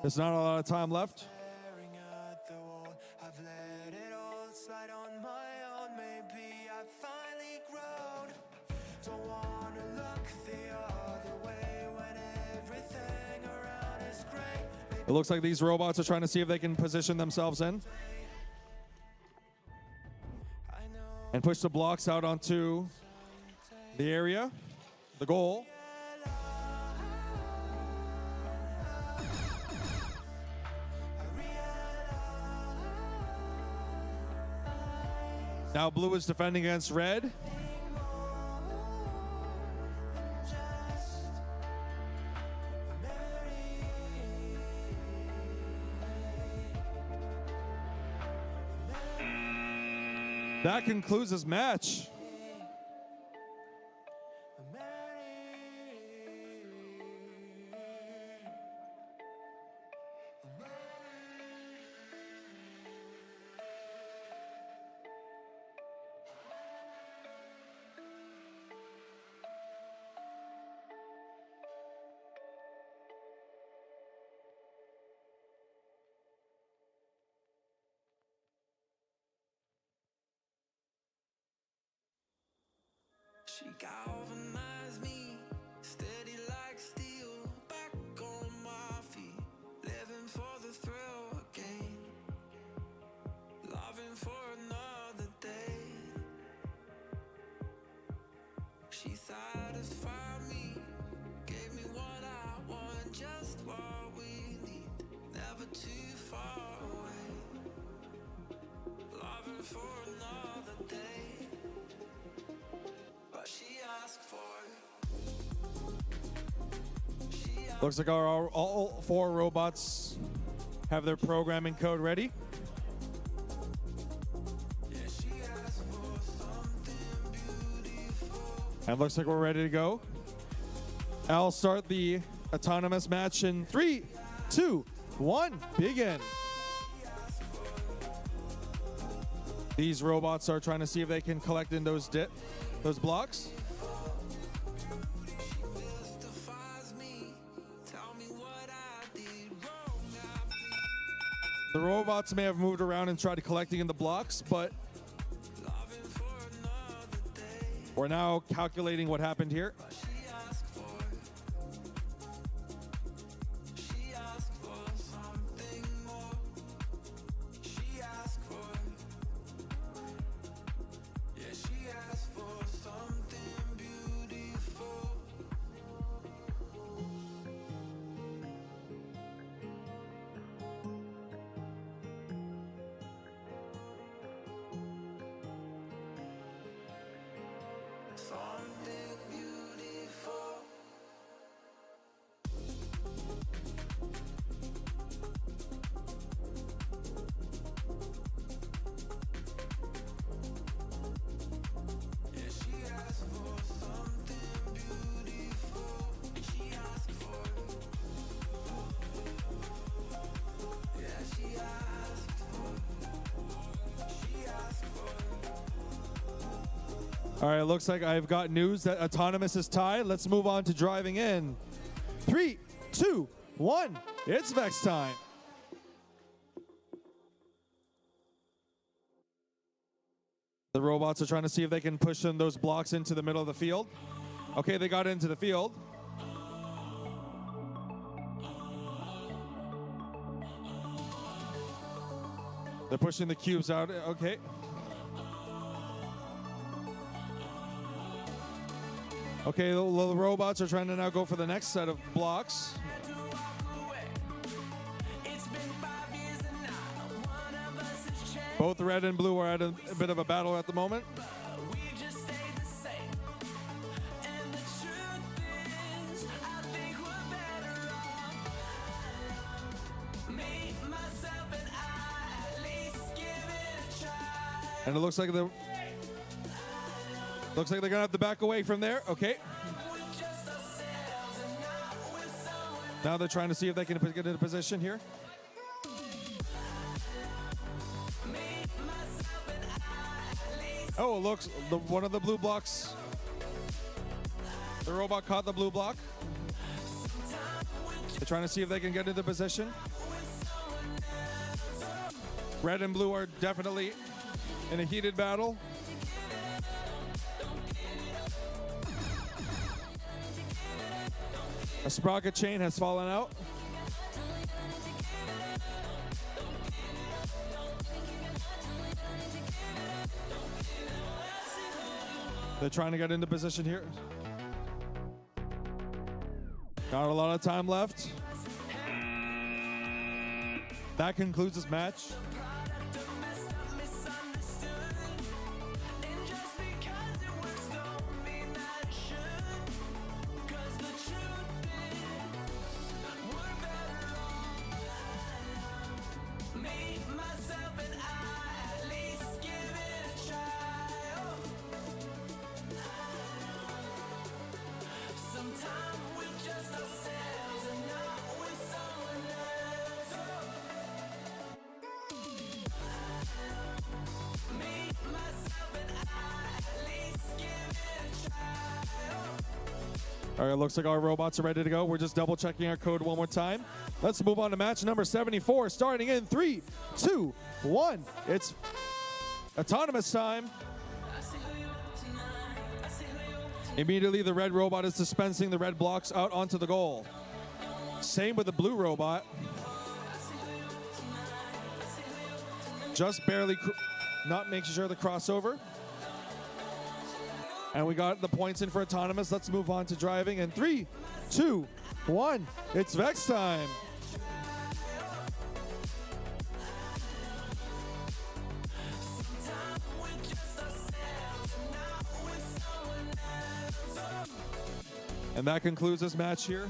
There's not a lot of time left. It looks like these robots are trying to see if they can position themselves in and push the blocks out onto the area, the goal. Now blue is defending against red. That concludes this match. She galvanized me, steady like steel, back on my feet, living for the thrill again, loving for another day. She satisfied me, gave me what I want, just what we need, never too far away, loving for another day. She asked for it. Looks like all 4 robots have their programming code ready. And looks like we're ready to go. I'll start the autonomous match in 3, 2, 1, begin. These robots are trying to see if they can collect in those blocks. The robots may have moved around and tried collecting in the blocks, but we're now calculating what happened here. All right, looks like I've got news that autonomous is tied. Let's move on to driving in. 3, 2, 1. It's Vex time. The robots are trying to see if they can push those blocks into the middle of the field. Okay, they got into the field. They're pushing the cubes out. Okay. Okay, the robots are trying to now go for the next set of blocks. Both red and blue are at a bit of a battle at the moment. And it looks like they're gonna have to back away from there. Okay. Now they're trying to see if they can get into position here. Oh, it looks one of the blue blocks. The robot caught the blue block. They're trying to see if they can get into position. Red and blue are definitely in a heated battle. A sprocket chain has fallen out. They're trying to get into position here. Not a lot of time left. That concludes this match. All right, looks like our robots are ready to go. We're just double checking our code one more time. Let's move on to match number 74, starting in 3, 2, 1. It's autonomous time. Immediately, the red robot is dispensing the red blocks out onto the goal. Same with the blue robot. Just barely not making sure the crossover. And we got the points in for autonomous. Let's move on to driving in 3, 2, 1. It's Vex time. And that concludes this match here.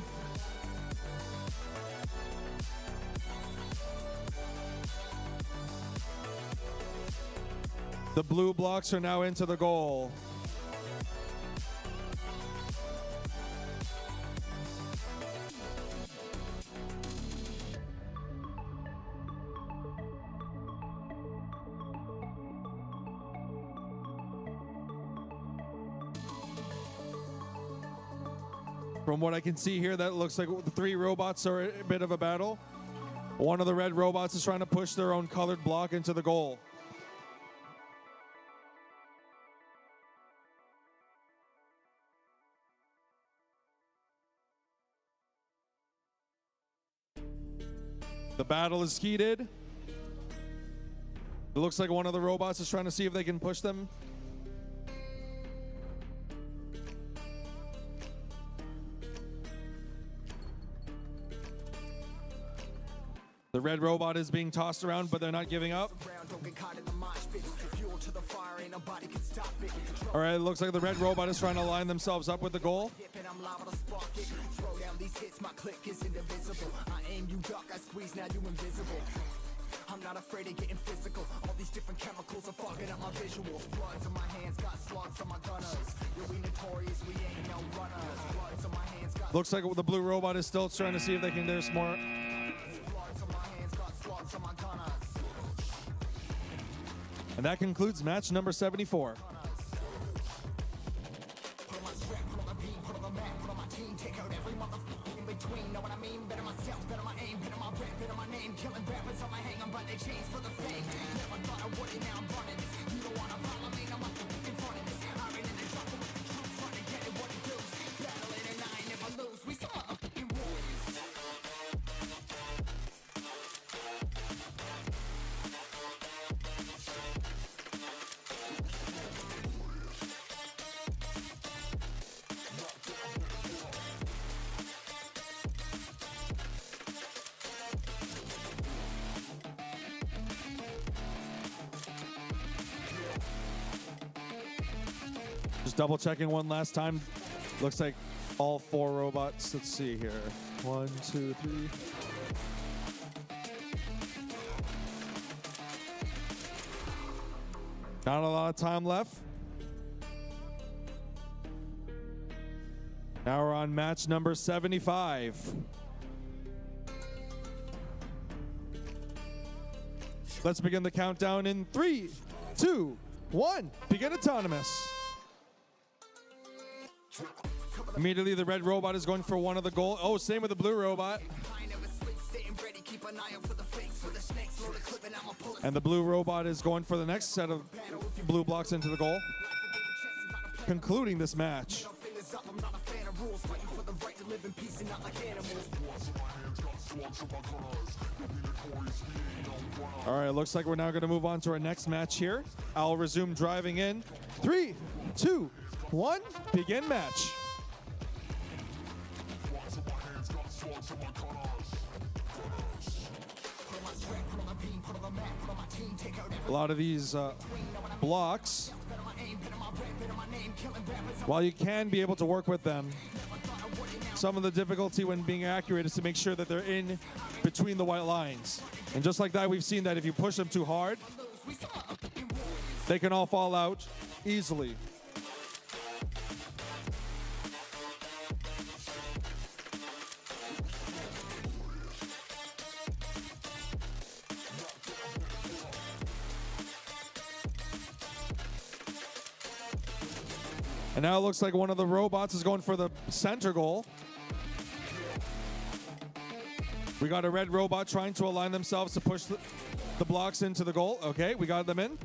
The blue blocks are now into the goal. From what I can see here, that looks like the three robots are a bit of a battle. One of the red robots is trying to push their own colored block into the goal. The battle is heated. It looks like one of the robots is trying to see if they can push them. The red robot is being tossed around, but they're not giving up. All right, it looks like the red robot is trying to line themselves up with the goal. I'm not afraid of getting physical. All these different chemicals are fogging up my visuals. Bloods on my hands, got slugs on my gunners. Yeah, we notorious, we ain't no runners. Bloods on my hands, got Looks like the blue robot is still trying to see if they can do some more. bloods on my hands, got slugs on my gunners. And that concludes match number 74. between. Know what I mean? Better myself, better my aim, better my rep, better my name. Killing rappers on my hang 'em, but they change for the fame. Never thought I would it, now I'm running this. You don't wanna follow me, I'm up in front of this. I ran in the trouble with the truth, trying to get it what it does. Battle it and I ain't never lose. We some motherfucking warriors. Just double checking one last time. Looks like all 4 robots. Let's see here. 1, 2, 3. Not a lot of time left. Now we're on match number 75. Let's begin the countdown in 3, 2, 1. Begin autonomous. Immediately, the red robot is going for one of the goal. Oh, same with the blue robot. And the blue robot is going for the next set of blue blocks into the goal, concluding this match. All right, looks like we're now going to move on to our next match here. I'll resume driving in. 3, 2, 1, begin match. A lot of these blocks, while you can be able to work with them, some of the difficulty when being accurate is to make sure that they're in between the white lines. And just like that, we've seen that if you push them too hard, they can all fall out easily. And now it looks like one of the robots is going for the center goal. We got a red robot trying to align themselves to push the blocks into the goal. Okay, we got them in.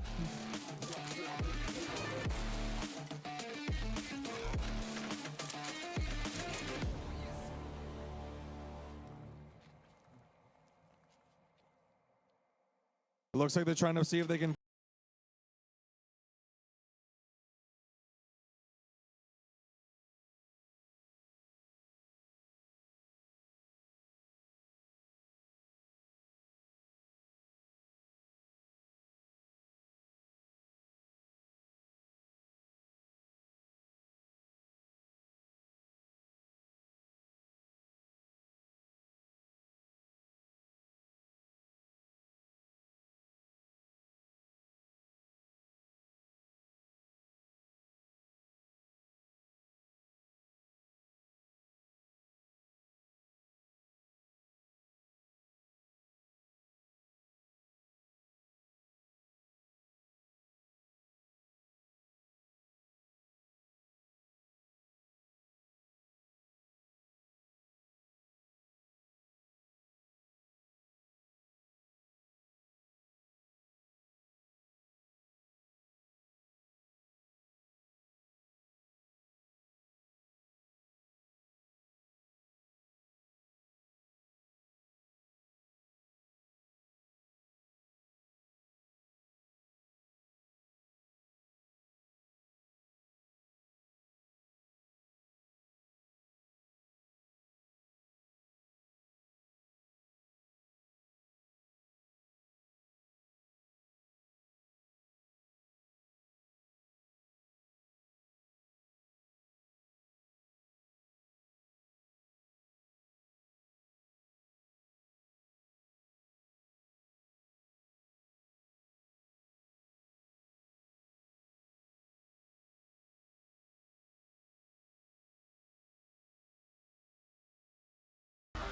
It looks like they're trying to see if they can.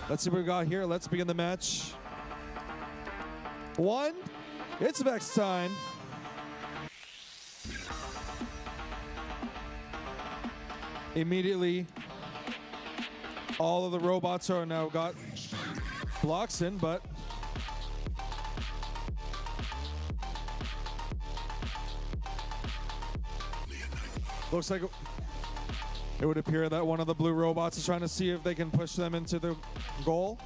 Let's see what we got here. Let's begin the match. 1, it's Vex time. Immediately, all of the robots are now got blocks in, but looks like it would appear that one of the blue robots is trying to see if they can push them into the goal.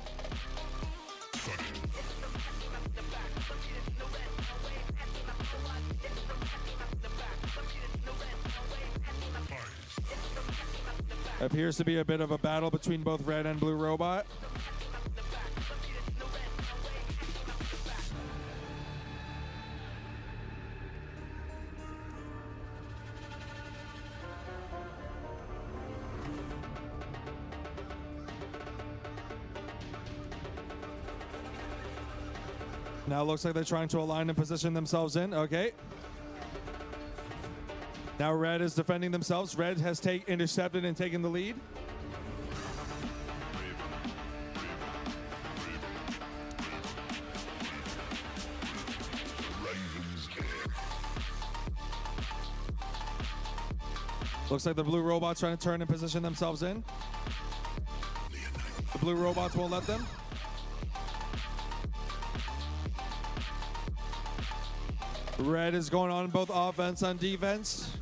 Appears to be a bit of a battle between both red and blue robot. Now it looks like they're trying to align and position themselves in. Okay. Now red is defending themselves. Red has intercepted and taken the lead. Looks like the blue robot's trying to turn and position themselves in. The blue robots won't let them. Red is going on both offense and defense.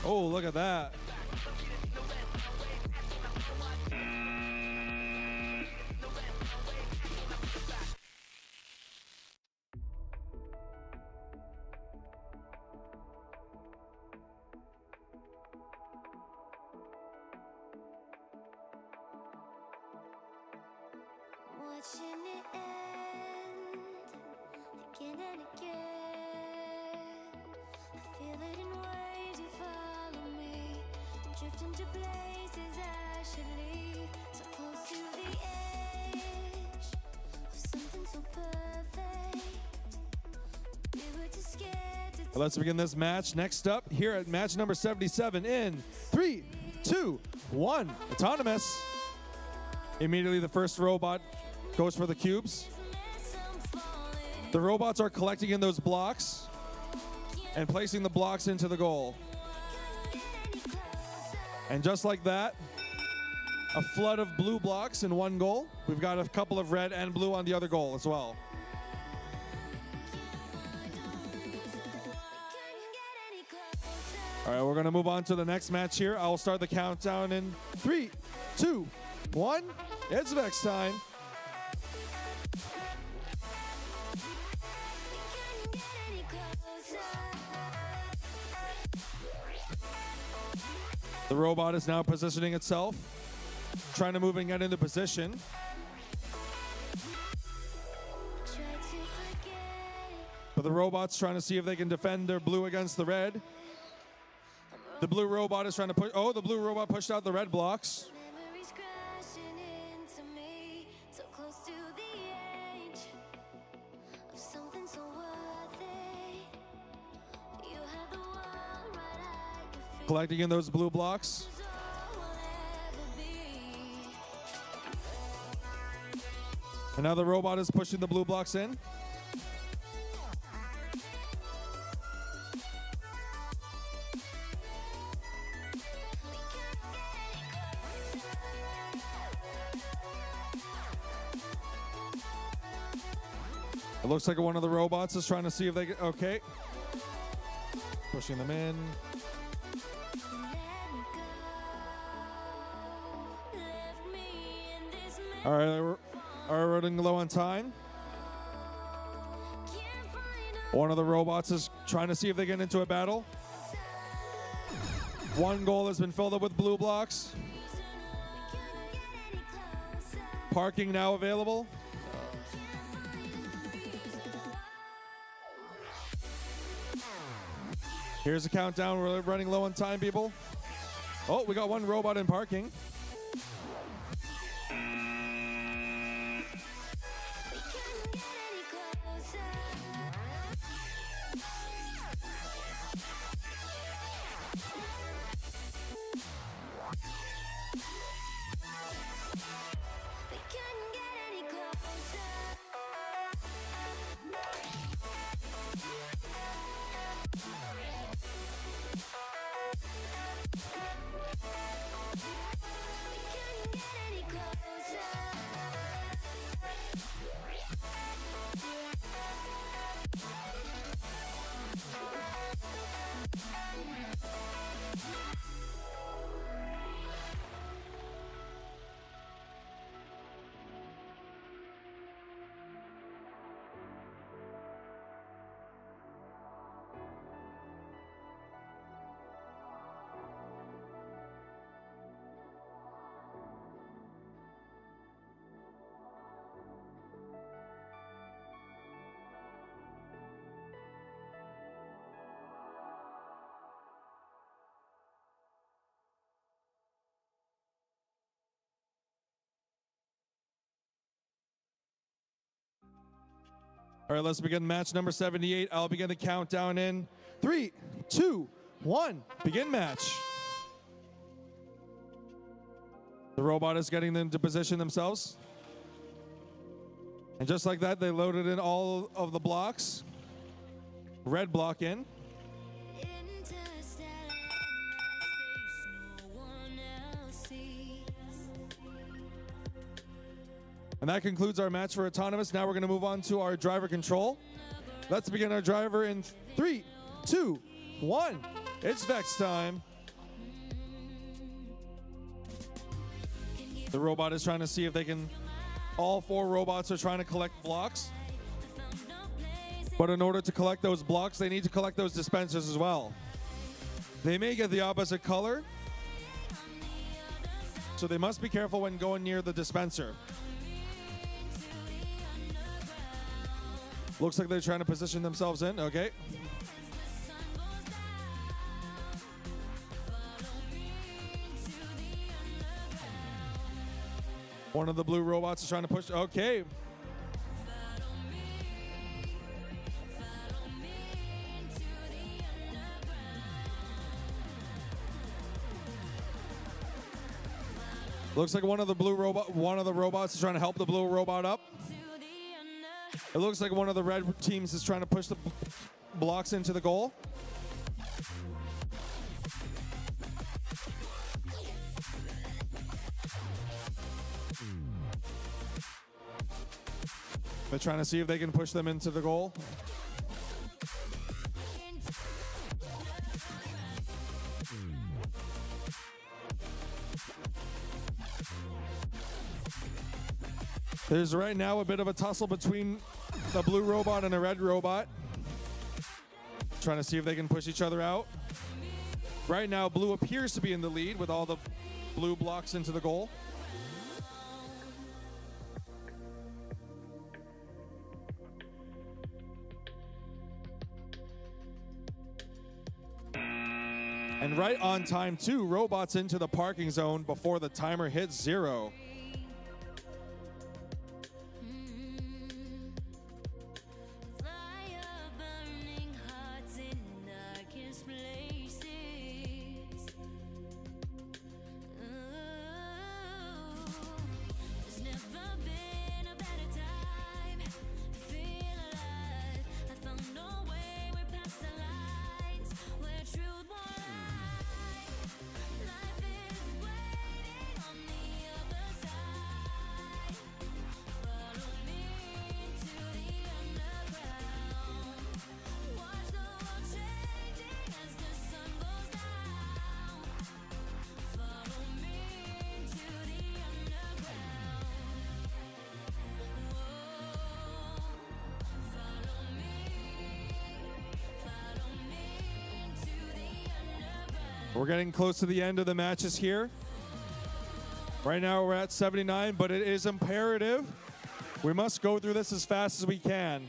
Oh, look at that. Watching it end again and again. I feel it in waves you follow me, drifting to places I should leave. So close to the edge of something so perfect. We were too scared to Let's begin this match. Next up, here at match number 77 in 3, 2, 1, autonomous. Immediately the first robot goes for the cubes. The robots are collecting in those blocks and placing the blocks into the goal. And just like that, a flood of blue blocks in one goal. We've got a couple of red and blue on the other goal as well. All right, we're going to move on to the next match here. I will start the countdown in 3, 2, 1. It's Vex time. The robot is now positioning itself, trying to move and get into position. But the robot's trying to see if they can defend their blue against the red. The blue robot is trying to push. Oh, the blue robot pushed out the red blocks. Collecting in those blue blocks. And now the robot is pushing the blue blocks in. It looks like one of the robots is trying to see if they can, okay. Pushing them in. All right, we're running low on time. One of the robots is trying to see if they get into a battle. One goal has been filled up with blue blocks. Parking now available. Here's a countdown. We're running low on time, people. Oh, we got one robot in parking. All right, let's begin match number 78. I'll begin the countdown in 3, 2, 1. Begin match. The robot is getting them to position themselves. And just like that, they loaded in all of the blocks. Red block in. And that concludes our match for autonomous. Now we're going to move on to our driver control. Let's begin our driver in 3, 2, 1. It's Vex time. The robot is trying to see if they can... All 4 robots are trying to collect blocks. But in order to collect those blocks, they need to collect those dispensers as well. They may get the opposite color, so they must be careful when going near the dispenser. Looks like they're trying to position themselves in. Okay. One of the blue robots is trying to push. Okay. Looks like one of the robots is trying to help the blue robot up. It looks like one of the red teams is trying to push the blocks into the goal. They're trying to see if they can push them into the goal. There's right now a bit of a tussle between the blue robot and the red robot. Trying to see if they can push each other out. Right now, blue appears to be in the lead with all the blue blocks into the goal. And right on time, 2 robots into the parking zone before the timer hits 0. We're getting close to the end of the matches here. Right now we're at 79, but it is imperative. We must go through this as fast as we can.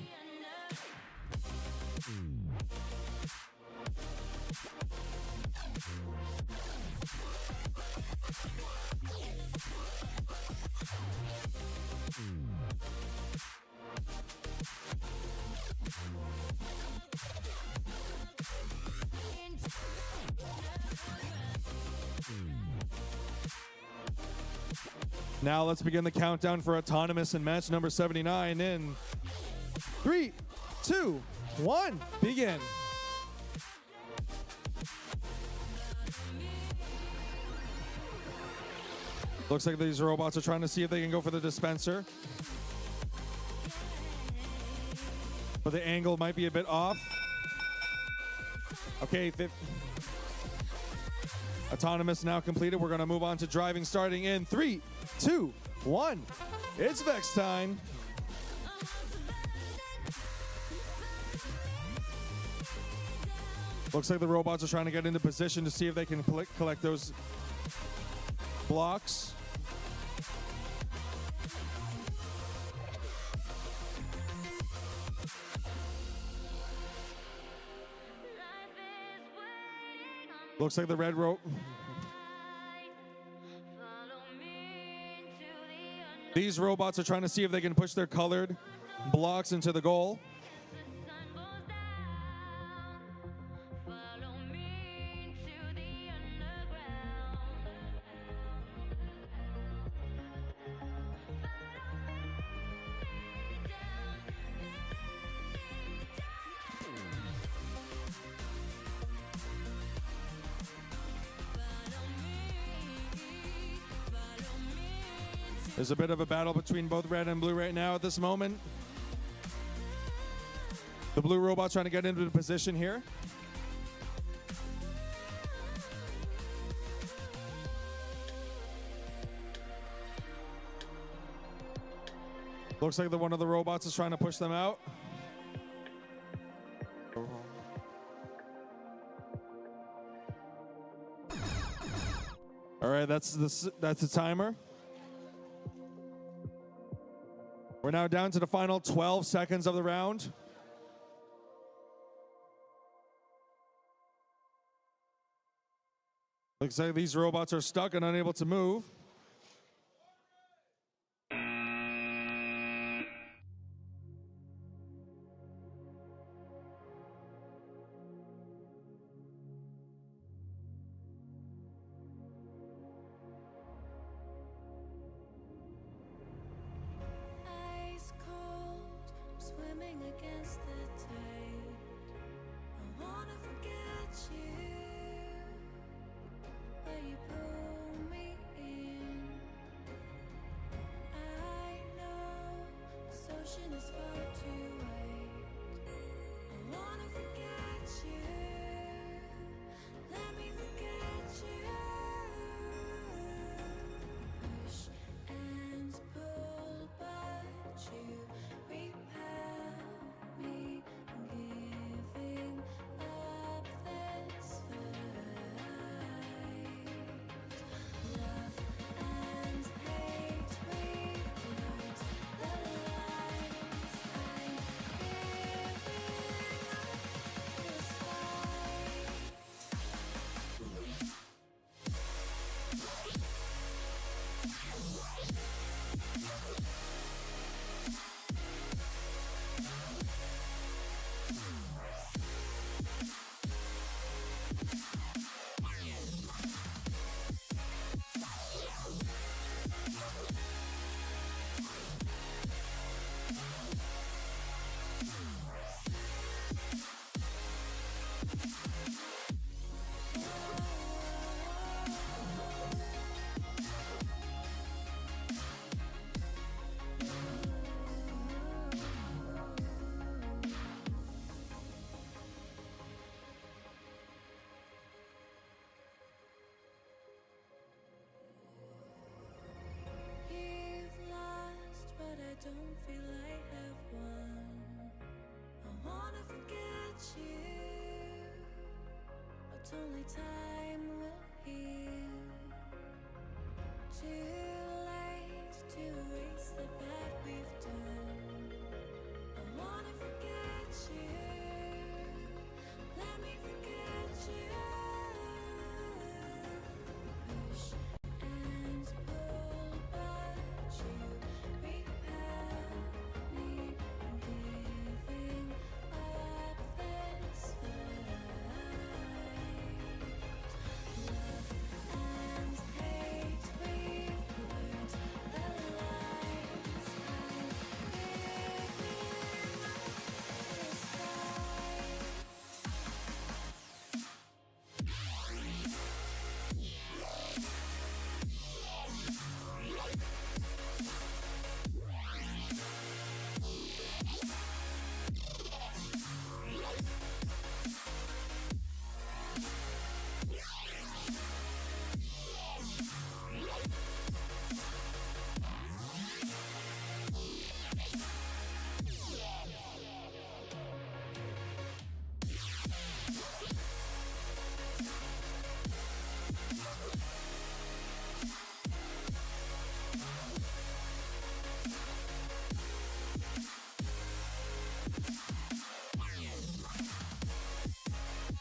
Now let's begin the countdown for autonomous in match number 79 in 3, 2, 1, begin. Looks like these robots are trying to see if they can go for the dispenser. But the angle might be a bit off. Okay, autonomous now completed. We're going to move on to driving starting in 3, 2, 1. It's Vex time. Looks like the robots are trying to get into position to see if they can collect those blocks. Looks like the red rope. These robots are trying to see if they can push their colored blocks into the goal. There's a bit of a battle between both red and blue right now at this moment. The blue robot's trying to get into the position here. Looks like one of the robots is trying to push them out. All right, that's the timer. We're now down to the final 12 seconds of the round. Looks like these robots are stuck and unable to move. Ice cold, swimming against the tide. I wanna forget you, but you pull me in. I know this ocean is far too wide. I wanna forget you. Let me forget you. Push and pull, but you repel me, giving up this fight. Love and hate, we learned the lies. I'm giving up this fight. You've lost, but I don't feel I have won. I wanna forget you, but only time will heal. Too late to erase the bad we've done. I wanna forget you. Let me forget you. Push and pull, but you repel me, giving up this fight. Love and hate, we've learned the lies. I'm giving up this fight.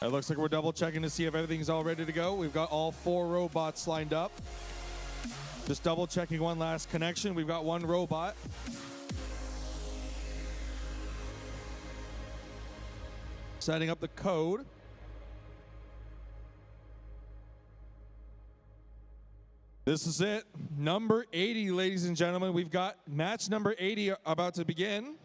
It looks like we're double checking to see if everything's all ready to go. We've got all 4 robots lined up. Just double checking one last connection. We've got one robot. Setting up the code. This is it. Number 80, ladies and gentlemen. We've got match number 80 about to begin.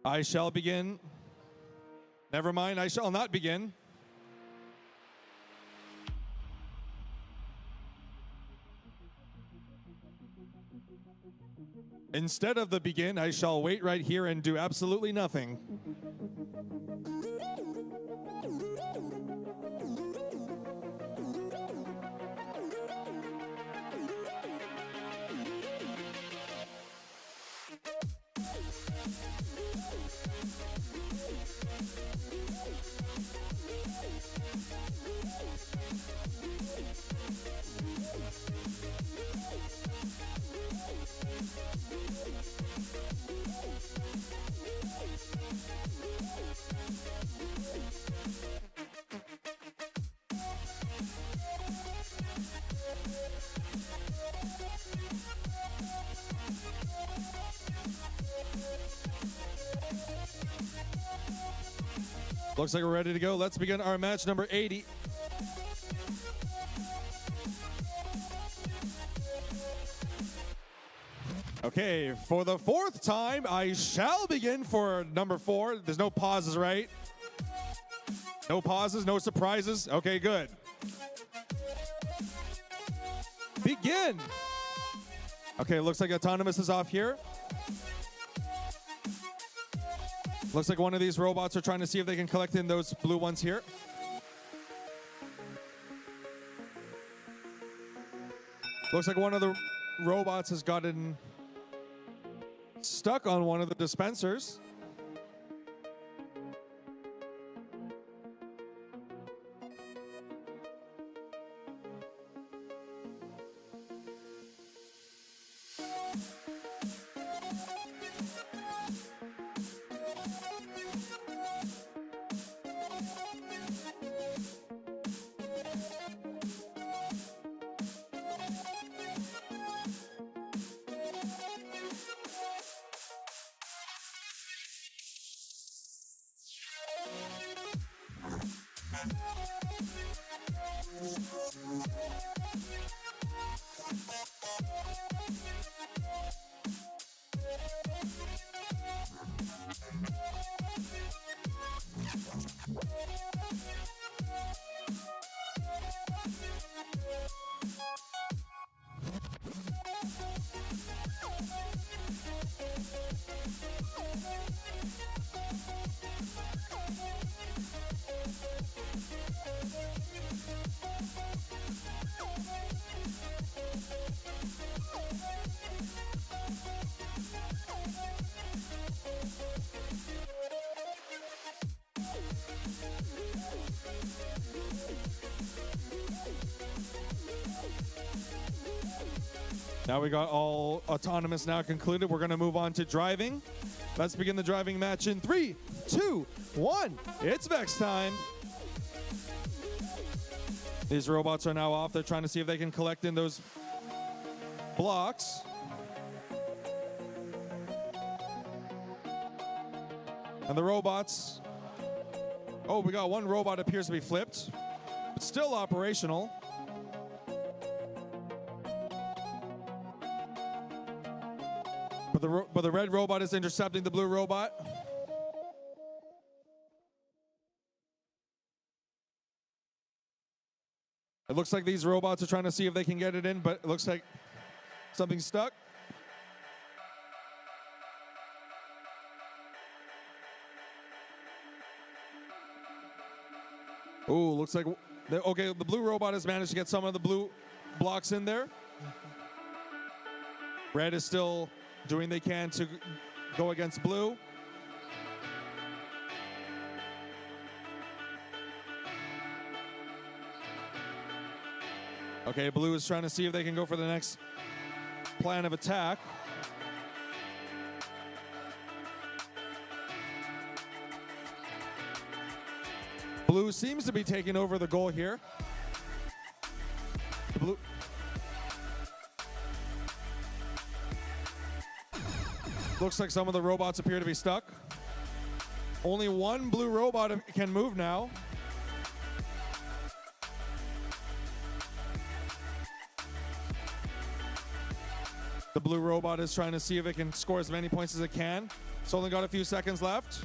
I shall begin. Never mind, I shall not begin. Instead of the begin, I shall wait right here and do absolutely nothing. Looks like we're ready to go. Let's begin our match number 80. Okay, for the fourth time, I shall begin for number 4. There's no pauses, right? No pauses, no surprises. Okay, good. Begin. Okay, looks like autonomous is off here. Looks like one of these robots are trying to see if they can collect in those blue ones here. Looks like one of the robots has gotten stuck on one of the dispensers. Now we got all autonomous now concluded. We're going to move on to driving. Let's begin the driving match in 3, 2, 1. It's Vex time. These robots are now off. They're trying to see if they can collect in those blocks. And the robots. Oh, we got one robot appears to be flipped, but still operational. But the red robot is intercepting the blue robot. It looks like these robots are trying to see if they can get it in, but it looks like something's stuck. Ooh, looks like, okay, the blue robot has managed to get some of the blue blocks in there. Red is still doing they can to go against blue. Okay, blue is trying to see if they can go for the next plan of attack. Blue seems to be taking over the goal here. Blue. Looks like some of the robots appear to be stuck. Only one blue robot can move now. The blue robot is trying to see if it can score as many points as it can. It's only got a few seconds left.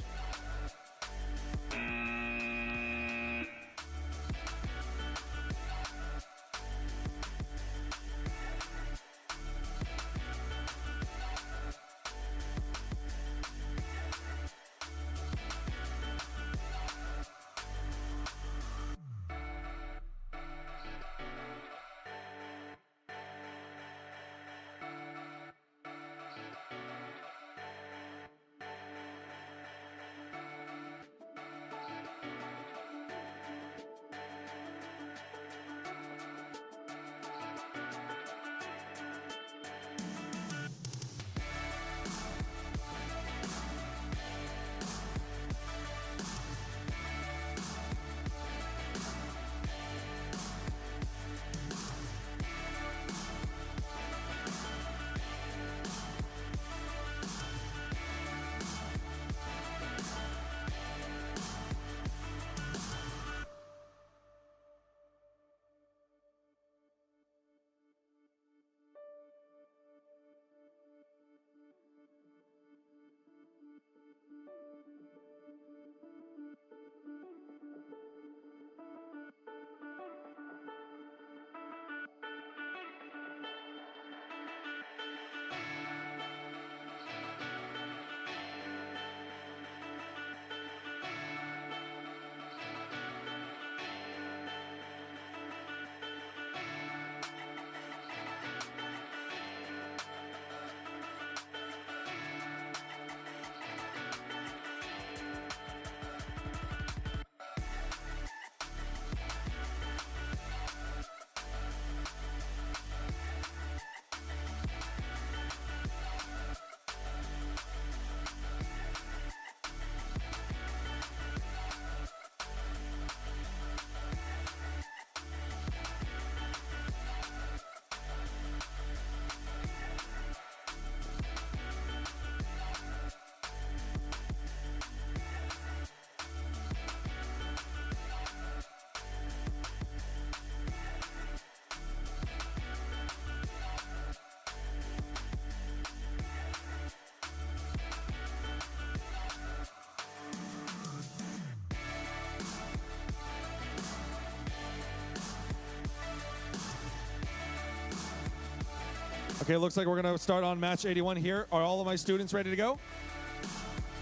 Okay, looks like we're going to start on match 81 here. Are all of my students ready to go?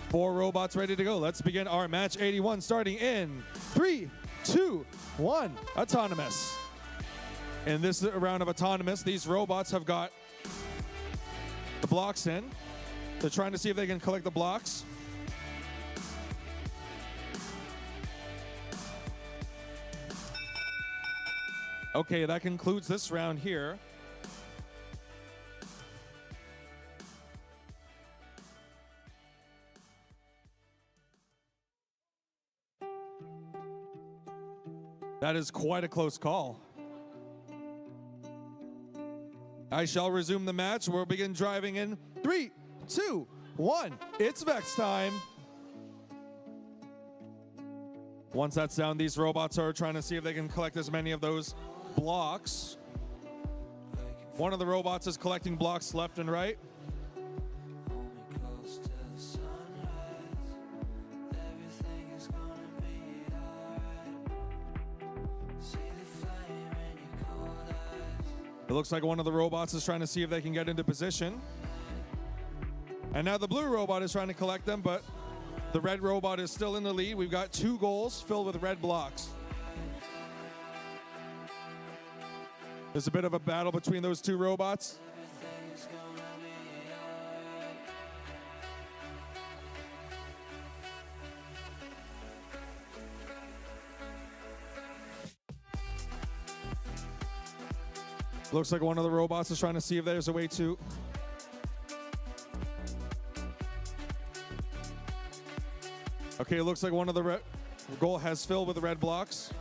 4 robots ready to go. Let's begin our match 81 starting in 3, 2, 1. Autonomous. In this round of autonomous, these robots have got the blocks in. They're trying to see if they can collect the blocks. Okay, that concludes this round here. That is quite a close call. I shall resume the match. We'll begin driving in 3, 2, 1. It's Vex time. Once that's down, these robots are trying to see if they can collect as many of those blocks. One of the robots is collecting blocks left and right. It looks like one of the robots is trying to see if they can get into position. And now the blue robot is trying to collect them, but the red robot is still in the lead. We've got 2 goals filled with red blocks. There's a bit of a battle between those 2 robots. Looks like one of the robots is trying to see if there's a way to... Okay, it looks like one of the goal has filled with the red blocks.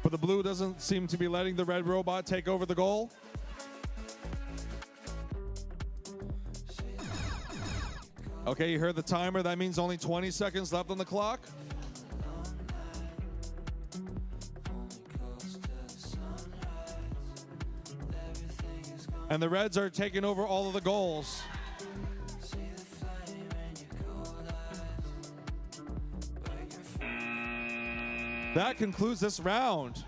But the blue doesn't seem to be letting the red robot take over the goal. Okay, you heard the timer. That means only 20 seconds left on the clock. And the Reds are taking over all of the goals. That concludes this round.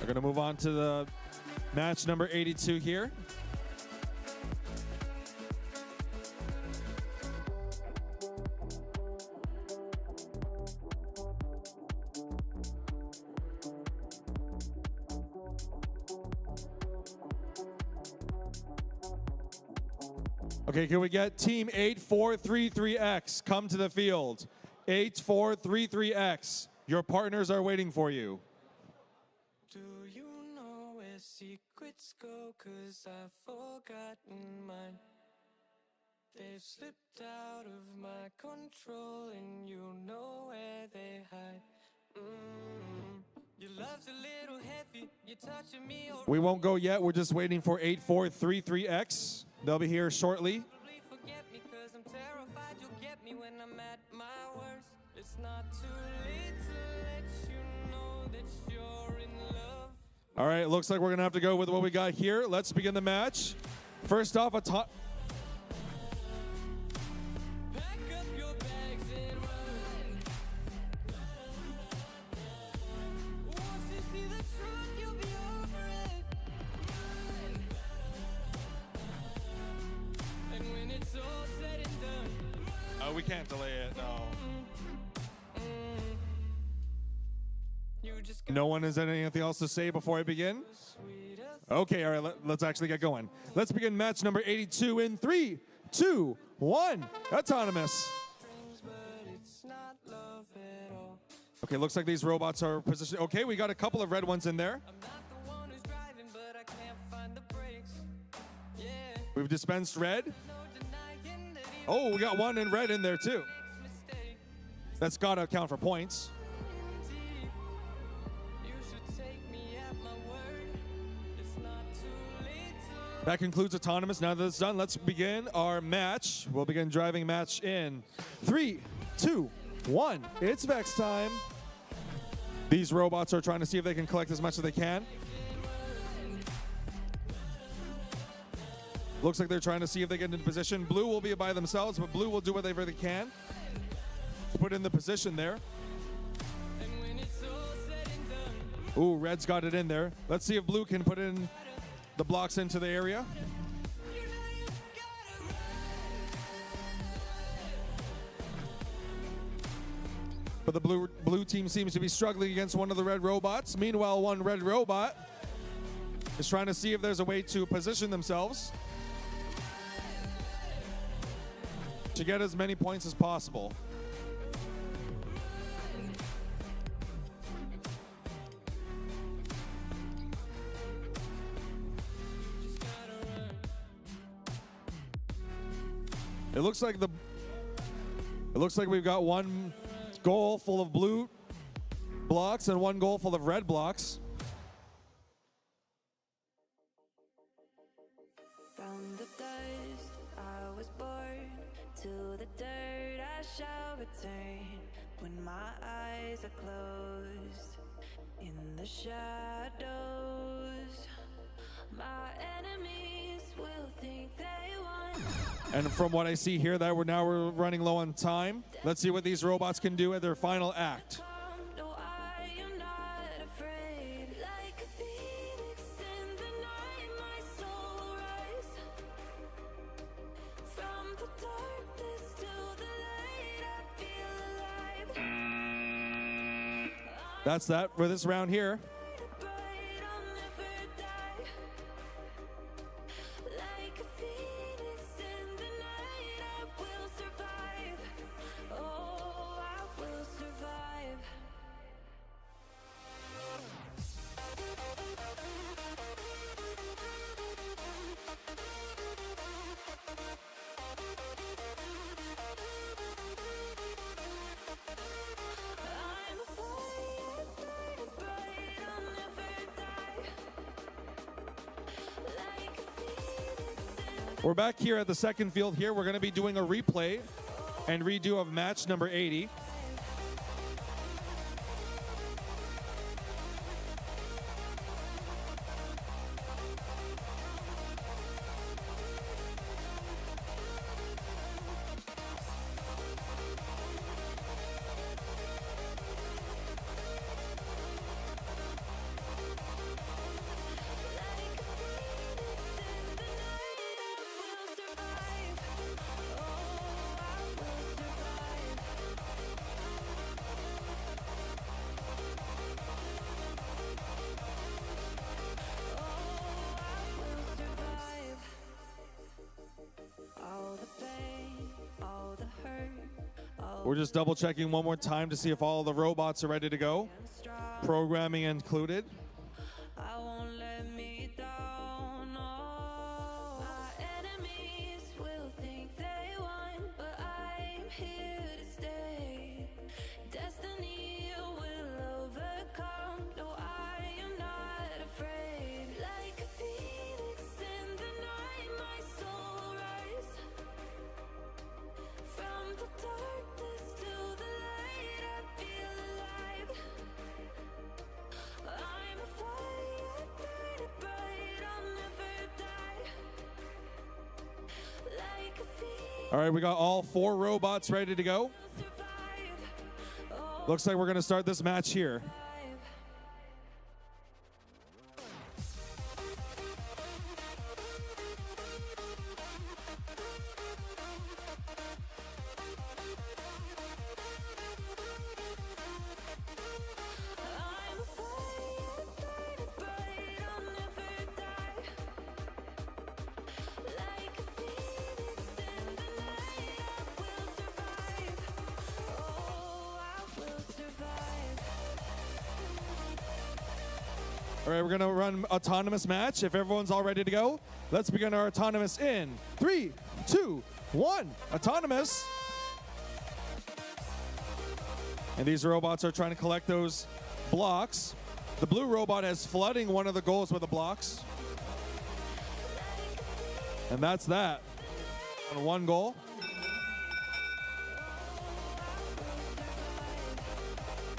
We're going to move on to the match number 82 here. Okay, can we get team 8433X come to the field? 8433X, your partners are waiting for you. Do you know where secrets go? 'Cause I've forgotten mine. They've slipped out of my control, and you know where they hide. Your love's a little heavy. You're touching me. We won't go yet. We're just waiting for 8433X. They'll be here shortly. Probably forget me 'cause I'm terrified you'll get me when I'm at my worst. It's not too late to let you know that you're in love. All right, looks like we're going to have to go with what we got here. Let's begin the match. First off, Pack up your bags and run. Once you see the truth, you'll be over it. And when it's all said and done, we can't delay it, no. you just No one has anything else to say before I begin? Okay, all right, let's actually get going. Let's begin match number 82 in 3, 2, 1. Autonomous. Okay, looks like these robots are positioned. Okay, we got a couple of red ones in there. We've dispensed red. Oh, we got one in red in there too. That's got to count for points. That concludes Autonomous. Now that it's done, let's begin our match. We'll begin driving match in 3, 2, 1. It's Vex time. These robots are trying to see if they can collect as much as they can. Looks like they're trying to see if they get into position. Blue will be by themselves, but Blue will do whatever they can to put in the position there. Ooh, Red's got it in there. Let's see if Blue can put in the blocks into the area. But the blue team seems to be struggling against one of the red robots. Meanwhile, one red robot is trying to see if there's a way to position themselves to get as many points as possible. It looks like we've got one goal full of blue blocks and one goal full of red blocks. From the dust I was born, to the dirt I shall return. When my eyes are closed, in the shadows, my enemies will think they won. And from what I see here, that we're running low on time. Let's see what these robots can do at their final act. No, I am not afraid. Like a phoenix in the night, my soul rise. From the darkness to the light, I feel alive. That's that for this round here. Bright, I'll never die. We're back here at the second field here. We're going to be doing a replay and redo of match number 80. We're just double checking one more time to see if all the robots are ready to go. Programming included. I won't let me down. No. My enemies will think they won, but I'm here to stay. Destiny will overcome. No, I am not afraid. Like a phoenix in the night, my soul rise. From the darkness to the light, I feel alive. I'm a fire burning bright, I'll never die. Like a phoenix. All right, we got all 4 robots ready to go. Looks like we're going to start this match here. I'm a fire burning bright, I'll never die. Like a phoenix in the night, I will survive. Oh, I will survive. All right, we're going to run autonomous match. If everyone's all ready to go, let's begin our autonomous in 3, 2, 1. Autonomous. And these robots are trying to collect those blocks. The blue robot is flooding one of the goals with the blocks. And that's that. On 1 goal.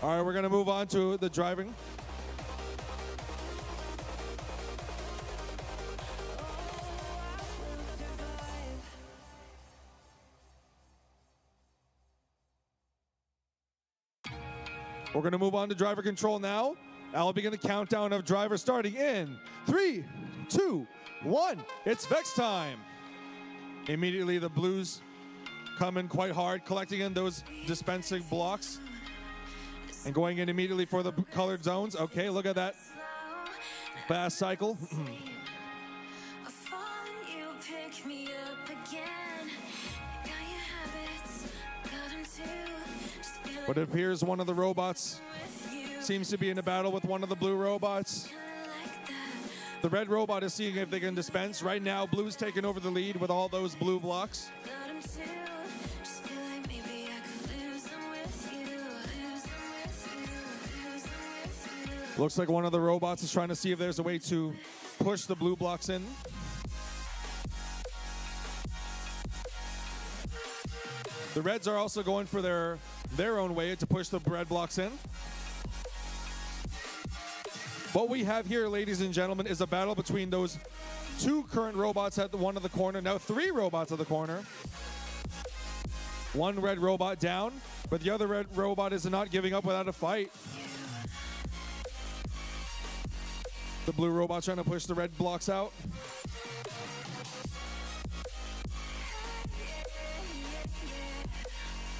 All right, we're going to move on to the driving. We're going to move on to driver control now. I'll begin the countdown of drivers starting in 3, 2, 1. It's Vex time. Immediately, the blues come in quite hard, collecting in those dispensing blocks and going in immediately for the colored zones. Okay, look at that fast cycle. I fall and you pick me up again. Got your habits, got 'em too. Just feel But it appears one of the robots seems to be in a battle with one of the blue robots. The red robot is seeing if they can dispense. Right now, blue's taking over the lead with all those blue blocks. got 'em too. Just feel like maybe I could lose them with you. Lose them with you. Lose them with you. Looks like one of the robots is trying to see if there's a way to push the blue blocks in. The reds are also going for their own way to push the red blocks in. What we have here, ladies and gentlemen, is a battle between those 2 current robots at one of the corner. Now 3 robots at the corner. 1 red robot down, but the other red robot is not giving up without a fight. The blue robot trying to push the red blocks out.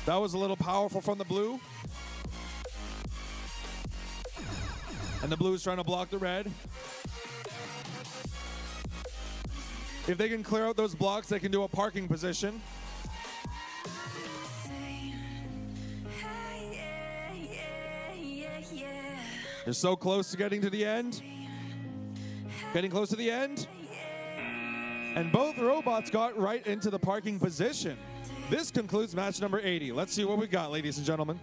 That was a little powerful from the blue. And the blue is trying to block the red. If they can clear out those blocks, they can do a parking position. They're so close to getting to the end. Getting close to the end. And both robots got right into the parking position. This concludes match number 80. Let's see what we got, ladies and gentlemen.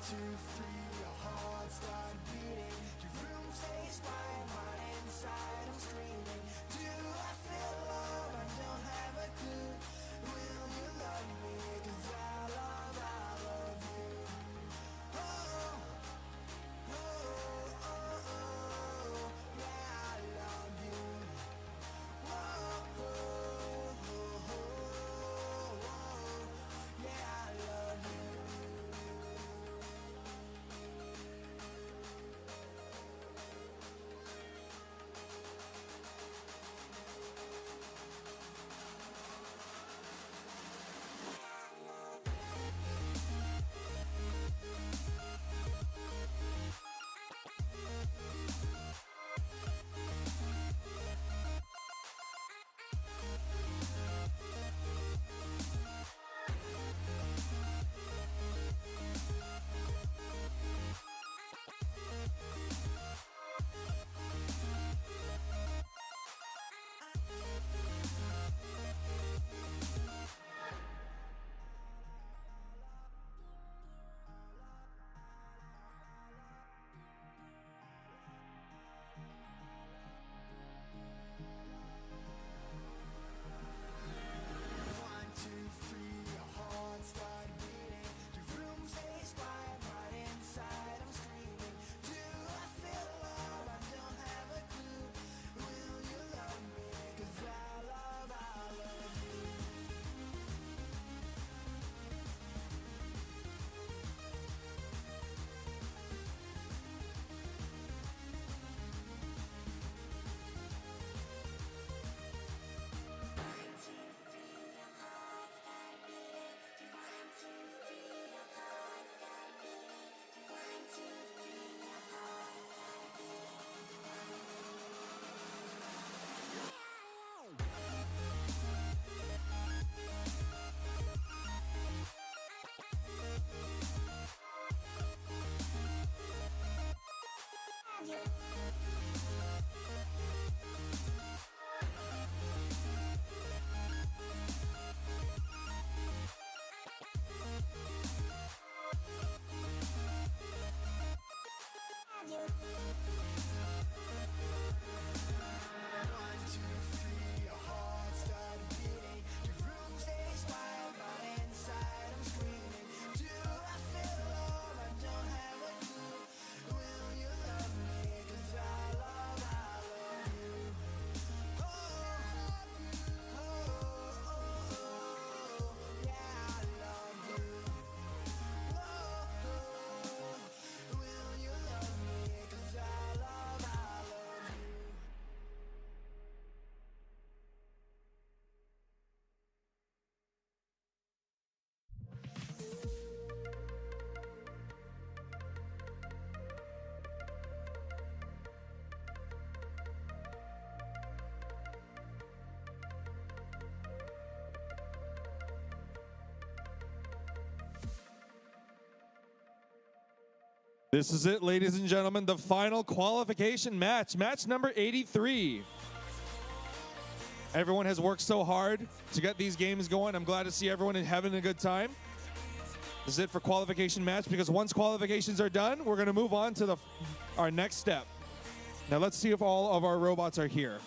two, three, your heart start beating. Your room stays quiet, but inside I'm screaming. Do I feel love? I don't have a clue. Will you love me? 'Cause I love you. Oh, oh, oh, oh, yeah, I love you. Oh, oh, oh, oh, oh, yeah, I love you. One, two, three, your heart start beating. Your room stays quiet, but inside I'm screaming. Do I feel love? I don't have a clue. Will you love me? 'Cause I love you. One, two, three, your heart start beating. Your room stays quiet, but inside I'm screaming. Do I feel love? I don't have a clue. Will you love me? 'Cause I love you. Oh, oh, oh, oh, yeah, I love you. Oh, will you love me? 'Cause I love you. This is it, ladies and gentlemen, the final qualification match, match number 83. Everyone has worked so hard to get these games going. I'm glad to see everyone having a good time. This is it for qualification match, because once qualifications are done, we're going to move on to our next step. Now let's see if all of our robots are here.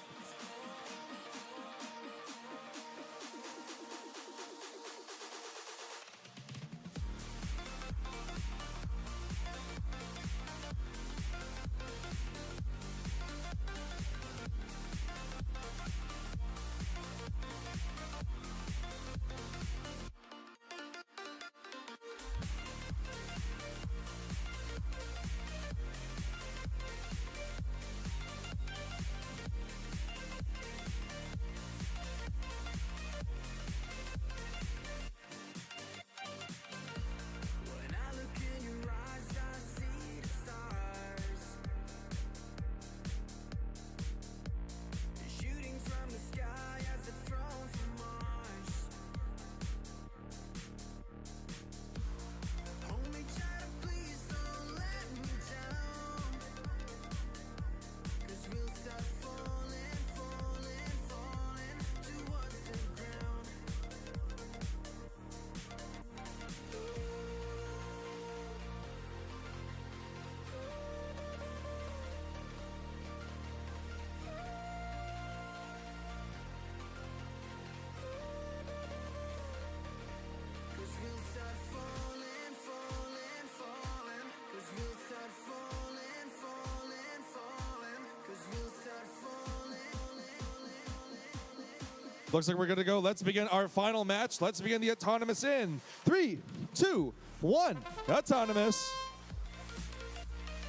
Looks like we're good to go. Let's begin our final match. Let's begin the autonomous in 3, 2, 1. Autonomous.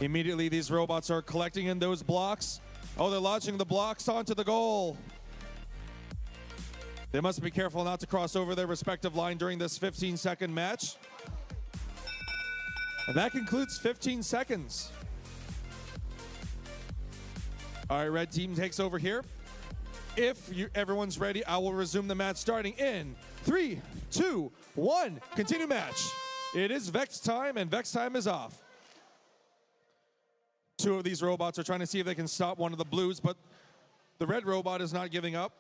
Immediately, these robots are collecting in those blocks. Oh, they're launching the blocks onto the goal. They must be careful not to cross over their respective line during this 15-second match. And that concludes 15 seconds. All right, red team takes over here. If everyone's ready, I will resume the match starting in 3, 2, 1. Continue match. It is Vex time, and Vex time is off. Two of these robots are trying to see if they can stop one of the blues, but the red robot is not giving up.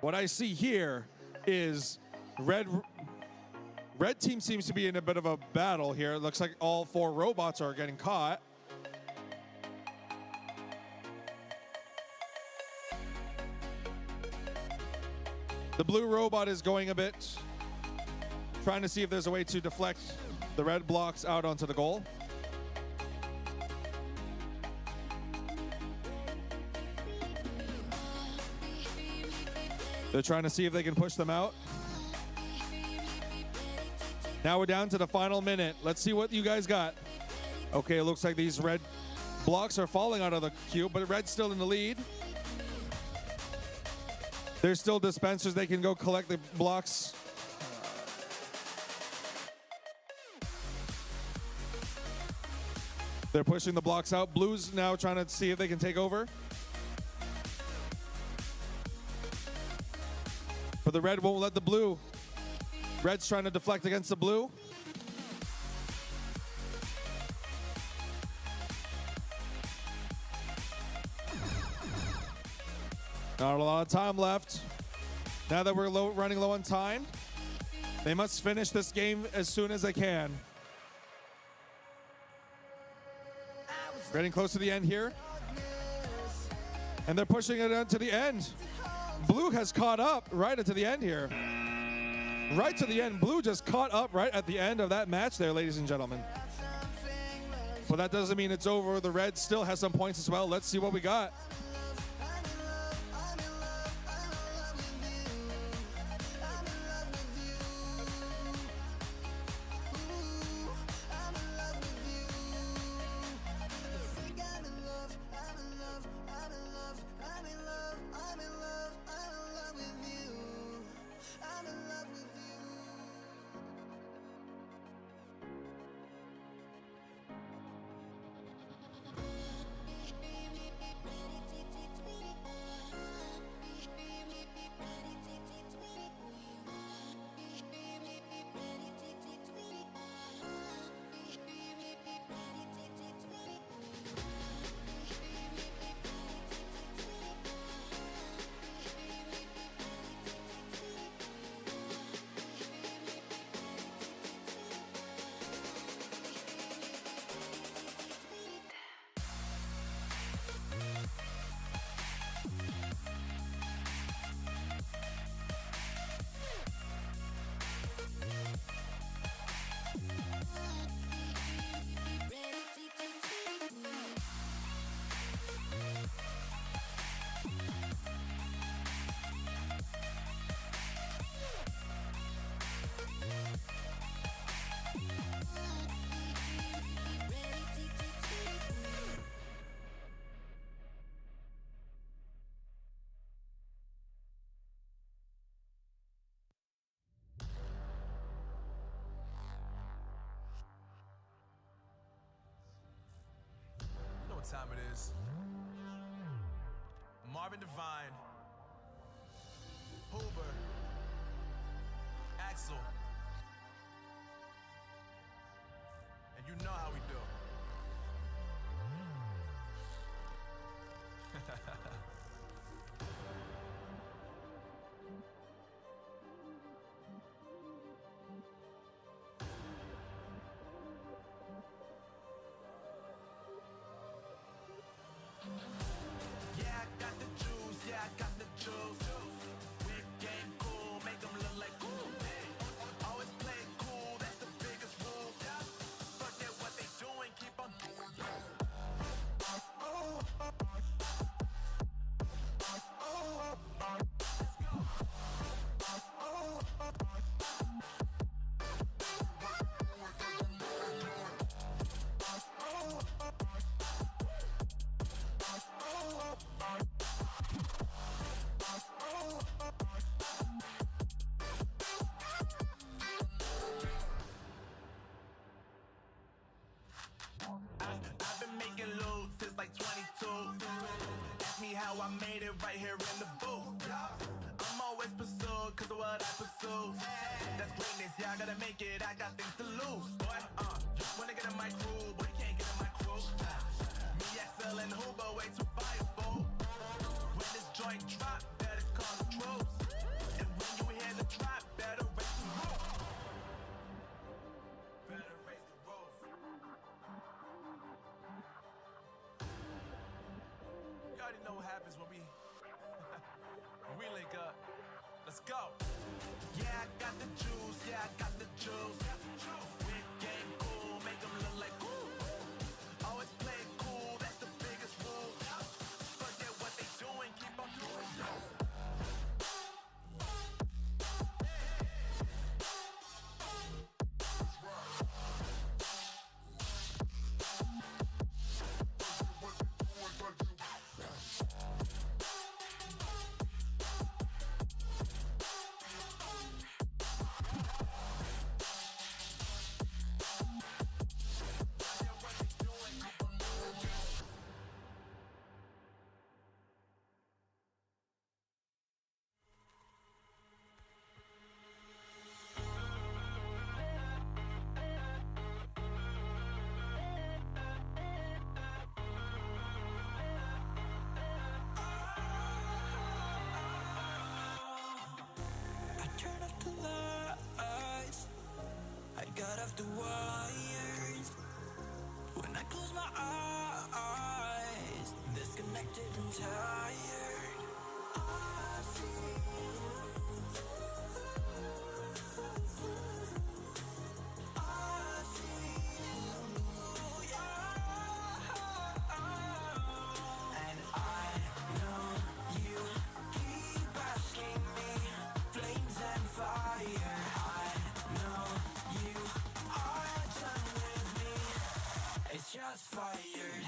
What I see here is red team seems to be in a bit of a battle here. It looks like all 4 robots are getting caught. The blue robot is going a bit, trying to see if there's a way to deflect the red blocks out onto the goal. They're trying to see if they can push them out. Now we're down to the final minute. Let's see what you guys got. Okay, it looks like these red blocks are falling out of the cube, but red's still in the lead. There's still dispensers. They can go collect the blocks. They're pushing the blocks out. Blue's now trying to see if they can take over. But the red won't let the blue. Red's trying to deflect against the blue. Not a lot of time left. Now that we're running low on time, they must finish this game as soon as they can. Getting close to the end here. And they're pushing it on to the end. Blue has caught up right into the end here. Right to the end. Blue just caught up right at the end of that match there, ladies and gentlemen. But that doesn't mean it's over. The red still has some points as well. Let's see what we got. Time it is. Marvin Devine, Huber, Axel, and you know how we do. I've been making loot since like 22. Ask me how I made it right here in the booth. I'm always pursued cause of what I pursue. That's greatness, yeah, I gotta make it, I got things to lose. Boy, wanna get in my crew, but you can't get in my crew. Me, XL and Hoover, way too fireful. When this joint drop, better call the troops. And when you hear the drop, better raise the roof. Better raise the roof. You already know what happens when we when we link up. Let's go. Yeah, I got the juice, yeah, I got the juice. Big game cool, make them look like cool. Always play it cool, that's the biggest rule. Forget what they doing, keep on doing. I turn off the lights, I got off the wires. When I close my eyes, disconnected and tired. I see you, yeah. And I know you keep asking me, flames and fire. I know you are done with me. It's just fired.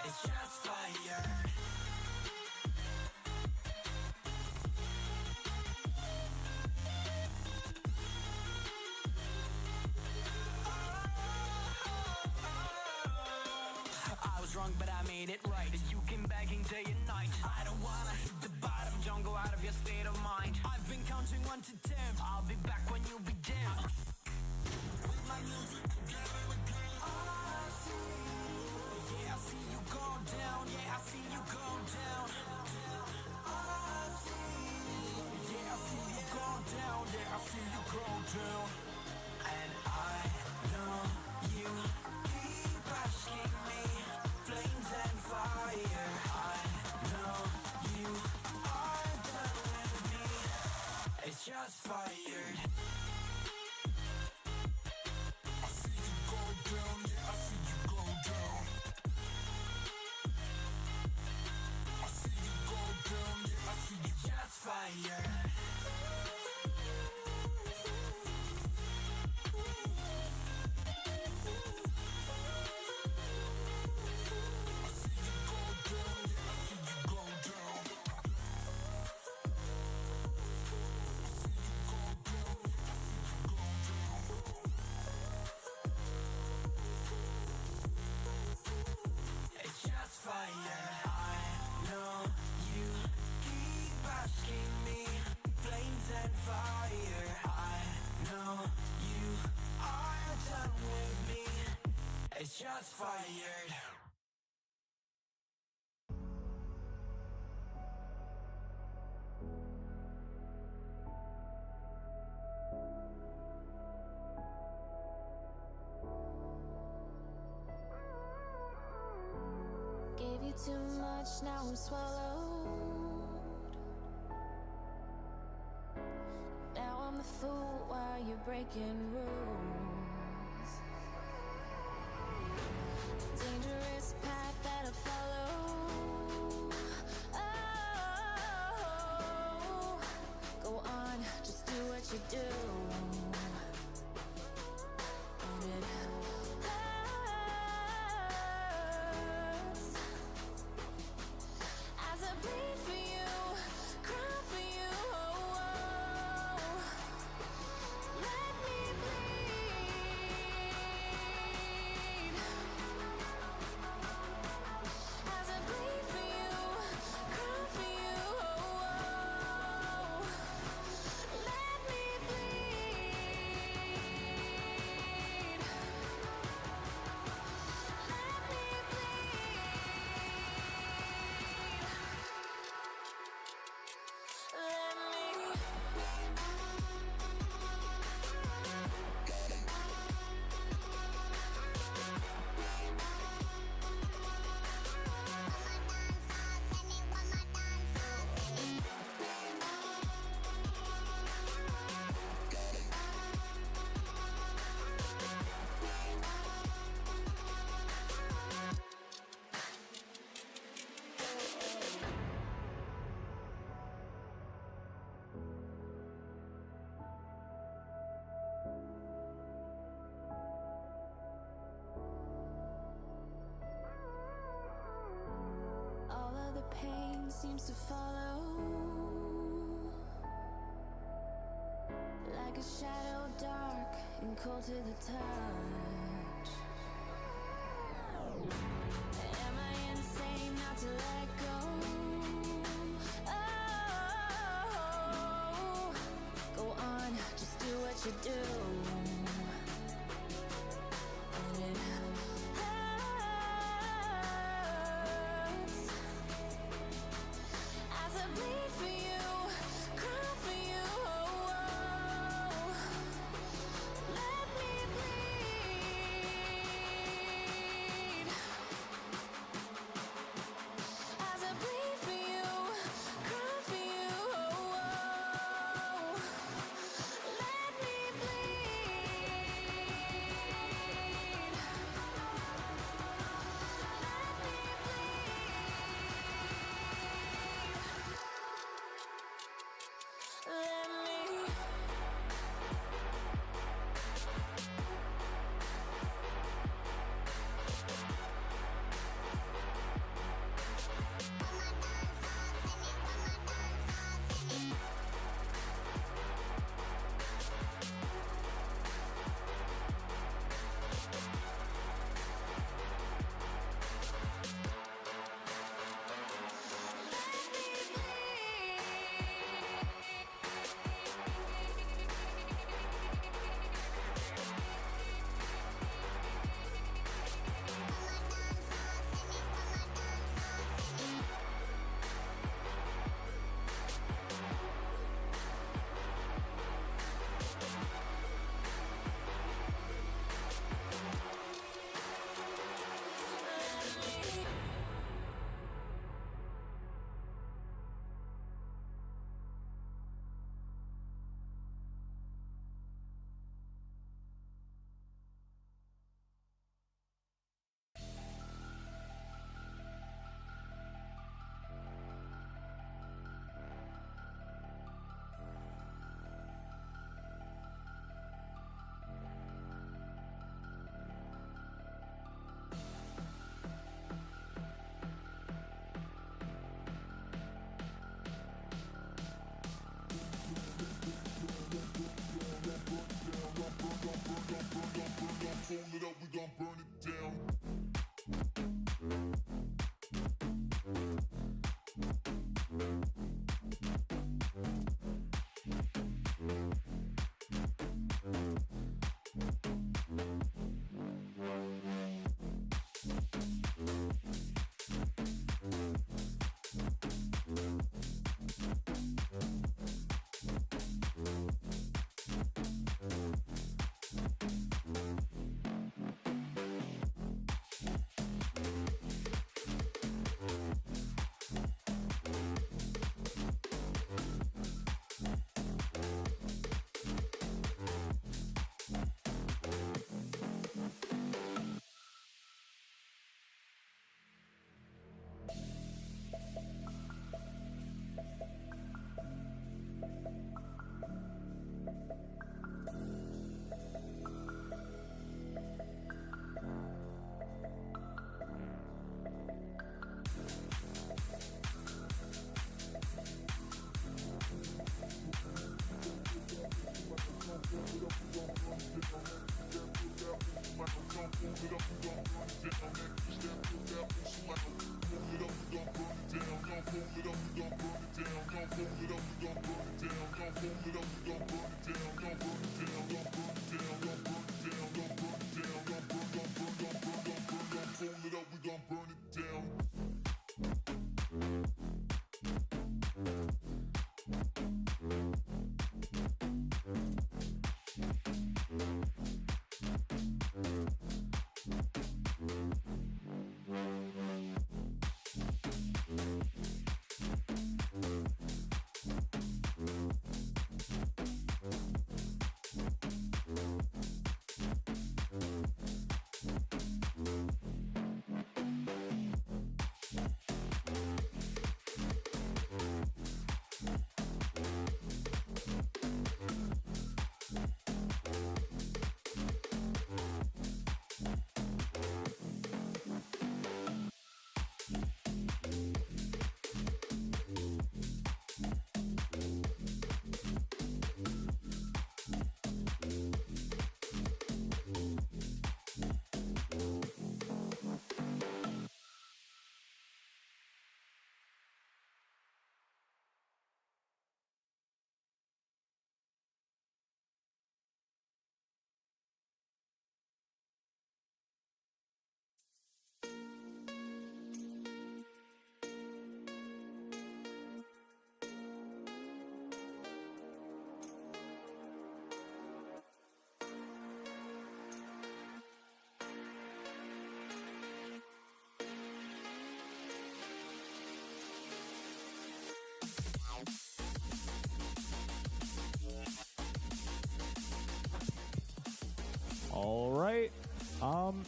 It's just fire. I was wrong, but I made it right. You came begging day and night. I don't wanna hit the bottom. Don't go out of your state of mind. I've been counting 1 to 10. I'll be back when you begin. With my music together again. I see, yeah, I see you go down. Yeah, I see you go down. I see, yeah, I see you go down. Yeah, I see you go down. And I know you keep asking me, flames and fire. I know you are done with me. It's just fired. I see you go down, yeah, I see you go down. I see you go down, yeah, I see you just fired. It's just fire. I know you keep asking me, flames and fire. I know you are done with me. It's just fired. Gave you too much, now I'm swallowed. Now I'm the fool while you're breaking rules. Dangerous path that I follow. Oh, go on. nothing seems to follow. Like a shadow, dark and cold to the touch. Am I insane not to let go? Oh, go on, just do what you do. And it hurts as I bleed for you, cry for you. Let me bleed as I bleed for you, cry for you. Let me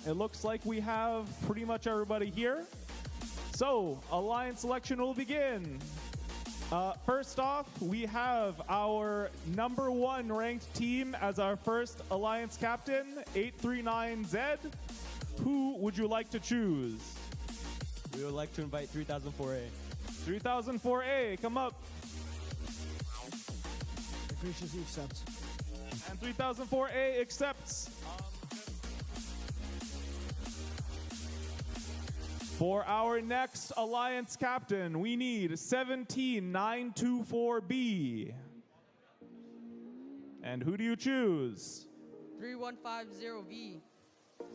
It looks like we have pretty much everybody here. So, alliance selection will begin. First off, we have our number 1 ranked team as our first alliance captain, 839Z. Who would you like to choose? We would like to invite 3004A. 3004A, come up. I graciously accept. And 3004A accepts. For our next alliance captain, we need 17924B. And who do you choose? 3150V.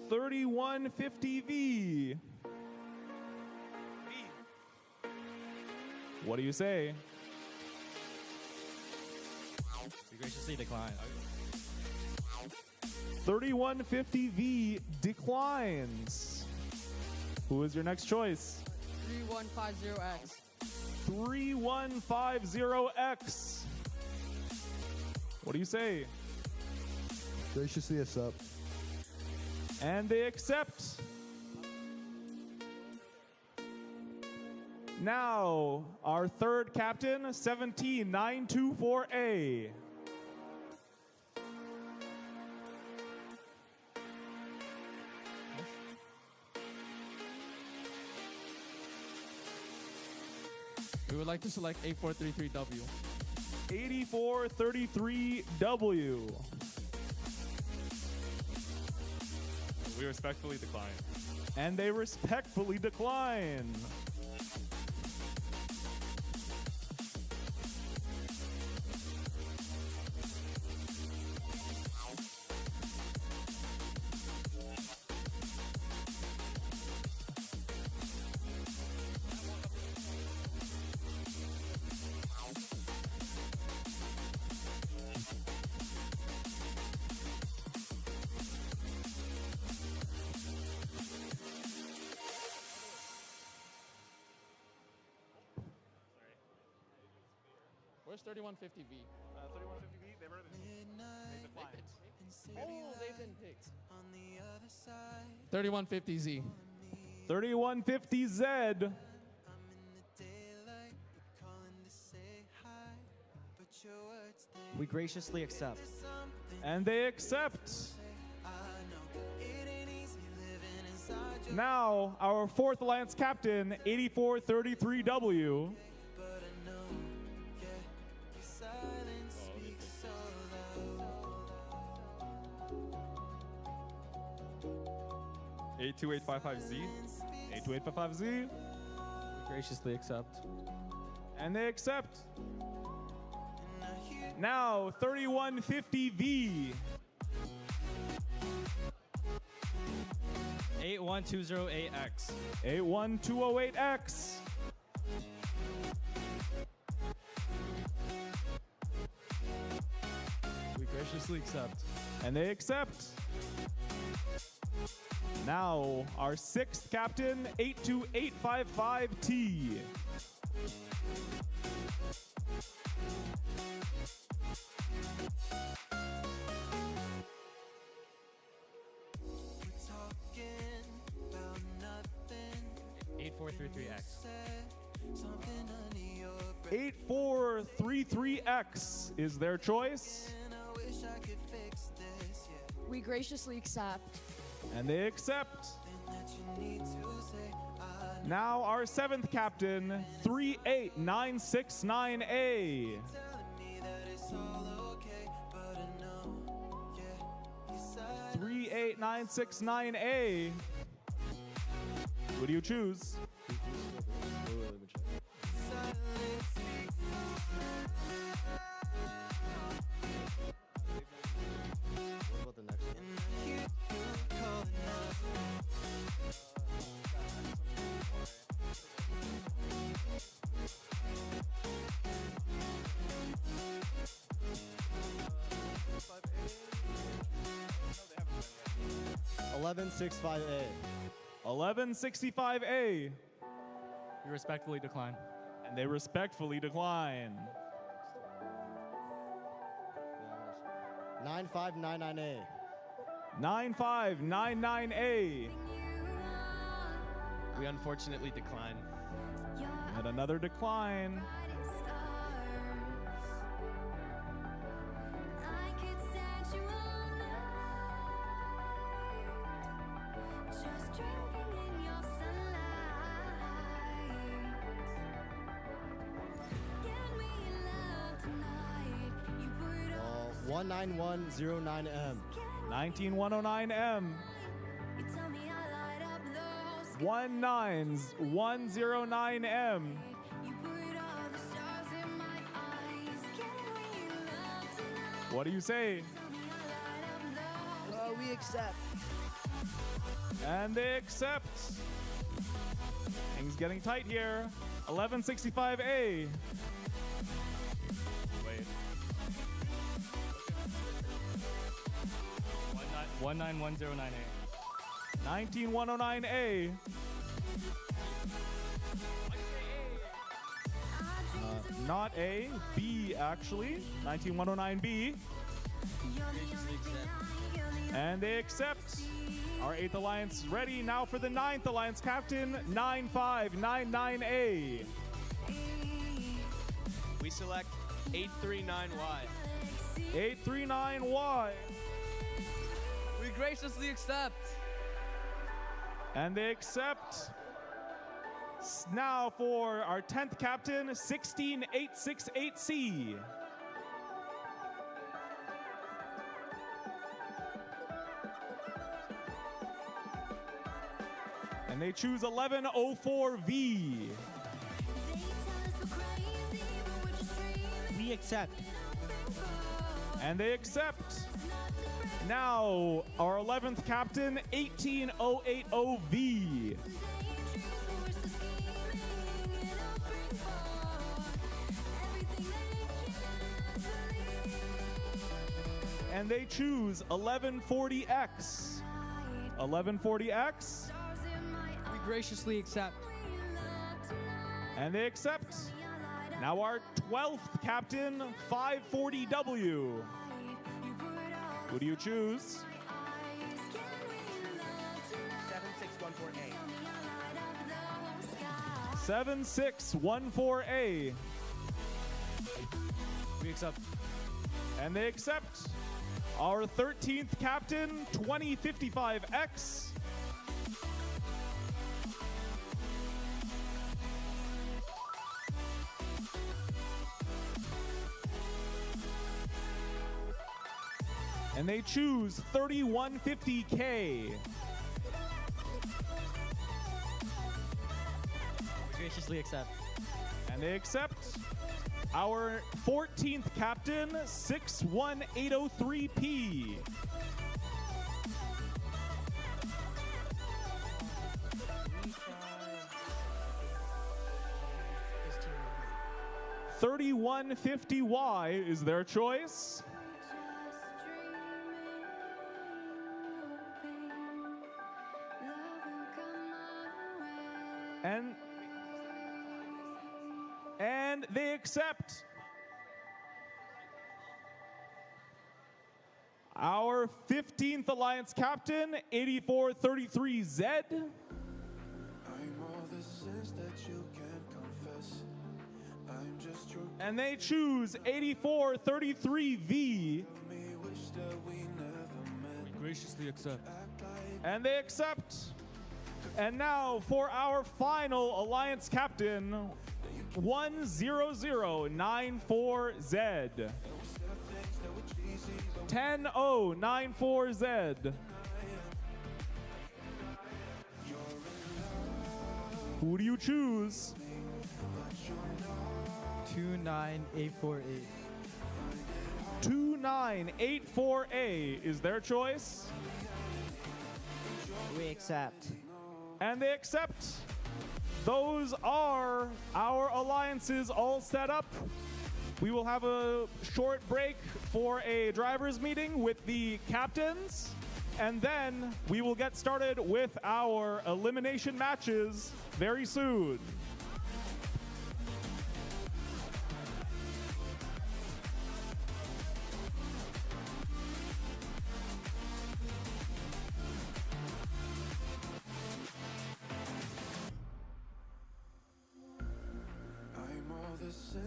3150V. What do you say? We graciously decline. 3150V declines. Who is your next choice? 3150X. 3150X. What do you say? Graciously accept. And they accept. Now, our third captain, 17924A. We would like to select 8433W. 8433W. We respectfully decline. And they respectfully decline. Where's 3150V? 3150V, they declined. Oh, they've been picked. 3150Z. 3150Z. We graciously accept. And they accept. Now, our fourth alliance captain, 8433W. 82855Z. 82855Z. We graciously accept. And they accept. Now, 3150V. 81208X. 81208X. We graciously accept. And they accept. Now, our sixth captain, 82855T. X. 8433X is their choice. We graciously accept. And they accept. Now our seventh captain, 38969A. 38969A. Who do you choose? What about the next one? 1165A. 1165A. We respectfully decline. And they respectfully decline. 9599A. 9599A. We unfortunately decline. And another decline. I could stand you all night, just drinking in your sunlight. Can we love tonight? You put all 19109M. 19109M. you tell me I light up those 19109M. you put all the stars in my eyes. Can we love tonight? What do you say? We accept. And they accept. Things getting tight here. 1165A. Wait. 19109A. 19109A. Not A, B actually. 19109B. And they accept. Our 8th Alliance ready now for the 9th Alliance Captain, 9599A. We select 839Y. 839Y. We graciously accept. And they accept. Now for our 10th Captain, 16868C. And they choose 1104V. We accept. And they accept. Now, our 11th Captain, 18080V. And they choose 1140X. 1140X. We graciously accept. And they accept. Now our 12th Captain, 540W. Who do you choose? 7614A. We accept. And they accept. Our 13th Captain, 2055X. And they choose 3150K. We graciously accept. And they accept. Our 14th Captain, 61803P. $3150Y is their choice. And they accept. Our 15th Alliance Captain, 8433Z. I'm all the sins that you can't confess. I'm just your And they choose 8433V. me wish that we never met. We graciously accept. And they accept. And now for our final Alliance Captain, 10094Z. 10094Z. Who do you choose? 29848. 2984A is their choice. We accept. And they accept. Those are our alliances all set up. We will have a short break for a driver's meeting with the captains, and then we will get started with our elimination matches very soon.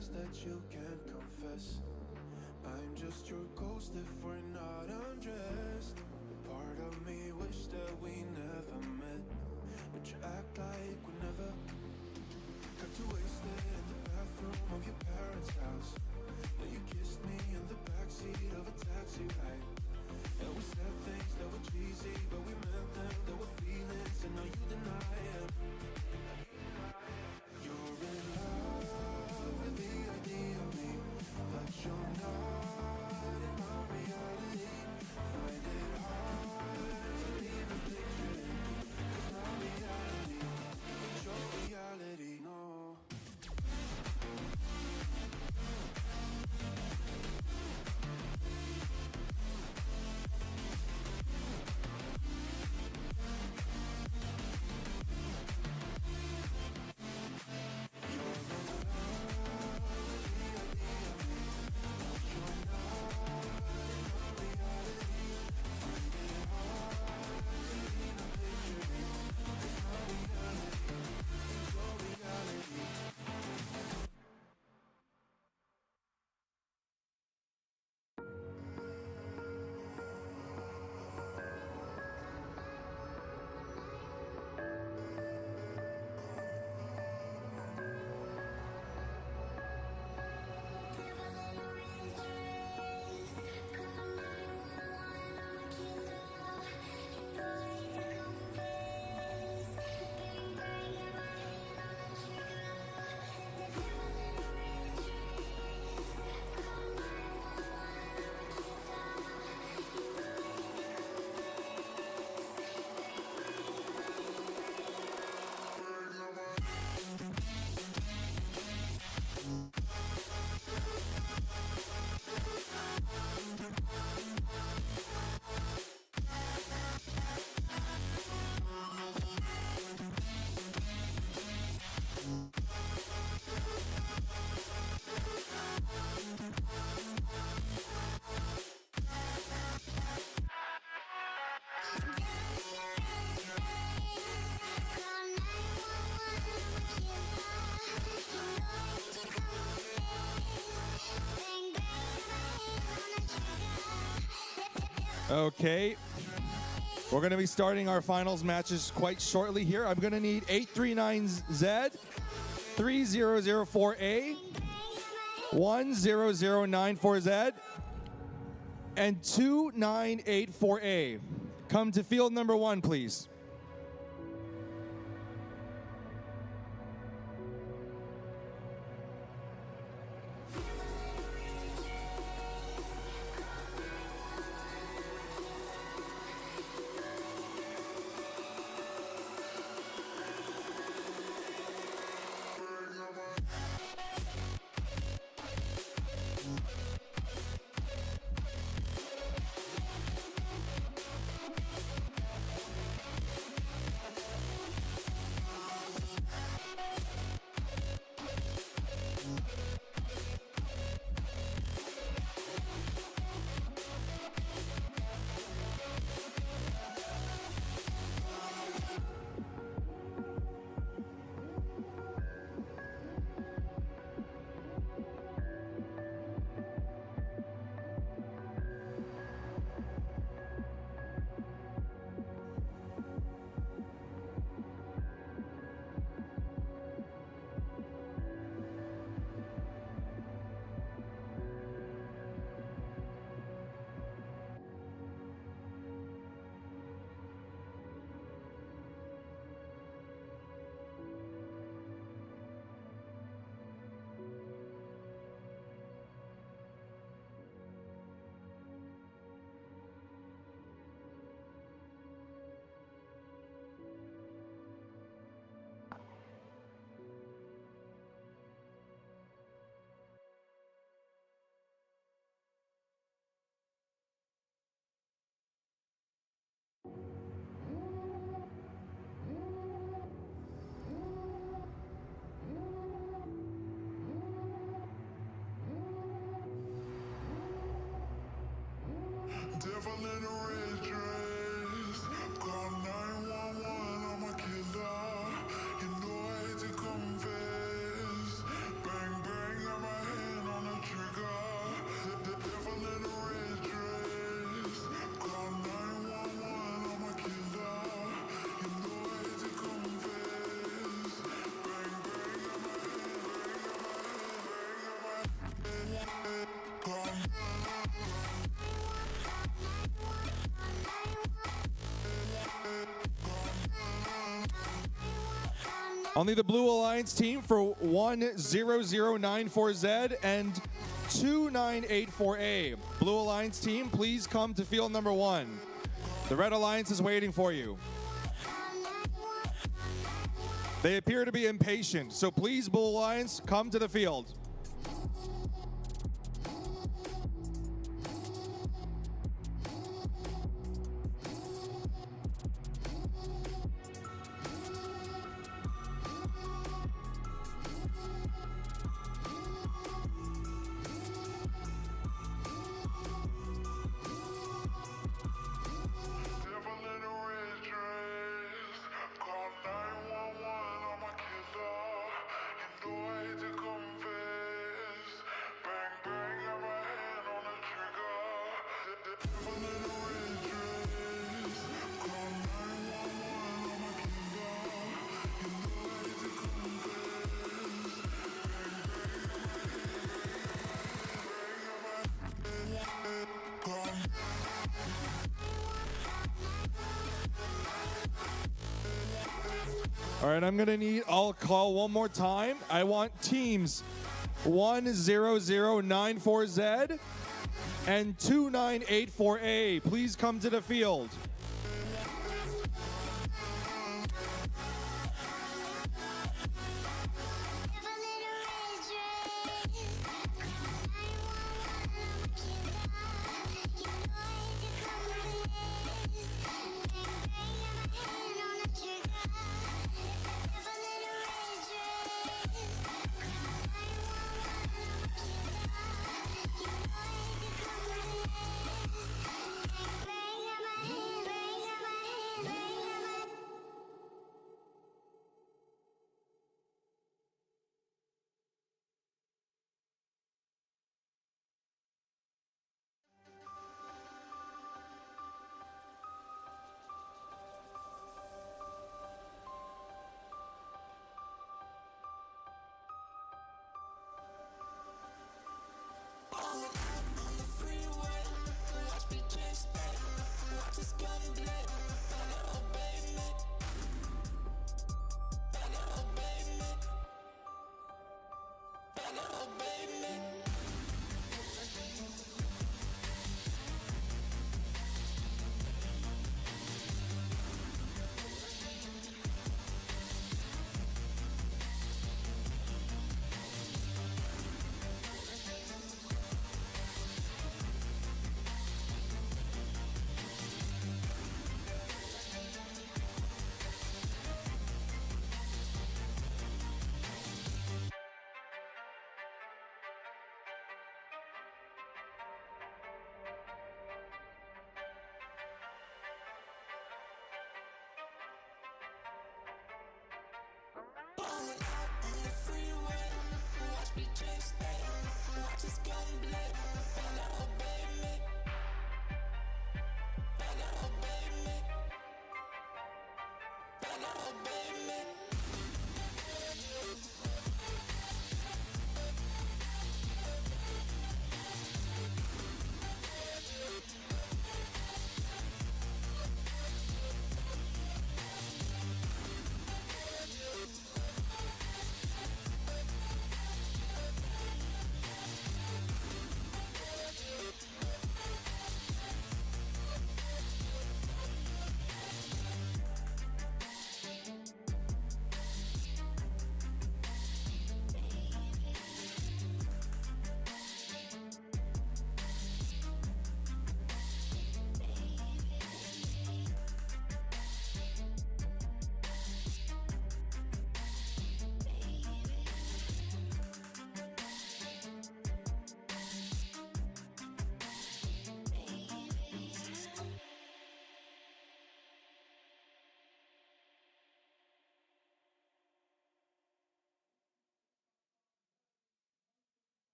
plans that you can't confess. I'm just your ghost if we're not undressed. A part of me wish that we never met, but you act like we never. Got too wasted in the bathroom of your parents' house. Now you kissed me in the backseat of a taxi ride. And we said things that were cheesy, but we meant them. There were feelings, and now you deny them. You're in love with the idea of me, but you're not in my reality. Find it hard to even picture it, 'cause my reality ain't your reality, no. Okay. We're going to be starting our finals matches quite shortly here. I'm going to need 839Z, 3004A, 100940Z, and 2984A. Come to field number 1, please. Devil in a red dress. Call 911, I'm a killer. You know I hate to confess. Bang, bang, I'm a Only the Blue Alliance team for 10094Z and 2984A. Blue Alliance team, please come to field number 1. The Red Alliance is waiting for you. They appear to be impatient, so please, Blue Alliance, come to the field. All right, I'll call one more time. I want teams 10094Z and 2984A. Please come to the field.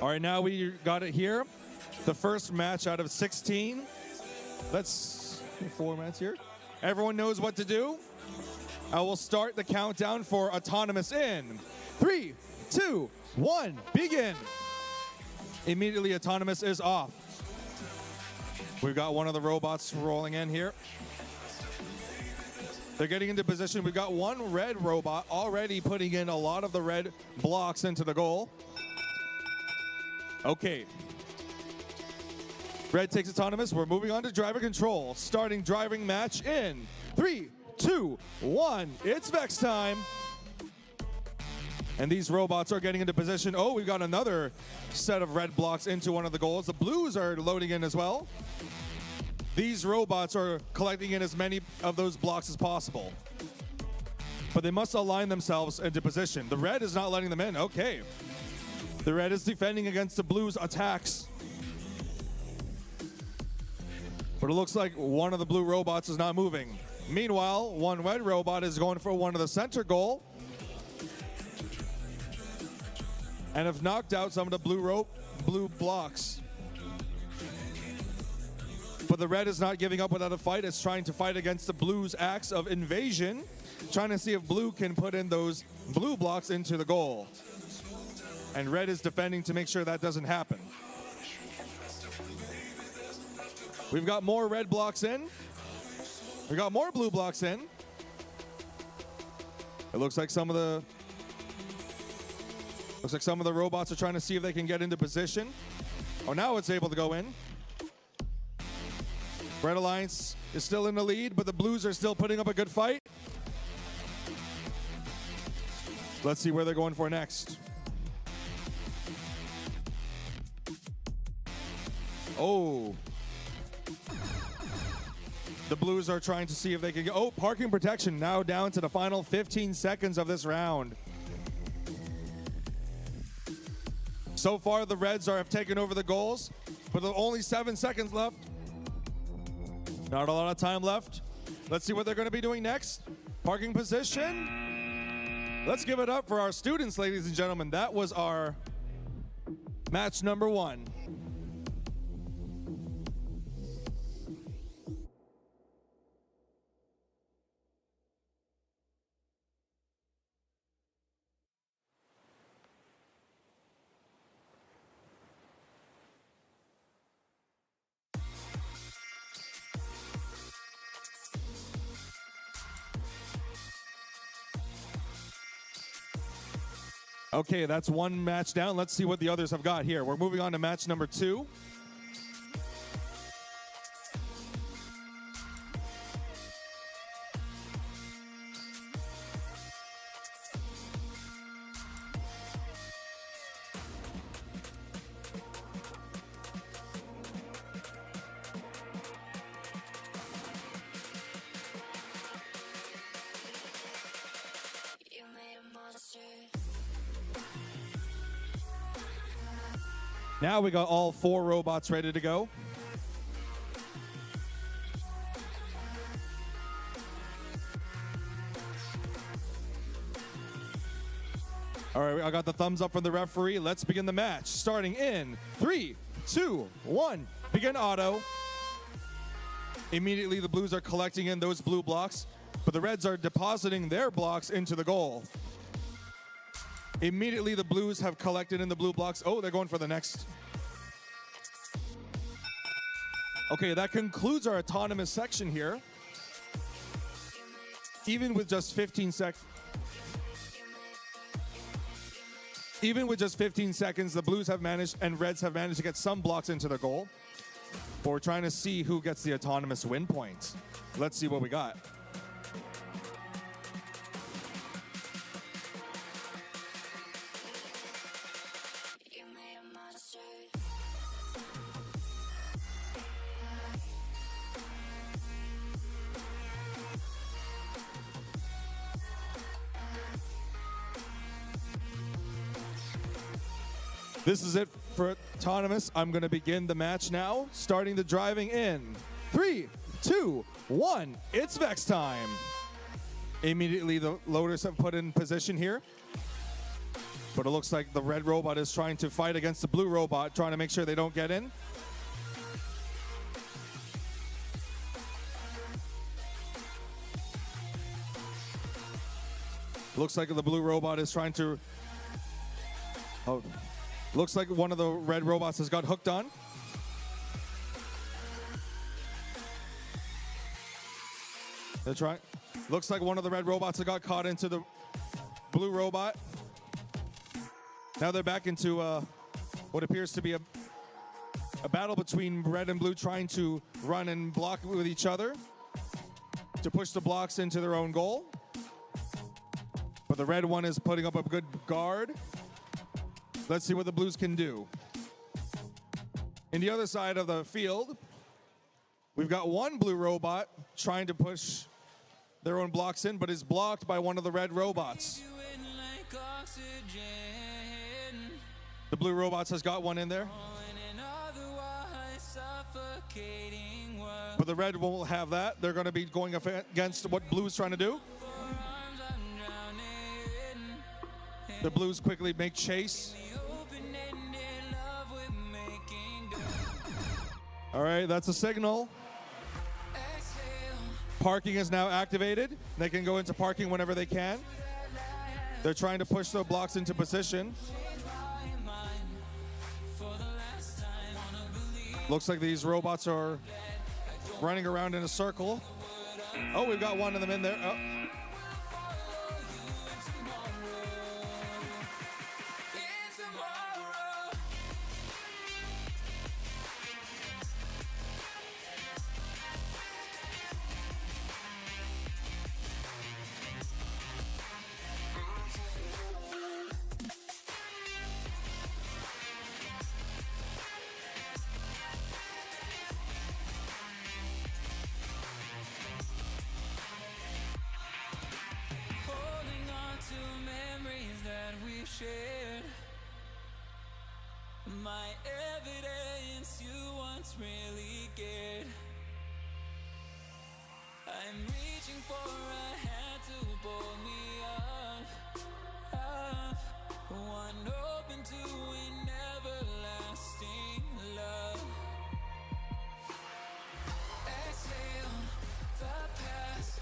All right, now we got it here. The first match out of 16. Let's 4 mats here. Everyone knows what to do. I will start the countdown for autonomous in 3, 2, 1, begin. Immediately, autonomous is off. We've got one of the robots rolling in here. They're getting into position. We've got one red robot already putting in a lot of the red blocks into the goal. Okay. Red takes autonomous. We're moving on to driver control. Starting driving match in 3, 2, 1. It's Vex time. And these robots are getting into position. Oh, we've got another set of red blocks into one of the goals. The blues are loading in as well. These robots are collecting in as many of those blocks as possible. But they must align themselves into position. The red is not letting them in. Okay. The red is defending against the blues' attacks. But it looks like one of the blue robots is not moving. Meanwhile, one red robot is going for one of the center goal. And have knocked out some of the blue blocks. But the red is not giving up without a fight. It's trying to fight against the blue's acts of invasion, trying to see if blue can put in those blue blocks into the goal. And red is defending to make sure that doesn't happen. We've got more red blocks in. We got more blue blocks in. It looks like some of the robots are trying to see if they can get into position. Oh, now it's able to go in. Red Alliance is still in the lead, but the blues are still putting up a good fight. Let's see where they're going for next. Oh. The blues are trying to see if they can go. Oh, parking protection now down to the final 15 seconds of this round. So far, the reds have taken over the goals, but there are only 7 seconds left. Not a lot of time left. Let's see what they're going to be doing next. Parking position. Let's give it up for our students, ladies and gentlemen. That was our match number 1. Okay, that's one match down. Let's see what the others have got here. We're moving on to match number 2. You made a monster. Now we got all 4 robots ready to go. All right, I got the thumbs up from the referee. Let's begin the match. Starting in 3, 2, 1. Begin auto. Immediately the blues are collecting in those blue blocks, but the reds are depositing their blocks into the goal. Immediately the blues have collected in the blue blocks. Oh, they're going for the next. Okay, that concludes our autonomous section here. Even with just 15 seconds. Even with just 15 seconds, the blues have managed and reds have managed to get some blocks into the goal. But we're trying to see who gets the autonomous win points. Let's see what we got. You made a monster. This is it for autonomous. I'm going to begin the match now, starting the driving in 3, 2, 1. It's Vex time. Immediately the loaders have put in position here. But it looks like the red robot is trying to fight against the blue robot, trying to make sure they don't get in. Looks like the blue robot is trying to Oh, looks like one of the red robots has got hooked on. They're trying. Looks like one of the red robots has got caught into the blue robot. Now they're back into what appears to be a battle between red and blue, trying to run and block with each other to push the blocks into their own goal. But the red one is putting up a good guard. Let's see what the blues can do. In the other side of the field, we've got one blue robot trying to push their own blocks in, but is blocked by one of the red robots. The blue robots has got one in there. But the red won't have that. They're going to be going against what blue's trying to do. The blues quickly make chase. All right, that's a signal. Parking is now activated. They can go into parking whenever they can. They're trying to push the blocks into position. Looks like these robots are running around in a circle. Oh, we've got one of them in there. Oh. shared. My evidence you once really cared. I'm reaching for a hand to pull me up, up. One open to an everlasting love. Exhale the past,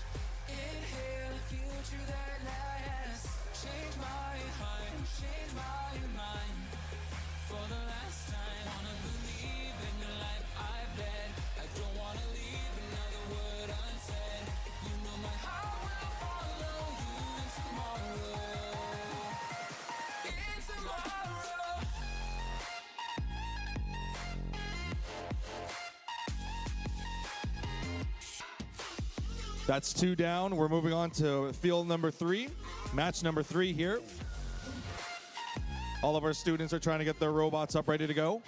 inhale the future that lasts. Change my heart, change my mind. For the last time, wanna believe in the life I've led. I don't wanna leave another word unsaid. You know my heart will follow you in tomorrow. In tomorrow. That's 2 down. We're moving on to field number 3, match number 3 here. All of our students are trying to get their robots up, ready to go.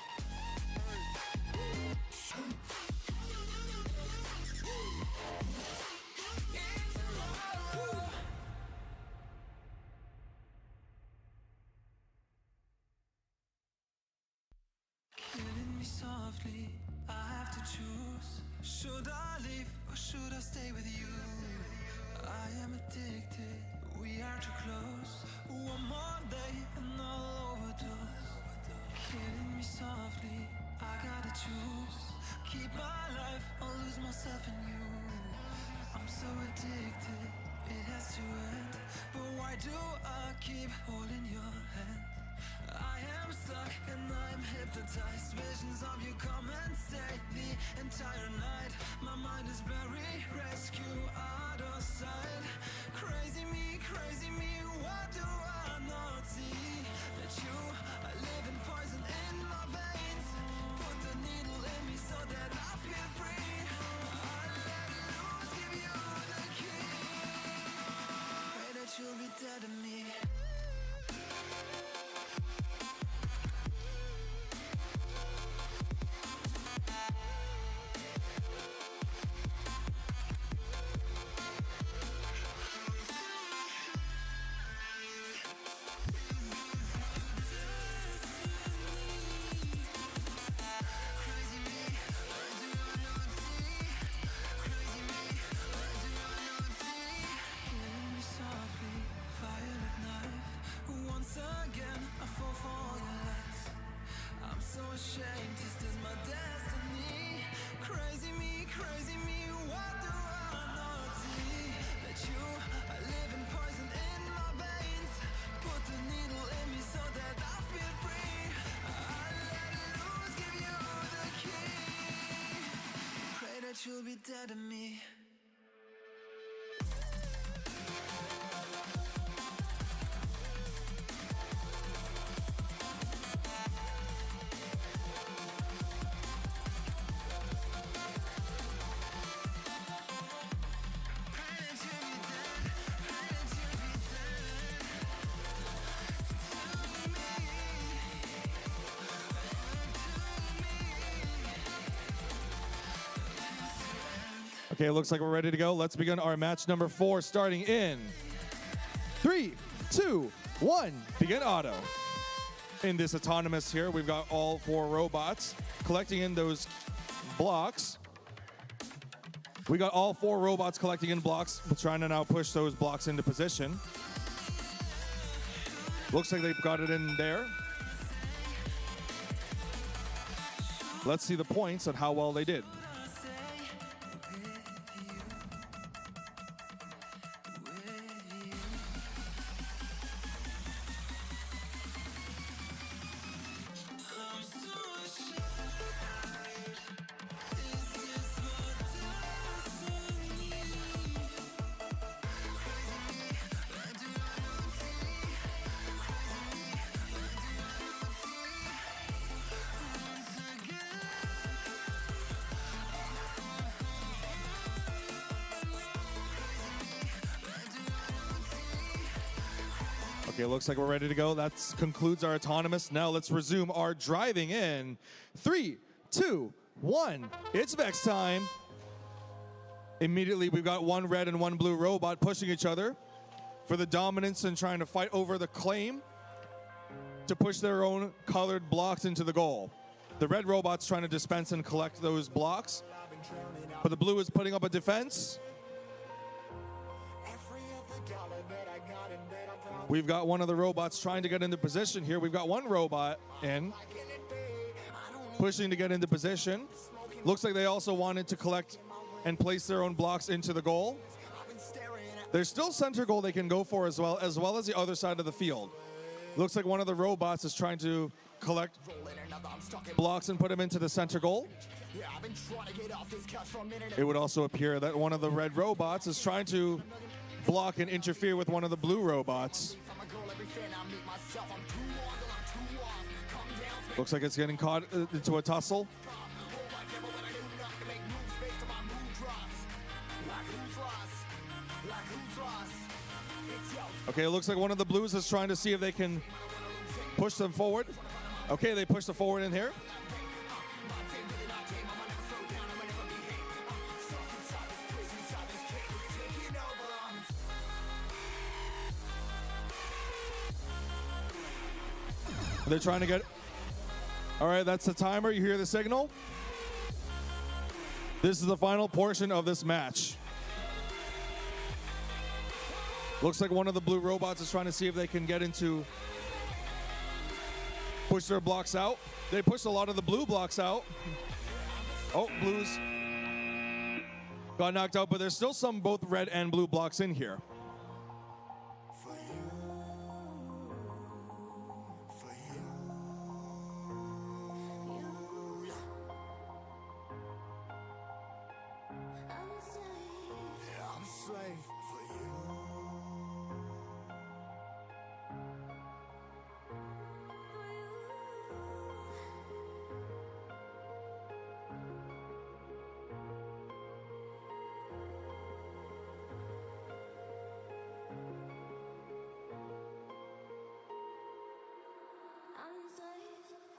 Killing me softly, I have to choose. Should I leave or should I stay with you? I am addicted, we are too close. One more day and I'll overdose. Killing me softly, I gotta choose. Keep my life or lose myself in you. I'm so addicted, it has to end. But why do I keep holding your hand? I am stuck and I'm hypnotized. Visions of you come and stay the entire night. My mind is buried, rescue out of sight. Crazy me, what do I not see? That you are living poison in my veins. Put the needle in me so that I feel free. I let loose, give you the key. Pray that you'll be dead to me. dead to me. Okay, it looks like we're ready to go. Let's begin our match number 4, starting in 3, 2, 1. Begin auto. In this autonomous here, we've got all 4 robots collecting in those blocks. We got all 4 robots collecting in blocks. We're trying to now push those blocks into position. Looks like they've got it in there. Let's see the points on how well they did. Okay, looks like we're ready to go. That concludes our autonomous. Now let's resume our driving in 3, 2, 1. It's Vex time. Immediately, we've got 1 red and 1 blue robot pushing each other for the dominance and trying to fight over the claim to push their own colored blocks into the goal. The red robot's trying to dispense and collect those blocks, but the blue is putting up a defense. We've got one of the robots trying to get into position here. We've got 1 robot in, pushing to get into position. Looks like they also wanted to collect and place their own blocks into the goal. There's still center goal they can go for as well as the other side of the field. Looks like one of the robots is trying to collect blocks and put them into the center goal. It would also appear that one of the red robots is trying to block and interfere with one of the blue robots. Looks like it's getting caught into a tussle. Okay, it looks like one of the blues is trying to see if they can push them forward. Okay, they push them forward in here. They're trying to get... All right, that's the timer. You hear the signal? This is the final portion of this match. Looks like one of the blue robots is trying to see if they can get into... push their blocks out. They pushed a lot of the blue blocks out. Oh, blues got knocked out, but there's still some both red and blue blocks in here.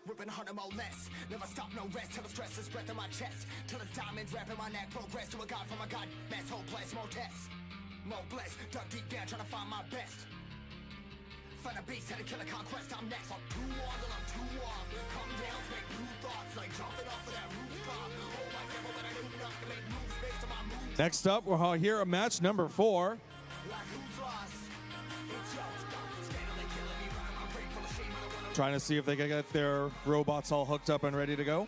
Ripping harder, more less. Never stop, no rest. Till the stress is breath in my chest. Till it's diamonds wrapping my neck. Progress to a god from a god. Mess, hopeless, more tests. More blessed. Dug deep down, trying to find my best. Find a beast, had to kill a conquest. I'm next. I'm too on till I'm too off. Come down, make new thoughts. Like jumping off of that rooftop. Hold my devil, but I do nothing. Make moves based on my moves. Next up, we'll hear a match number 4. Like who's lost? It's yours. Steadily killing me right. My brain full of shame. I don't wanna Trying to see if they can get their robots all hooked up and ready to go.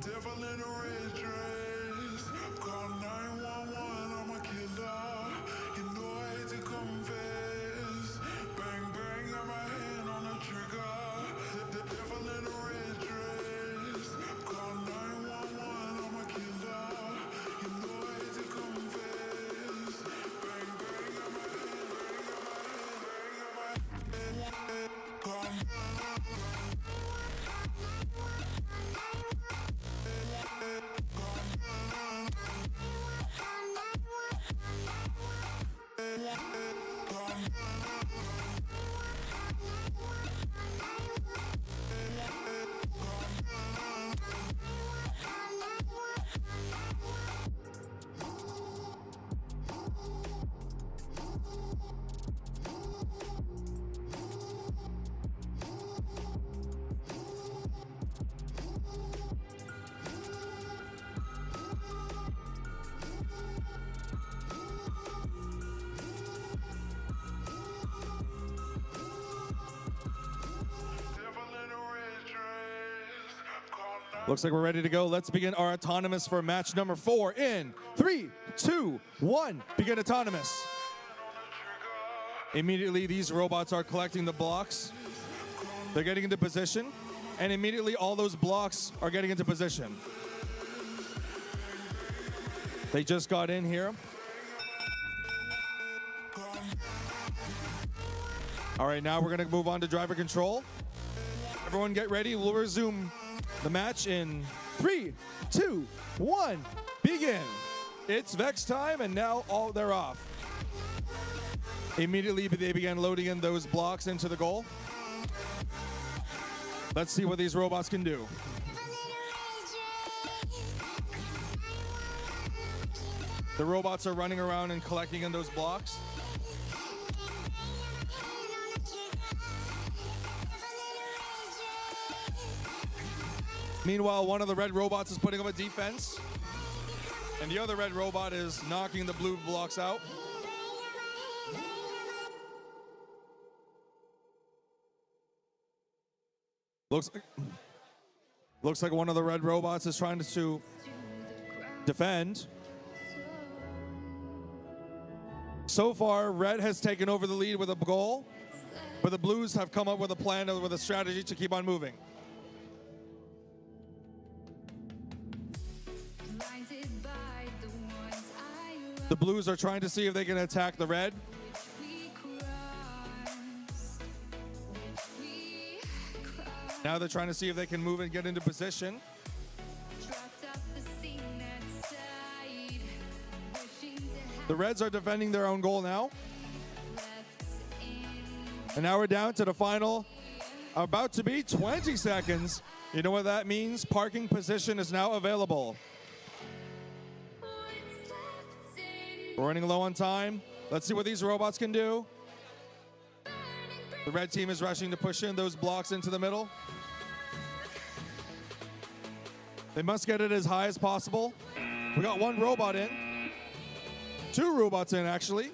Devil in a red dress. Call 911, I'm a killer. You know I hate to confess. Bang, bang, got my hand on the trigger. The devil in a red dress. Call 911, I'm a killer. You know I hate to confess. Bang, bang, got my hand, bang, got my hand, call Looks like we're ready to go. Let's begin our autonomous for match number 4 in 3, 2, 1. Begin autonomous. Immediately, these robots are collecting the blocks. They're getting into position, and immediately all those blocks are getting into position. They just got in here. All right, now we're gonna move on to driver control. Everyone get ready. We'll resume the match in 3, 2, 1, begin. It's Vex time, and now all they're off. Immediately, they began loading in those blocks into the goal. Let's see what these robots can do. The robots are running around and collecting in those blocks. Meanwhile, one of the red robots is putting up a defense, and the other red robot is knocking the blue blocks out. Looks like one of the red robots is trying to defend. So far, red has taken over the lead with a goal, but the blues have come up with a plan, with a strategy to keep on moving. The blues are trying to see if they can attack the red. Now they're trying to see if they can move and get into position. The reds are defending their own goal now. And now we're down to the final, about to be 20 seconds. You know what that means? Parking position is now available. We're running low on time. Let's see what these robots can do. The red team is rushing to push in those blocks into the middle. They must get it as high as possible. We got one robot in. 2 robots in, actually.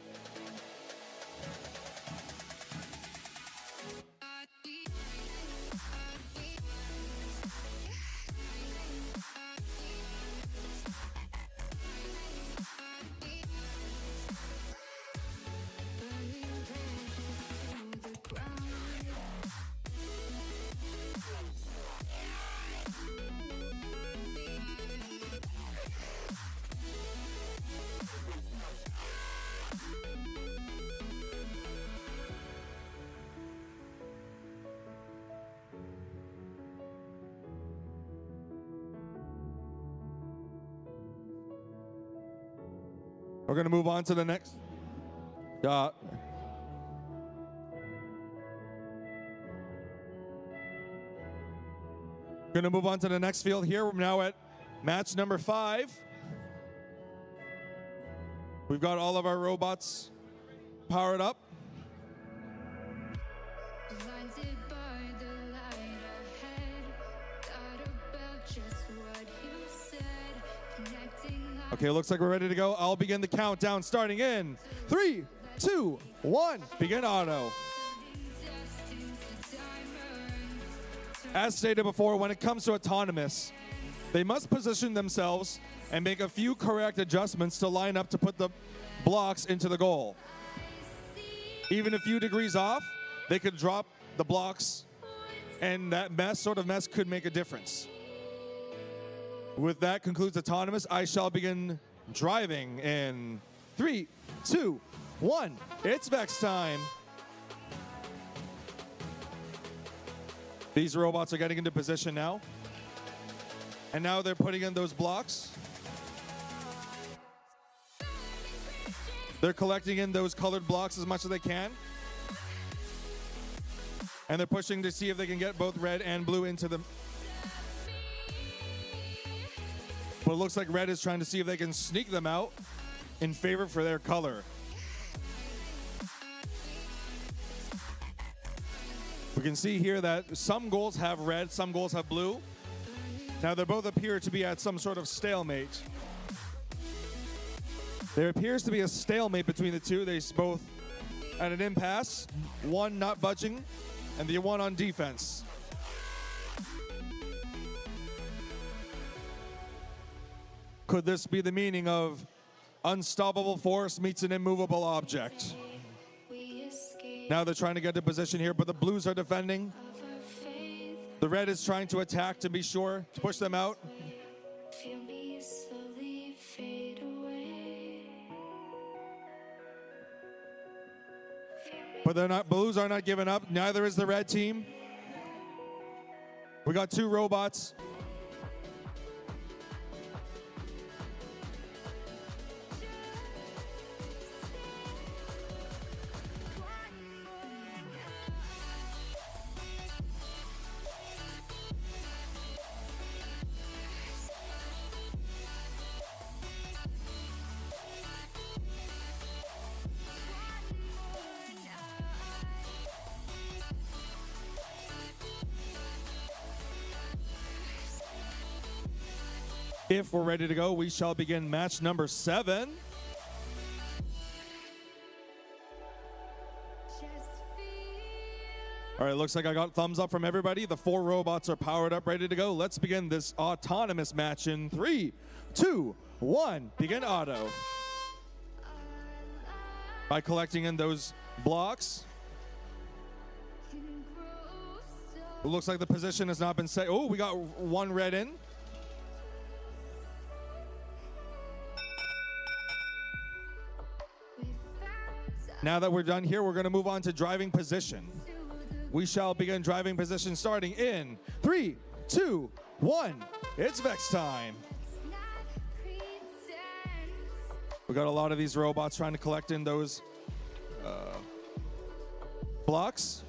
We're going to move on to the next. Going to move on to the next field here. We're now at match number 5. We've got all of our robots powered up. Okay, looks like we're ready to go. I'll begin the countdown starting in 3, 2, 1. Begin auto. As stated before, when it comes to autonomous, They must position themselves and make a few correct adjustments to line up to put the blocks into the goal. Even a few degrees off, they could drop the blocks, and that sort of mess could make a difference. With that concludes autonomous. I shall begin driving in 3, 2, 1. It's Vex time. These robots are getting into position now. And now they're putting in those blocks. They're collecting in those colored blocks as much as they can. And they're pushing to see if they can get both red and blue into them. But it looks like red is trying to see if they can sneak them out in favor for their color. We can see here that some goals have red, some goals have blue. Now they both appear to be at some sort of stalemate. There appears to be a stalemate between the two. They're both at an impasse, one not budging, and the one on defense. Could this be the meaning of unstoppable force meets an immovable object? Now they're trying to get to position here, but the blues are defending. The red is trying to attack to be sure to push them out. But they're not. Blues are not giving up. Neither is the red team. We got two robots. If we're ready to go, we shall begin match number 7. All right, looks like I got thumbs up from everybody. The 4 robots are powered up, ready to go. Let's begin this autonomous match in 3, 2, 1. Begin auto. By collecting in those blocks. It looks like the position has not been set. Oh, we got one red in. Now that we're done here, we're going to move on to driving position. We shall begin driving position starting in 3, 2, 1. It's Vex time. We got a lot of these robots trying to collect in those blocks.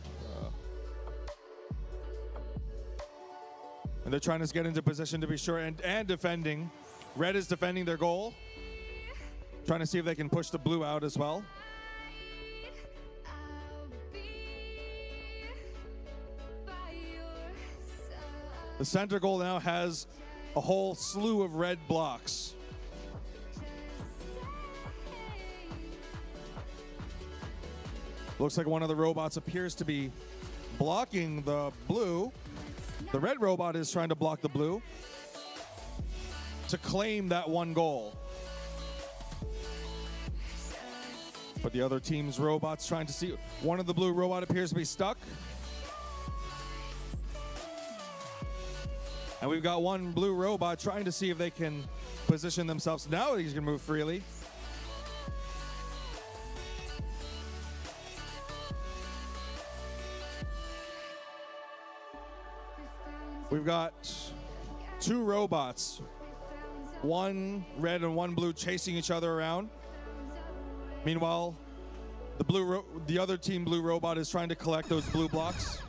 And they're trying to get into position to be sure and defending. Red is defending their goal. Trying to see if they can push the blue out as well. The center goal now has a whole slew of red blocks. Looks like one of the robots appears to be blocking the blue. The red robot is trying to block the blue to claim that one goal. But the other team's robot's trying to see. One of the blue robot appears to be stuck. And we've got one blue robot trying to see if they can position themselves. Now he's going to move freely. We've got 2 robots, one red and one blue, chasing each other around. Meanwhile, the other team blue robot is trying to collect those blue blocks.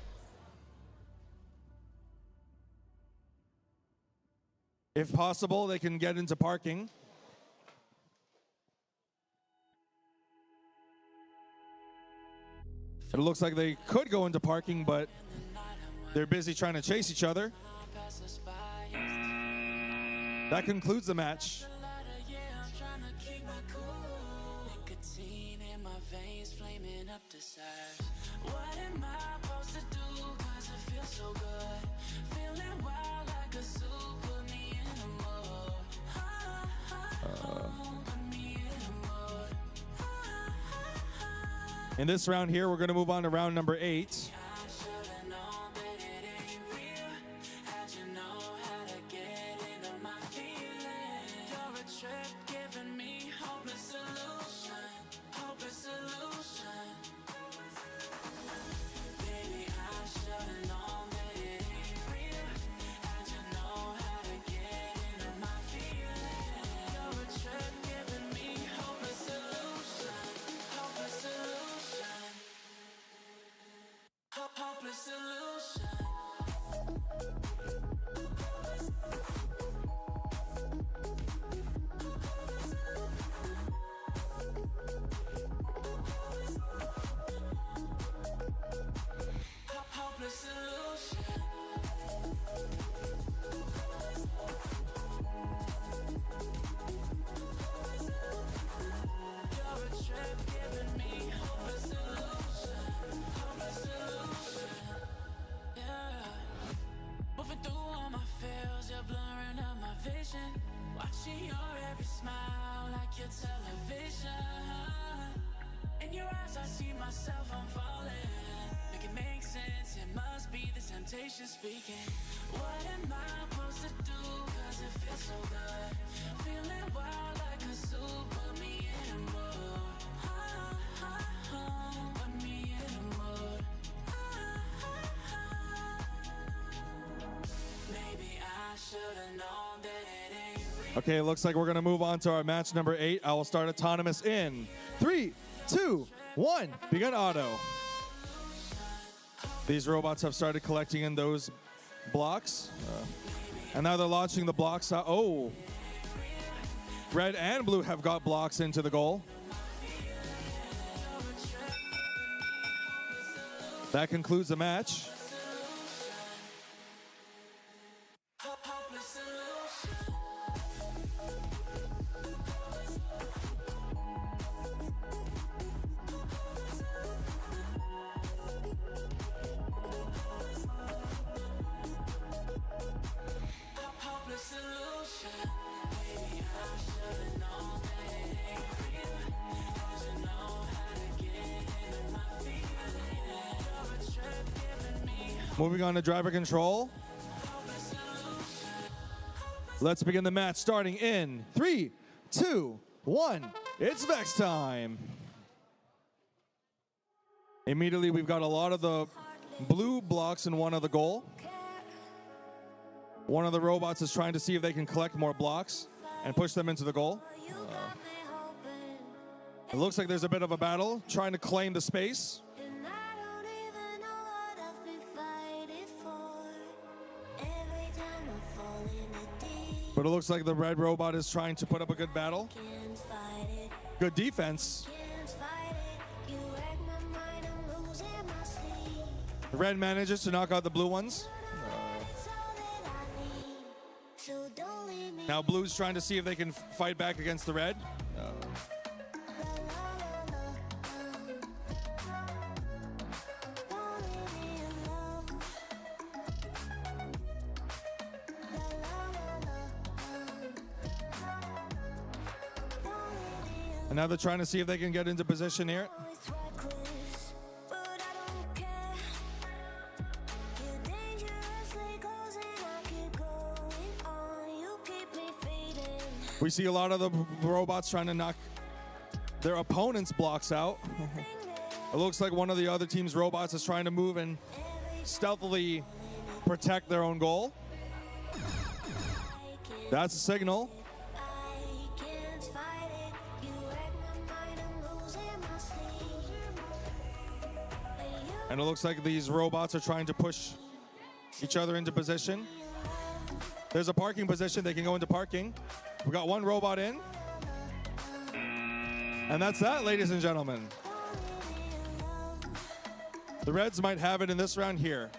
If possible, they can get into parking. It looks like they could go into parking, but they're busy trying to chase each other. That concludes the match. What am I supposed to do? 'Cause it feels so good. Feeling wild like a soup, put me in In this round here, we're going to move on to round number 8. Watching your every smile like your television. In your eyes I see myself, I'm falling. Make it make sense, it must be the temptation speaking. What am I supposed to do, cause it feels so good. Feeling wild like a zoo, put me in a mood. Put me in a mood. Maybe I should've known that it ain't. Okay, it looks like we're going to move on to our match number 8. I will start autonomous in 3, 2, 1. Begin auto. These robots have started collecting in those blocks. And now they're launching the blocks out. Oh. Red and blue have got blocks into the goal. That concludes the match. Moving on to driver control. Let's begin the match starting in 3, 2, 1. It's Vex time. Immediately, we've got a lot of the blue blocks in one of the goal. One of the robots is trying to see if they can collect more blocks and push them into the goal. It looks like there's a bit of a battle trying to claim the space. But it looks like the red robot is trying to put up a good battle. Good defense. The red manages to knock out the blue ones. Now blue's trying to see if they can fight back against the red. And now they're trying to see if they can get into position here. We see a lot of the robots trying to knock their opponent's blocks out. It looks like one of the other team's robots is trying to move and stealthily protect their own goal. That's a signal. And it looks like these robots are trying to push each other into position. There's a parking position. They can go into parking. We got one robot in. And that's that, ladies and gentlemen. The Reds might have it in this round here.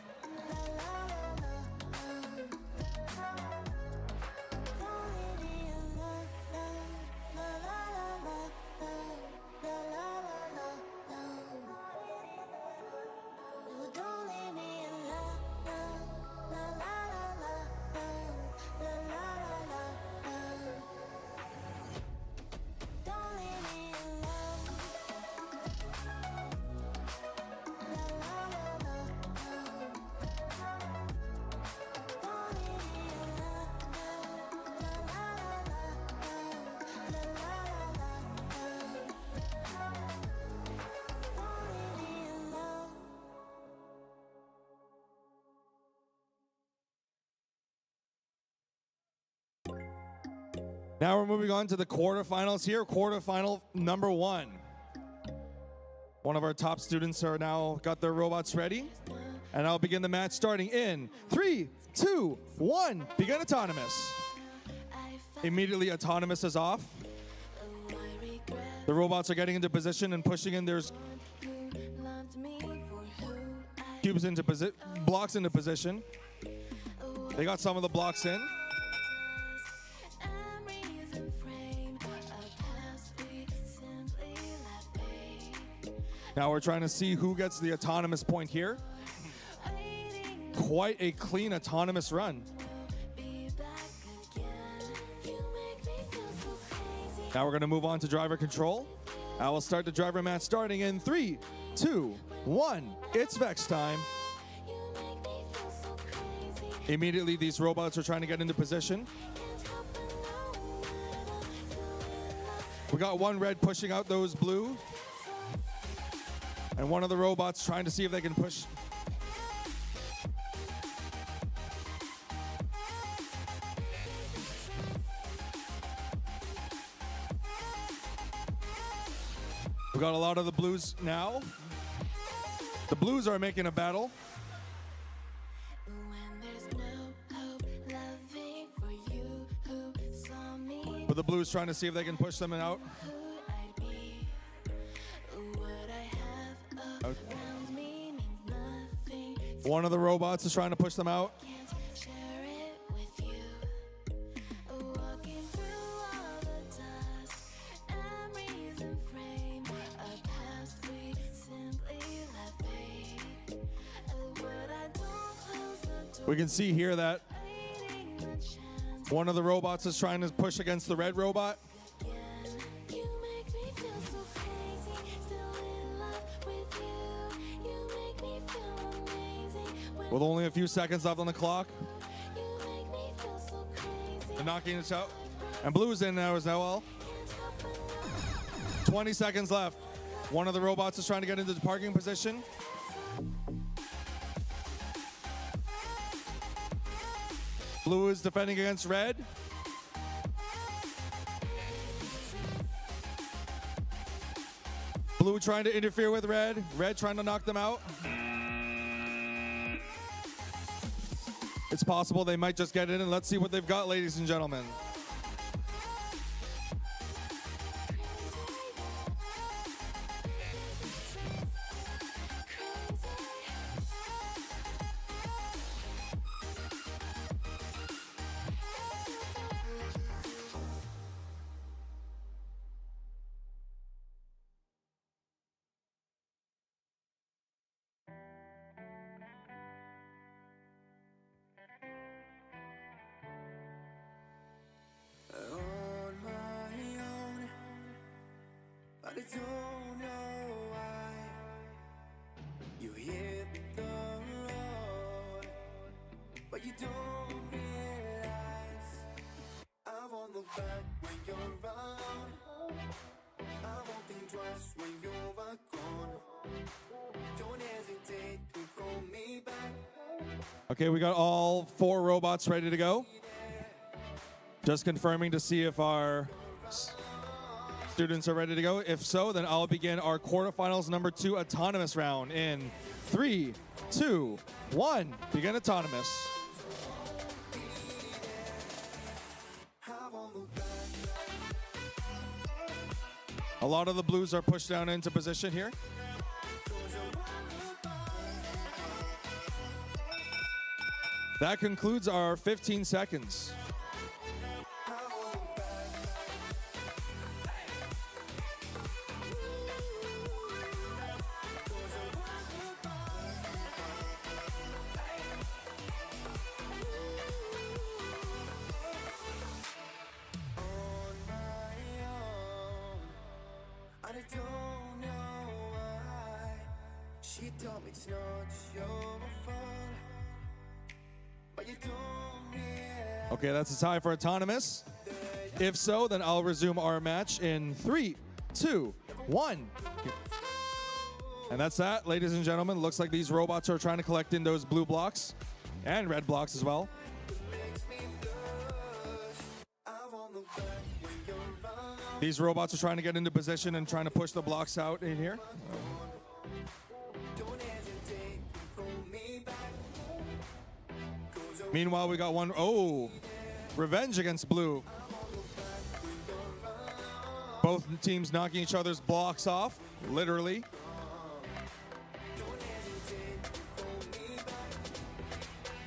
Now we're moving on to the quarterfinals here. Quarterfinal number 1. One of our top students are now got their robots ready. And I'll begin the match starting in 3, 2, 1. Begin autonomous. Immediately autonomous is off. The robots are getting into position and pushing in their cubes into blocks into position. They got some of the blocks in. Now we're trying to see who gets the autonomous point here. Quite a clean autonomous run. Now we're going to move on to driver control. I will start the driver match starting in 3, 2, 1. It's Vex time. Immediately, these robots are trying to get into position. We got one red pushing out those blue. And one of the robots trying to see if they can push. We got a lot of the blues now. The blues are making a battle. But the blues trying to see if they can push them out. Okay. One of the robots is trying to push them out. We can see here that one of the robots is trying to push against the red robot. With only a few seconds left on the clock. They're knocking it out. And blue's in now as well. 20 seconds left. One of the robots is trying to get into the parking position. Blue is defending against red. Blue trying to interfere with red. Red trying to knock them out. It's possible they might just get in, and let's see what they've got, ladies and gentlemen. On my own, but I don't know why you hit the road, but you don't realize I won't look back when you're around. I won't think twice when you're gone. Don't hesitate to call me back. Okay, we got all 4 robots ready to go. Just confirming to see if our students are ready to go. If so, then I'll begin our quarterfinals number 2 autonomous round in 3, 2, 1. Begin autonomous. A lot of the blues are pushed down into position here. That concludes our 15 seconds. I don't know why. She told me it's not your fault, but you don't realize. Okay, that's a tie for autonomous. If so, then I'll resume our match in 3, 2, 1. And that's that, ladies and gentlemen. Looks like these robots are trying to collect in those blue blocks and red blocks as well. I won't look back. These robots are trying to get into position and trying to push the blocks out in here. Meanwhile, we got one, oh, revenge against blue. Both teams knocking each other's blocks off, literally.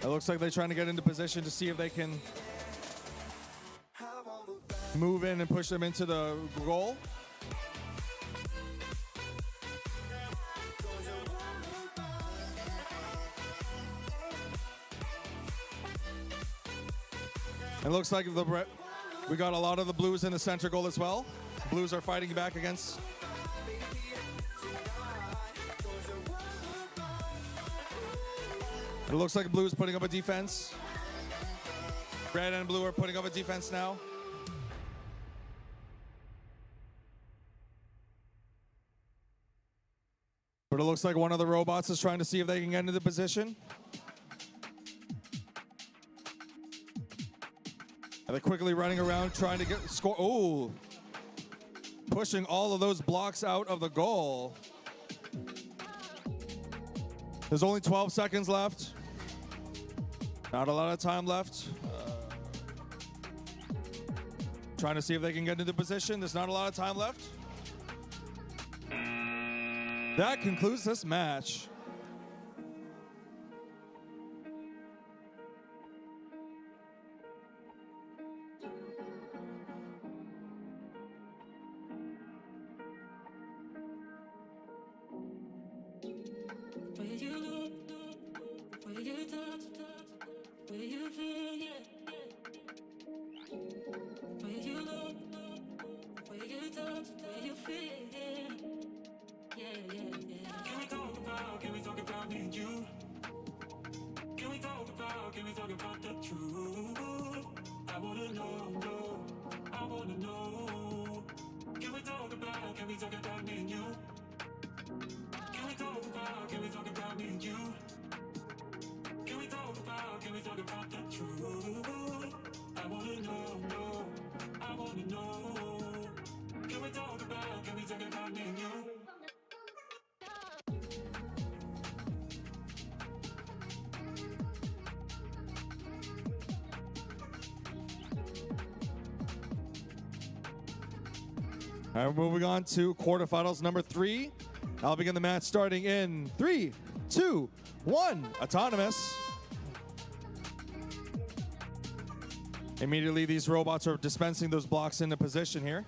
It looks like they're trying to get into position to see if they can move in and push them into the goal. It looks like we got a lot of the blues in the center goal as well. Blues are fighting back against. It looks like blue is putting up a defense. Red and blue are putting up a defense now. But it looks like one of the robots is trying to see if they can get into the position. And they're quickly running around trying to get score. Oh, pushing all of those blocks out of the goal. There's only 12 seconds left. Not a lot of time left. Trying to see if they can get into position. There's not a lot of time left. That concludes this match. All right, moving on to quarterfinals number 3. I'll begin the match starting in 3, 2, 1. Autonomous. Immediately, these robots are dispensing those blocks into position here.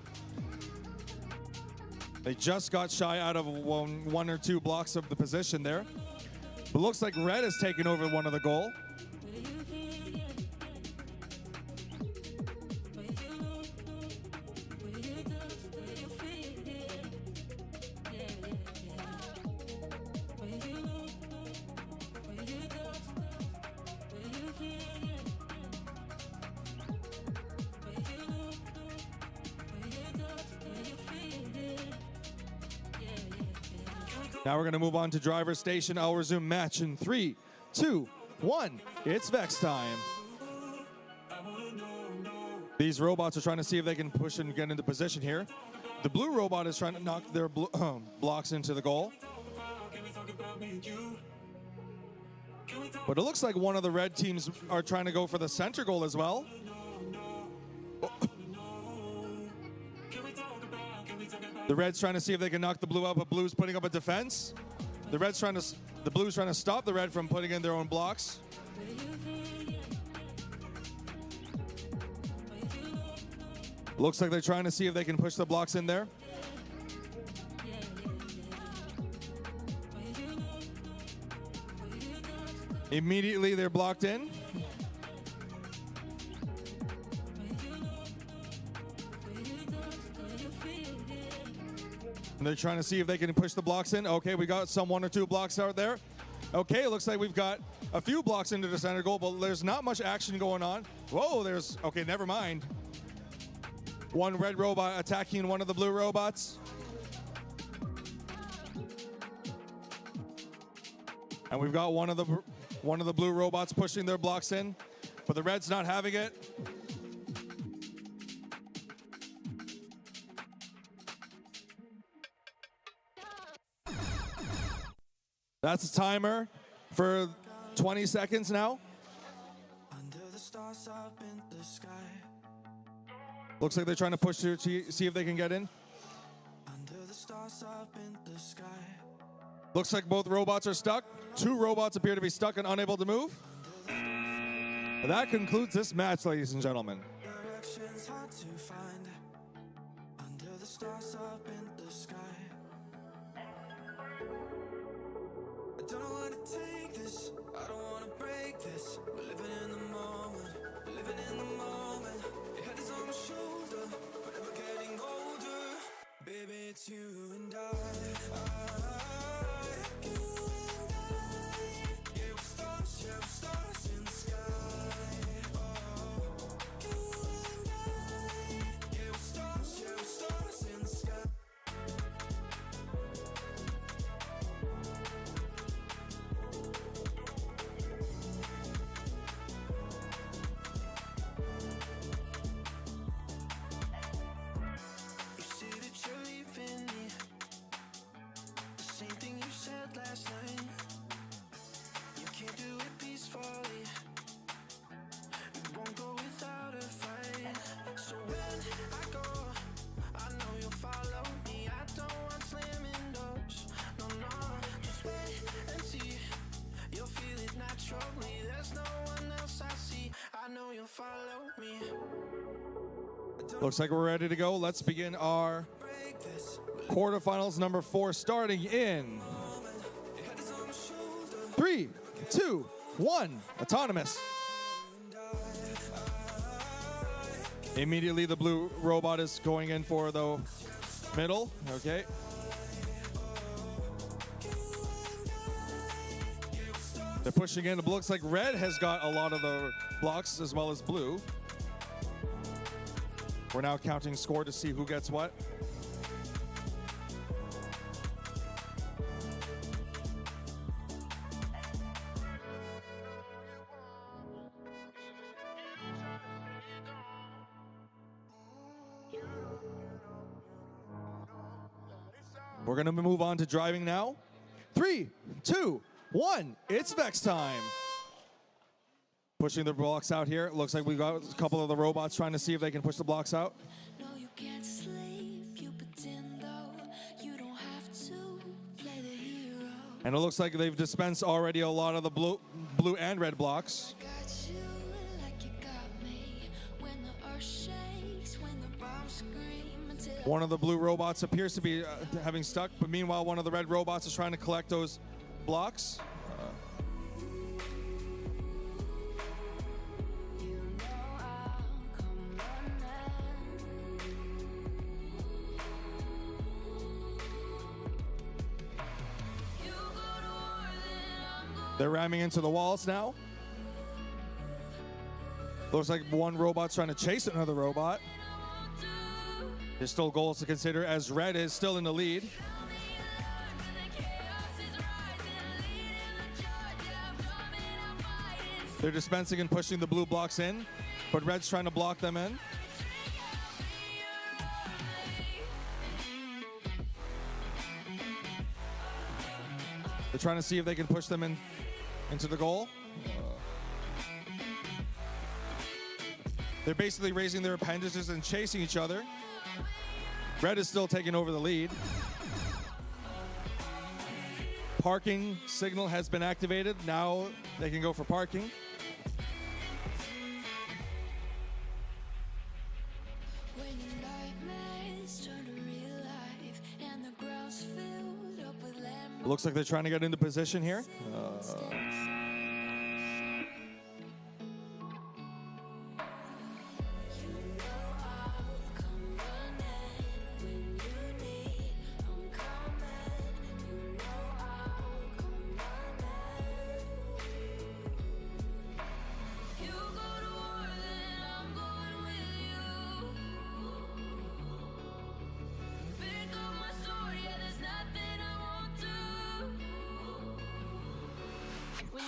They just got shy out of one or two blocks of the position there. But looks like red has taken over one of the goal. Now we're going to move on to driver's station. I'll resume match in 3, 2, 1. It's Vex time. These robots are trying to see if they can push and get into position here. The blue robot is trying to knock their blocks into the goal. But it looks like one of the red teams are trying to go for the center goal as well. The red's trying to see if they can knock the blue out, but blue's putting up a defense. The blue's trying to stop the red from putting in their own blocks. Looks like they're trying to see if they can push the blocks in there. Immediately they're blocked in. And they're trying to see if they can push the blocks in. Okay, we got some 1 or 2 blocks out there. Okay, it looks like we've got a few blocks into the center goal, but there's not much action going on. Whoa, okay, never mind. One red robot attacking one of the blue robots. And we've got one of the blue robots pushing their blocks in, but the red's not having it. That's the timer for 20 seconds now. Looks like they're trying to push to see if they can get in. Looks like both robots are stuck. 2 robots appear to be stuck and unable to move. That concludes this match, ladies and gentlemen. Directions hard to find under the stars up in the sky. I don't know where to take this. I don't want to break this. We're living in the moment. We're living in the moment. Your head is on my shoulder, but we're getting older. Baby, it's you and I. You and I. Yeah, we're stars in the sky. Last night, you can't do it peacefully. It won't go without a fight. So when I go, I know you'll follow me. I don't want slamming doors. No, just wait and see. You'll feel it naturally. There's no one else I see. I know you'll follow me. Looks like we're ready to go. Let's begin our quarterfinals number 4, starting in 3, 2, 1, autonomous. Immediately the blue robot is going in for the middle, okay. They're pushing in. It looks like red has got a lot of the blocks as well as blue. We're now counting score to see who gets what. We're going to move on to driving now. 3, 2, 1, it's Vex time. Pushing the blocks out here. It looks like we got a couple of the robots trying to see if they can push the blocks out. No, you can't sleep. You pretend though you don't have to play the hero. And it looks like they've dispensed already a lot of the blue and red blocks. Got you like you got me. When the earth shakes, when the bombs scream until One of the blue robots appears to be having stuck, but meanwhile one of the red robots is trying to collect those blocks. They're ramming into the walls now. Looks like one robot's trying to chase another robot. There's still goals to consider as red is still in the lead. They're dispensing and pushing the blue blocks in, but red's trying to block them in. They're trying to see if they can push them into the goal. They're basically raising their appendages and chasing each other. Red is still taking over the lead. Parking signal has been activated. Now they can go for parking. when your nightmares turn to real life and the ground's filled up with It looks like they're trying to get into position here. When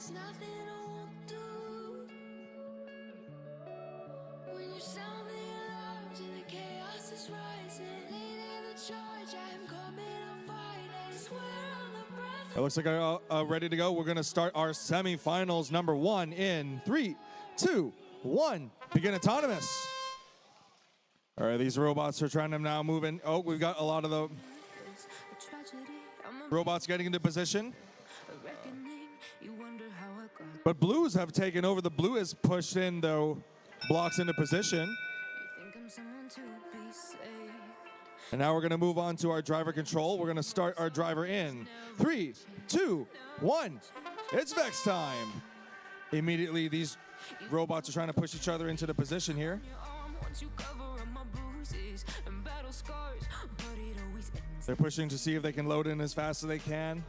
There's nothing I won't do. When you sound the alarms and the chaos is rising, leading the charge, I'm coming to fight. I swear on the breath. It looks like I'm ready to go. We're going to start our semifinals number 1 in 3, 2, 1. Begin autonomous. All right, these robots are trying to now move in. Oh, we've got a lot of the robots getting into position. But blues have taken over. The blue has pushed in, though, blocks into position. And now we're going to move on to our driver control. We're going to start our driver in 3, 2, 1. It's Vex time. Immediately, these robots are trying to push each other into the position here. They're pushing to see if they can load in as fast as they can.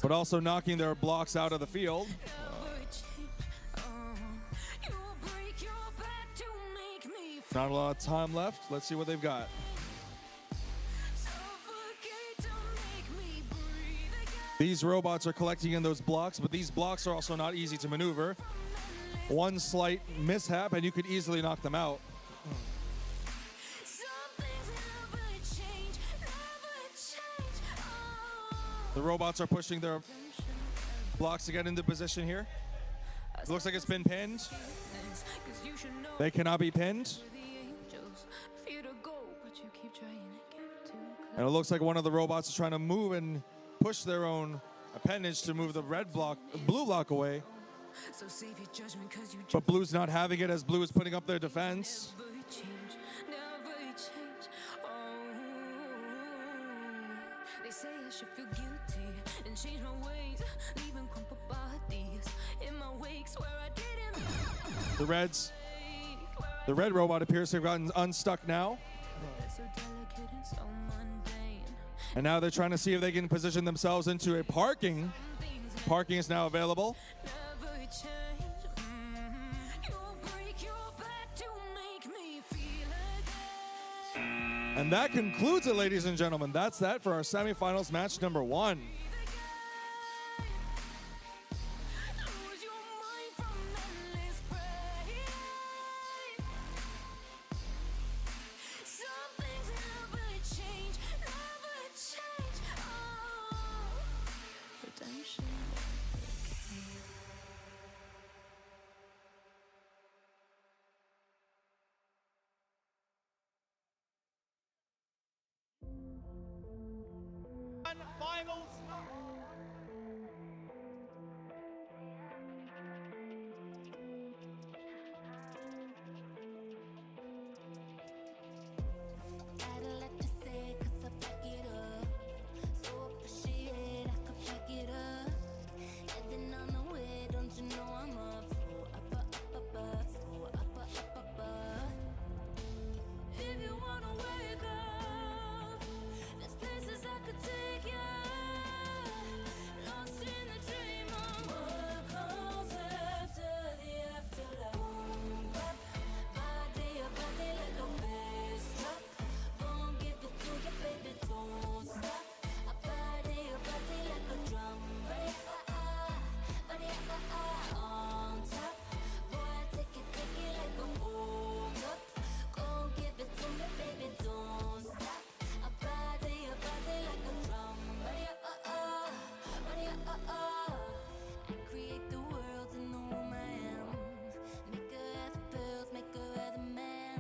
But also knocking their blocks out of the field. Not a lot of time left. Let's see what they've got. These robots are collecting in those blocks, but these blocks are also not easy to maneuver. One slight mishap and you could easily knock them out. The robots are pushing their blocks to get into position here. It looks like it's been pinned. They cannot be pinned. And it looks like one of the robots is trying to move and push their own appendage to move the blue block away. But blue's not having it as blue is putting up their defense. They say I should feel guilty and change my ways, leaving crumpled bodies in my wake. Swear I didn't. The red robot appears to have gotten unstuck now. And now they're trying to see if they can position themselves into a parking. Parking is now available. And that concludes it, ladies and gentlemen. That's that for our semifinals match number 1. Finals. I'd like to say 'cause I back it up. So appreciate I could back it up. Heading on the way, don't you know I'm up? So up. If you wanna wake up, there's places I could take you. Lost in the dream of what comes after the afterlife. Body like a bass drop. Gon' give it to you, baby, don't stop. A body like a drum. Body on top. Boy, take it like a hold up. Gon' give it to me, baby, don't stop. A body like a drum. Body I create the world in the womb I am. Make her have the pills, make her have the man.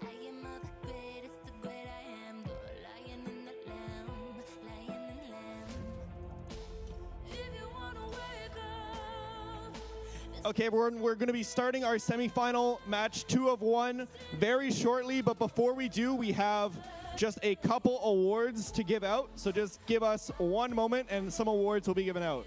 I am the greatest, the great I am. The lion and the lamb. If you wanna wake up. Okay, everyone, we're going to be starting our semifinal match 2 of 1 very shortly. But before we do, we have just a couple awards to give out. So just give us one moment and some awards will be given out.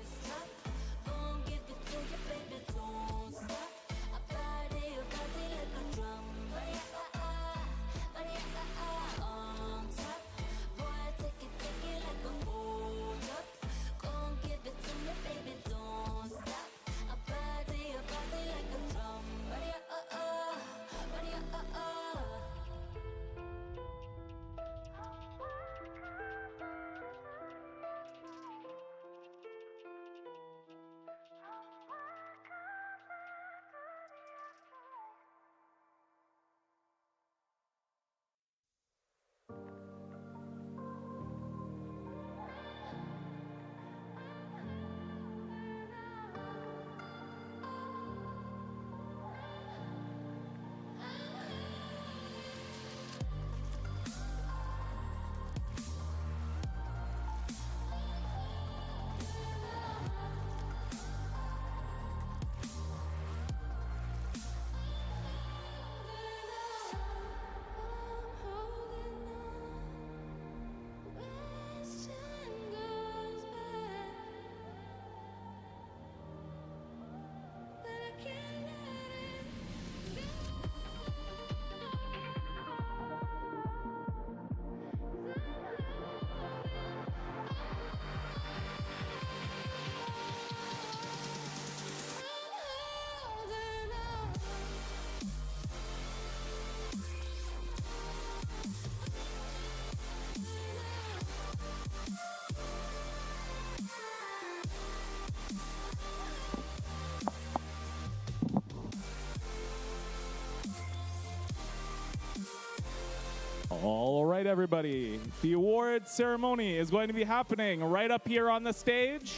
All right, everybody. The award ceremony is going to be happening right up here on the stage.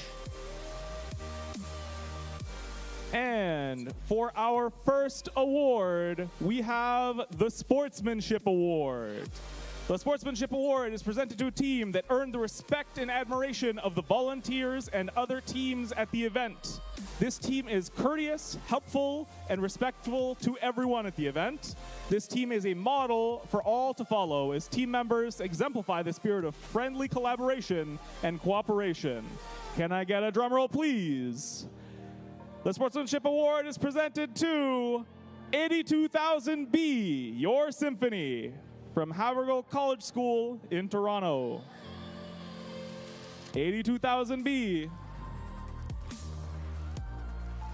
And for our first award, we have the Sportsmanship Award. The Sportsmanship Award is presented to a team that earned the respect and admiration of the volunteers and other teams at the event. This team is courteous, helpful, and respectful to everyone at the event. This team is a model for all to follow as team members exemplify the spirit of friendly collaboration and cooperation. Can I get a drum roll, please? The Sportsmanship Award is presented to 82,000B, Your Symphony, from Havergal College School in Toronto. 82,000B.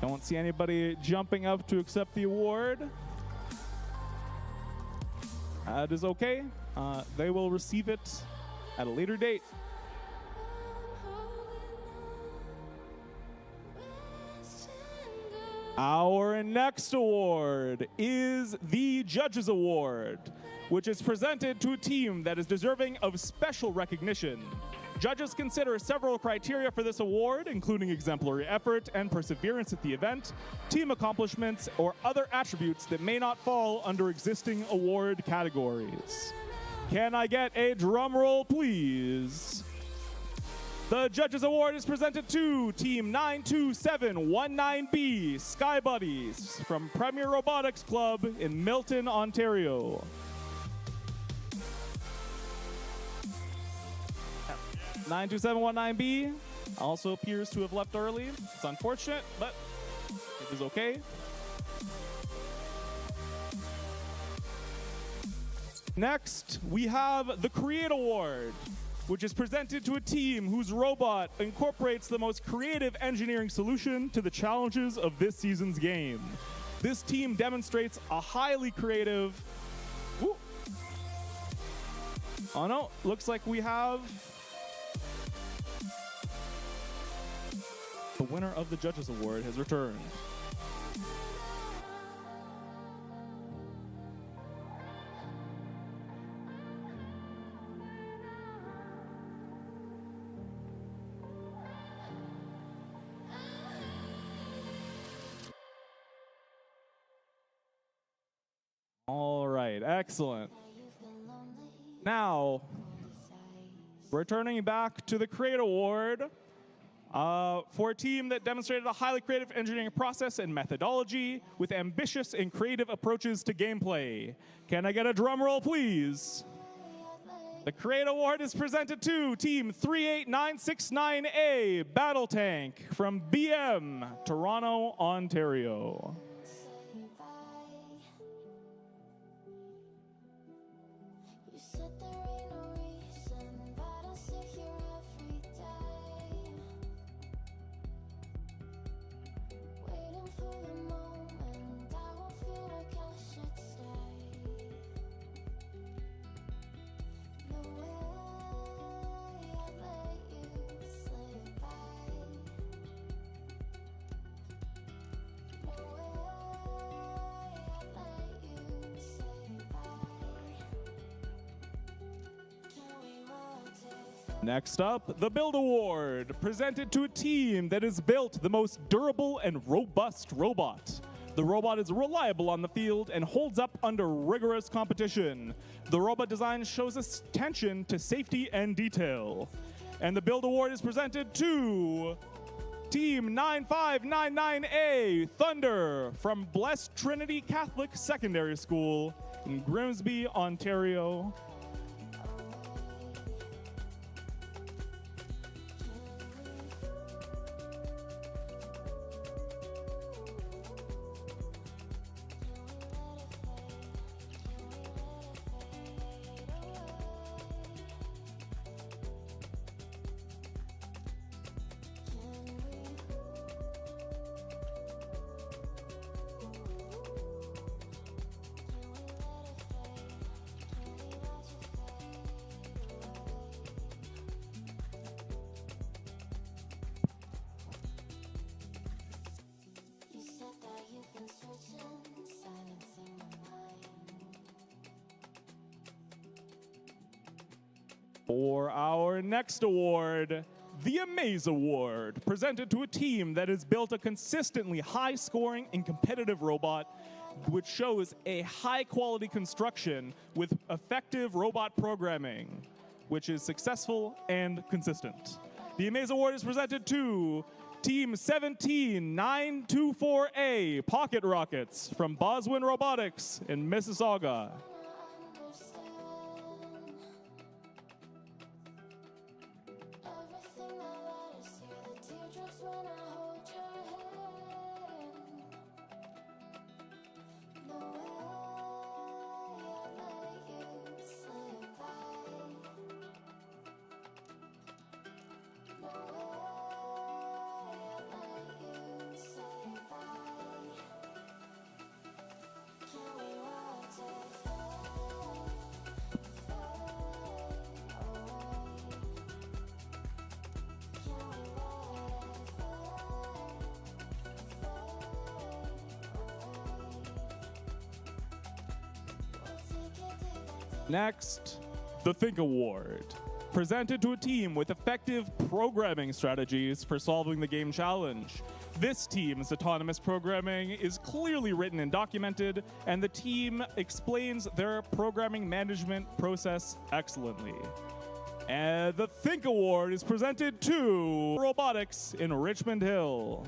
Don't see anybody jumping up to accept the award. That is okay. They will receive it at a later date. Our next award is the Judges Award, which is presented to a team that is deserving of special recognition. Judges consider several criteria for this award, including exemplary effort and perseverance at the event, team accomplishments, or other attributes that may not fall under existing award categories. Can I get a drum roll, please? The Judges Award is presented to Team 92719B Sky Buddies from Premier Robotics Club in Milton, Ontario. 92719B also appears to have left early. It's unfortunate, but it is okay. Next, we have the Create Award, which is presented to a team whose robot incorporates the most creative engineering solution to the challenges of this season's game. This team demonstrates a highly creative... Woo. Oh no, looks like we have the winner of the Judges Award has returned. All right, excellent. Now, returning back to the Create Award for a team that demonstrated a highly creative engineering process and methodology with ambitious and creative approaches to gameplay. Can I get a drum roll, please? The Create Award is presented to Team 38969A Battle Tank from BM, Toronto, Ontario. Next up, the Build Award, presented to a team that has built the most durable and robust robot. The robot is reliable on the field and holds up under rigorous competition. The robot design shows attention to safety and detail. And the Build Award is presented to Team 9599A Thunder from Blessed Trinity Catholic Secondary School in Grimsby, Ontario. For our next award, the Amaze Award, presented to a team that has built a consistently high-scoring and competitive robot, which shows a high-quality construction with effective robot programming, which is successful and consistent. The Amaze Award is presented to Team 17924A Pocket Rockets from Boswin Robotics in Mississauga. Next, the Think Award, presented to a team with effective programming strategies for solving the game challenge. This team's autonomous programming is clearly written and documented, and the team explains their programming management process excellently. And the Think Award is presented to Robotics in Richmond Hill.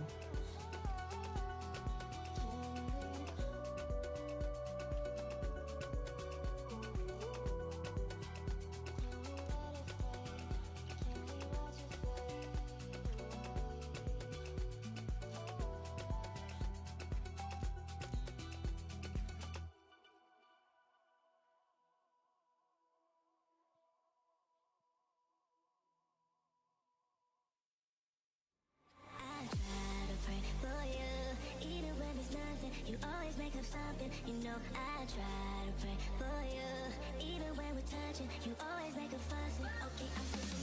You always make up something, you know I try to pray for you. Even when we're touching, you always make a fuss. Okay, I'm pushing,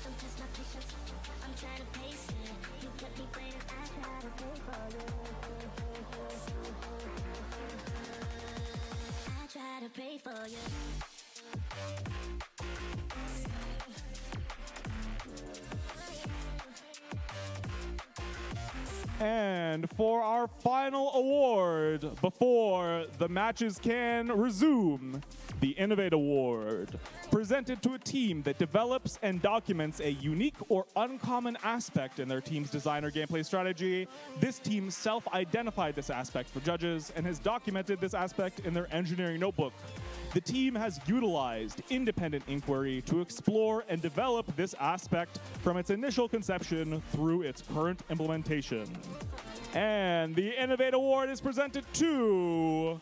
don't test my patience. I'm trying to pace it. You kept me waiting, I try to pray for you. I try to pray for you. And for our final award, before the matches can resume, the Innovate Award, presented to a team that develops and documents a unique or uncommon aspect in their team's design or gameplay strategy. This team self-identified this aspect for judges and has documented this aspect in their engineering notebook. The team has utilized independent inquiry to explore and develop this aspect from its initial conception through its current implementation. And the Innovate Award is presented to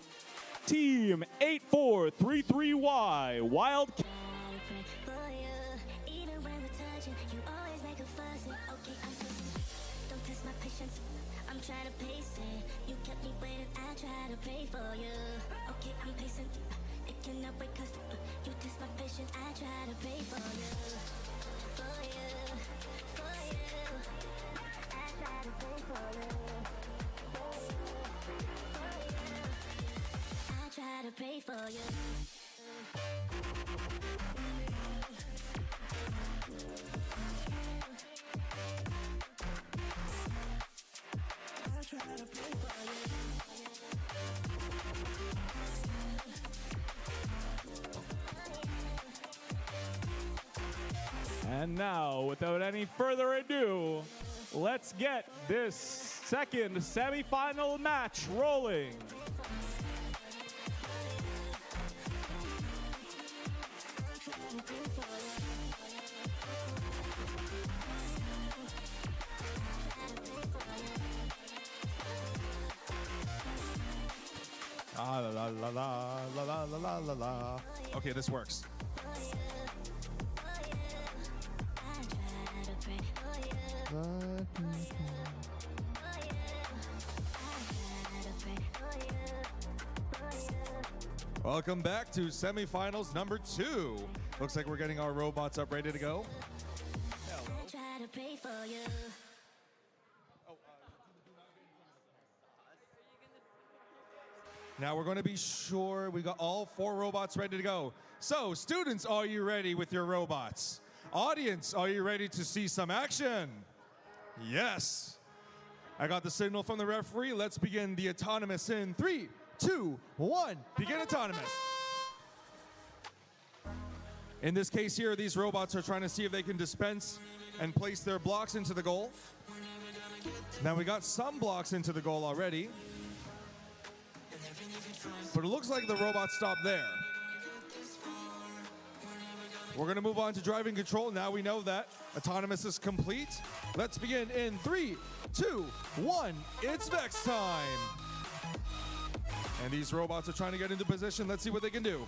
Team 8433Y Wild. Even when we're touching, you always make a fuss. Okay, I'm pushing, don't test my patience. I'm trying to pace it. You kept me waiting, I try to pray for you. Okay, I'm pacing. It cannot wait 'cause you test my patience. I try to pray for you. For you, for you. I try to pray for you. For you, for you. I try to pray for you. I try to pray for you. And now, without any further ado, let's get this second semifinal match rolling. Ah, la la la la la la la la la. Okay, this works. Welcome back to semifinals number 2. Looks like we're getting our robots up ready to go. I try to pray for you. Now we're going to be sure we got all 4 robots ready to go. So, students, are you ready with your robots? Audience, are you ready to see some action? Yes. I got the signal from the referee. Let's begin the autonomous in 3, 2, 1. Begin autonomous. In this case here, these robots are trying to see if they can dispense and place their blocks into the goal. Now we got some blocks into the goal already. But it looks like the robot stopped there. We're going to move on to driving control. Now we know that autonomous is complete. Let's begin in 3, 2, 1. It's Vex time. And these robots are trying to get into position. Let's see what they can do.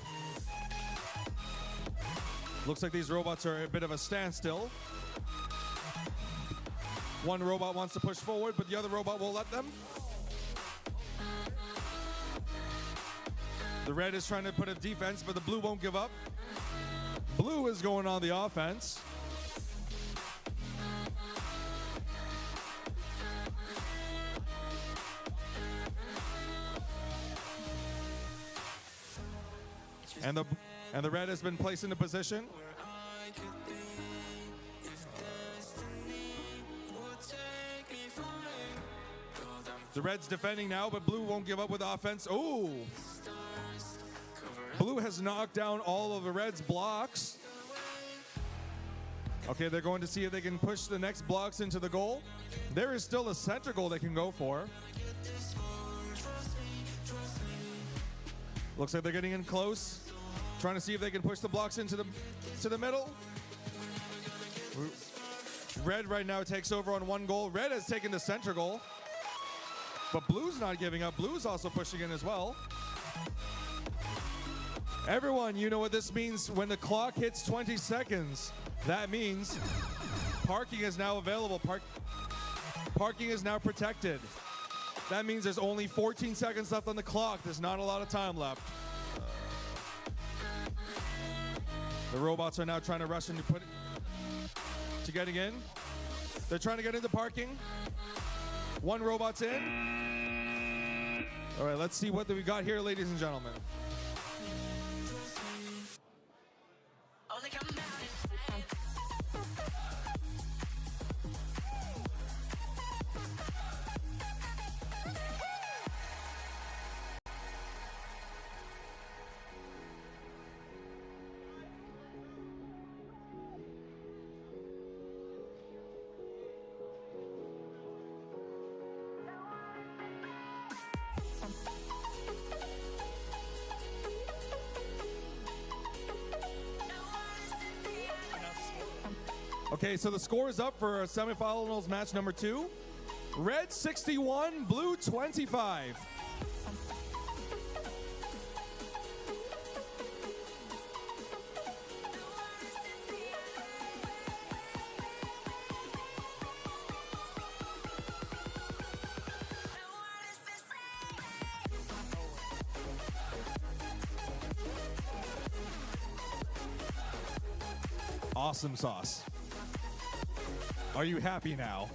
Looks like these robots are a bit of a standstill. One robot wants to push forward, but the other robot won't let them. The red is trying to put a defense, but the blue won't give up. Blue is going on the offense. And the red has been placed into position. The red's defending now, but blue won't give up with offense. Oh! Blue has knocked down all of the red's blocks. Okay, they're going to see if they can push the next blocks into the goal. There is still a center goal they can go for. Looks like they're getting in close. Trying to see if they can push the blocks into the middle. Red right now takes over on one goal. Red has taken the center goal. But blue's not giving up. Blue's also pushing in as well. Everyone, you know what this means. When the clock hits 20 seconds, that means parking is now available. Parking is now protected. That means there's only 14 seconds left on the clock. There's not a lot of time left. The robots are now trying to rush into getting in. They're trying to get into parking. One robot's in. All right, let's see what we got here, ladies and gentlemen. Okay, so the score is up for semifinals match number 2. Red 61, blue 25. Awesome sauce. Are you happy now?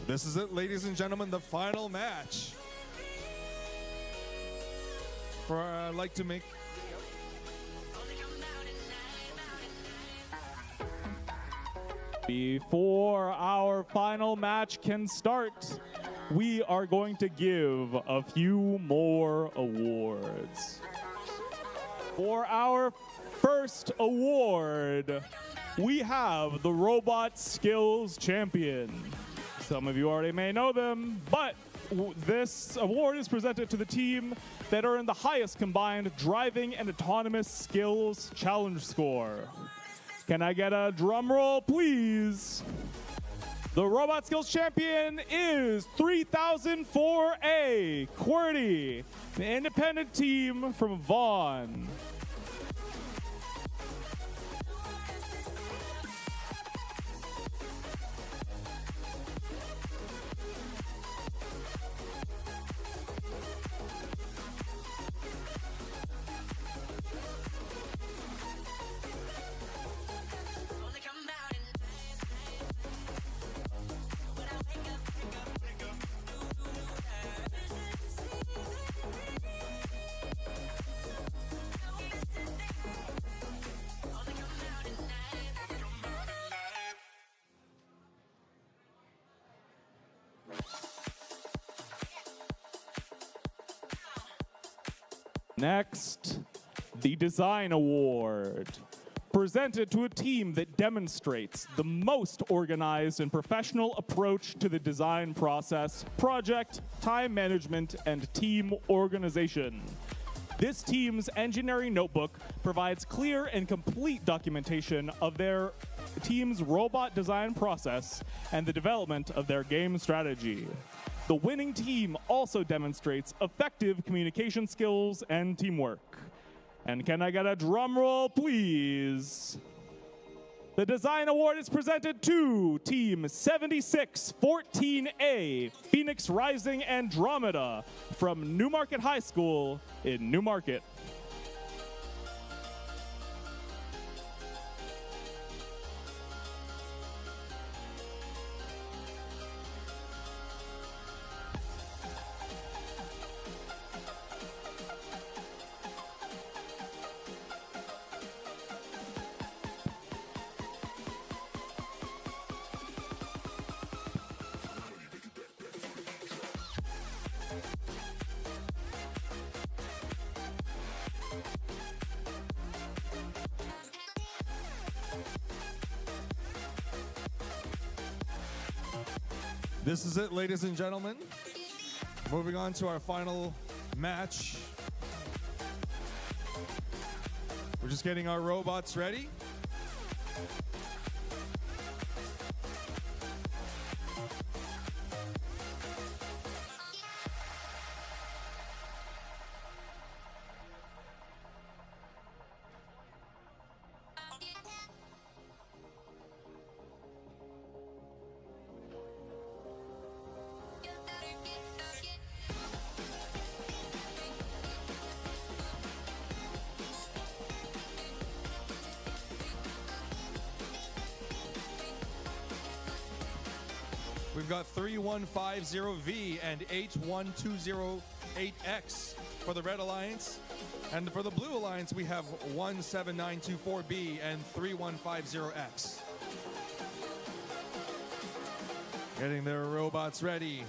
This is it, ladies and gentlemen, the final match. I'd like to make... Before our final match can start, we are going to give a few more awards. For our first award, we have the Robot Skills Champion. Some of you already may know them, but this award is presented to the team that earned the highest combined driving and autonomous skills challenge score. Can I get a drum roll, please? The Robot Skills Champion is 3004A, QWERTY, the independent team from Vaughan. Next, the Design Award, presented to a team that demonstrates the most organized and professional approach to the design process, project, time management, and team organization. This team's engineering notebook provides clear and complete documentation of their team's robot design process and the development of their game strategy. The winning team also demonstrates effective communication skills and teamwork. And can I get a drum roll, please? The Design Award is presented to Team 7614A, Phoenix Rising Andromeda, from Newmarket High School in Newmarket. This is it, ladies and gentlemen. Moving on to our final match. We're just getting our robots ready. We've got 3150V and 81208X for the Red Alliance. And for the Blue Alliance, we have 17924B and 3150X. Getting their robots ready.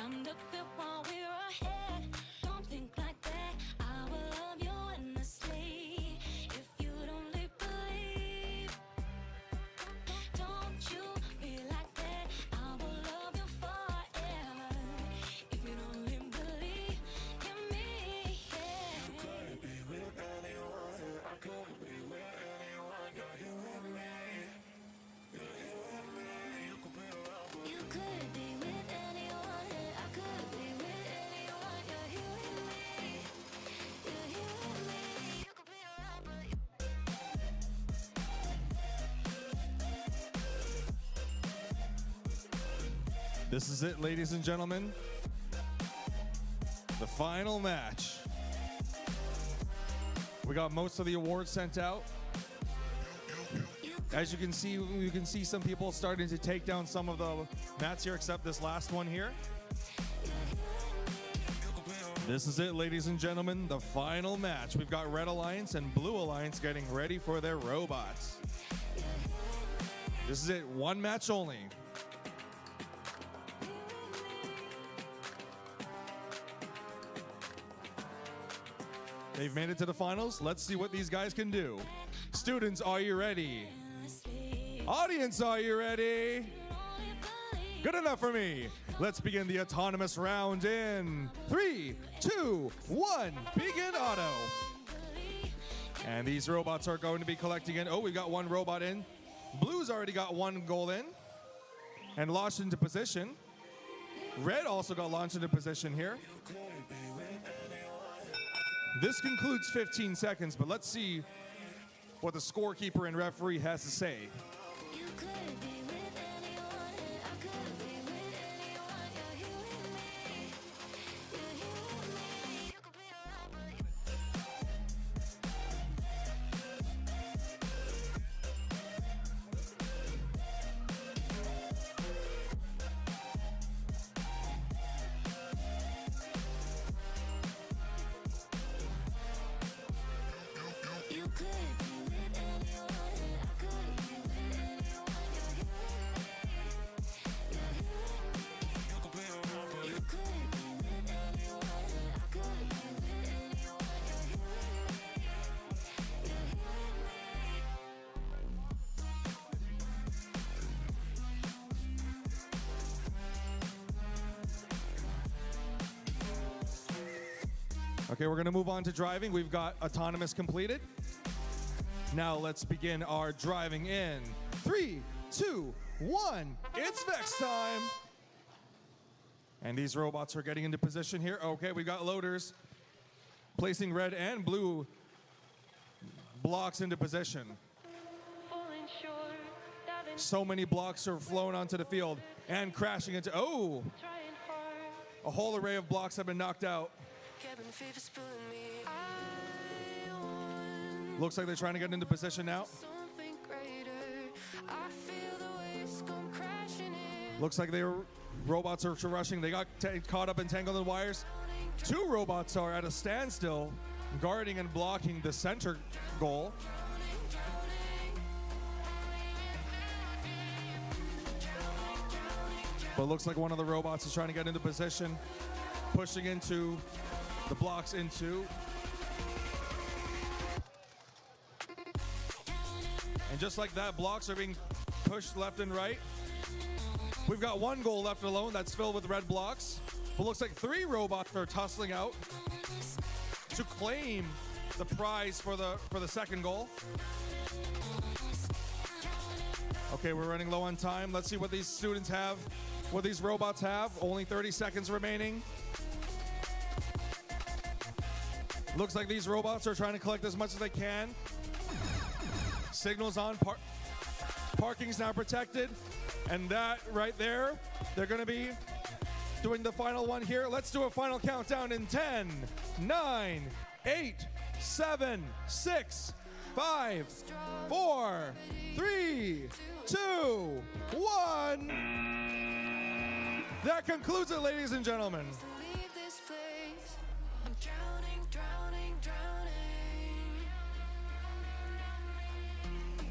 Stand up here while we're ahead. Don't think like that. I will love you endlessly. If you don't believe, don't you be like that. I will love you forever. If you don't believe in me, yeah. You could be with anyone. I could be with anyone. You're here with me. You're here with me. You could be around, but you could be with anyone. I could be with anyone. You're here with me. You're here with me. You could be around, but you This is it, ladies and gentlemen. The final match. We got most of the awards sent out. As you can see some people starting to take down some of the mats here, except this last one here. This is it, ladies and gentlemen, the final match. We've got Red Alliance and Blue Alliance getting ready for their robots. This is it, one match only. They've made it to the finals. Let's see what these guys can do. Students, are you ready? Audience, are you ready? Good enough for me. Let's begin the autonomous round in 3, 2, 1. Begin auto. And these robots are going to be collecting in. Oh, we've got one robot in. Blue's already got one goal in and launched into position. Red also got launched into position here. This concludes 15 seconds, but let's see what the scorekeeper and referee has to say. You could be with anyone. I could be with anyone. You're here with me. You're here with me. You could be around, but you You could be with anyone. I could be with anyone. You're here with me. You're here with me. You could be around, but you could be with anyone. I could be with anyone. You're here with me. You're here with me. Okay, we're gonna move on to driving. We've got autonomous completed. Now let's begin our driving in 3, 2, 1. It's Vex time. And these robots are getting into position here. Okay, we got loaders placing red and blue blocks into position. So many blocks are flown onto the field and crashing into, oh! A whole array of blocks have been knocked out. Looks like they're trying to get into position now. Looks like robots are rushing. They got caught up and tangled in wires. Two robots are at a standstill, guarding and blocking the center goal. But looks like one of the robots is trying to get into position, pushing into the blocks into. And just like that, blocks are being pushed left and right. We've got one goal left alone that's filled with red blocks. But looks like three robots are tussling out to claim the prize for the second goal. Okay, we're running low on time. Let's see what these students have, what these robots have. Only 30 seconds remaining. Looks like these robots are trying to collect as much as they can. Signals on, parking's now protected. And that right there, they're gonna be doing the final one here. Let's do a final countdown in 10, 9, 8, 7, 6, 5, 4, 3, 2, 1. That concludes it, ladies and gentlemen. Leave this place. I'm drowning, drowning, drowning.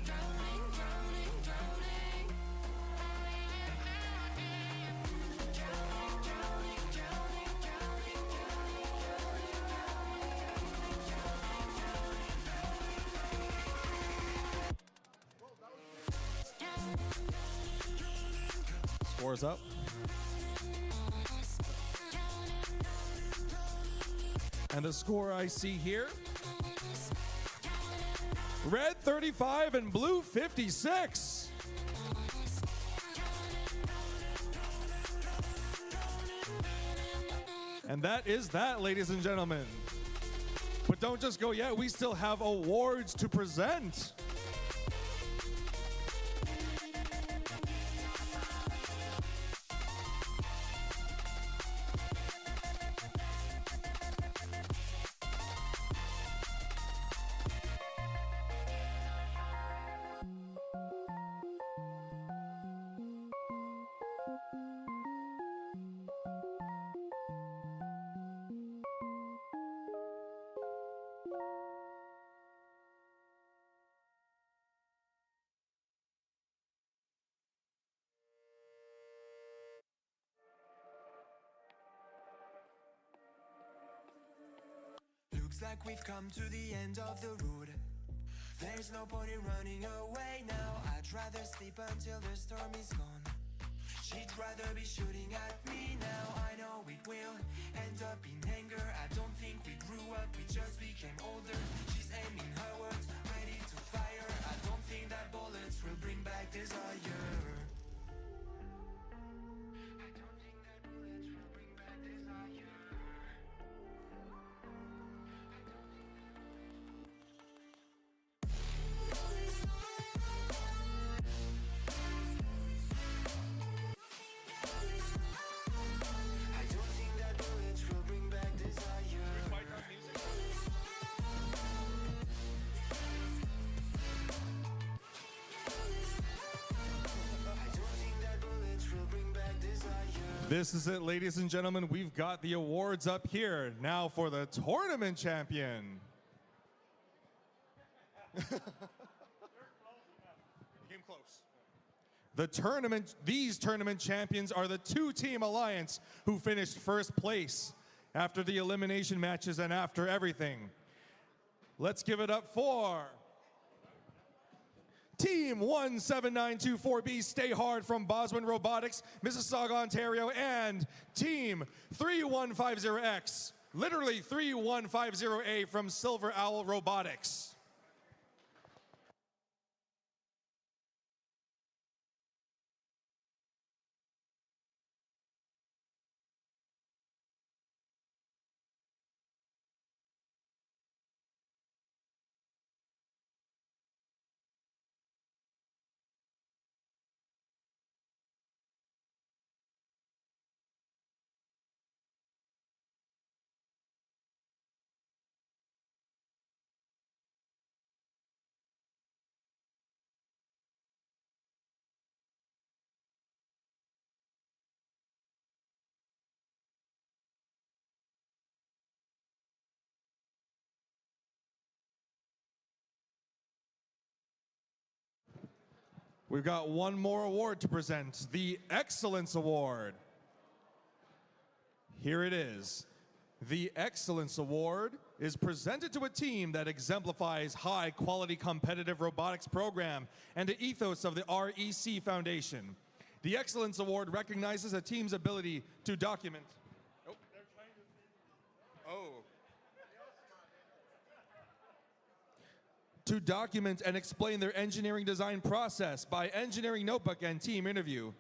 Drowning, drowning, drowning. Drowning, drowning, scores up. And the score I see here, red 35 and blue 56. And that is that, ladies and gentlemen. But don't just go yet, we still have awards to present. Looks like we've come to the end of the road. There's no point in running away now. I'd rather sleep until the storm is gone. She'd rather be shooting at me now. I know it will end up in anger. I don't think we grew up, we just became older. She's aiming her words, ready to fire. I don't think that bullets will bring back desire. This is it, ladies and gentlemen. We've got the awards up here. Now for the tournament champion. Came close. These tournament champions are the two-team alliance who finished first place after the elimination matches and after everything. Let's give it up for Team 17924B Stay Hard from Boswin Robotics, Mississauga, Ontario, and Team 3150X, literally 3150A from Silver Owl Robotics. We've got one more award to present, the Excellence Award. Here it is. The Excellence Award is presented to a team that exemplifies high-quality competitive robotics program and the ethos of the REC Foundation. The Excellence Award recognizes a team's ability to document. To document and explain their engineering design process by engineering notebook and team interview.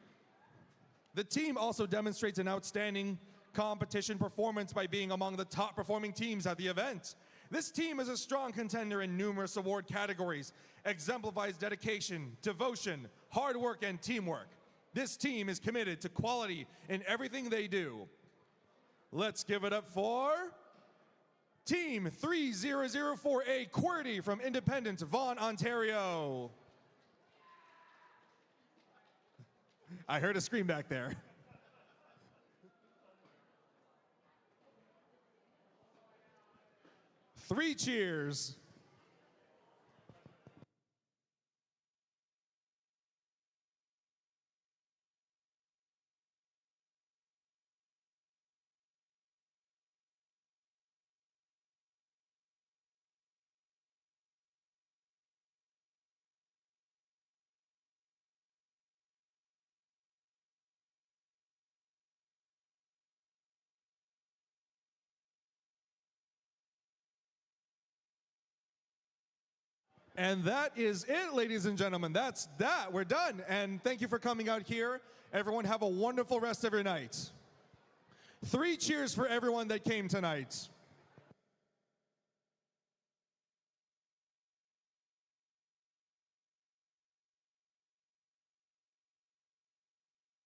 The team also demonstrates an outstanding competition performance by being among the top performing teams at the event. This team is a strong contender in numerous award categories, exemplifies dedication, devotion, hard work, and teamwork. This team is committed to quality in everything they do. Let's give it up for Team 3004A QWERTY from Independent Vaughan, Ontario. I heard a scream back there. 3 cheers. And that is it, ladies and gentlemen. That's that. We're done. And thank you for coming out here. Everyone have a wonderful rest of your night. 3 cheers for everyone that came tonight.